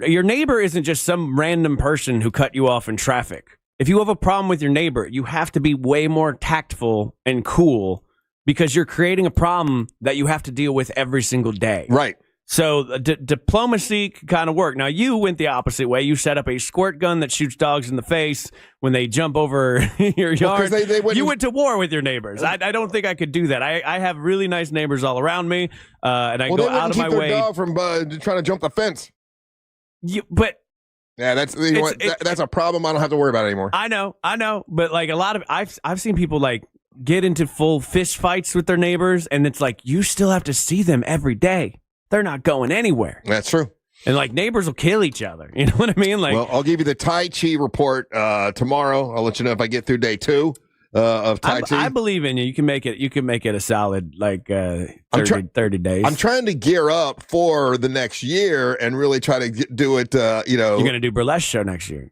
your neighbor isn't just some random person who cut you off in traffic. If you have a problem with your neighbor, you have to be way more tactful and cool, because you're creating a problem that you have to deal with every single day. Right. So diplomacy can kind of work. Now, you went the opposite way. You set up a squirt gun that shoots dogs in the face when they jump over your yard. You went to war with your neighbors. I don't think I could do that. I have really nice neighbors all around me, and I go out of my way. They wouldn't keep their dog from trying to jump the fence. That's that's a problem I don't have to worry about anymore. I know, but like a lot of I've seen people like get into full fist fights with their neighbors, and it's like you still have to see them every day. They're not going anywhere. That's true. And like neighbors will kill each other. You know what I mean? Like, well, I'll give you the Tai Chi report tomorrow. I'll let you know if I get through day 2 of Tai Chi. I believe in you. You can make it a solid 30 days. I'm trying to gear up for the next year and really try to do it. You're going to do burlesque show next year.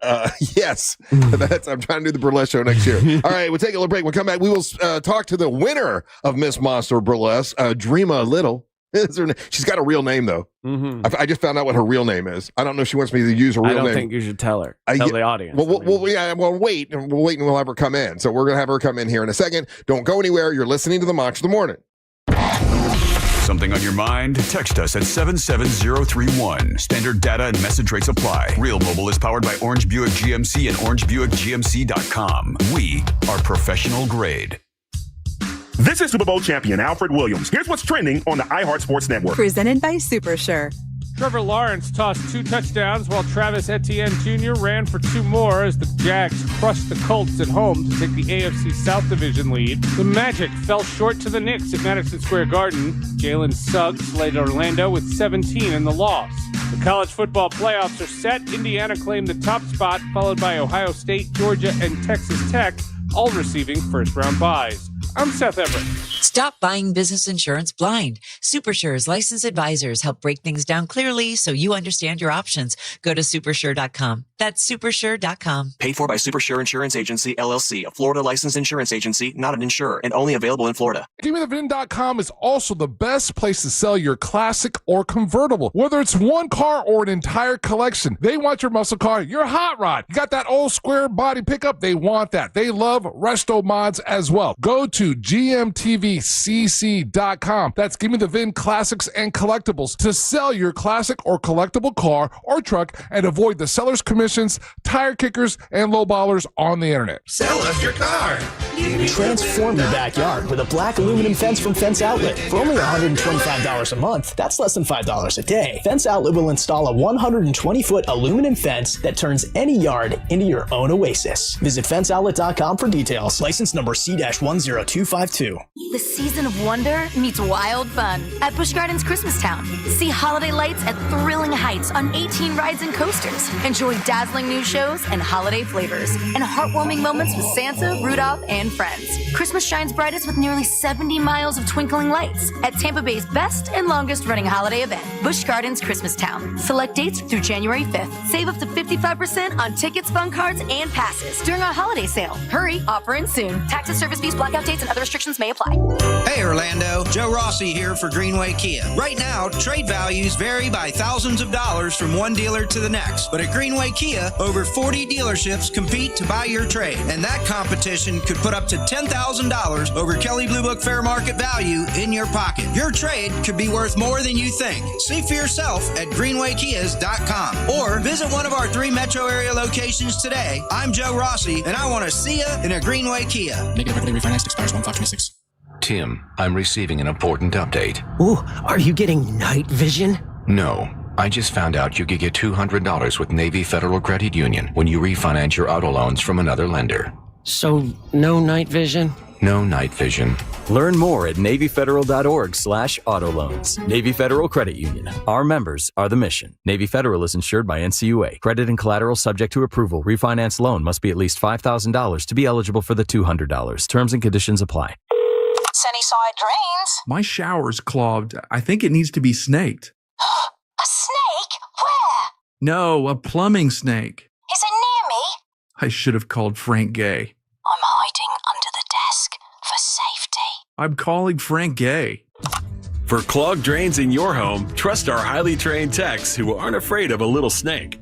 Yes, I'm trying to do the burlesque show next year. All right, we'll take a little break. We'll come back. We will talk to the winner of Miss Monster Burlesque, Drema Little. She's got a real name, though. Mm-hmm. I just found out what her real name is. I don't know if she wants me to use her real name. I don't think you should tell her. Tell the audience. We'll wait, and we'll have her come in. So we're going to have her come in here in a second. Don't go anywhere. You're listening to the Monch of the Morning. Something on your mind? Text us at 77031. Standard data and message rates apply. Real Mobile is powered by Orange Buick GMC and OrangeBuickGMC.com. We are professional grade. This is Super Bowl champion Alfred Williams. Here's what's trending on the iHeart Sports Network. Presented by Super Sure. Trevor Lawrence tossed 2 touchdowns while Travis Etienne Jr. ran for 2 more as the Jags crushed the Colts at home to take the AFC South Division lead. The Magic fell short to the Knicks at Madison Square Garden. Jalen Suggs led Orlando with 17 in the loss. The college football playoffs are set. Indiana claimed the top spot, followed by Ohio State, Georgia, and Texas Tech, all receiving first-round byes. I'm Seth Everett. Stop buying business insurance blind. SuperSure's licensed advisors help break things down clearly so you understand your options. Go to supersure.com. That's supersure.com. Paid for by Supersure Insurance Agency, LLC, a Florida licensed insurance agency, not an insurer, and only available in Florida. GiveMeTheVin.com is also the best place to sell your classic or convertible. Whether it's one car or an entire collection, they want your muscle car, your hot rod. You got that old square body pickup? They want that. They love resto mods as well. Go to GMTVCC.com. That's Give Me the Vin Classics and Collectibles to sell your classic or collectible car or truck and avoid the seller's commissions, tire kickers, and lowballers on the internet. Sell us your car. Transform your backyard with a black aluminum fence from Fence Outlet. For only $125 a month, that's less than $5 a day. Fence Outlet will install a 120-foot aluminum fence that turns any yard into your own oasis. Visit fenceoutlet.com for details. License number C-10252. The season of wonder meets wild fun at Busch Gardens Christmastown. See holiday lights at thrilling heights on 18 rides and coasters. Enjoy dazzling new shows and holiday flavors and heartwarming moments with Santa, Rudolph, and friends. Christmas shines brightest with nearly 70 miles of twinkling lights at Tampa Bay's best and longest running holiday event, Busch Gardens Christmastown. Select dates through January 5th. Save up to 55% on tickets, fun cards, and passes during our holiday sale. Hurry, offer ends soon. Taxes, service fees, blackout dates, and other restrictions may apply. Hey Orlando, Joe Rossi here for Greenway Kia. Right now, trade values vary by thousands of dollars from one dealer to the next. But at Greenway Kia, over 40 dealerships compete to buy your trade. And that competition could put up to $10,000 over Kelley Blue Book fair market value in your pocket. Your trade could be worth more than you think. See for yourself at greenwaykias.com or visit one of our 3 metro area locations today. I'm Joe Rossi, and I want to see you in a Greenway Kia. Negative equity refinanced expires 1/5/26. Tim, I'm receiving an important update. Ooh, are you getting night vision? No. I just found out you could get $200 with Navy Federal Credit Union when you refinance your auto loans from another lender. So, no night vision? No night vision. Learn more at NavyFederal.org/auto loans. Navy Federal Credit Union. Our members are the mission. Navy Federal is insured by NCUA. Credit and collateral subject to approval. Refinance loan must be at least $5,000 to be eligible for the $200. Terms and conditions apply. Sunnyside Drains. My shower's clogged. I think it needs to be snaked. A snake? Where? No, a plumbing snake. Is it near me? I should have called Frank Gay. I'm hiding under the desk for safety. I'm calling Frank Gay. For clogged drains in your home, trust our highly trained techs who aren't afraid of a little snake.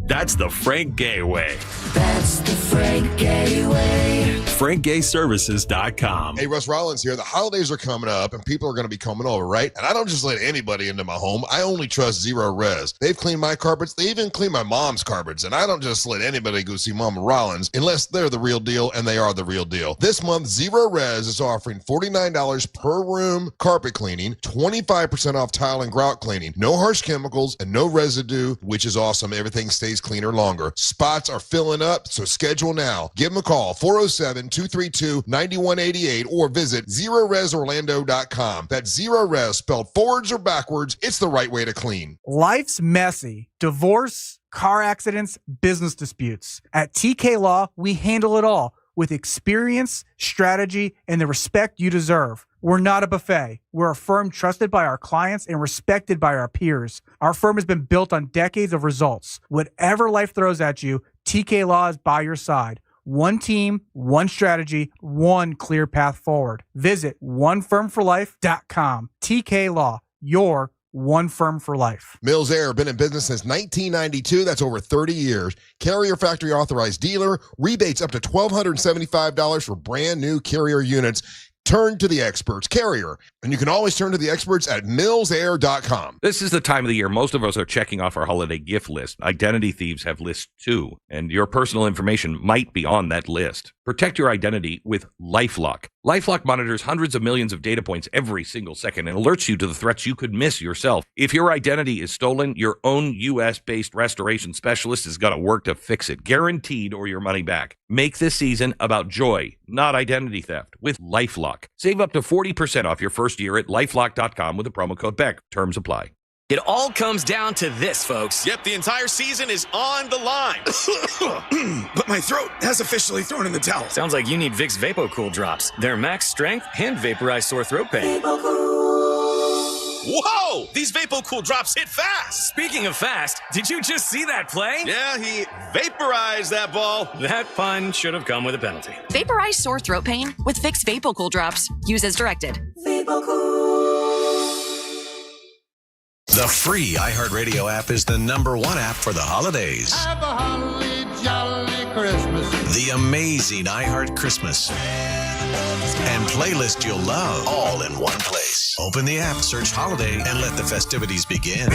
That's the Frank Gay way. That's the Frank Gay way. FrankGayServices.com. Hey, Russ Rollins here. The holidays are coming up and people are going to be coming over, right? And I don't just let anybody into my home. I only trust Zero Res. They've cleaned my carpets. They even clean my mom's carpets. And I don't just let anybody go see Mama Rollins unless they're the real deal, and they are the real deal. This month, Zero Res is offering $49 per room carpet cleaning, 25% off tile and grout cleaning, no harsh chemicals, and no residue, which is awesome. Everything stays stays cleaner longer. Spots are filling up, so schedule now. Give them a call, 407-232-9188, or visit ZeroResOrlando.com. That's Zero Res, spelled forwards or backwards. It's the right way to clean. Life's messy. Divorce, car accidents, business disputes. At TK Law, we handle it all with experience, strategy, and the respect you deserve. We're not a buffet. We're a firm trusted by our clients and respected by our peers. Our firm has been built on decades of results. Whatever life throws at you, TK Law is by your side. One team, one strategy, one clear path forward. Visit onefirmforlife.com. TK Law, your one firm for life. Mills Air, been in business since 1992. That's over 30 years. Carrier factory authorized dealer. Rebates up to $1,275 for brand new Carrier units. Turn to the experts. Carrier. And you can always turn to the experts at millsair.com. This is the time of the year most of us are checking off our holiday gift list. Identity thieves have lists too, and your personal information might be on that list. Protect your identity with LifeLock. LifeLock monitors hundreds of millions of data points every single second and alerts you to the threats you could miss yourself. If your identity is stolen, your own U.S.-based restoration specialist is going to work to fix it, guaranteed, or your money back. Make this season about joy, not identity theft, with LifeLock. Save up to 40% off your first year at LifeLock.com with the promo code BECK. Terms apply. It all comes down to this, folks. Yep, the entire season is on the line. But my throat has officially thrown in the towel. Sounds like you need Vicks VapoCool drops. They're max strength and vaporize sore throat pain. Whoa! These VapoCool drops hit fast. Speaking of fast, did you just see that play? Yeah, he vaporized that ball. That pun should have come with a penalty. Vaporize sore throat pain with Vicks VapoCool drops. Use as directed. The free iHeartRadio app is the #1 app for the holidays. Have a holly jolly Christmas. The amazing iHeart Christmas. And playlist you'll love all in one place. Open the app, search holiday, and let the festivities begin.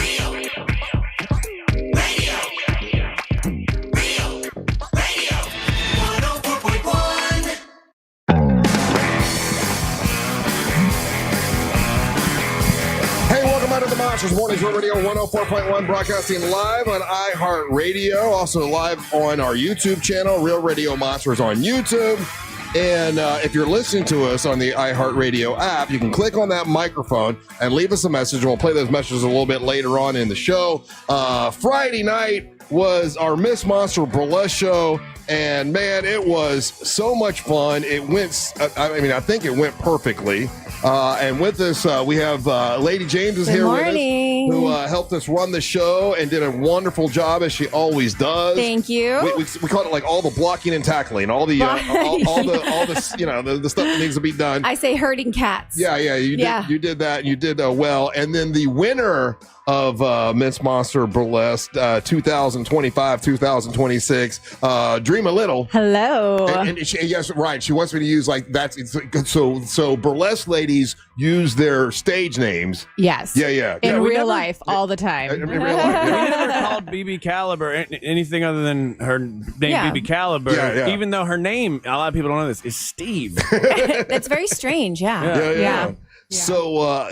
To the Monsters Mornings Radio 104.1, broadcasting live on iHeartRadio, also live on our YouTube channel, Real Radio Monsters on YouTube. And if you're listening to us on the iHeartRadio app, you can click on that microphone and leave us a message. We'll play those messages a little bit later on in the show. Friday night was our Miss Monster Burlesque show, and man, it was so much fun. It went, I think it went perfectly. And with us, we have Lady James is here with us, who helped us run the show and did a wonderful job, as she always does. Thank you. We called it like all the blocking and tackling, all the the stuff that needs to be done. I say herding cats. Yeah, you did that. You did well. And then the winner of Miss Monster Burlesque 2025-2026, Drema Little. Hello. And yes, right. She wants me to use like that. So burlesque ladies use their stage names. Yes. Yeah. In real life, all the time. In real life. We never called BB Caliber anything other than her name, BB Caliber. Yeah. Even though her name, a lot of people don't know this, is Steve. That's very strange. Yeah. So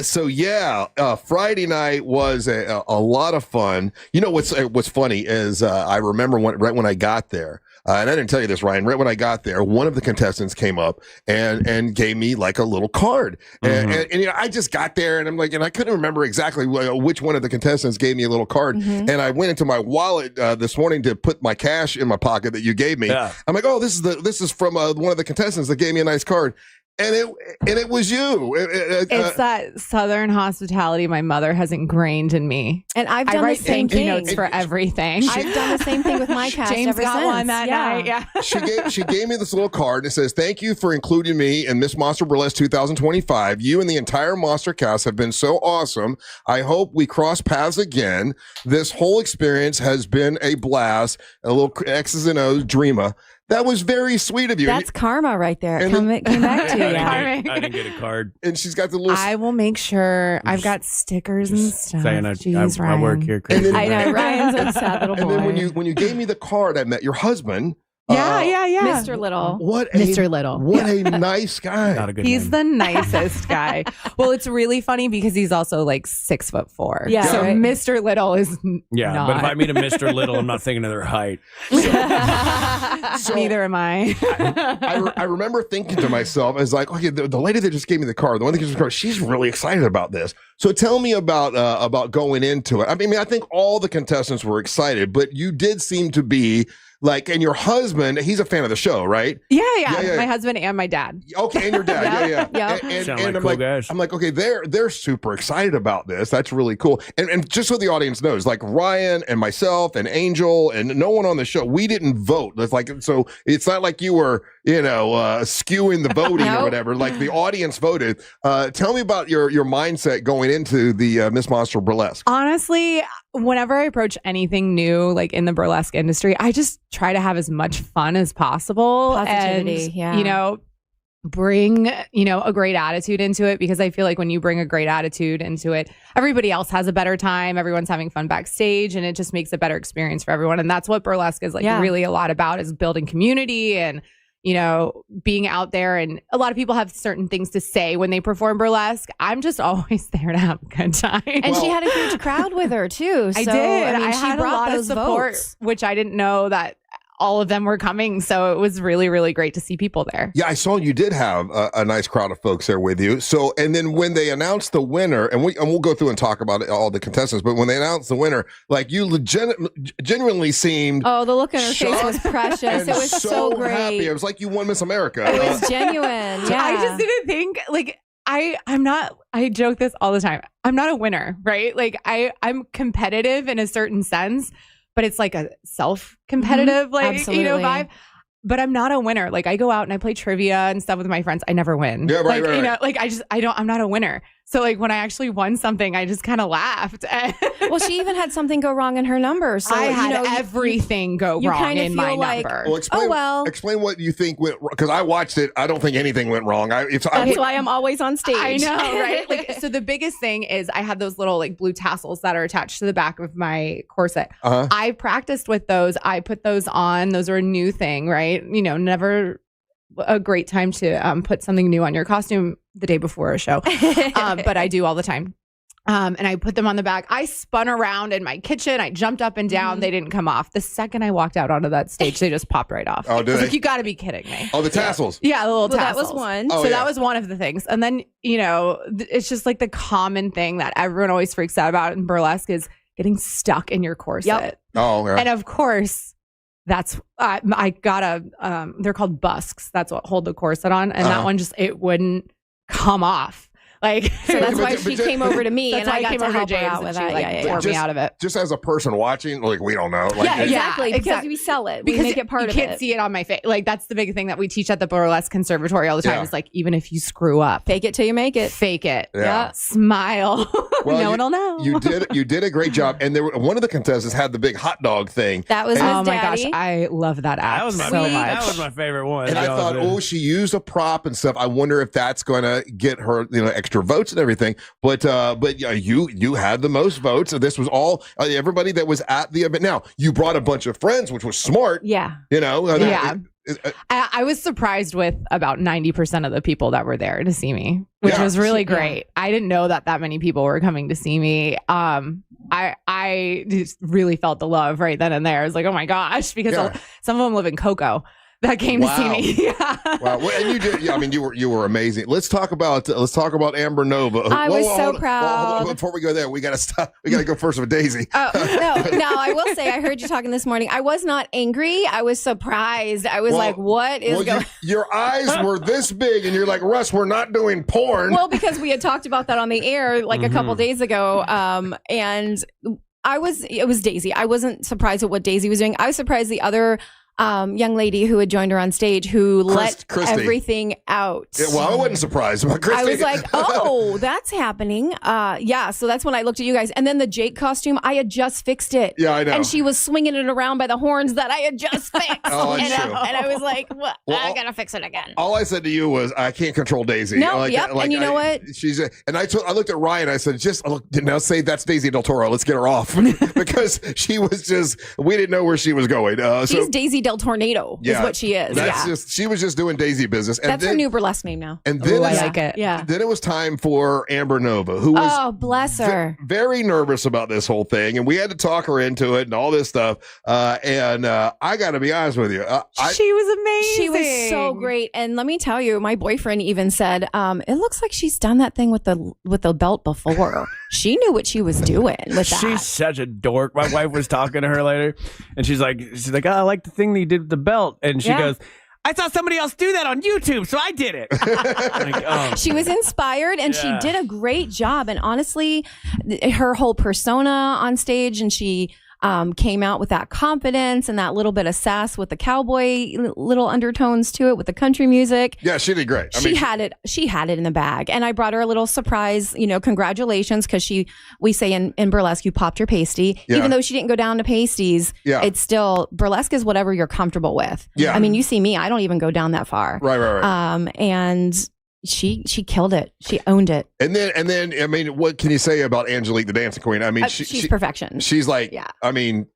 Friday night was a lot of fun. You know what's funny is I remember right when I got there, and I didn't tell you this, Ryan. Right when I got there, one of the contestants came up and gave me like a little card, and I just got there and I'm like, and I couldn't remember exactly which one of the contestants gave me a little card, and I went into my wallet this morning to put my cash in my pocket that you gave me. Yeah. I'm like, oh, this is from one of the contestants that gave me a nice card. And it was you. It's that Southern hospitality my mother has ingrained in me. And I've done the same thing. Notes for everything. I've done the same thing with my cast. James ever got since. One that night. Yeah. She gave me this little card and it says, "Thank you for including me in Miss Monster Burlesque 2025. You and the entire Monster cast have been so awesome. I hope we cross paths again. This whole experience has been a blast." A little X's and O's, Drema. That was very sweet of you. That's karma right there. Came back to you. I didn't get a card. And she's got the little... I will make sure. I've got stickers and stuff. Saying Jeez, I work here. Crazy. I know. Ryan's so sad little boy. And then when you gave me the card, I met your husband, Yeah. Mr. Little. Mr. Little. What a nice guy. Not a good He's name. the nicest guy. Well, it's really funny because he's also like 6'4". Yeah, So right. Mr. Little is Yeah, not. but if I meet a Mr. Little, I'm not thinking of their height. Neither am I. I remember thinking to myself, I was like, okay, the lady that just gave me the car, the one that gives me the car, she's really excited about this. So tell me about going into it. I mean, I think all the contestants were excited, but you did seem to be like, and your husband, he's a fan of the show, right? Yeah. My husband and my dad. Okay, and your dad, yeah. And Sound like I'm cool like, guys. I'm like, okay, they're super excited about this. That's really cool. And just so the audience knows, like Ryan and myself and Angel and no one on the show, we didn't vote. It's like, so it's not like you were, skewing the voting or whatever. Like the audience voted. Tell me about your mindset going into the Miss Monster Burlesque. Honestly, whenever I approach anything new, like in the burlesque industry, I just try to have as much fun as possible. Positivity, and, bring, a great attitude into it, because I feel like when you bring a great attitude into it, everybody else has a better time. Everyone's having fun backstage, and it just makes a better experience for everyone. And that's what burlesque is really a lot about, is building community and, being out there. And a lot of people have certain things to say when they perform burlesque. I'm just always there to have a good time. And she had a huge crowd with her too. So, I did. I She had a lot of support, votes. which I didn't know that all of them were coming. So it was really, really great to see people there. Yeah, I saw you did have a nice crowd of folks there with you. So, and then when they announced the winner, and we'll go through and talk about all the contestants, but when they announced the winner, like you genuinely seemed Oh, the look on her face was precious. and It was so great. happy. It was like you won Miss America. It was genuine. Yeah. I just didn't think I'm not, I joke this all the time. I'm not a winner, right? Like I'm competitive in a certain sense, but it's like a self-competitive, Absolutely. vibe. But I'm not a winner. Like I go out and I play trivia and stuff with my friends. I never win. Yeah, right, right. I'm not a winner. So like when I actually won something, I just kind of laughed. Well, she even had something go wrong in her number. So I had everything go wrong in my number. Well, explain what you think went wrong, because I watched it. I don't think anything went wrong. That's why I'm always on stage. I know, right? So the biggest thing is I had those little blue tassels that are attached to the back of my corset. Uh-huh. I practiced with those. I put those on. Those are a new thing, right? Never a great time to put something new on your costume the day before a show. But I do all the time. And I put them on the back. I spun around in my kitchen. I jumped up and down. They didn't come off. The second I walked out onto that stage, they just popped right off. Oh, did I was they? like, you got to be kidding me. Oh, the tassels. Yeah, the little tassels. That was one. Oh, So yeah. that was one of the things. And then, it's just like the common thing that everyone always freaks out about in burlesque is getting stuck in your corset. Yep. Oh, yeah. And of course, that's I got they're called busks. That's what hold the corset on, and that one it wouldn't come off. Like So that's why she came over to me, That's and why I got came to over to help her James out and with she, that. tore me out of it. Just as a person watching, we don't know. Yeah, exactly. Because we sell it. We make it part of it. You can't see it on my face. Like that's the big thing that we teach at the burlesque conservatory all the time. Yeah. Is like even if you screw up, fake it till you make it. Fake it. Yeah. Smile. Well, no one will know. You did a great job. And one of the contestants had the big hot dog thing. That was And- his Oh my daddy. gosh, I love that act That was my so much. That was my favorite one. And I thought, she used a prop and stuff. I wonder if that's going to get her, extra votes and everything. But you had the most votes. So this was all everybody that was at the event. Now you brought a bunch of friends, which was smart. Yeah. Yeah. I was surprised with about 90% of the people that were there to see me, which was really great. I didn't know that many people were coming to see me. I just really felt the love right then and there. I was like, oh my gosh, because some of them live in Cocoa that came to see me. Yeah. Wow. Well, and you did. Yeah, I mean, you were amazing. Let's talk about Amber Nova. I was so proud. Hold on. Before we go there, we got to stop. We got to go first with Daisy. Oh, no, I will say I heard you talking this morning. I was not angry. I was surprised. I was like, what is going Your eyes were this big, and you're like, Russ, we're not doing porn. Well, because we had talked about that on the air a couple days ago. And it was Daisy. I wasn't surprised at what Daisy was doing. I was surprised the other young lady who had joined her on stage who let everything out. Yeah, well, I wasn't surprised about Christy. I was like, oh, that's happening. So that's when I looked at you guys. And then the Jake costume, I had just fixed it. Yeah, I know. And she was swinging it around by the horns that I had just fixed. Oh, and, true. and I was like, well, Well, I gotta fix it again. All I said to you was, I can't control Daisy. No, and you know what? She's and I looked at Ryan. I said, now say that's Daisy Del Toro. Let's get her off because she was we didn't know where she was going. She's Daisy del Tornado is what she is. She was just doing Daisy business. And that's her new burlesque name now. And then I like it. Yeah. Then it was time for Amber Nova, who was bless her, very nervous about this whole thing, and we had to talk her into it and all this stuff. And I got to be honest with you, she was amazing. She was so great. And let me tell you, my boyfriend even said, "It looks like she's done that thing with the belt before. She knew what she was doing with that." She's such a dork. My wife was talking to her later, and she's like, "Oh, I like the thing that you did with the belt." And she goes, "I saw somebody else do that on YouTube, so I did it." She was inspired, and she did a great job. And honestly, her whole persona on stage, and she came out with that confidence and that little bit of sass with the cowboy little undertones to it with the country music. Yeah, she did great. She had it in the bag. And I brought her a little surprise, congratulations, because we say in burlesque, you popped your pasty. Yeah. Even though she didn't go down to pasties, it's still, burlesque is whatever you're comfortable with. Yeah. I mean, you see me, I don't even go down that far. Right. And she killed it. She owned it. And then, I mean, what can you say about Angelique, the dancing queen? I mean, she's perfection. She's like, I mean,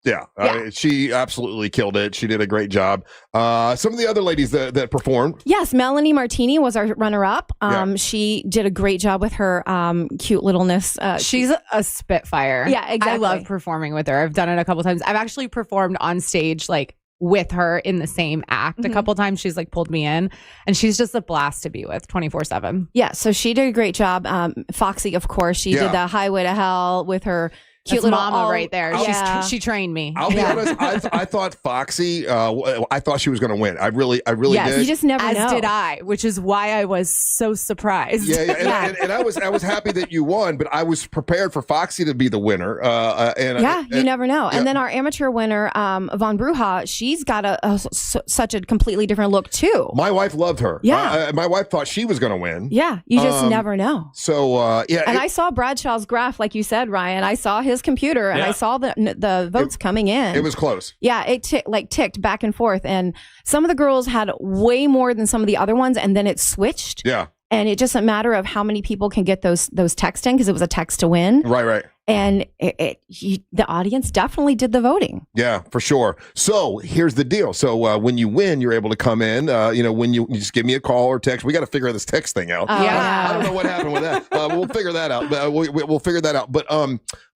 she absolutely killed it. She did a great job. Some of the other ladies that performed. Yes, Melanie Martini was our runner-up. She did a great job with her cute littleness. She's a spitfire. Yeah, exactly. I love performing with her. I've done it a couple times. I've actually performed on stage with her in the same act a couple times. She's pulled me in, and she's just a blast to be with 24/7. Yeah, so she did a great job. Foxy, of course, she did the Highway to Hell with her cute little mama right there. She trained me. I'll be honest. I thought Foxy. I thought she was going to win. I really did. You just never know. As did I, which is why I was so surprised. Yeah. And I was happy that you won, but I was prepared for Foxy to be the winner. You never know. And then our amateur winner, Von Bruja, she's got such a completely different look too. My wife loved her. Yeah. My wife thought she was going to win. Yeah, you just never know. So And I saw Bradshaw's graph, like you said, Ryan. I saw his computer, and I saw the votes coming in. It was close. Yeah, it ticked back and forth, and some of the girls had way more than some of the other ones, and then it switched. Yeah. And it just a matter of how many people can get those text in, because it was a text to win. Right. And the audience definitely did the voting. Yeah, for sure. So here's the deal. So when you win, you're able to come in. When you just give me a call or text. We got to figure this text thing out. I don't know what happened with that. We'll figure that out. We'll figure that out. But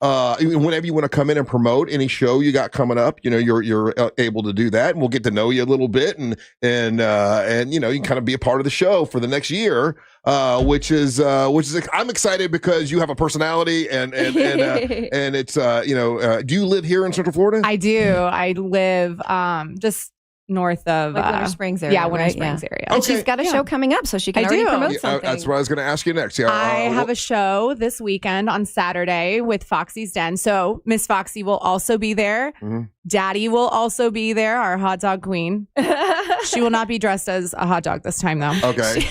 whenever you want to come in and promote any show you got coming up, you're able to do that, and we'll get to know you a little bit, and you can kind of be a part of the show for the next year. Which is I'm excited because you have a personality and it's do you live here in Central Florida? I do. I live just north of Winter Springs area. Yeah, Winter Springs area. And she's got a show coming up, so she can already promote something. That's what I was going to ask you next. I have a show this weekend on Saturday with Foxy's Den. So Miss Foxy will also be there. Mm-hmm. Daddy will also be there, our hot dog queen. She will not be dressed as a hot dog this time, though. Okay.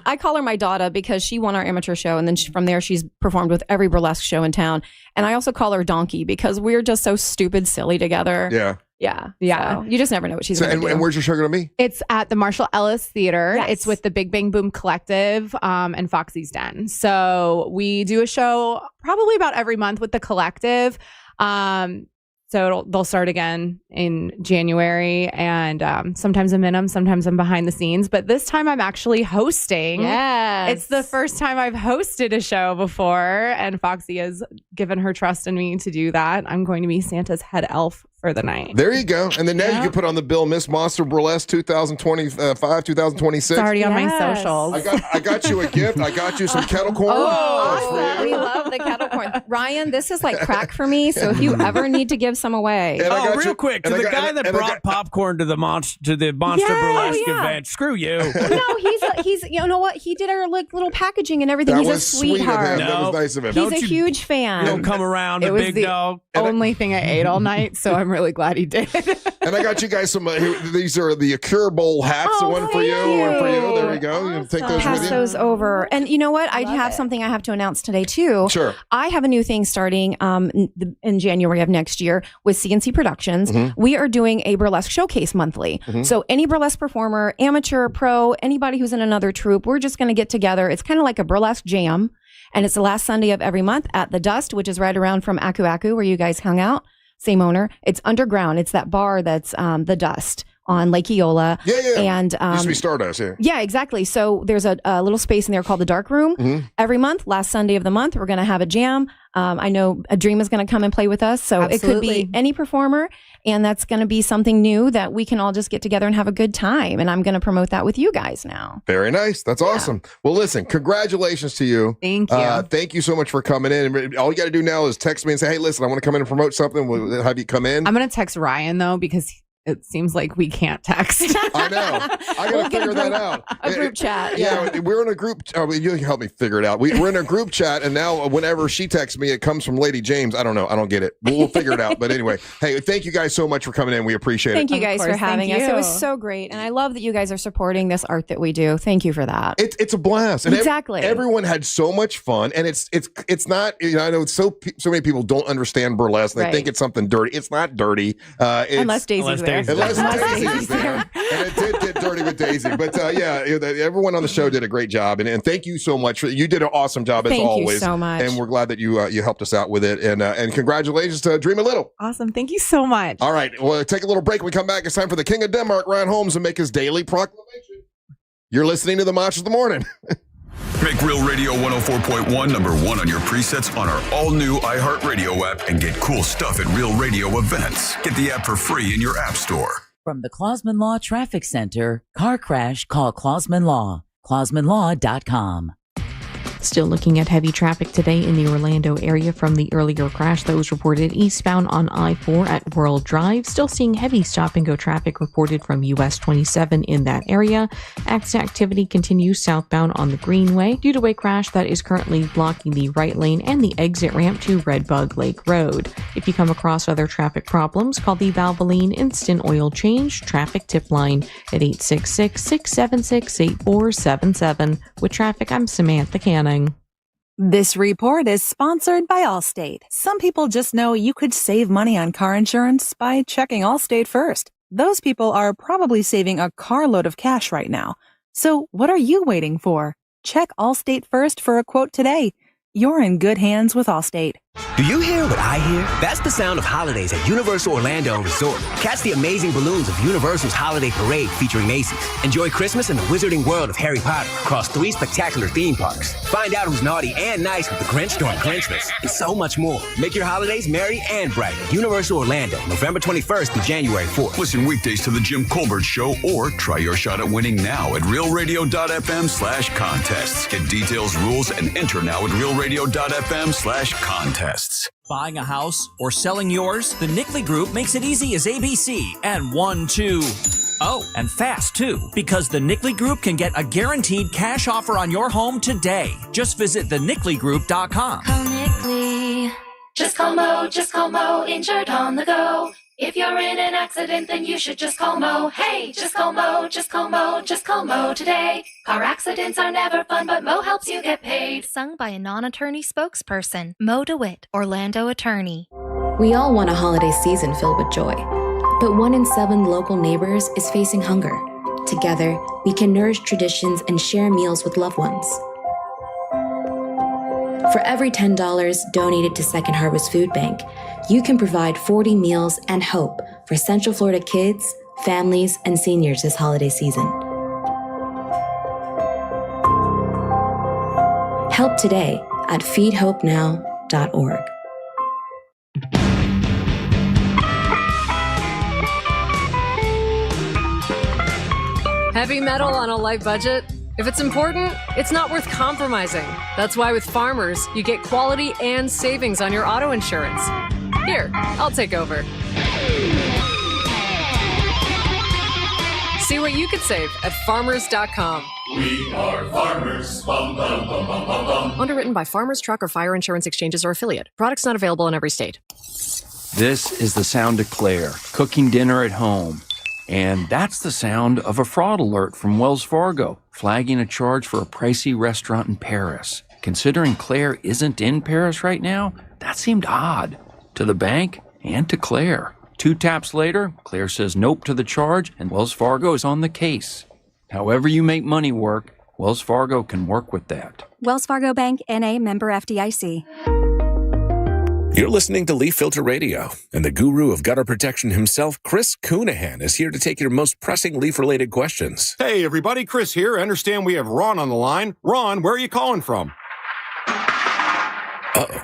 I call her my daughter because she won our amateur show, and then from there she's performed with every burlesque show in town. And I also call her Donkey because we're just so stupid silly together. Yeah. So you just never know what she's going to do. And where's your show going to be? It's at the Marshall Ellis Theater. Yes. It's with the Big Bang Boom Collective and Foxy's Den. So we do a show probably about every month with the collective. So they'll start again in January, and sometimes I'm in them, sometimes I'm behind the scenes. But this time I'm actually hosting. Yes. It's the first time I've hosted a show before, and Foxy has given her trust in me to do that. I'm going to be Santa's head elf for the night. There you go. And then now you can put on the bill Miss Monster Burlesque 2025, 2026. It's already on my socials. I got you a gift. I got you some kettle corn. Oh, we love the kettle corn. Ryan, this is like crack for me, so if you ever need to give some away. Real quick, to the guy that brought popcorn to the Monster Burlesque event, screw you. No, he's you know what? He did our little packaging and everything. He's a sweetheart. That was nice of him. He's a huge fan. Don't come around, the big dog. Only thing I ate all night, so I'm really glad he did. And I got you guys some. These are the Cure Bowl hats. One for you, one for you. There we go. You take those Pass with you. those over. And you know what? I have something I have to announce today too. Sure. I have a new thing starting in January of next year with CNC Productions. Mm-hmm. We are doing a burlesque showcase monthly. Mm-hmm. So any burlesque performer, amateur, pro, anybody who's in another troupe, we're just going to get together. It's kind of like a burlesque jam. And it's the last Sunday of every month at the Dust, which is right around from Aku Aku, where you guys hung out. same owner. It's underground. It's that bar that's the Dust on Lake Eola. Yeah. And used to be Stardust, yeah. Yeah, exactly. So there's a little space in there called the Dark Room. Mm-hmm. Every month, last Sunday of the month, we're going to have a jam. I know Drema's going to come and play with us. So it could be any performer. And that's going to be something new that we can all just get together and have a good time. And I'm going to promote that with you guys now. Very nice. That's awesome. Well, listen, congratulations to you. Thank you. Thank you so much for coming in. And all you got to do now is text me and say, hey, listen, I want to come in and promote something. We'll have you come in. I'm going to text Ryan, though, because it seems like we can't text. I know. I got to figure that out. A group chat. Yeah, we're in a group. You can help me figure it out. We're in a group chat, and now whenever she texts me, it comes from Lady James. I don't know. I don't get it. We'll figure it out. But anyway, hey, thank you guys so much for coming in. We appreciate it. Thank you guys for having us. you. It was so great. And I love that you guys are supporting this art that we do. Thank you for that. It's a blast. And exactly. Everyone had so much fun. And it's not, I know so many people don't understand burlesque. And they think it's something dirty. It's not dirty. Unless Daisy's there. Unless Daisy's there. And it did get dirty with Daisy. But everyone on the show did a great job. And thank you so much. You did an awesome job as always. Thank you so much. And we're glad that you helped us out with it. And congratulations to Drema Little. Awesome. Thank you so much. All right. We'll take a little break. When we come back, it's time for the King of Denmark, Ryan Holmes, to make his daily proclamation. You're listening to the Mach of the Morning. Make Real Radio 104.1 #1 on your presets on our all-new iHeartRadio app and get cool stuff at Real Radio events. Get the app for free in your app store. From the Clausman Law Traffic Center, car crash, call Clausman Law. ClausmanLaw.com. Still looking at heavy traffic today in the Orlando area from the earlier crash that was reported eastbound on I-4 at World Drive. Still seeing heavy stop-and-go traffic reported from US 27 in that area. Accident activity continues southbound on the Greenway due to a crash that is currently blocking the right lane and the exit ramp to Redbug Lake Road. If you come across other traffic problems, call the Valvoline Instant Oil Change Traffic Tip Line at 866-676-8477. With traffic, I'm Samantha Canning. This report is sponsored by Allstate. Some people just know you could save money on car insurance by checking Allstate first. Those people are probably saving a carload of cash right now. So what are you waiting for? Check Allstate first for a quote today. You're in good hands with Allstate. Do you hear what I hear? That's the sound of holidays at Universal Orlando Resort. Catch the amazing balloons of Universal's Holiday Parade featuring Macy's. Enjoy Christmas in the wizarding world of Harry Potter across 3 spectacular theme parks. Find out who's naughty and nice with the Grinch during Grinchmas, and so much more. Make your holidays merry and bright at Universal Orlando, November 21st through January 4th. Listen weekdays to The Jim Colbert Show or try your shot at winning now at realradio.fm/contests. Get details, rules, and enter now at realradio.fm/contests. Buying a house or selling yours? The Nickley Group makes it easy as ABC and 1, 2. Oh, and fast too, because the Nickley Group can get a guaranteed cash offer on your home today. Just visit thenickley.com. Call Nickley. Just call Mo, injured on the go. If you're in an accident, then you should just call Mo. Hey, just call Mo, just call Mo, just call Mo today. Car accidents are never fun, but Mo helps you get paid. Sung by a non-attorney spokesperson, Mo DeWitt, Orlando attorney. We all want a holiday season filled with joy, but 1 in 7 local neighbors is facing hunger. Together, we can nourish traditions and share meals with loved ones. For every $10 donated to Second Harvest Food Bank, you can provide 40 meals and hope for Central Florida kids, families, and seniors this holiday season. Help today at feedhopenow.org. Heavy metal on a light budget? If it's important, it's not worth compromising. That's why with Farmers, you get quality and savings on your auto insurance. Here, I'll take over. See what you could save at farmers.com. We are farmers. Bum, bum, bum, bum, bum, bum. Underwritten by Farmers Truck or Fire Insurance Exchanges or Affiliate. Products not available in every state. This is the sound of Claire, cooking dinner at home. And that's the sound of a fraud alert from Wells Fargo, flagging a charge for a pricey restaurant in Paris. Considering Claire isn't in Paris right now, that seemed odd. To the bank and to Claire. 2 taps later, Claire says nope to the charge, and Wells Fargo is on the case. However you make money work, Wells Fargo can work with that. Wells Fargo Bank, N.A., member FDIC. You're listening to Leaf Filter Radio, and the guru of gutter protection himself, Chris Coonahan, is here to take your most pressing leaf-related questions. Hey, everybody, Chris here. I understand we have Ron on the line. Ron, where are you calling from? Uh-oh.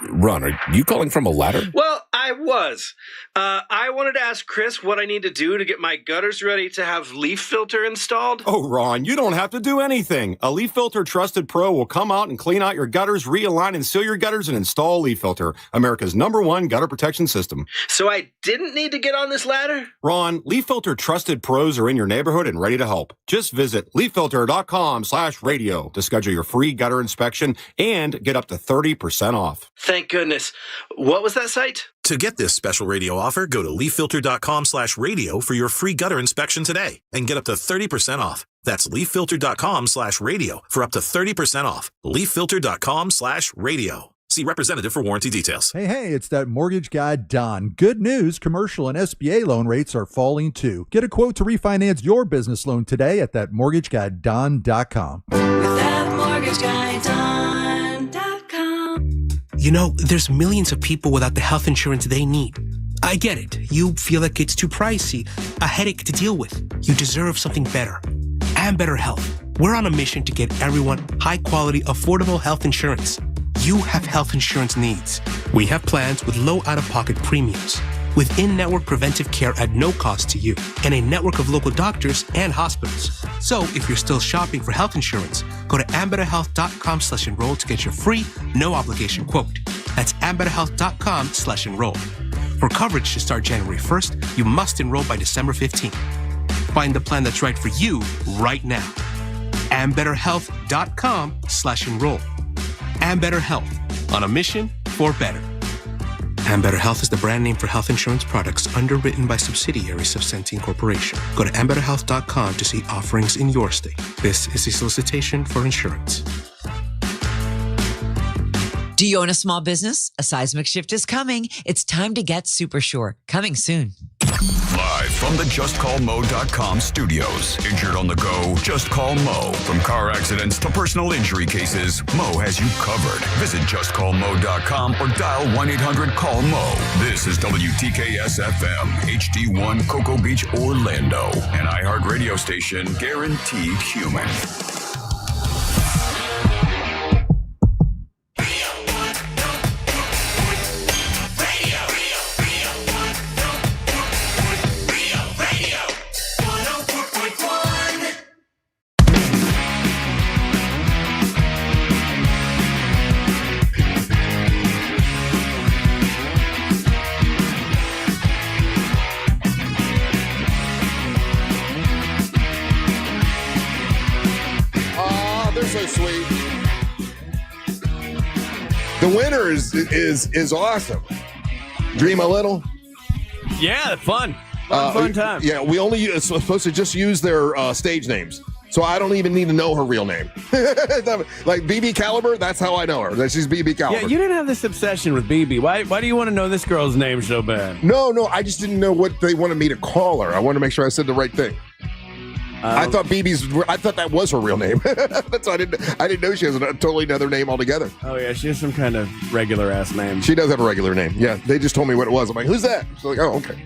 Ron, are you calling from a ladder? Well, I was. I wanted to ask Chris what I need to do to get my gutters ready to have leaf filter installed. Oh, Ron, you don't have to do anything. A Leaf Filter Trusted Pro will come out and clean out your gutters, realign and seal your gutters, and install Leaf Filter, America's #1 gutter protection system. So I didn't need to get on this ladder? Ron, Leaf Filter Trusted Pros are in your neighborhood and ready to help. Just visit leaffilter.com/radio to schedule your free gutter inspection and get up to 30% off. Thank goodness. What was that site? To get this special radio offer, go to leaffilter.com/radio for your free gutter inspection today and get up to 30% off. That's leaffilter.com/radio for up to 30% off. leaffilter.com/radio. See representative for warranty details. Hey, it's that mortgage guy, Don. Good news, commercial and SBA loan rates are falling too. Get a quote to refinance your business loan today at thatmortgageguyDon.com. You know, there's millions of people without the health insurance they need. I get it. You feel like it's too pricey, a headache to deal with. You deserve something better. And better health. We're on a mission to get everyone high-quality, affordable health insurance. You have health insurance needs. We have plans with low out-of-pocket premiums, with in-network preventive care at no cost to you, and a network of local doctors and hospitals. So if you're still shopping for health insurance, go to ambetterhealth.com/enroll to get your free, no-obligation quote. That's ambetterhealth.com/enroll. For coverage to start January 1st, you must enroll by December 15th. Find the plan that's right for you right now. ambetterhealth.com/enroll. Ambetter Health, on a mission for better. Ambetter Health is the brand name for health insurance products underwritten by subsidiaries of Centene Corporation. Go to ambetterhealth.com to see offerings in your state. This is a solicitation for insurance. Do you own a small business? A seismic shift is coming. It's time to get super sure. Coming soon. Live from the JustCallMo.com studios. Injured on the go? Just call Mo. From car accidents to personal injury cases, Mo has you covered. Visit JustCallMo.com or dial 1-800-CALL-MO. This is WTKS-FM, HD1 Cocoa Beach, Orlando. An iHeart radio station guaranteed human. The winner is awesome. Drema Little. Yeah, fun time. Yeah, we only supposed to just use their stage names. So I don't even need to know her real name. Like BB Caliber, that's how I know her. That she's BB Caliber. Yeah, you didn't have this obsession with BB. Why do you want to know this girl's name so bad? No, I just didn't know what they wanted me to call her. I wanted to make sure I said the right thing. I thought that was her real name. That's why I didn't know she has a totally another name altogether. Oh yeah, she has some kind of regular ass name. She does have a regular name. Yeah, they just told me what it was. I'm like, who's that? She's like, oh, okay.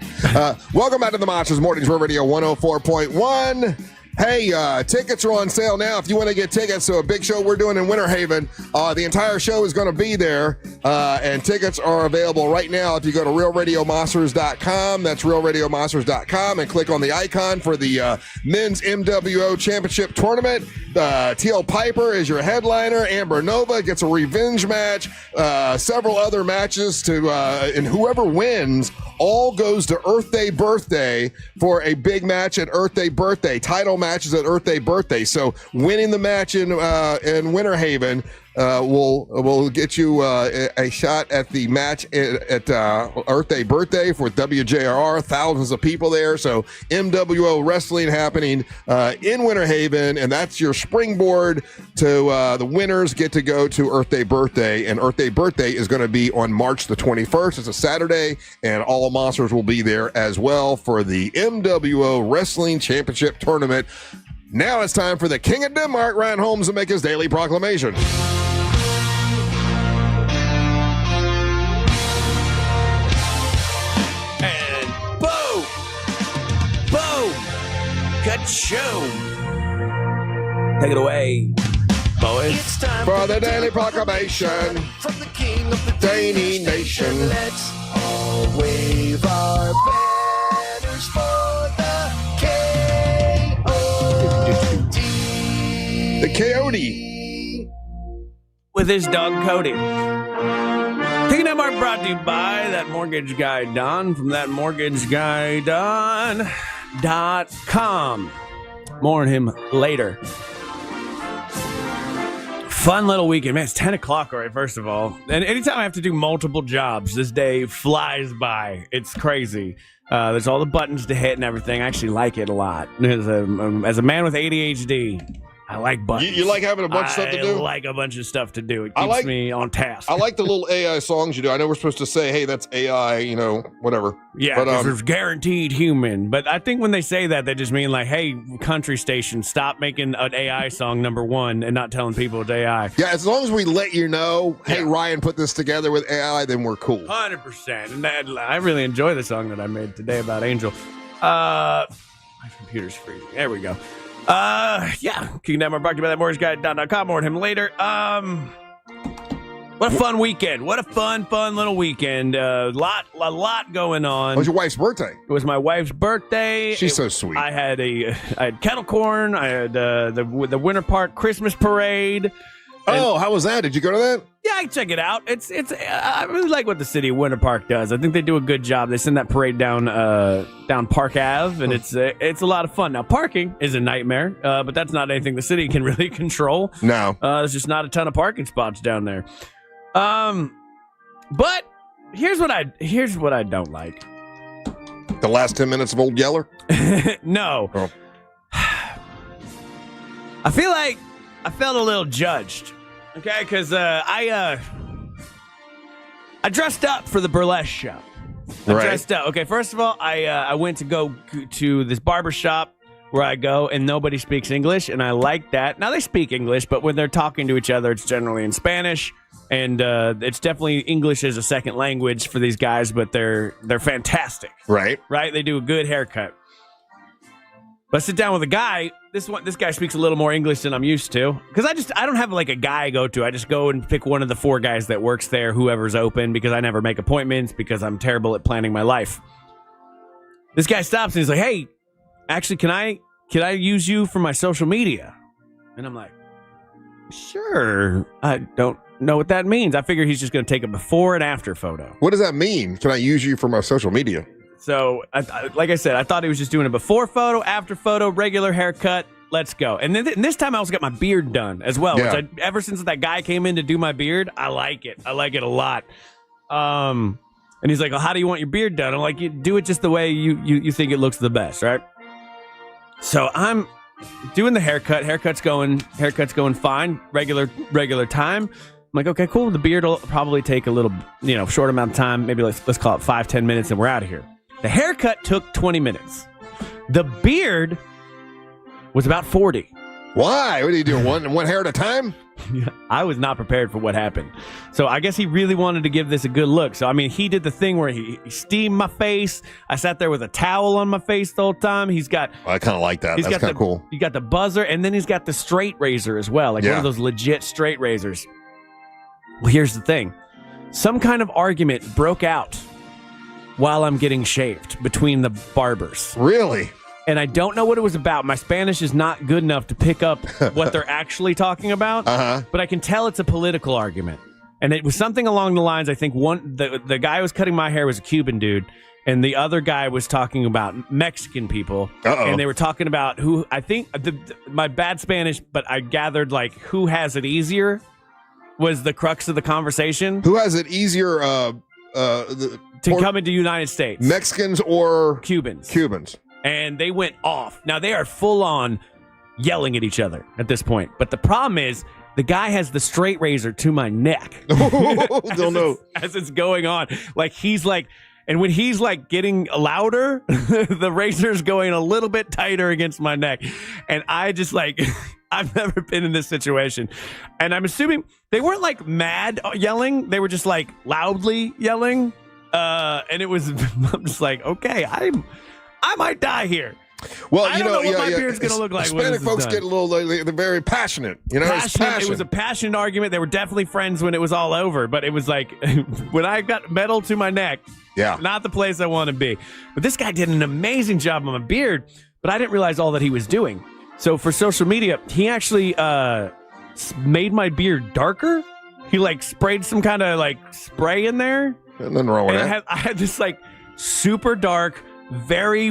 Welcome back to the Monsters Mornings Radio 104.1. Hey, tickets are on sale now. If you want to get tickets to a big show we're doing in Winter Haven, the entire show is going to be there, and tickets are available right now. If you go to realradiomonsters.com, that's realradiomonsters.com, and click on the icon for the Men's MWO Championship Tournament. Teal Piper is your headliner. Amber Nova gets a revenge match. Several other matches and whoever wins all goes to Earth Day Birthday for a big match at Earth Day Birthday. Title matches at Earth Day Birthday. So winning the match in Winter Haven will get you a shot at the match at Earth Day Birthday for WJRR. Thousands of people there. So MWO wrestling happening in Winter Haven, and that's your springboard to the winners get to go to Earth Day Birthday. And Earth Day Birthday is going to be on March the 21st. It's a Saturday, and all monsters will be there as well for the MWO Wrestling Championship Tournament. Now it's time for the King of Denmark, Ryan Holmes, to make his daily proclamation. Let's show. Take it away, boys. It's time for the Daily Proclamation from the king of the Dany Nation. Let's all wave our banners for the K-O-D. The Coyote. With his dog, Cody. Taking that mark brought to you by that mortgage guy, Don, from thatmortgageguyDon.com. More on him later. Fun little weekend. Man, it's 10 o'clock already, first of all. And anytime I have to do multiple jobs, this day flies by. It's crazy. There's all the buttons to hit and everything. I actually like it a lot. As a man with ADHD, I like buttons. You like having a bunch of stuff to do? I like a bunch of stuff to do. It keeps me on task. I like the little AI songs you do. I know we're supposed to say, hey, that's AI, whatever. Yeah, because there's guaranteed human. But I think when they say that, they just mean like, hey, country station, stop making an AI song number one and not telling people it's AI. Yeah, as long as we let you know, hey, Ryan put this together with AI, then we're cool. 100%. And I really enjoy the song that I made today about Angel. My computer's freezing. There we go. Kicking down my brought to you by that mortgageguyDon.com. More on him later. What a fun weekend. What a fun little weekend. A lot going on. It was your wife's birthday. It was my wife's birthday. She's so sweet. I had kettle corn. I had the Winter Park Christmas parade. Oh, how was that? Did you go to that? Yeah, I check it out. I really like what the city of Winter Park does. I think they do a good job. They send that parade down Park Ave, and it's a lot of fun. Now, parking is a nightmare, but that's not anything the city can really control. No, there's just not a ton of parking spots down there. But here's what I don't like. The last 10 minutes of Old Yeller? No. Oh. I feel like I felt a little judged. Okay, because I dressed up for the burlesque show. I dressed up. Okay, first of all, I went to go to this barber shop where I go, and nobody speaks English, and I like that. Now, they speak English, but when they're talking to each other, it's generally in Spanish, and it's definitely English as a second language for these guys, but they're fantastic. Right. They do a good haircut. But I sit down with a guy. This guy speaks a little more English than I'm used to. Because I don't have like a guy I go to. I just go and pick one of the 4 guys that works there, whoever's open, because I never make appointments because I'm terrible at planning my life. This guy stops and he's like, hey, actually, can I use you for my social media? And I'm like, sure. I don't know what that means. I figure he's just going to take a before and after photo. What does that mean? Can I use you for my social media? So, like I said, I thought he was just doing a before photo, after photo, regular haircut. Let's go. And then this time I also got my beard done as well. Yeah. Which ever since that guy came in to do my beard, I like it. I like it a lot. And he's like, well, how do you want your beard done? I'm like, you do it just the way you think it looks the best, right? So I'm doing the haircut. Haircut's going fine. Regular time. I'm like, okay, cool. The beard will probably take a little, short amount of time. Maybe let's call it 5-10 minutes and we're out of here. The haircut took 20 minutes. The beard was about 40. Why? What are you doing? One hair at a time? I was not prepared for what happened. So I guess he really wanted to give this a good look. So, I mean, he did the thing where he steamed my face. I sat there with a towel on my face the whole time. I kind of like that. That's kind of cool. He got the buzzer, and then he's got the straight razor as well. Like one of those legit straight razors. Well, here's the thing. Some kind of argument broke out while I'm getting shaved between the barbers. Really? And I don't know what it was about. My Spanish is not good enough to pick up what they're actually talking about. But I can tell it's a political argument. And it was something along the lines, I think the guy who was cutting my hair was a Cuban dude. And the other guy was talking about Mexican people. And they were talking about who, I think, my bad Spanish, but I gathered like who has it easier was the crux of the conversation. Who has it easier to come into the United States? Mexicans or Cubans? Cubans. And they went off. Now, they are full on yelling at each other at this point. But the problem is, the guy has the straight razor to my neck. Don't know. As it's going on. Like, he's like, and when he's like getting louder, the razor's going a little bit tighter against my neck. And I just like, I've never been in this situation. And I'm assuming they weren't like mad yelling. They were just like loudly yelling. And it was, I'm just like, okay, I might die here. Well, I don't know what my beard's going to look like. Hispanic folks get a little, they're very passionate. You know, It was a passionate argument. They were definitely friends when it was all over, but it was like when I got metal to my neck, not the place I want to be. But this guy did an amazing job on my beard, but I didn't realize all that he was doing. So for social media, he actually made my beard darker. He like sprayed some kind of like spray in there. Nothing wrong with that. I had this like super dark, very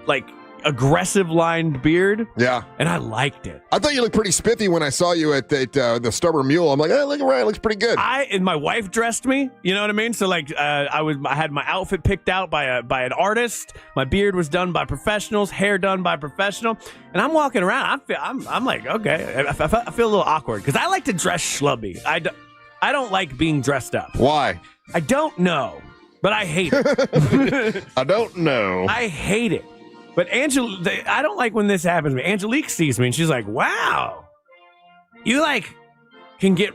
like aggressive lined beard. Yeah. And I liked it. I thought you looked pretty spiffy when I saw you at the Stubborn Mule. I'm like, hey, look around, it looks pretty good. And my wife dressed me, you know what I mean? So like I had my outfit picked out by an artist. My beard was done by professionals, hair done by professional. And I'm walking around. I'm like, okay. I feel a little awkward because I like to dress schlubby. I don't like being dressed up. Why? I don't know, but I hate it. I don't know. I hate it. But I don't like when this happens to me. Angelique sees me and she's like, wow, you like can get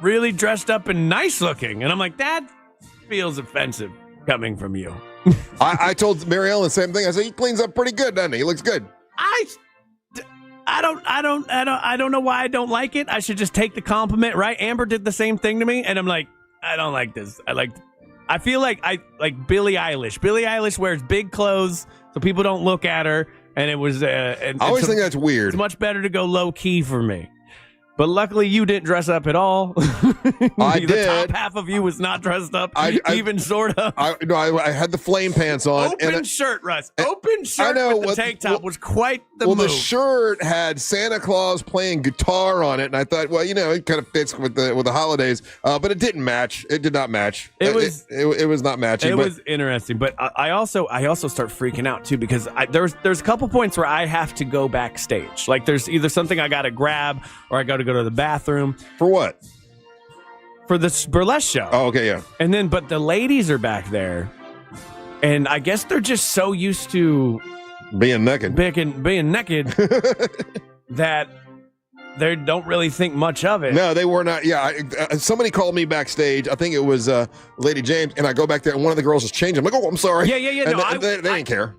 really dressed up and nice looking. And I'm like, that feels offensive coming from you. I told Mary Ellen the same thing. I said, he cleans up pretty good, doesn't he? He looks good. I don't know why I don't like it. I should just take the compliment, right? Amber did the same thing to me. And I'm like, I don't like this. I feel like I like Billie Eilish. Billie Eilish wears big clothes so people don't look at her, and it was. I always think that's weird. It's much better to go low key for me. But luckily, you didn't dress up at all. I did. The top half of you was not dressed up, even sort of. I had the flame pants on. Open shirt, Russ. Open shirt with the tank top was quite the move. Well, the shirt had Santa Claus playing guitar on it, and I thought, well, you know, it kind of fits with the holidays. But it didn't match. It did not match. It was not matching. It was interesting, but I also start freaking out too because there's a couple points where I have to go backstage. Like there's either something I got to grab or I got to go to the bathroom. For what? For the burlesque show. Oh, okay, yeah. And then, but the ladies are back there, and I guess they're just so used to being naked, being naked that they don't really think much of it. No, they were not. Yeah, somebody called me backstage. I think it was Lady James, and I go back there, and one of the girls is changing. I'm like, oh, I'm sorry. Yeah. And they didn't care.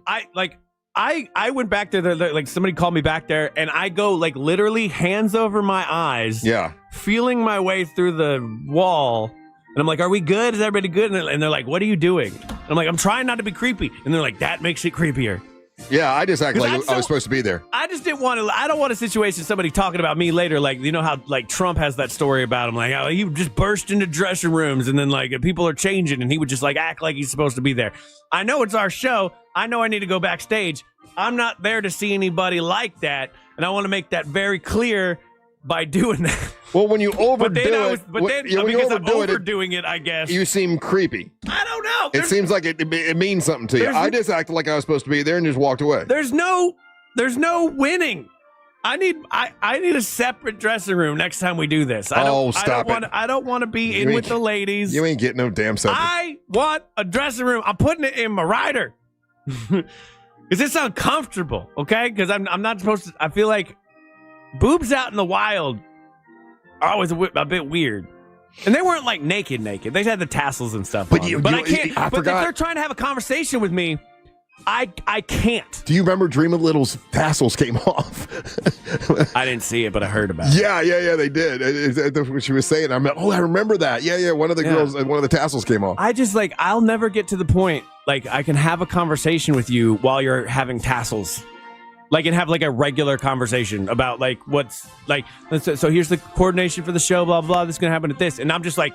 I went back there, like somebody called me back there, and I go like literally hands over my eyes, feeling my way through the wall, and I'm like, "Are we good? Is everybody good?" And they're like, "What are you doing?" And I'm like, "I'm trying not to be creepy," and they're like, "That makes it creepier." Yeah, I just act like I was supposed to be there. I just didn't want to. I don't want a situation somebody talking about me later, like you know how like Trump has that story about him, like how he would just burst into dressing rooms and then like people are changing and he would just like act like he's supposed to be there. I know it's our show. I know I need to go backstage. I'm not there to see anybody like that, and I want to make that very clear by doing that. Well, when you overdo because I'm overdoing it, I guess you seem creepy. I don't know. It seems like it means something to you. I just acted like I was supposed to be there and just walked away. There's no winning. I need a separate dressing room next time we do this. I don't want to be in with the ladies. You ain't getting no damn separate. I want a dressing room. I'm putting it in my rider. Because it's uncomfortable, okay? Because I'm not supposed to. I feel like boobs out in the wild are always a bit weird. And they weren't like naked. They had the tassels and stuff. But I can't. But if they're trying to have a conversation with me, I can't. Do you remember Drema Little's tassels came off? I didn't see it, but I heard about it. Yeah, they did. What she was saying, I remember that. Yeah. One of the girls, one of the tassels came off. I just I'll never get to the point like I can have a conversation with you while you're having tassels. Like and have like a regular conversation about like what's like. So here's the coordination for the show. Blah blah. This is gonna happen at this, and I'm just like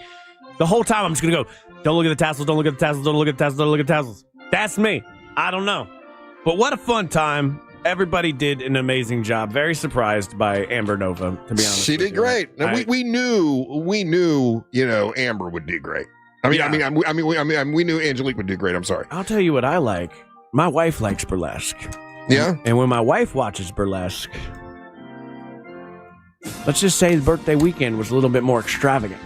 the whole time I'm just gonna go. Don't look at the tassels. Don't look at the tassels. Don't look at the tassels. Don't look at the tassels. That's me. I don't know, but what a fun time! Everybody did an amazing job. Very surprised by Amber Nova. To be honest, she did great. Now, we knew, Amber would do great. I mean, we knew Angelique would do great. I'm sorry. I'll tell you what I like. My wife likes burlesque. Yeah. And when my wife watches burlesque, let's just say the birthday weekend was a little bit more extravagant.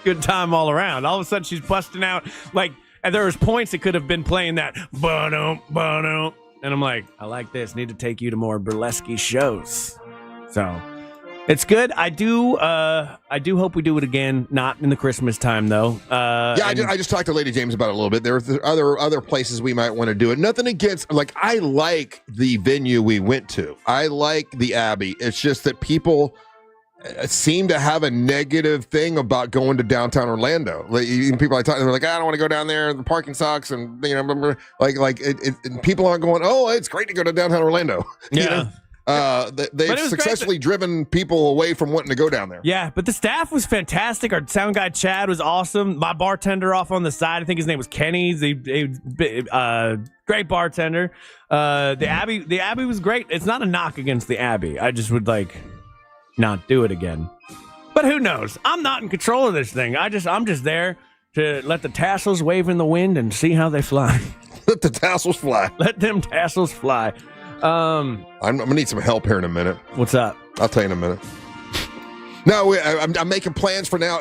Good time all around. All of a sudden, she's busting out like. And there was points that could have been playing that, and I'm like, I like this. Need to take you to more burlesque shows. So It's good. I do hope we do it again. Not in the Christmas time though. I just talked to Lady James about it a little bit. There are other places we might want to do it. Nothing against, like, I like the venue we went to. I like the Abbey. It's just that people seem to have a negative thing about going to downtown Orlando. Like, even people I talk to, they're like, I don't want to go down there. The parking sucks, and and people aren't going, oh, it's great to go to downtown Orlando. Yeah. You know? They've successfully driven people away from wanting to go down there. Yeah, but the staff was fantastic. Our sound guy Chad was awesome. My bartender off on the side, I think his name was Kenny. Great bartender. The Abbey was great. It's not a knock against the Abbey. I just would not do it again. But who knows? I'm not in control of this thing. I'm just there to let the tassels wave in the wind and see how they fly. Let the tassels fly. Let them tassels fly. I'm gonna need some help here in a minute. What's up? I'll tell you in a minute. No, I'm making plans for now.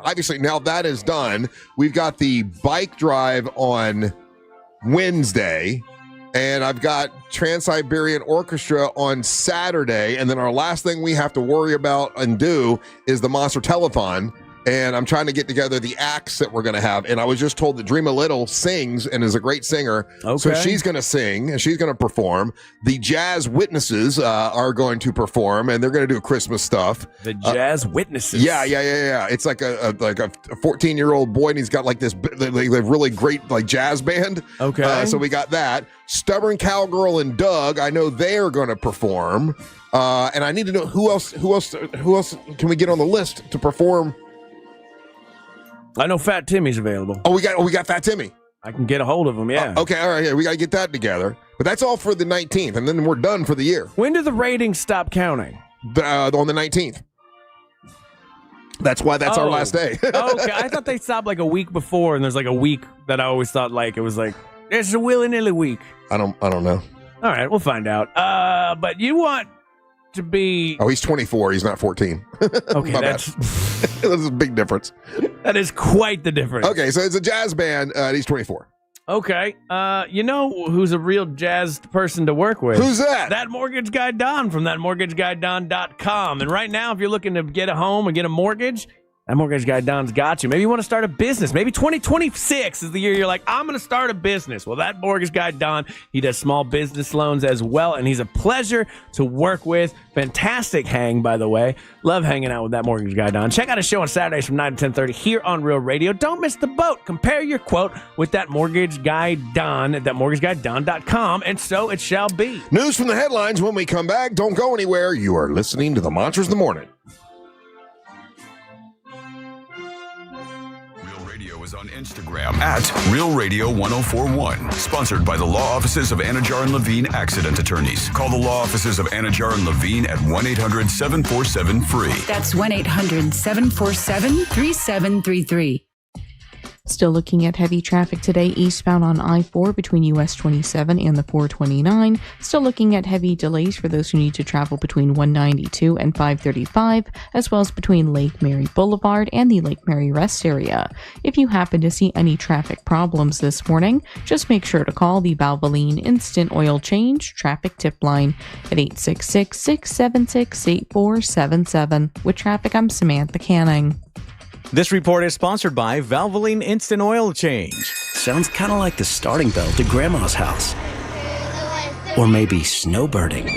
Obviously now that is done. We've got the bike drive on Wednesday, and I've got Trans-Siberian Orchestra on Saturday, and then our last thing we have to worry about and do is the Monster Telethon. And I'm trying to get together the acts that we're going to have. And I was just told that Drema Little sings and is a great singer. Okay. So she's going to sing and she's going to perform. The Jazz Witnesses are going to perform, and they're going to do Christmas stuff. The Jazz Witnesses. Yeah. It's like a 14-year-old boy, and he's got like this really great like jazz band. Okay. So we got that. Stubborn Cowgirl and Doug, I know they're going to perform. And I need to know who else can we get on the list to perform. I know Fat Timmy's available. Oh, we got Fat Timmy. I can get a hold of him, yeah. Okay, all right, yeah, we got to get that together. But that's all for the 19th, and then we're done for the year. When do the ratings stop counting? On the 19th. That's why that's our last day. Okay, I thought they stopped like a week before, and there's like a week that I always thought like it was like, it's a willy-nilly week. I don't know. All right, we'll find out. But you want to be... Oh, he's 24. He's not 14. Okay, that's a big difference. That is quite the difference. Okay, so it's a jazz band. He's 24. Okay. You know who's a real jazz person to work with? Who's that? That mortgage guy Don from thatmortgageguyDon.com. And right now, if you're looking to get a home and get a mortgage, that mortgage guy Don's got you. Maybe you want to start a business. Maybe 2026 is the year you're like, I'm going to start a business. Well, that mortgage guy Don, he does small business loans as well, and he's a pleasure to work with. Fantastic hang, by the way. Love hanging out with that mortgage guy Don. Check out his show on Saturdays from 9 to 10:30 here on Real Radio. Don't miss the boat. Compare your quote with that mortgage guy Don at thatmortgageguyDon.com, and so it shall be. News from the headlines when we come back. Don't go anywhere. You are listening to the Monsters in the Morning. On Instagram at Real Radio 1041. Sponsored by the law offices of Anajar and Levine Accident Attorneys. Call the law offices of Anajar and Levine at 1-800-747-FREE. That's 1-800-747-3733. Still looking at heavy traffic today eastbound on I-4 between US 27 and the 429. Still looking at heavy delays for those who need to travel between 192 and 535, as well as between Lake Mary Boulevard and the Lake Mary Rest area. If you happen to see any traffic problems this morning, just make sure to call the Valvoline Instant Oil Change Traffic Tip Line at 866-676-8477. With traffic, I'm Samantha Canning. This report is sponsored by Valvoline Instant Oil Change. Sounds kind of like the starting bell to Grandma's house. Or maybe snowbirding.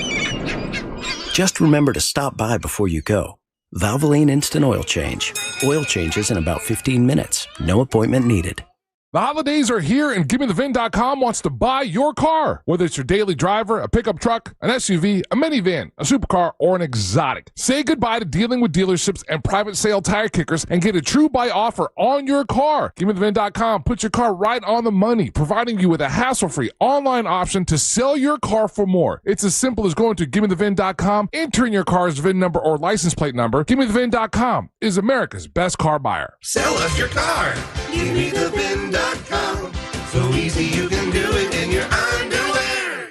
Just remember to stop by before you go. Valvoline Instant Oil Change. Oil changes in about 15 minutes. No appointment needed. The holidays are here, and GimmeTheVin.com wants to buy your car. Whether it's your daily driver, a pickup truck, an SUV, a minivan, a supercar, or an exotic. Say goodbye to dealing with dealerships and private sale tire kickers and get a true buy offer on your car. GimmeTheVin.com puts your car right on the money, providing you with a hassle-free online option to sell your car for more. It's as simple as going to GimmeTheVin.com, entering your car's VIN number or license plate number. GimmeTheVin.com is America's best car buyer. Sell us your car. GimmeTheVin.com. So easy you can do it in your underwear.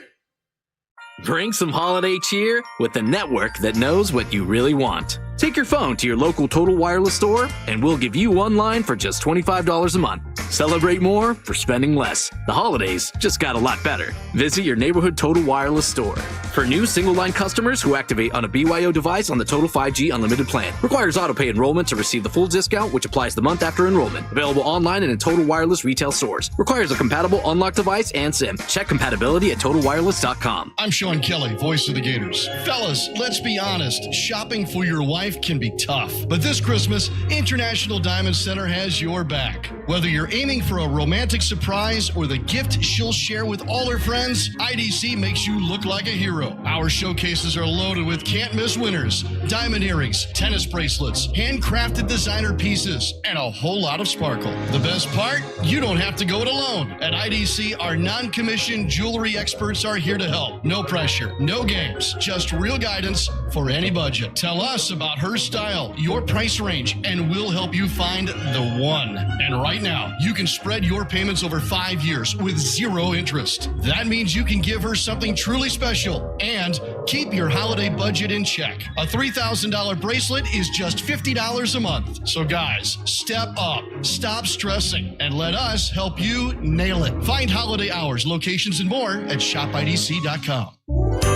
Bring some holiday cheer with the network that knows what you really want. Take your phone to your local Total Wireless store, and we'll give you one line for just $25 a month. Celebrate more for spending less. The holidays just got a lot better. Visit your neighborhood Total Wireless store. For new single-line customers who activate on a BYO device on the Total 5G Unlimited plan. Requires auto-pay enrollment to receive the full discount, which applies the month after enrollment. Available online and in Total Wireless retail stores. Requires a compatible unlocked device and SIM. Check compatibility at TotalWireless.com. I'm Sean Kelly, voice of the Gators. Fellas, let's be honest. Shopping for your wife can be tough. But this Christmas, International Diamond Center has your back. Whether you're aiming for a romantic surprise or the gift she'll share with all her friends, IDC makes you look like a hero. Our showcases are loaded with can't-miss winners, diamond earrings, tennis bracelets, handcrafted designer pieces, and a whole lot of sparkle. The best part? You don't have to go it alone. At IDC, our non-commissioned jewelry experts are here to help. No pressure, no games, just real guidance for any budget. Tell us about her style, your price range, and we'll help you find the one. And right now, you can spread your payments over 5 years with 0 interest. That means you can give her something truly special and keep your holiday budget in check. A $3,000 bracelet is just $50 a month. So guys, step up, stop stressing, and let us help you nail it. Find holiday hours, locations, and more at shopidc.com.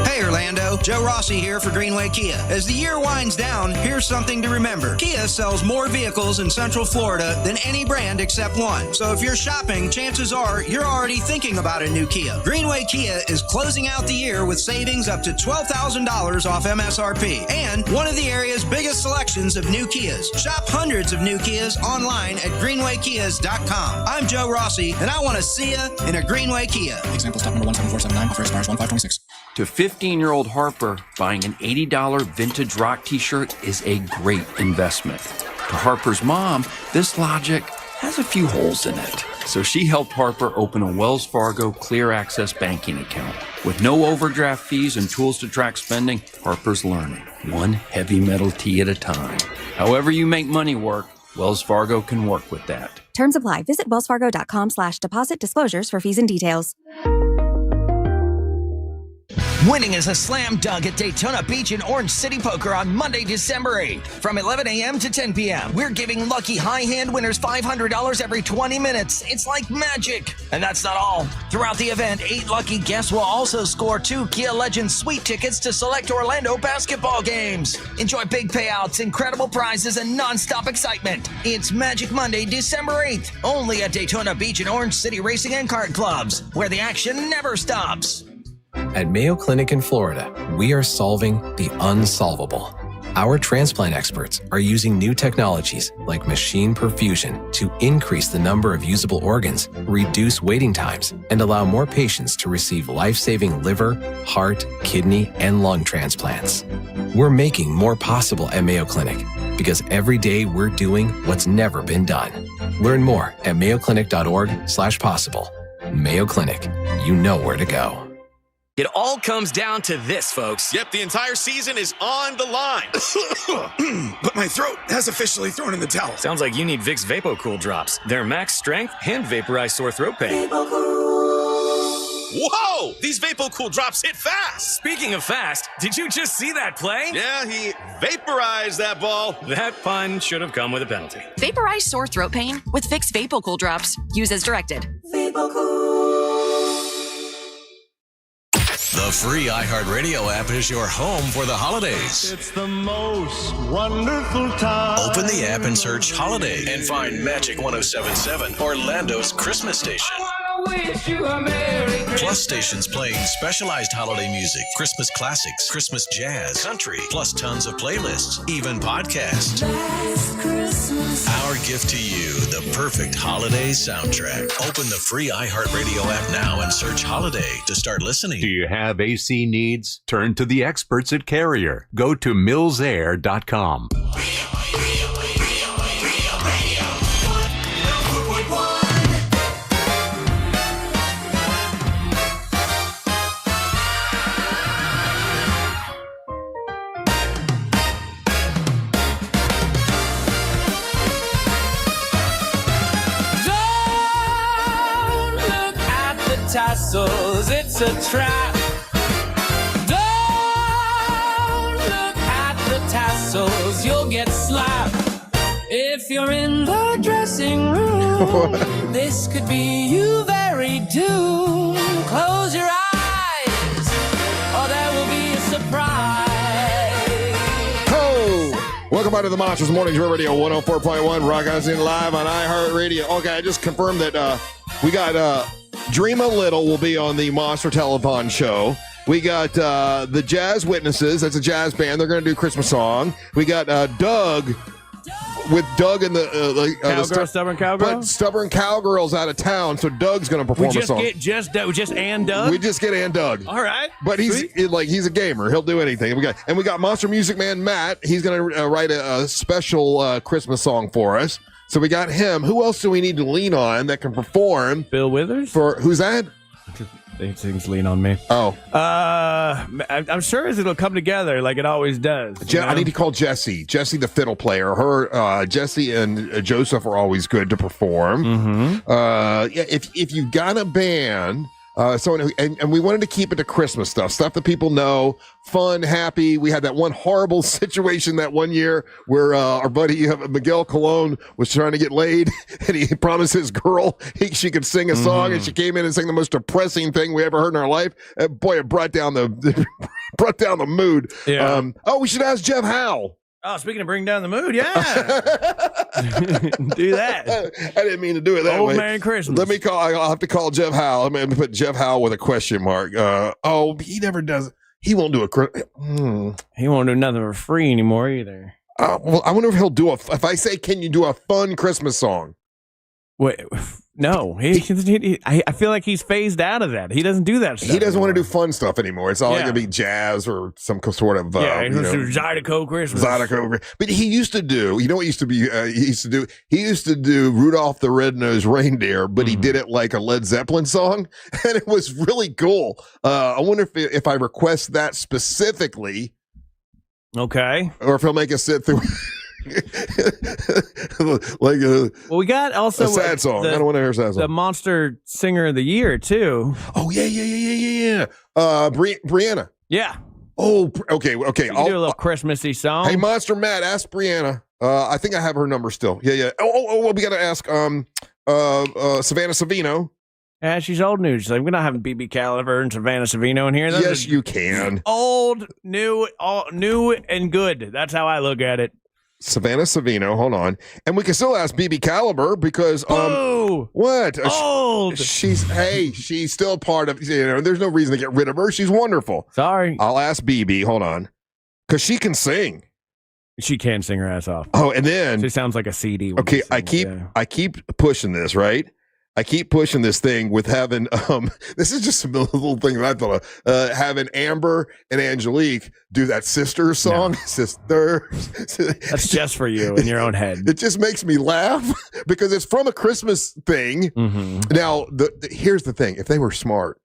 Hey Orlando, Joe Rossi here for Greenway Kia. As the year winds down, here's something to remember. Kia sells more vehicles in Central Florida than any brand except one. So if you're shopping, chances are you're already thinking about a new Kia. Greenway Kia is closing out the year with savings up to $12,000 off MSRP and one of the area's biggest selections of new Kias. Shop hundreds of new Kias online at greenwaykias.com. I'm Joe Rossi, and I want to see you in a Greenway Kia. Example stock number 17479, offer expires 1/5/26. To 15-year-old Harper, buying an $80 vintage rock t-shirt is a great investment. To Harper's mom, this logic has a few holes in it. So she helped Harper open a Wells Fargo Clear Access banking account. With no overdraft fees and tools to track spending, Harper's learning, one heavy metal tee at a time. However you make money work, Wells Fargo can work with that. Terms apply. Visit wellsfargo.com/deposit disclosures for fees and details. Winning is a slam dunk at Daytona Beach and Orange City Poker on Monday, December 8th. From 11 a.m. to 10 p.m., we're giving lucky high-hand winners $500 every 20 minutes. It's like magic. And that's not all. Throughout the event, 8 lucky guests will also score 2 Kia Legends suite tickets to select Orlando basketball games. Enjoy big payouts, incredible prizes, and non-stop excitement. It's Magic Monday, December 8th, only at Daytona Beach and Orange City Racing and Kart Clubs, where the action never stops. At Mayo Clinic in Florida, we are solving the unsolvable. Our transplant experts are using new technologies like machine perfusion to increase the number of usable organs, reduce waiting times, and allow more patients to receive life-saving liver, heart, kidney, and lung transplants. We're making more possible at Mayo Clinic because every day we're doing what's never been done. Learn more at mayoclinic.org/possible. Mayo Clinic, you know where to go. It all comes down to this, folks. Yep, the entire season is on the line. But my throat has officially thrown in the towel. Sounds like you need Vicks VapoCool drops. They're max strength and vaporize sore throat pain. Whoa! These VapoCool drops hit fast. Speaking of fast, did you just see that play? Yeah, he vaporized that ball. That pun should have come with a penalty. Vaporize sore throat pain with Vicks VapoCool drops. Use as directed. The free iHeartRadio app is your home for the holidays. It's the most wonderful time. Open the app and search Holiday and find Magic 107.7, Orlando's Christmas station. Wish you a Merry Christmas. Plus stations playing specialized holiday music, Christmas classics, Christmas jazz, country, plus tons of playlists, even podcasts. Last Christmas. Our gift to you, the perfect holiday soundtrack. Open the free iHeartRadio app now and search Holiday to start listening. Do you have AC needs? Turn to the experts at Carrier. Go to millsair.com. Tassels, it's a trap. Don't look at the tassels, you'll get slapped if you're in the dressing room. This could be you very soon. Close your eyes, or there will be a surprise. Oh! Welcome back to the Monsters Mornings Radio 104.1, broadcasting live on iHeartRadio. Okay, I just confirmed that we got Drema Little will be on the Monster Telethon show. We got the Jazz Witnesses. That's a jazz band. They're going to do a Christmas song. We got Doug with Doug and the Stubborn Cowgirl. But Stubborn Cowgirl's out of town, so Doug's going to perform a song. We just and Doug. We just get and Doug. All right, but he's a gamer. He'll do anything. We got Monster Music Man Matt. He's going to write a special Christmas song for us. So we got him. Who else do we need to lean on that can perform? Bill Withers. Who's that? Things lean on me. Oh. I'm sure it'll come together like it always does. I need to call Jesse. Jesse, the fiddle player. Jesse and Joseph are always good to perform. Mm-hmm. If you got a band, someone and we wanted to keep it to Christmas stuff that people know, fun, happy. We had that one horrible situation that one year where our buddy Miguel Colon was trying to get laid, and he promised his girl she could sing a song, and she came in and sang the most depressing thing we ever heard in our life. Boy, it brought down the mood. Yeah. We should ask Jeff Howe. Oh, speaking of bringing down the mood, yeah. Do that. I didn't mean to do it that way. Old Man Christmas. Let me call. I'll have to call Jeff Howe. I'm going to put Jeff Howe with a question mark. He never does. He won't do He won't do nothing for free anymore either. Well, I wonder if he'll do if I say, can you do a fun Christmas song? Wait, no. I feel like he's phased out of that. He doesn't do that stuff. He doesn't want to do fun stuff anymore. It's all going to be jazz or some sort of Zydeco Christmas. Zydeco. But he used to do. You know what used to be? He used to do Rudolph the Red-Nosed Reindeer, but he did it like a Led Zeppelin song, and it was really cool. I wonder if I request that specifically. Okay. Or if he'll make us sit through. We got also a sad song. I don't want to hear a sad song. The Monster Singer of the Year too. Oh yeah. Brianna. Yeah. Oh, okay. You can do a little Christmassy song. Hey, Monster Matt, ask Brianna. I think I have her number still. Yeah. Oh, we got to ask Savannah Savino. Yeah, she's old news. She's like, we're not having BB Caliver and Savannah Savino in here. Yes, you can. Old, new, and good. That's how I look at it. Savannah Savino, hold on. And we can still ask BB Caliber because what? Old. She's still part of, there's no reason to get rid of her. She's wonderful. Sorry. I'll ask BB, hold on. Cuz she can sing. She can sing her ass off. Oh, and then she sounds like a CD. Okay, I keep pushing this, right? I keep pushing this thing with having, this is just a little thing that I thought of, having Amber and Angelique do that Sisters song. No. Sisters. That's just for you in your own head. It just makes me laugh because it's from a Christmas thing. Mm-hmm. Now, here's the thing. If they were smart,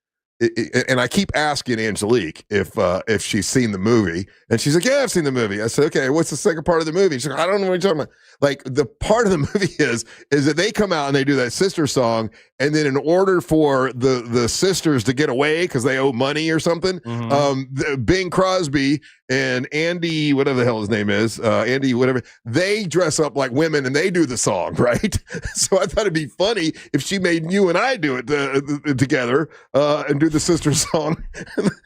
and I keep asking Angelique if she's seen the movie, and she's like, yeah, I've seen the movie. I said, okay, what's the second part of the movie? She's like, I don't know what you're talking about. Like, the part of the movie is that they come out and they do that sister song, and then in order for the sisters to get away because they owe money or something, Bing Crosby and Andy, whatever the hell his name is, Andy, whatever, they dress up like women and they do the song, right? So I thought it'd be funny if she made you and I do it together and do the sister song.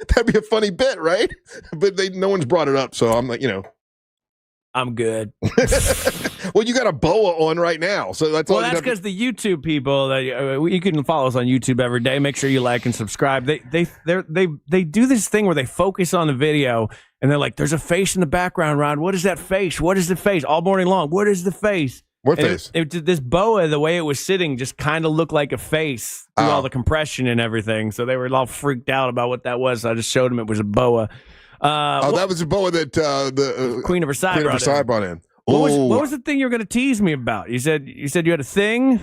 That'd be a funny bit, right? But no one's brought it up, so I'm like, I'm good. Well, you got a boa on right now, so that's all. Well, that's because the YouTube people you can follow us on YouTube every day. Make sure you like and subscribe. They do this thing where they focus on the video and they're like, "There's a face in the background, Ron. What is that face? What is the face?" All morning long. What is the face? What face? This boa, the way it was sitting, just kind of looked like a face through all the compression and everything. So they were all freaked out about what that was. So I just showed them it was a boa. That was a boa that the Queen of Versailles brought in. What was the thing you were going to tease me about? You said you had a thing?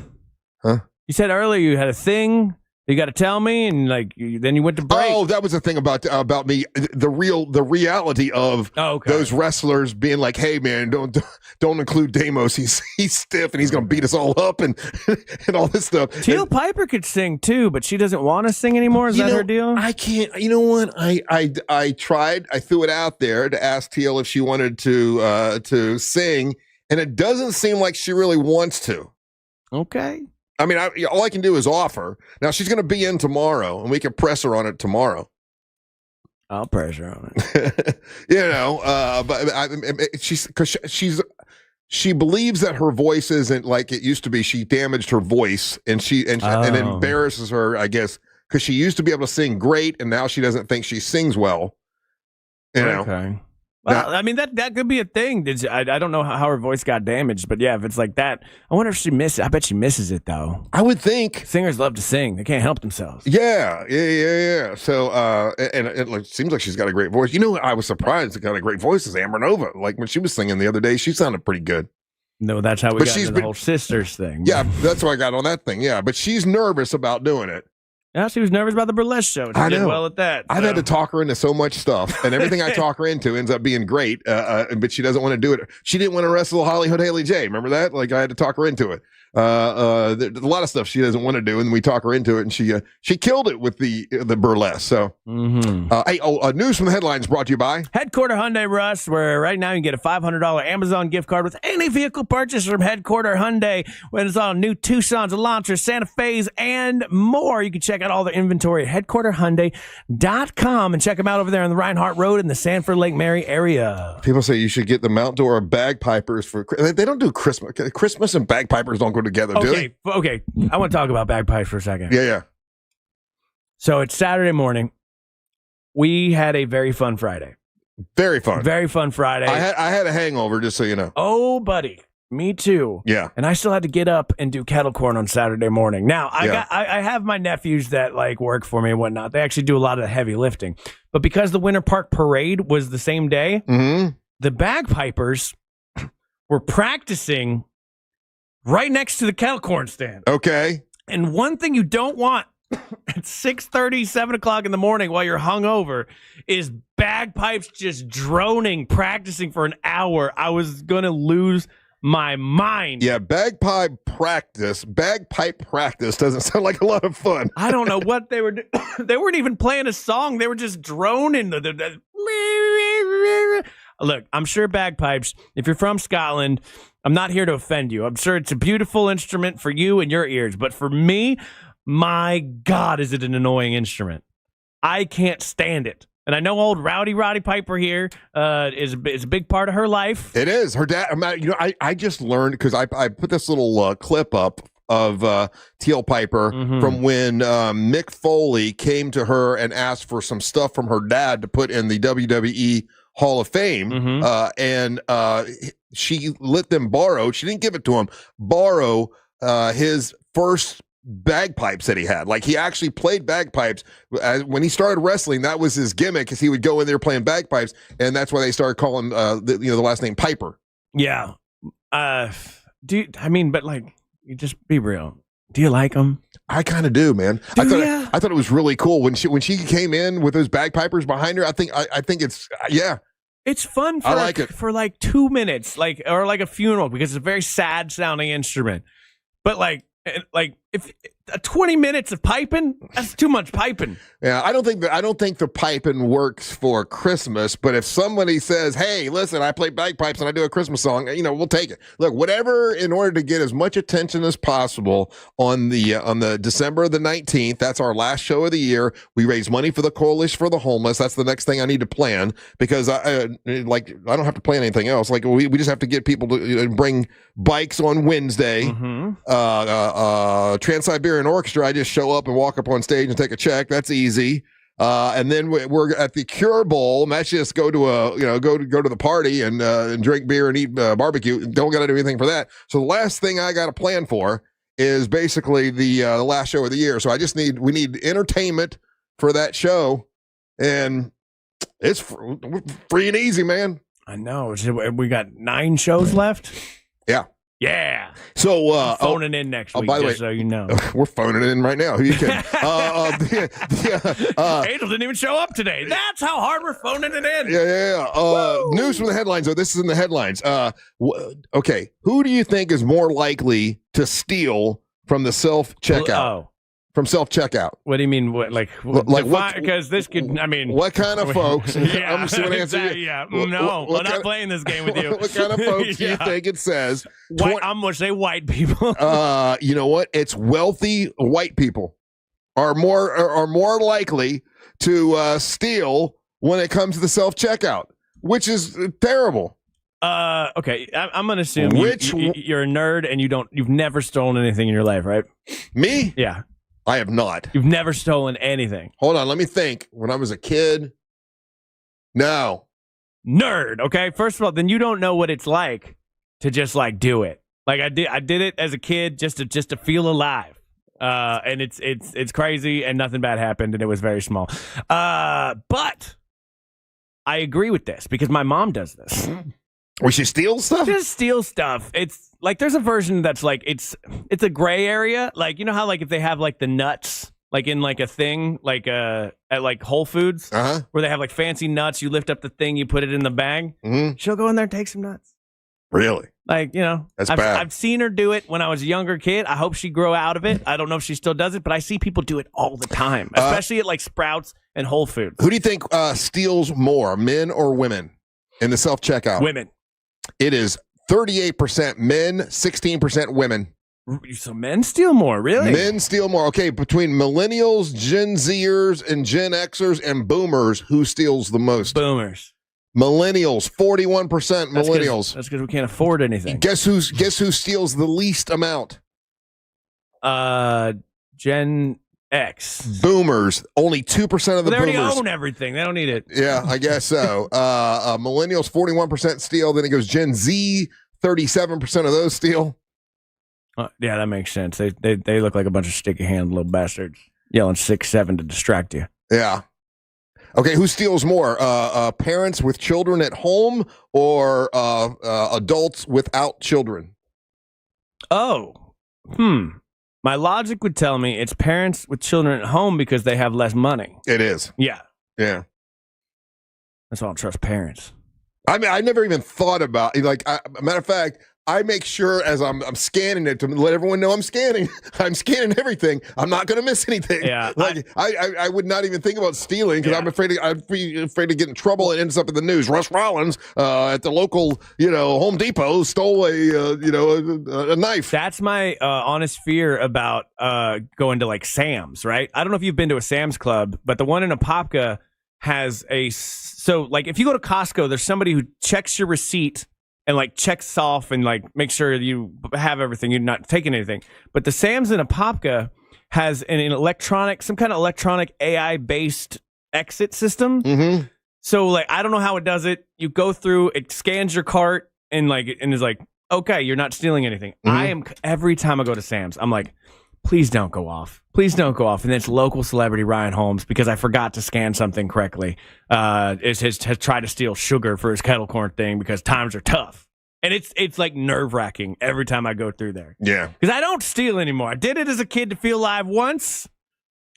Huh? You said earlier you had a thing. You got to tell me, and then you went to break. Oh, that was the thing about me. The reality of those wrestlers being like, "Hey, man, don't include Deimos. He's stiff and he's gonna beat us all up and all this stuff." Teal Piper could sing too, but she doesn't want to sing anymore. Is that her deal? I can't. You know what? I tried. I threw it out there to ask Teal if she wanted to sing, and it doesn't seem like she really wants to. Okay. I mean, all I can do is offer. Now, she's going to be in tomorrow, and we can press her on it tomorrow. I'll press her on it. But she believes that her voice isn't like it used to be. She damaged her voice, and it embarrasses her, I guess, because she used to be able to sing great, and now she doesn't think she sings well. You know? Okay. Well, I mean, that could be a thing. I don't know how her voice got damaged, but yeah, if it's like that, I wonder if she misses. I bet she misses it, though. I would think. Singers love to sing. They can't help themselves. Yeah. So, and it seems like she's got a great voice. You know, I was surprised it got a great voice is Amber Nova. Like when she was singing the other day, she sounded pretty good. No, that's how we got into the whole sisters thing. Yeah, that's why I got on that thing. Yeah, but she's nervous about doing it. Yeah, she was nervous about the burlesque show. She did well at that. I've had to talk her into so much stuff, and everything I talk her into ends up being great, but she doesn't want to do it. She didn't want to wrestle Hollywood Haley J. Remember that? Like, I had to talk her into it. There's a lot of stuff she doesn't want to do, and we talk her into it, and she killed it with the burlesque. So, news from the headlines brought to you by Headquarter Hyundai, Russ, where right now you can get a $500 Amazon gift card with any vehicle purchase from Headquarter Hyundai. When it's all new Tucsons, Elantras, Santa Fe's, and more. You can check out all their inventory at headquarterhyundai.com and check them out over there on the Reinhardt Road in the Sanford Lake Mary area. People say you should get the Outdoor Bagpipers for. They don't do Christmas. Christmas and bagpipers don't go together, do they? Okay. I want to talk about bagpipes for a second. Yeah. So it's Saturday morning. We had a very fun Friday. Very fun. Very fun Friday. I had a hangover, just so you know. Oh, buddy. Me too. Yeah. And I still had to get up and do kettle corn on Saturday morning. Now, I have my nephews that like work for me and whatnot. They actually do a lot of the heavy lifting. But because the Winter Park Parade was the same day, the bagpipers were practicing right next to the kettle corn stand. Okay. And one thing you don't want at 6:30, 7 o'clock in the morning while you're hungover is bagpipes just droning, practicing for an hour. I was going to lose my mind. Yeah, bagpipe practice doesn't sound like a lot of fun. I don't know what they were doing. They weren't even playing a song. They were just droning. Look, I'm sure bagpipes, if you're from Scotland, I'm not here to offend you. I'm sure it's a beautiful instrument for you and your ears. But for me, my God, is it an annoying instrument. I can't stand it. And I know old Rowdy Piper here is a big part of her life. It is. Her dad, I just learned, because I put this little clip up of Teal Piper from when Mick Foley came to her and asked for some stuff from her dad to put in the WWE Hall of Fame. And she let them borrow, she didn't give it to him, borrow his first bagpipes that he had. Like, he actually played bagpipes when he started wrestling. That was his gimmick, because he would go in there playing bagpipes, and that's why they started calling the last name Piper. Yeah. But like, you just be real. Do you like them? I kind of do, man. I thought it was really cool when she came in with those bagpipers behind her. I think it's It's fun for like 2 minutes, or like a funeral, because it's a very sad sounding instrument. But like if 20 minutes of piping, that's too much piping. Yeah, I don't think the piping works for Christmas. But if somebody says, "Hey, listen, I play bagpipes and I do a Christmas song," we'll take it. Look, whatever, in order to get as much attention as possible on the December the 19th. That's our last show of the year. We raise money for the Coalition for the Homeless. That's the next thing I need to plan, because I don't have to plan anything else. Like, we just have to get people to bring bikes on Wednesday. Trans-Siberian Orchestra, I just show up and walk up on stage and take a check. That's easy. And then we're at the Cure Bowl. That's just go to the party and drink beer and eat barbecue. Don't got to do anything for that. So the last thing I got to plan for is basically the last show of the year. So we need entertainment for that show, and it's free and easy, man. I know. We got 9 shows left. Yeah. So I'm phoning in next week, by the way, so you know. We're phoning it in right now. Who you kidding? Angel didn't even show up today. That's how hard we're phoning it in. Yeah. News from the headlines. Oh, this is in the headlines. Okay. Who do you think is more likely to steal from the self-checkout? from self-checkout? What do you mean? What because this could. I mean, what kind of folks? Yeah, I'm just going to answer you. Yeah, no, I'm not playing this game with you. What kind of folks do you think it says? I'm going to say white people. You know what? It's wealthy white people are more likely to steal when it comes to the self-checkout, which is terrible. Okay, I'm gonna assume you're a nerd and you've never stolen anything in your life, right? Me? Yeah, I have not. You've never stolen anything. Hold on, let me think. When I was a kid, no. Nerd. Okay, first of all, then you don't know what it's like to just like do it. Like I did it as a kid just to feel alive. And it's crazy and nothing bad happened and it was very small. But I agree with this because my mom does this. Where she steals stuff? Just steal stuff. It's like there's a version that's like it's a gray area. Like, you know how like if they have like the nuts like in like a thing like at like Whole Foods where they have like fancy nuts, you lift up the thing, you put it in the bag. Mm-hmm. She'll go in there and take some nuts. Really? Like, you know, that's bad. I've seen her do it when I was a younger kid. I hope she grow out of it. I don't know if she still does it, but I see people do it all the time, especially at like Sprouts and Whole Foods. Who do you think steals more, men or women in the self-checkout? Women. It is 38% men, 16% women. So men steal more, really? Men steal more. Okay, between millennials, Gen Zers, and Gen Xers and boomers, who steals the most? Boomers. Millennials, 41% millennials. That's because we can't afford anything. Guess who steals the least amount? Gen X. Boomers, only 2% of the they boomers. They already own everything. They don't need it. Yeah, I guess so. Millennials, 41% steal. Then it goes Gen Z, 37% of those steal. Yeah, that makes sense. They look like a bunch of sticky-handed little bastards yelling 6'7" to distract you. Yeah. Okay, who steals more? Parents with children at home or adults without children? Oh, my logic would tell me it's parents with children at home because they have less money. It is. Yeah. Yeah. That's why I don't trust parents. I mean, I never even thought about it. Matter of fact, I make sure as I'm scanning it to let everyone know I'm scanning. I'm scanning everything. I'm not going to miss anything. Yeah, I would not even think about stealing because I'm afraid to get in trouble. It ends up in the news. Russ Rollins at the local Home Depot stole a knife. That's my honest fear about going to like Sam's. Right? I don't know if you've been to a Sam's Club, but the one in Apopka has if you go to Costco, there's somebody who checks your receipt and like checks off and like make sure you have everything, you're not taking anything. But the Sam's in Apopka has some kind of electronic AI based exit system. Mm-hmm. So like I don't know how it does it. You go through, it scans your cart and is like, okay, you're not stealing anything. Mm-hmm. Every time I go to Sam's, I'm like, please don't go off. Please don't go off. And then it's local celebrity Ryan Holmes because I forgot to scan something correctly. Has tried to steal sugar for his kettle corn thing because times are tough. And it's like nerve wracking every time I go through there. Yeah. Because I don't steal anymore. I did it as a kid to feel alive once.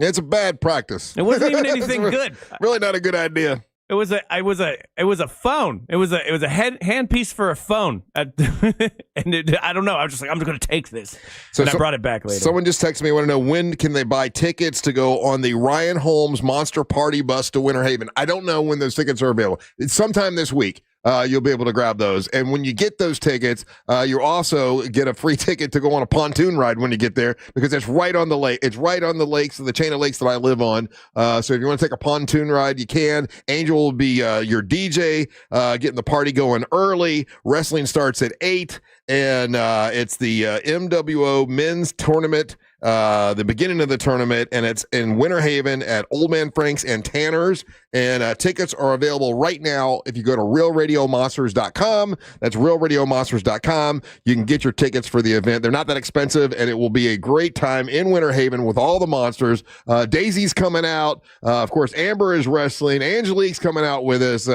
It's a bad praction. It wasn't even anything good. Really not a good idea. It was a phone. It was a handpiece for a phone. I don't know. I was just like, I'm just going to take this. And I brought it back later. Someone just texted me. I want to know when can they buy tickets to go on the Ryan Holmes Monster Party bus to Winter Haven. I don't know when those tickets are available. It's sometime this week. You'll be able to grab those. And when you get those tickets, you also get a free ticket to go on a pontoon ride when you get there because it's right on the lake. It's right on the lakes, the chain of lakes that I live on. So if you want to take a pontoon ride, you can. Angel will be your DJ, getting the party going early. Wrestling starts at 8, and it's the MWO men's tournament. The beginning of the tournament, and it's in Winter Haven at Old Man Frank's and Tanner's. And tickets are available right now if you go to RealRadioMonsters.com. That's RealRadioMonsters.com. You can get your tickets for the event. They're not that expensive, and it will be a great time in Winter Haven with all the monsters. Daisy's coming out. Of course, Amber is wrestling. Angelique's coming out with us.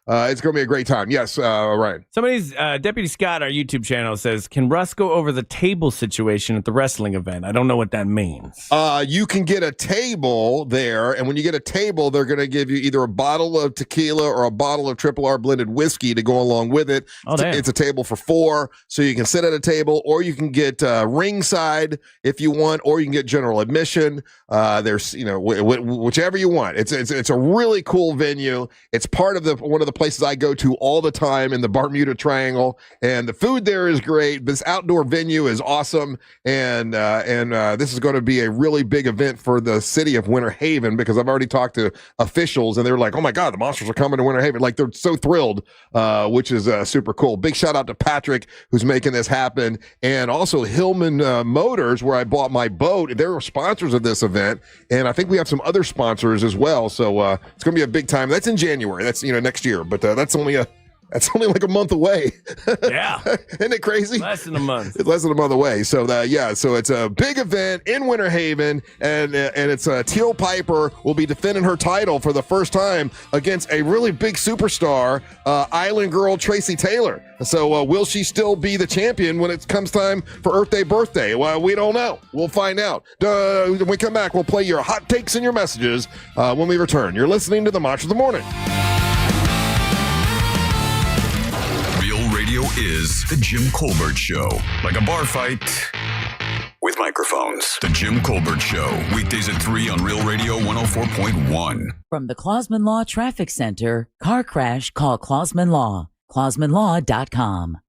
it's going to be a great time. Yes, Ryan. Somebody's Deputy Scott, our YouTube channel, says, "Can Russ go over the table situation at the wrestling event?" I don't know what that means. You can get a table there, and when you get a table, they're going to give you either a bottle of tequila or a bottle of Triple R blended whiskey to go along with it. It's a table for 4, so you can sit at a table, or you can get ringside if you want, or you can get general admission. There's, whichever you want. It's a really cool venue. It's part of one of the places I go to all the time in the Bermuda Triangle, and the food there is great. This outdoor venue is awesome, and this is going to be a really big event for the city of Winter Haven, because I've already talked to officials, and they're like, "Oh my God, the Monsters are coming to Winter Haven!" Like, they're so thrilled, which is super cool. Big shout out to Patrick, who's making this happen, and also Hillman Motors, where I bought my boat. They're sponsors of this event, and I think we have some other sponsors as well. So it's going to be a big time. That's in January. That's next year, but that's only like a month away. Yeah. Isn't it crazy? Less than a month. It's less than a month away. So so it's a big event in Winter Haven, and it's Teal Piper will be defending her title for the first time against a really big superstar, Island Girl Tracy Taylor. So will she still be the champion when it comes time for Earth Day birthday? Well, we don't know. We'll find out. When we come back, we'll play your hot takes and your messages when we return. You're listening to the Match of the Morning. Radio is The Jim Colbert Show. Like a bar fight with microphones. The Jim Colbert Show. Weekdays at 3 on Real Radio 104.1. From the Clausman Law Traffic Center, car crash, call Clausman Law. ClausmanLaw.com.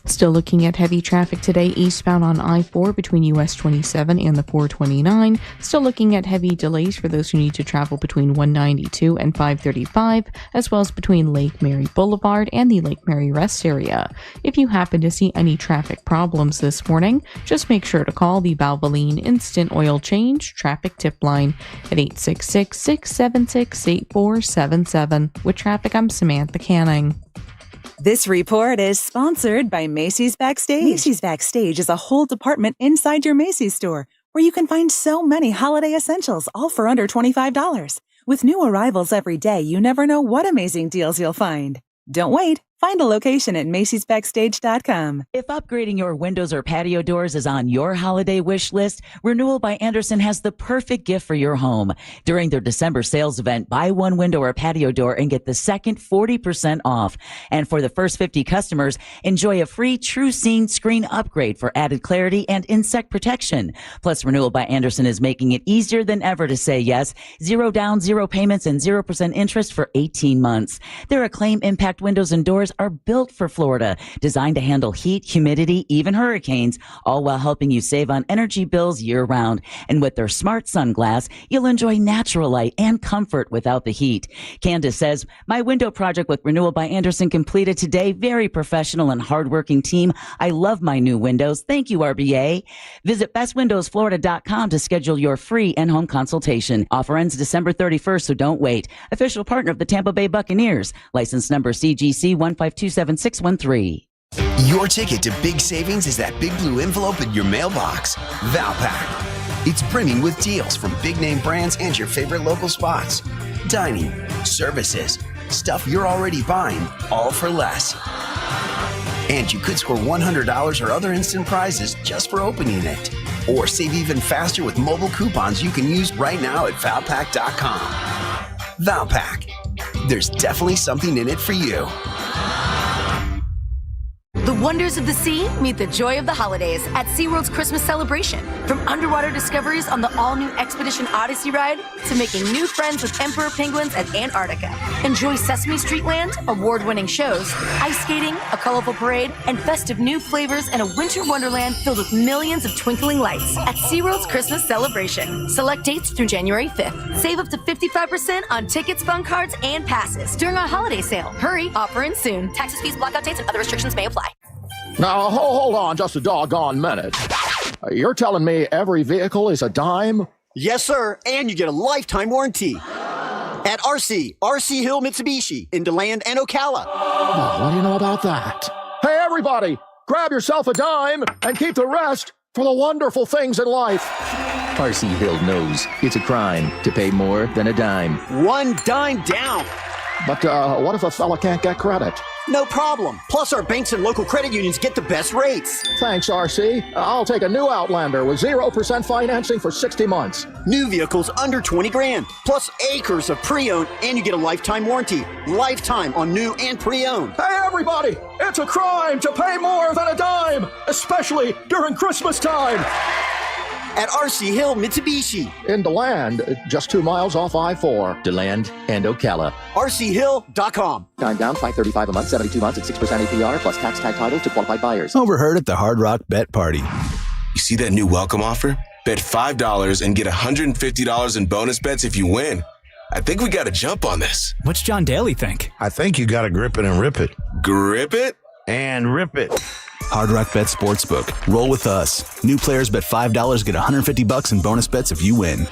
Still looking at heavy traffic today eastbound on I-4 between US 27 and the 429. Still looking at heavy delays for those who need to travel between 192 and 535, as well as between Lake Mary Boulevard and the Lake Mary Rest area. If you happen to see any traffic problems this morning, just make sure to call the Valvoline Instant Oil Change Traffic Tip Line at 866-676-8477. With traffic, I'm Samantha Canning. This report is sponsored by Macy's Backstage. Macy's Backstage is a whole department inside your Macy's store where you can find so many holiday essentials, all for under $25. With new arrivals every day, you never know what amazing deals you'll find. Don't wait. Find a location at Macy'sBackstage.com. If upgrading your windows or patio doors is on your holiday wish list, Renewal by Andersen has the perfect gift for your home. During their December sales event, buy one window or patio door and get the second 40% off. And for the first 50 customers, enjoy a free True Scene screen upgrade for added clarity and insect protection. Plus, Renewal by Andersen is making it easier than ever to say yes. 0 down, 0 payments, and 0% interest for 18 months. Their Acclaim Impact windows and doors are built for Florida, designed to handle heat, humidity, even hurricanes, all while helping you save on energy bills year-round. And with their Smart Sunglass, you'll enjoy natural light and comfort without the heat. Candace says, my window project with Renewal by Andersen completed today. Very professional and hardworking team. I love my new windows. Thank you, RBA. Visit bestwindowsflorida.com to schedule your free in-home consultation. Offer ends December 31st, so don't wait. Official partner of the Tampa Bay Buccaneers. License number CGC 1527613. Your ticket to big savings is that big blue envelope in your mailbox. Valpak. It's brimming with deals from big name brands and your favorite local spots. Dining, services, stuff you're already buying, all for less. And you could score $100 or other instant prizes just for opening it. Or save even faster with mobile coupons you can use right now at Valpak.com. Valpak. There's definitely something in it for you. The wonders of the sea meet the joy of the holidays at SeaWorld's Christmas celebration. From underwater discoveries on the all-new Expedition Odyssey ride to making new friends with emperor penguins at Antarctica. Enjoy Sesame Street Land, award-winning shows, ice skating, a colorful parade, and festive new flavors and a winter wonderland filled with millions of twinkling lights at SeaWorld's Christmas celebration. Select dates through January 5th. Save up to 55% on tickets, fun cards, and passes during our holiday sale. Hurry, offer ends soon. Taxes, fees, blackout dates, and other restrictions may apply. Now, hold on just a doggone minute. You're telling me every vehicle is a dime? Yes, sir, and you get a lifetime warranty. At RC Hill Mitsubishi in DeLand and Ocala. Oh, what do you know about that? Hey, everybody, grab yourself a dime and keep the rest for the wonderful things in life. RC Hill knows it's a crime to pay more than a dime. One dime down. But what if a fella can't get credit? No problem. Plus, our banks and local credit unions get the best rates. Thanks, RC. I'll take a new Outlander with 0% financing for 60 months. New vehicles under 20 grand. Plus acres of pre-owned, and you get a lifetime warranty. Lifetime on new and pre-owned. Hey, everybody! It's a crime to pay more than a dime, especially during Christmas time. At RC Hill Mitsubishi. In DeLand, just 2 miles off I-4. DeLand and Ocala. RCHill.com. Time down, $535 a month, 72 months at 6% APR, plus tax tag title to qualified buyers. Overheard at the Hard Rock Bet Party. You see that new welcome offer? Bet $5 and get $150 in bonus bets if you win. I think we got to jump on this. What's John Daly think? I think you got to grip it and rip it. Grip it? And rip it. Hard Rock Bet Sportsbook. Roll with us. New players bet $5, get $150 in bonus bets if you win.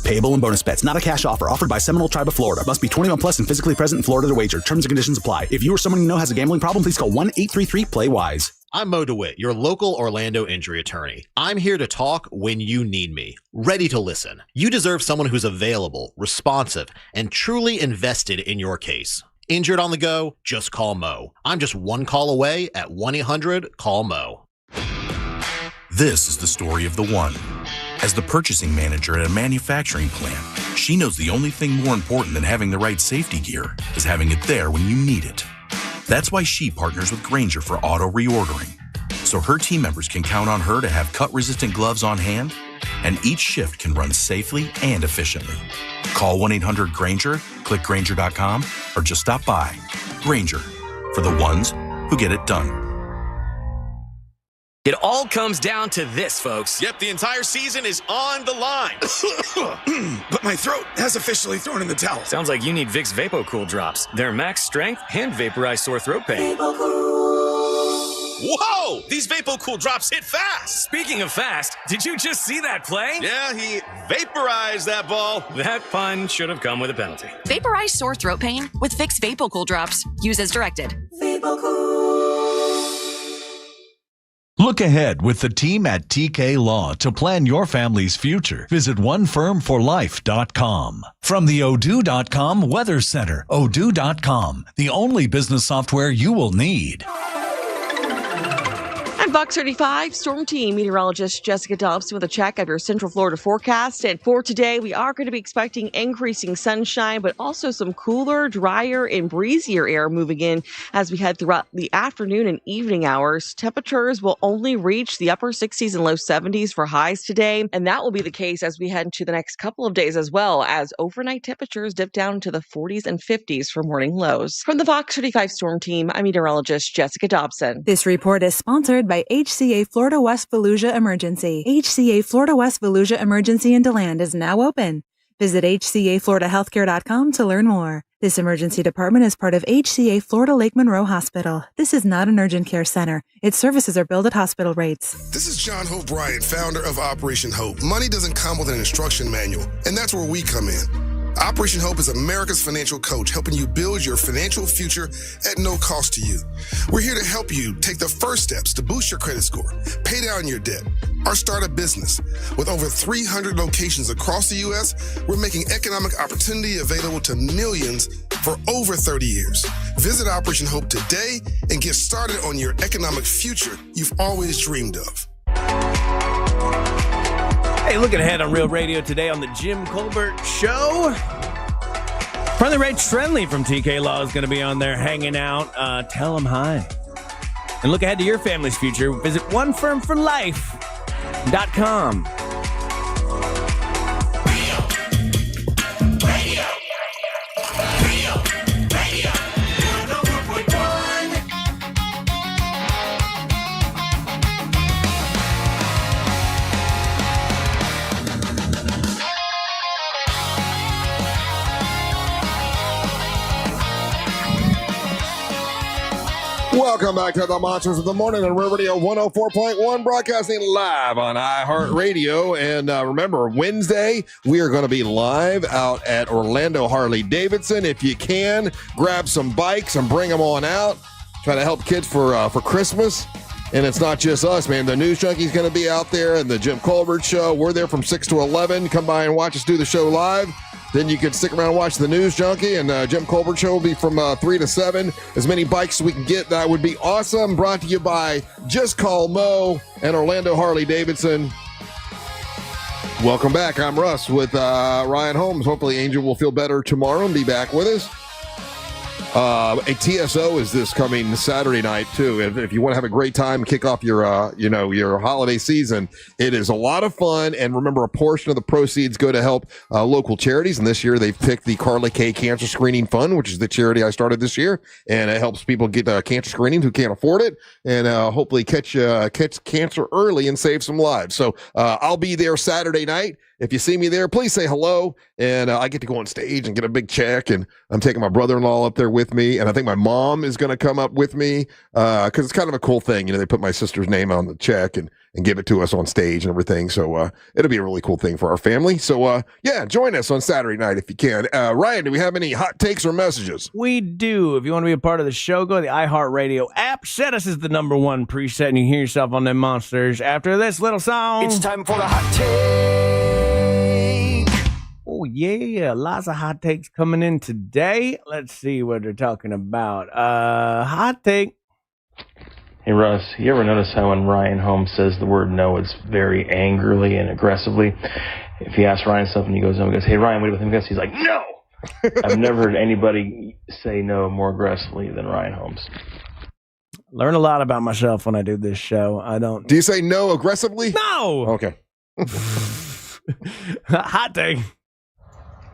Payable in bonus bets. Not a cash offer. Offered by Seminole Tribe of Florida. Must be 21 plus and physically present in Florida to wager. Terms and conditions apply. If you or someone you know has a gambling problem, please call 1-833-PLAY-WISE. I'm Mo DeWitt, your local Orlando injury attorney. I'm here to talk when you need me. Ready to listen. You deserve someone who's available, responsive, and truly invested in your case. Injured on the go? Just call Mo. I'm just one call away at 1-800-CALL-MO. This is the story of the one. As the purchasing manager at a manufacturing plant, she knows the only thing more important than having the right safety gear is having it there when you need it. That's why she partners with Grainger for auto reordering, so her team members can count on her to have cut-resistant gloves on hand, and each shift can run safely and efficiently. Call 1-800-GRAINGER, click Grainger.com, or just stop by. Grainger, for the ones who get it done. It all comes down to this, folks. Yep, the entire season is on the line. But my throat has officially thrown in the towel. Sounds like you need Vicks VapoCool drops. Their max strength and vaporize sore throat pain. Whoa! These VapoCool drops hit fast. Speaking of fast, did you just see that play? Yeah, he vaporized that ball. That pun should have come with a penalty. Vaporize sore throat pain with Vicks VapoCool drops. Use as directed. Look ahead with the team at TK Law to plan your family's future. Visit onefirmforlife.com. From the Odoo.com Weather Center, Odoo.com, the only business software you will need. I'm Fox 35 Storm Team meteorologist Jessica Dobson with a check of your Central Florida forecast. And for today, we are going to be expecting increasing sunshine, but also some cooler, drier, and breezier air moving in as we head throughout the afternoon and evening hours. Temperatures will only reach the upper 60s and low 70s for highs today, and that will be the case as we head into the next couple of days as well, as overnight temperatures dip down to the 40s and 50s for morning lows. From the Fox 35 Storm Team, I'm meteorologist Jessica Dobson. This report is sponsored by HCA Florida West Volusia Emergency. HCA Florida West Volusia Emergency in DeLand is now open. Visit hcafloridahealthcare.com to learn more. This emergency department is part of HCA Florida Lake Monroe Hospital. This is not an urgent care center. Its services are billed at hospital rates. This is John Hope Bryant, founder of Operation Hope. Money doesn't come with an instruction manual, and that's where we come in. Operation Hope is America's financial coach, helping you build your financial future at no cost to you. We're here to help you take the first steps to boost your credit score, pay down your debt, or start a business. With over 300 locations across the U.S., we're making economic opportunity available to millions for over 30 years. Visit Operation Hope today and get started on your economic future you've always dreamed of. Hey, looking ahead on Real Radio today on the Jim Colbert Show. Friendly Rach Friendly from TK Law is going to be on there hanging out. Tell them hi. And look ahead to your family's future. Visit onefirmforlife.com. Welcome back to the Monsters of the Morning on Real Radio 104.1, broadcasting live on iHeartRadio. And remember, Wednesday, we are going to be live out at Orlando Harley-Davidson. If you can, grab some bikes and bring them on out. Try to help kids for Christmas. And it's not just us, man. The News Junkie's going to be out there and the Jim Colbert Show. We're there from 6 to 11. Come by and watch us do the show live. then you can stick around and watch the News Junkie, and Jim Colbert Show will be from 3 to 7. As many bikes as we can get, that would be awesome. Brought to you by Just Call Mo and Orlando Harley-Davidson. Welcome back. I'm Russ with Ryan Holmes. Hopefully Angel will feel better tomorrow and be back with us. A TSO is this coming Saturday night too. If you want to have a great time, kick off your holiday season, it is a lot of fun. And remember, a portion of the proceeds go to help local charities. And this year they've picked the Carly K Cancer Screening Fund, which is the charity I started this year, and it helps people get cancer screening who can't afford it, and hopefully catch cancer early and save some lives. So I'll be there Saturday night. If you see me there, please say hello. And I get to go on stage and get a big check. And I'm taking my brother-in-law up there with me. And I think my mom is going to come up with me because it's kind of a cool thing. They put my sister's name on the check and give it to us on stage and everything. So it'll be a really cool thing for our family. So, join us on Saturday night if you can. Ryan, do we have any hot takes or messages? We do. If you want to be a part of the show, go to the iHeartRadio app. Set us as the #1 preset, and you hear yourself on them monsters. After this little song, it's time for the hot take. Oh, yeah. Lots of hot takes coming in today. Let's see what they're talking about. Hot take. Hey, Russ, you ever notice how when Ryan Holmes says the word no, it's very angrily and aggressively? If he asks Ryan something, he goes home and goes, hey, Ryan, what do you think of this? He's like, no! I've never heard anybody say no more aggressively than Ryan Holmes. Learn a lot about myself when I do this show. I don't. Do you say no aggressively? No! Okay. Hot take.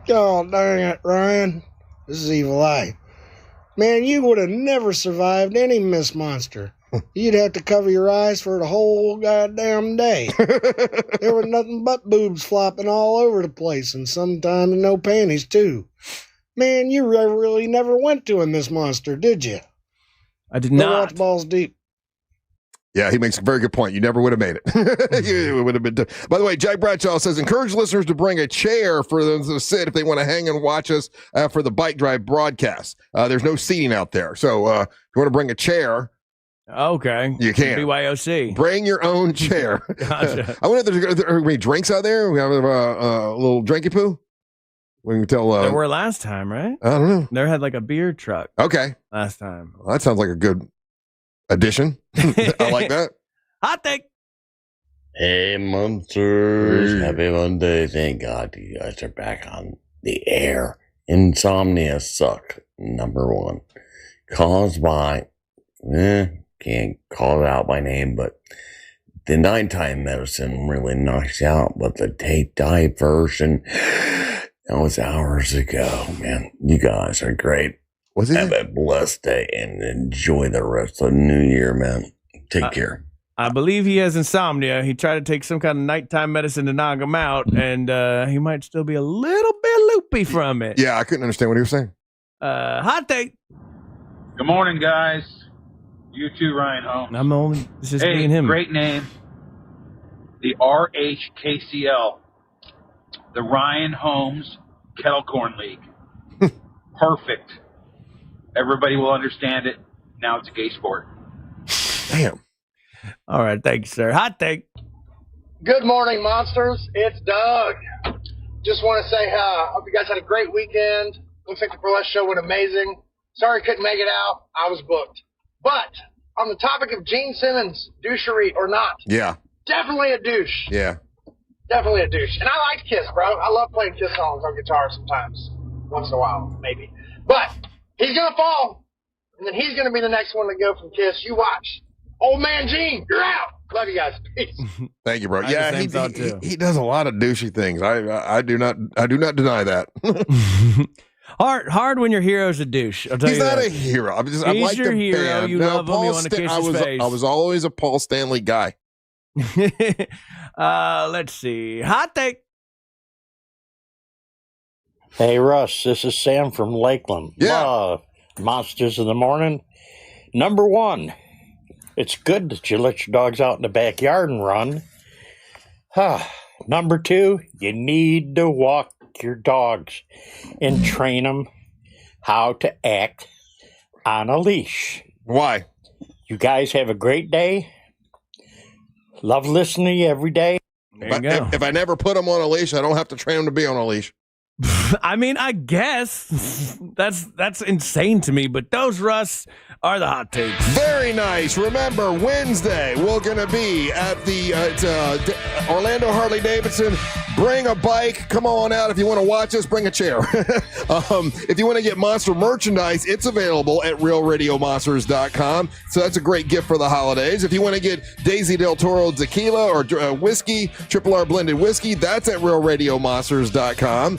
Oh, dang it, Ryan. This is Evil Eye. Man, you would have never survived any Miss Monster. You'd have to cover your eyes for the whole goddamn day. There were nothing but boobs flopping all over the place, and sometimes no panties, too. Man, you really never went to a Miss Monster, did you? I did not. Watch Balls Deep. Yeah, he makes a very good point. You never would have made it. You would have been. By the way, Jack Bradshaw says, encourage listeners to bring a chair for them to sit if they want to hang and watch us for the Bike Drive broadcast. There's no seating out there. So if you want to bring a chair, okay, you can. BYOC. Bring your own chair. Gotcha. I wonder if there are any drinks out there. We have a little drinky poo. We can tell. There were last time, right? I don't know. There had like a beer truck. Okay. Last time. Well, that sounds like a good addition. I like that. Hot take. Hey, Monsters. Happy Monday. Thank God you guys are back on the air. Insomnia suck. #1. Caused by, can't call it out by name, but the nighttime medicine really knocks you out. But the take dive version, that was hours ago, man. You guys are great. Have a blessed day and enjoy the rest of the new year, man. Take care. I believe he has insomnia. He tried to take some kind of nighttime medicine to knock him out, and he might still be a little bit loopy from it. Yeah, I couldn't understand what he was saying. Hot take. Good morning, guys. You too, Ryan Holmes. I'm only just me and him. Great name. The RHKCL. The Ryan Holmes Kettle Corn League. Perfect. Everybody will understand it. Now it's a gay sport. Damn. All right. Thank you, sir. Hot take. Good morning, Monsters. It's Doug. Just want to say, hope you guys had a great weekend. Looks like the burlesque show went amazing. Sorry I couldn't make it out. I was booked. But on the topic of Gene Simmons, douchery or not, yeah, definitely a douche. Yeah. Definitely a douche. And I like Kiss, bro. I love playing Kiss songs on guitar sometimes. Once in a while, maybe. But he's going to fall. And then he's going to be the next one to go from Kiss. You watch. Old man Gene, you're out. Love you guys. Peace. Thank you, bro. Yeah, he does a lot of douchey things. I do not deny that. Hard when your hero's a douche. He's not a hero. I like your the hero. band. You love him. You want to kiss his face. I was always a Paul Stanley guy. Let's see. Hot take. Hey, Russ, this is Sam from Lakeland. Yeah. Monsters in the morning. #1, it's good that you let your dogs out in the backyard and run. #2, you need to walk your dogs and train them how to act on a leash. Why? You guys have a great day. Love listening to you every day. If I never put them on a leash, I don't have to train them to be on a leash. I mean, I guess that's insane to me, but those, Russ, are the hot takes. Very nice. Remember, Wednesday, we're going to be at the Orlando Harley-Davidson. Bring a bike. Come on out. If you want to watch us, bring a chair. If you want to get Monster merchandise, it's available at realradiomonsters.com. So that's a great gift for the holidays. If you want to get Daisy Del Toro tequila or whiskey, Triple R blended whiskey, that's at realradiomonsters.com.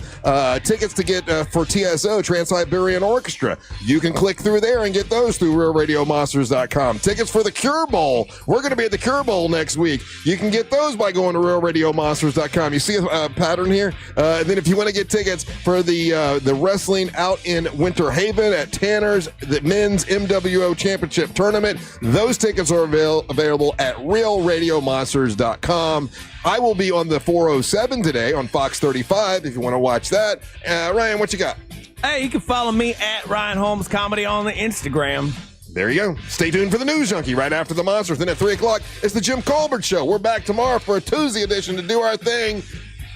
Tickets to get for TSO, Trans-Siberian Orchestra. You can click through there and get those through realradiomonsters.com. Tickets for the Cure Bowl. We're going to be at the Cure Bowl next week. You can get those by going to realradiomonsters.com. You see a pattern here? And then if you want to get tickets for the wrestling out in Winter Haven at Tanner's, the men's MWO Championship Tournament, those tickets are available at realradiomonsters.com. I will be on the 407 today on Fox 35 if you want to watch that. Ryan, what you got? Hey, you can follow me at Ryan Holmes Comedy on the Instagram. There you go. Stay tuned for the News Junkie right after the Monsters. Then at 3 o'clock, it's the Jim Colbert Show. We're back tomorrow for a Tuesday edition to do our thing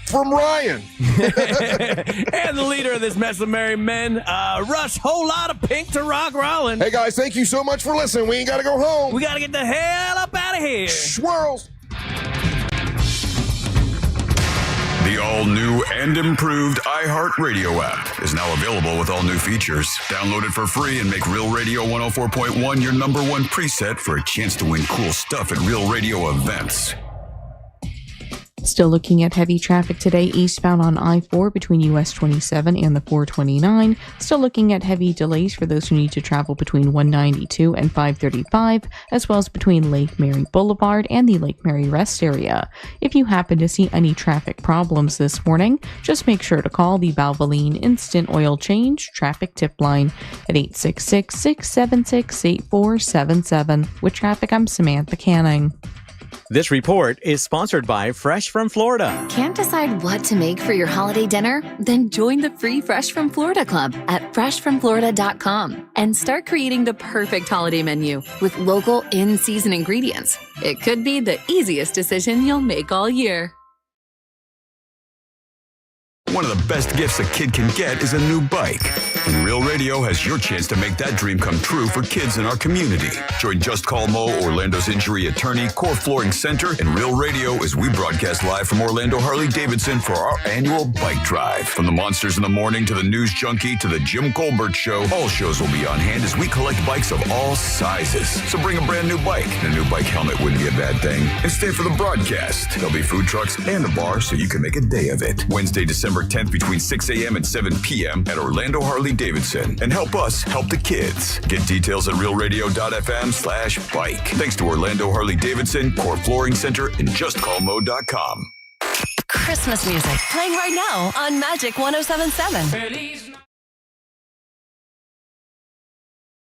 from Ryan. And the leader of this mess of merry men, Russ, whole lot of pink to rock Rollins. Hey, guys, thank you so much for listening. We ain't got to go home. We got to get the hell up out of here. Swirls. The all-new and improved iHeartRadio app is now available with all new features. Download it for free and make Real Radio 104.1 your number one preset for a chance to win cool stuff at Real Radio events. Still looking at heavy traffic today eastbound on I-4 between US 27 and the 429. Still looking at heavy delays for those who need to travel between 192 and 535, as well as between Lake Mary Boulevard and the Lake Mary Rest area. If you happen to see any traffic problems this morning, just make sure to call the Valvoline Instant Oil Change Traffic Tip Line at 866-676-8477. With traffic, I'm Samantha Canning. This report is sponsored by Fresh from Florida. Can't decide what to make for your holiday dinner? Then join the free Fresh from Florida Club at freshfromflorida.com and start creating the perfect holiday menu with local in-season ingredients. It could be the easiest decision you'll make all year. One of the best gifts a kid can get is a new bike. And Real Radio has your chance to make that dream come true for kids in our community. Join Just Call Mo, Orlando's injury attorney, Core Flooring Center, and Real Radio as we broadcast live from Orlando Harley-Davidson for our annual bike drive. From the Monsters in the Morning to the News Junkie to the Jim Colbert Show, all shows will be on hand as we collect bikes of all sizes. So bring a brand new bike. And a new bike helmet wouldn't be a bad thing. And stay for the broadcast. There'll be food trucks and a bar so you can make a day of it. Wednesday, December 10th between 6 a.m. and 7 p.m. at Orlando Harley-Davidson. And help us help the kids. Get details at realradio.fm/bike. Thanks to Orlando Harley-Davidson, Core Flooring Center, and justcallmo.com. Christmas music playing right now on Magic 107.7.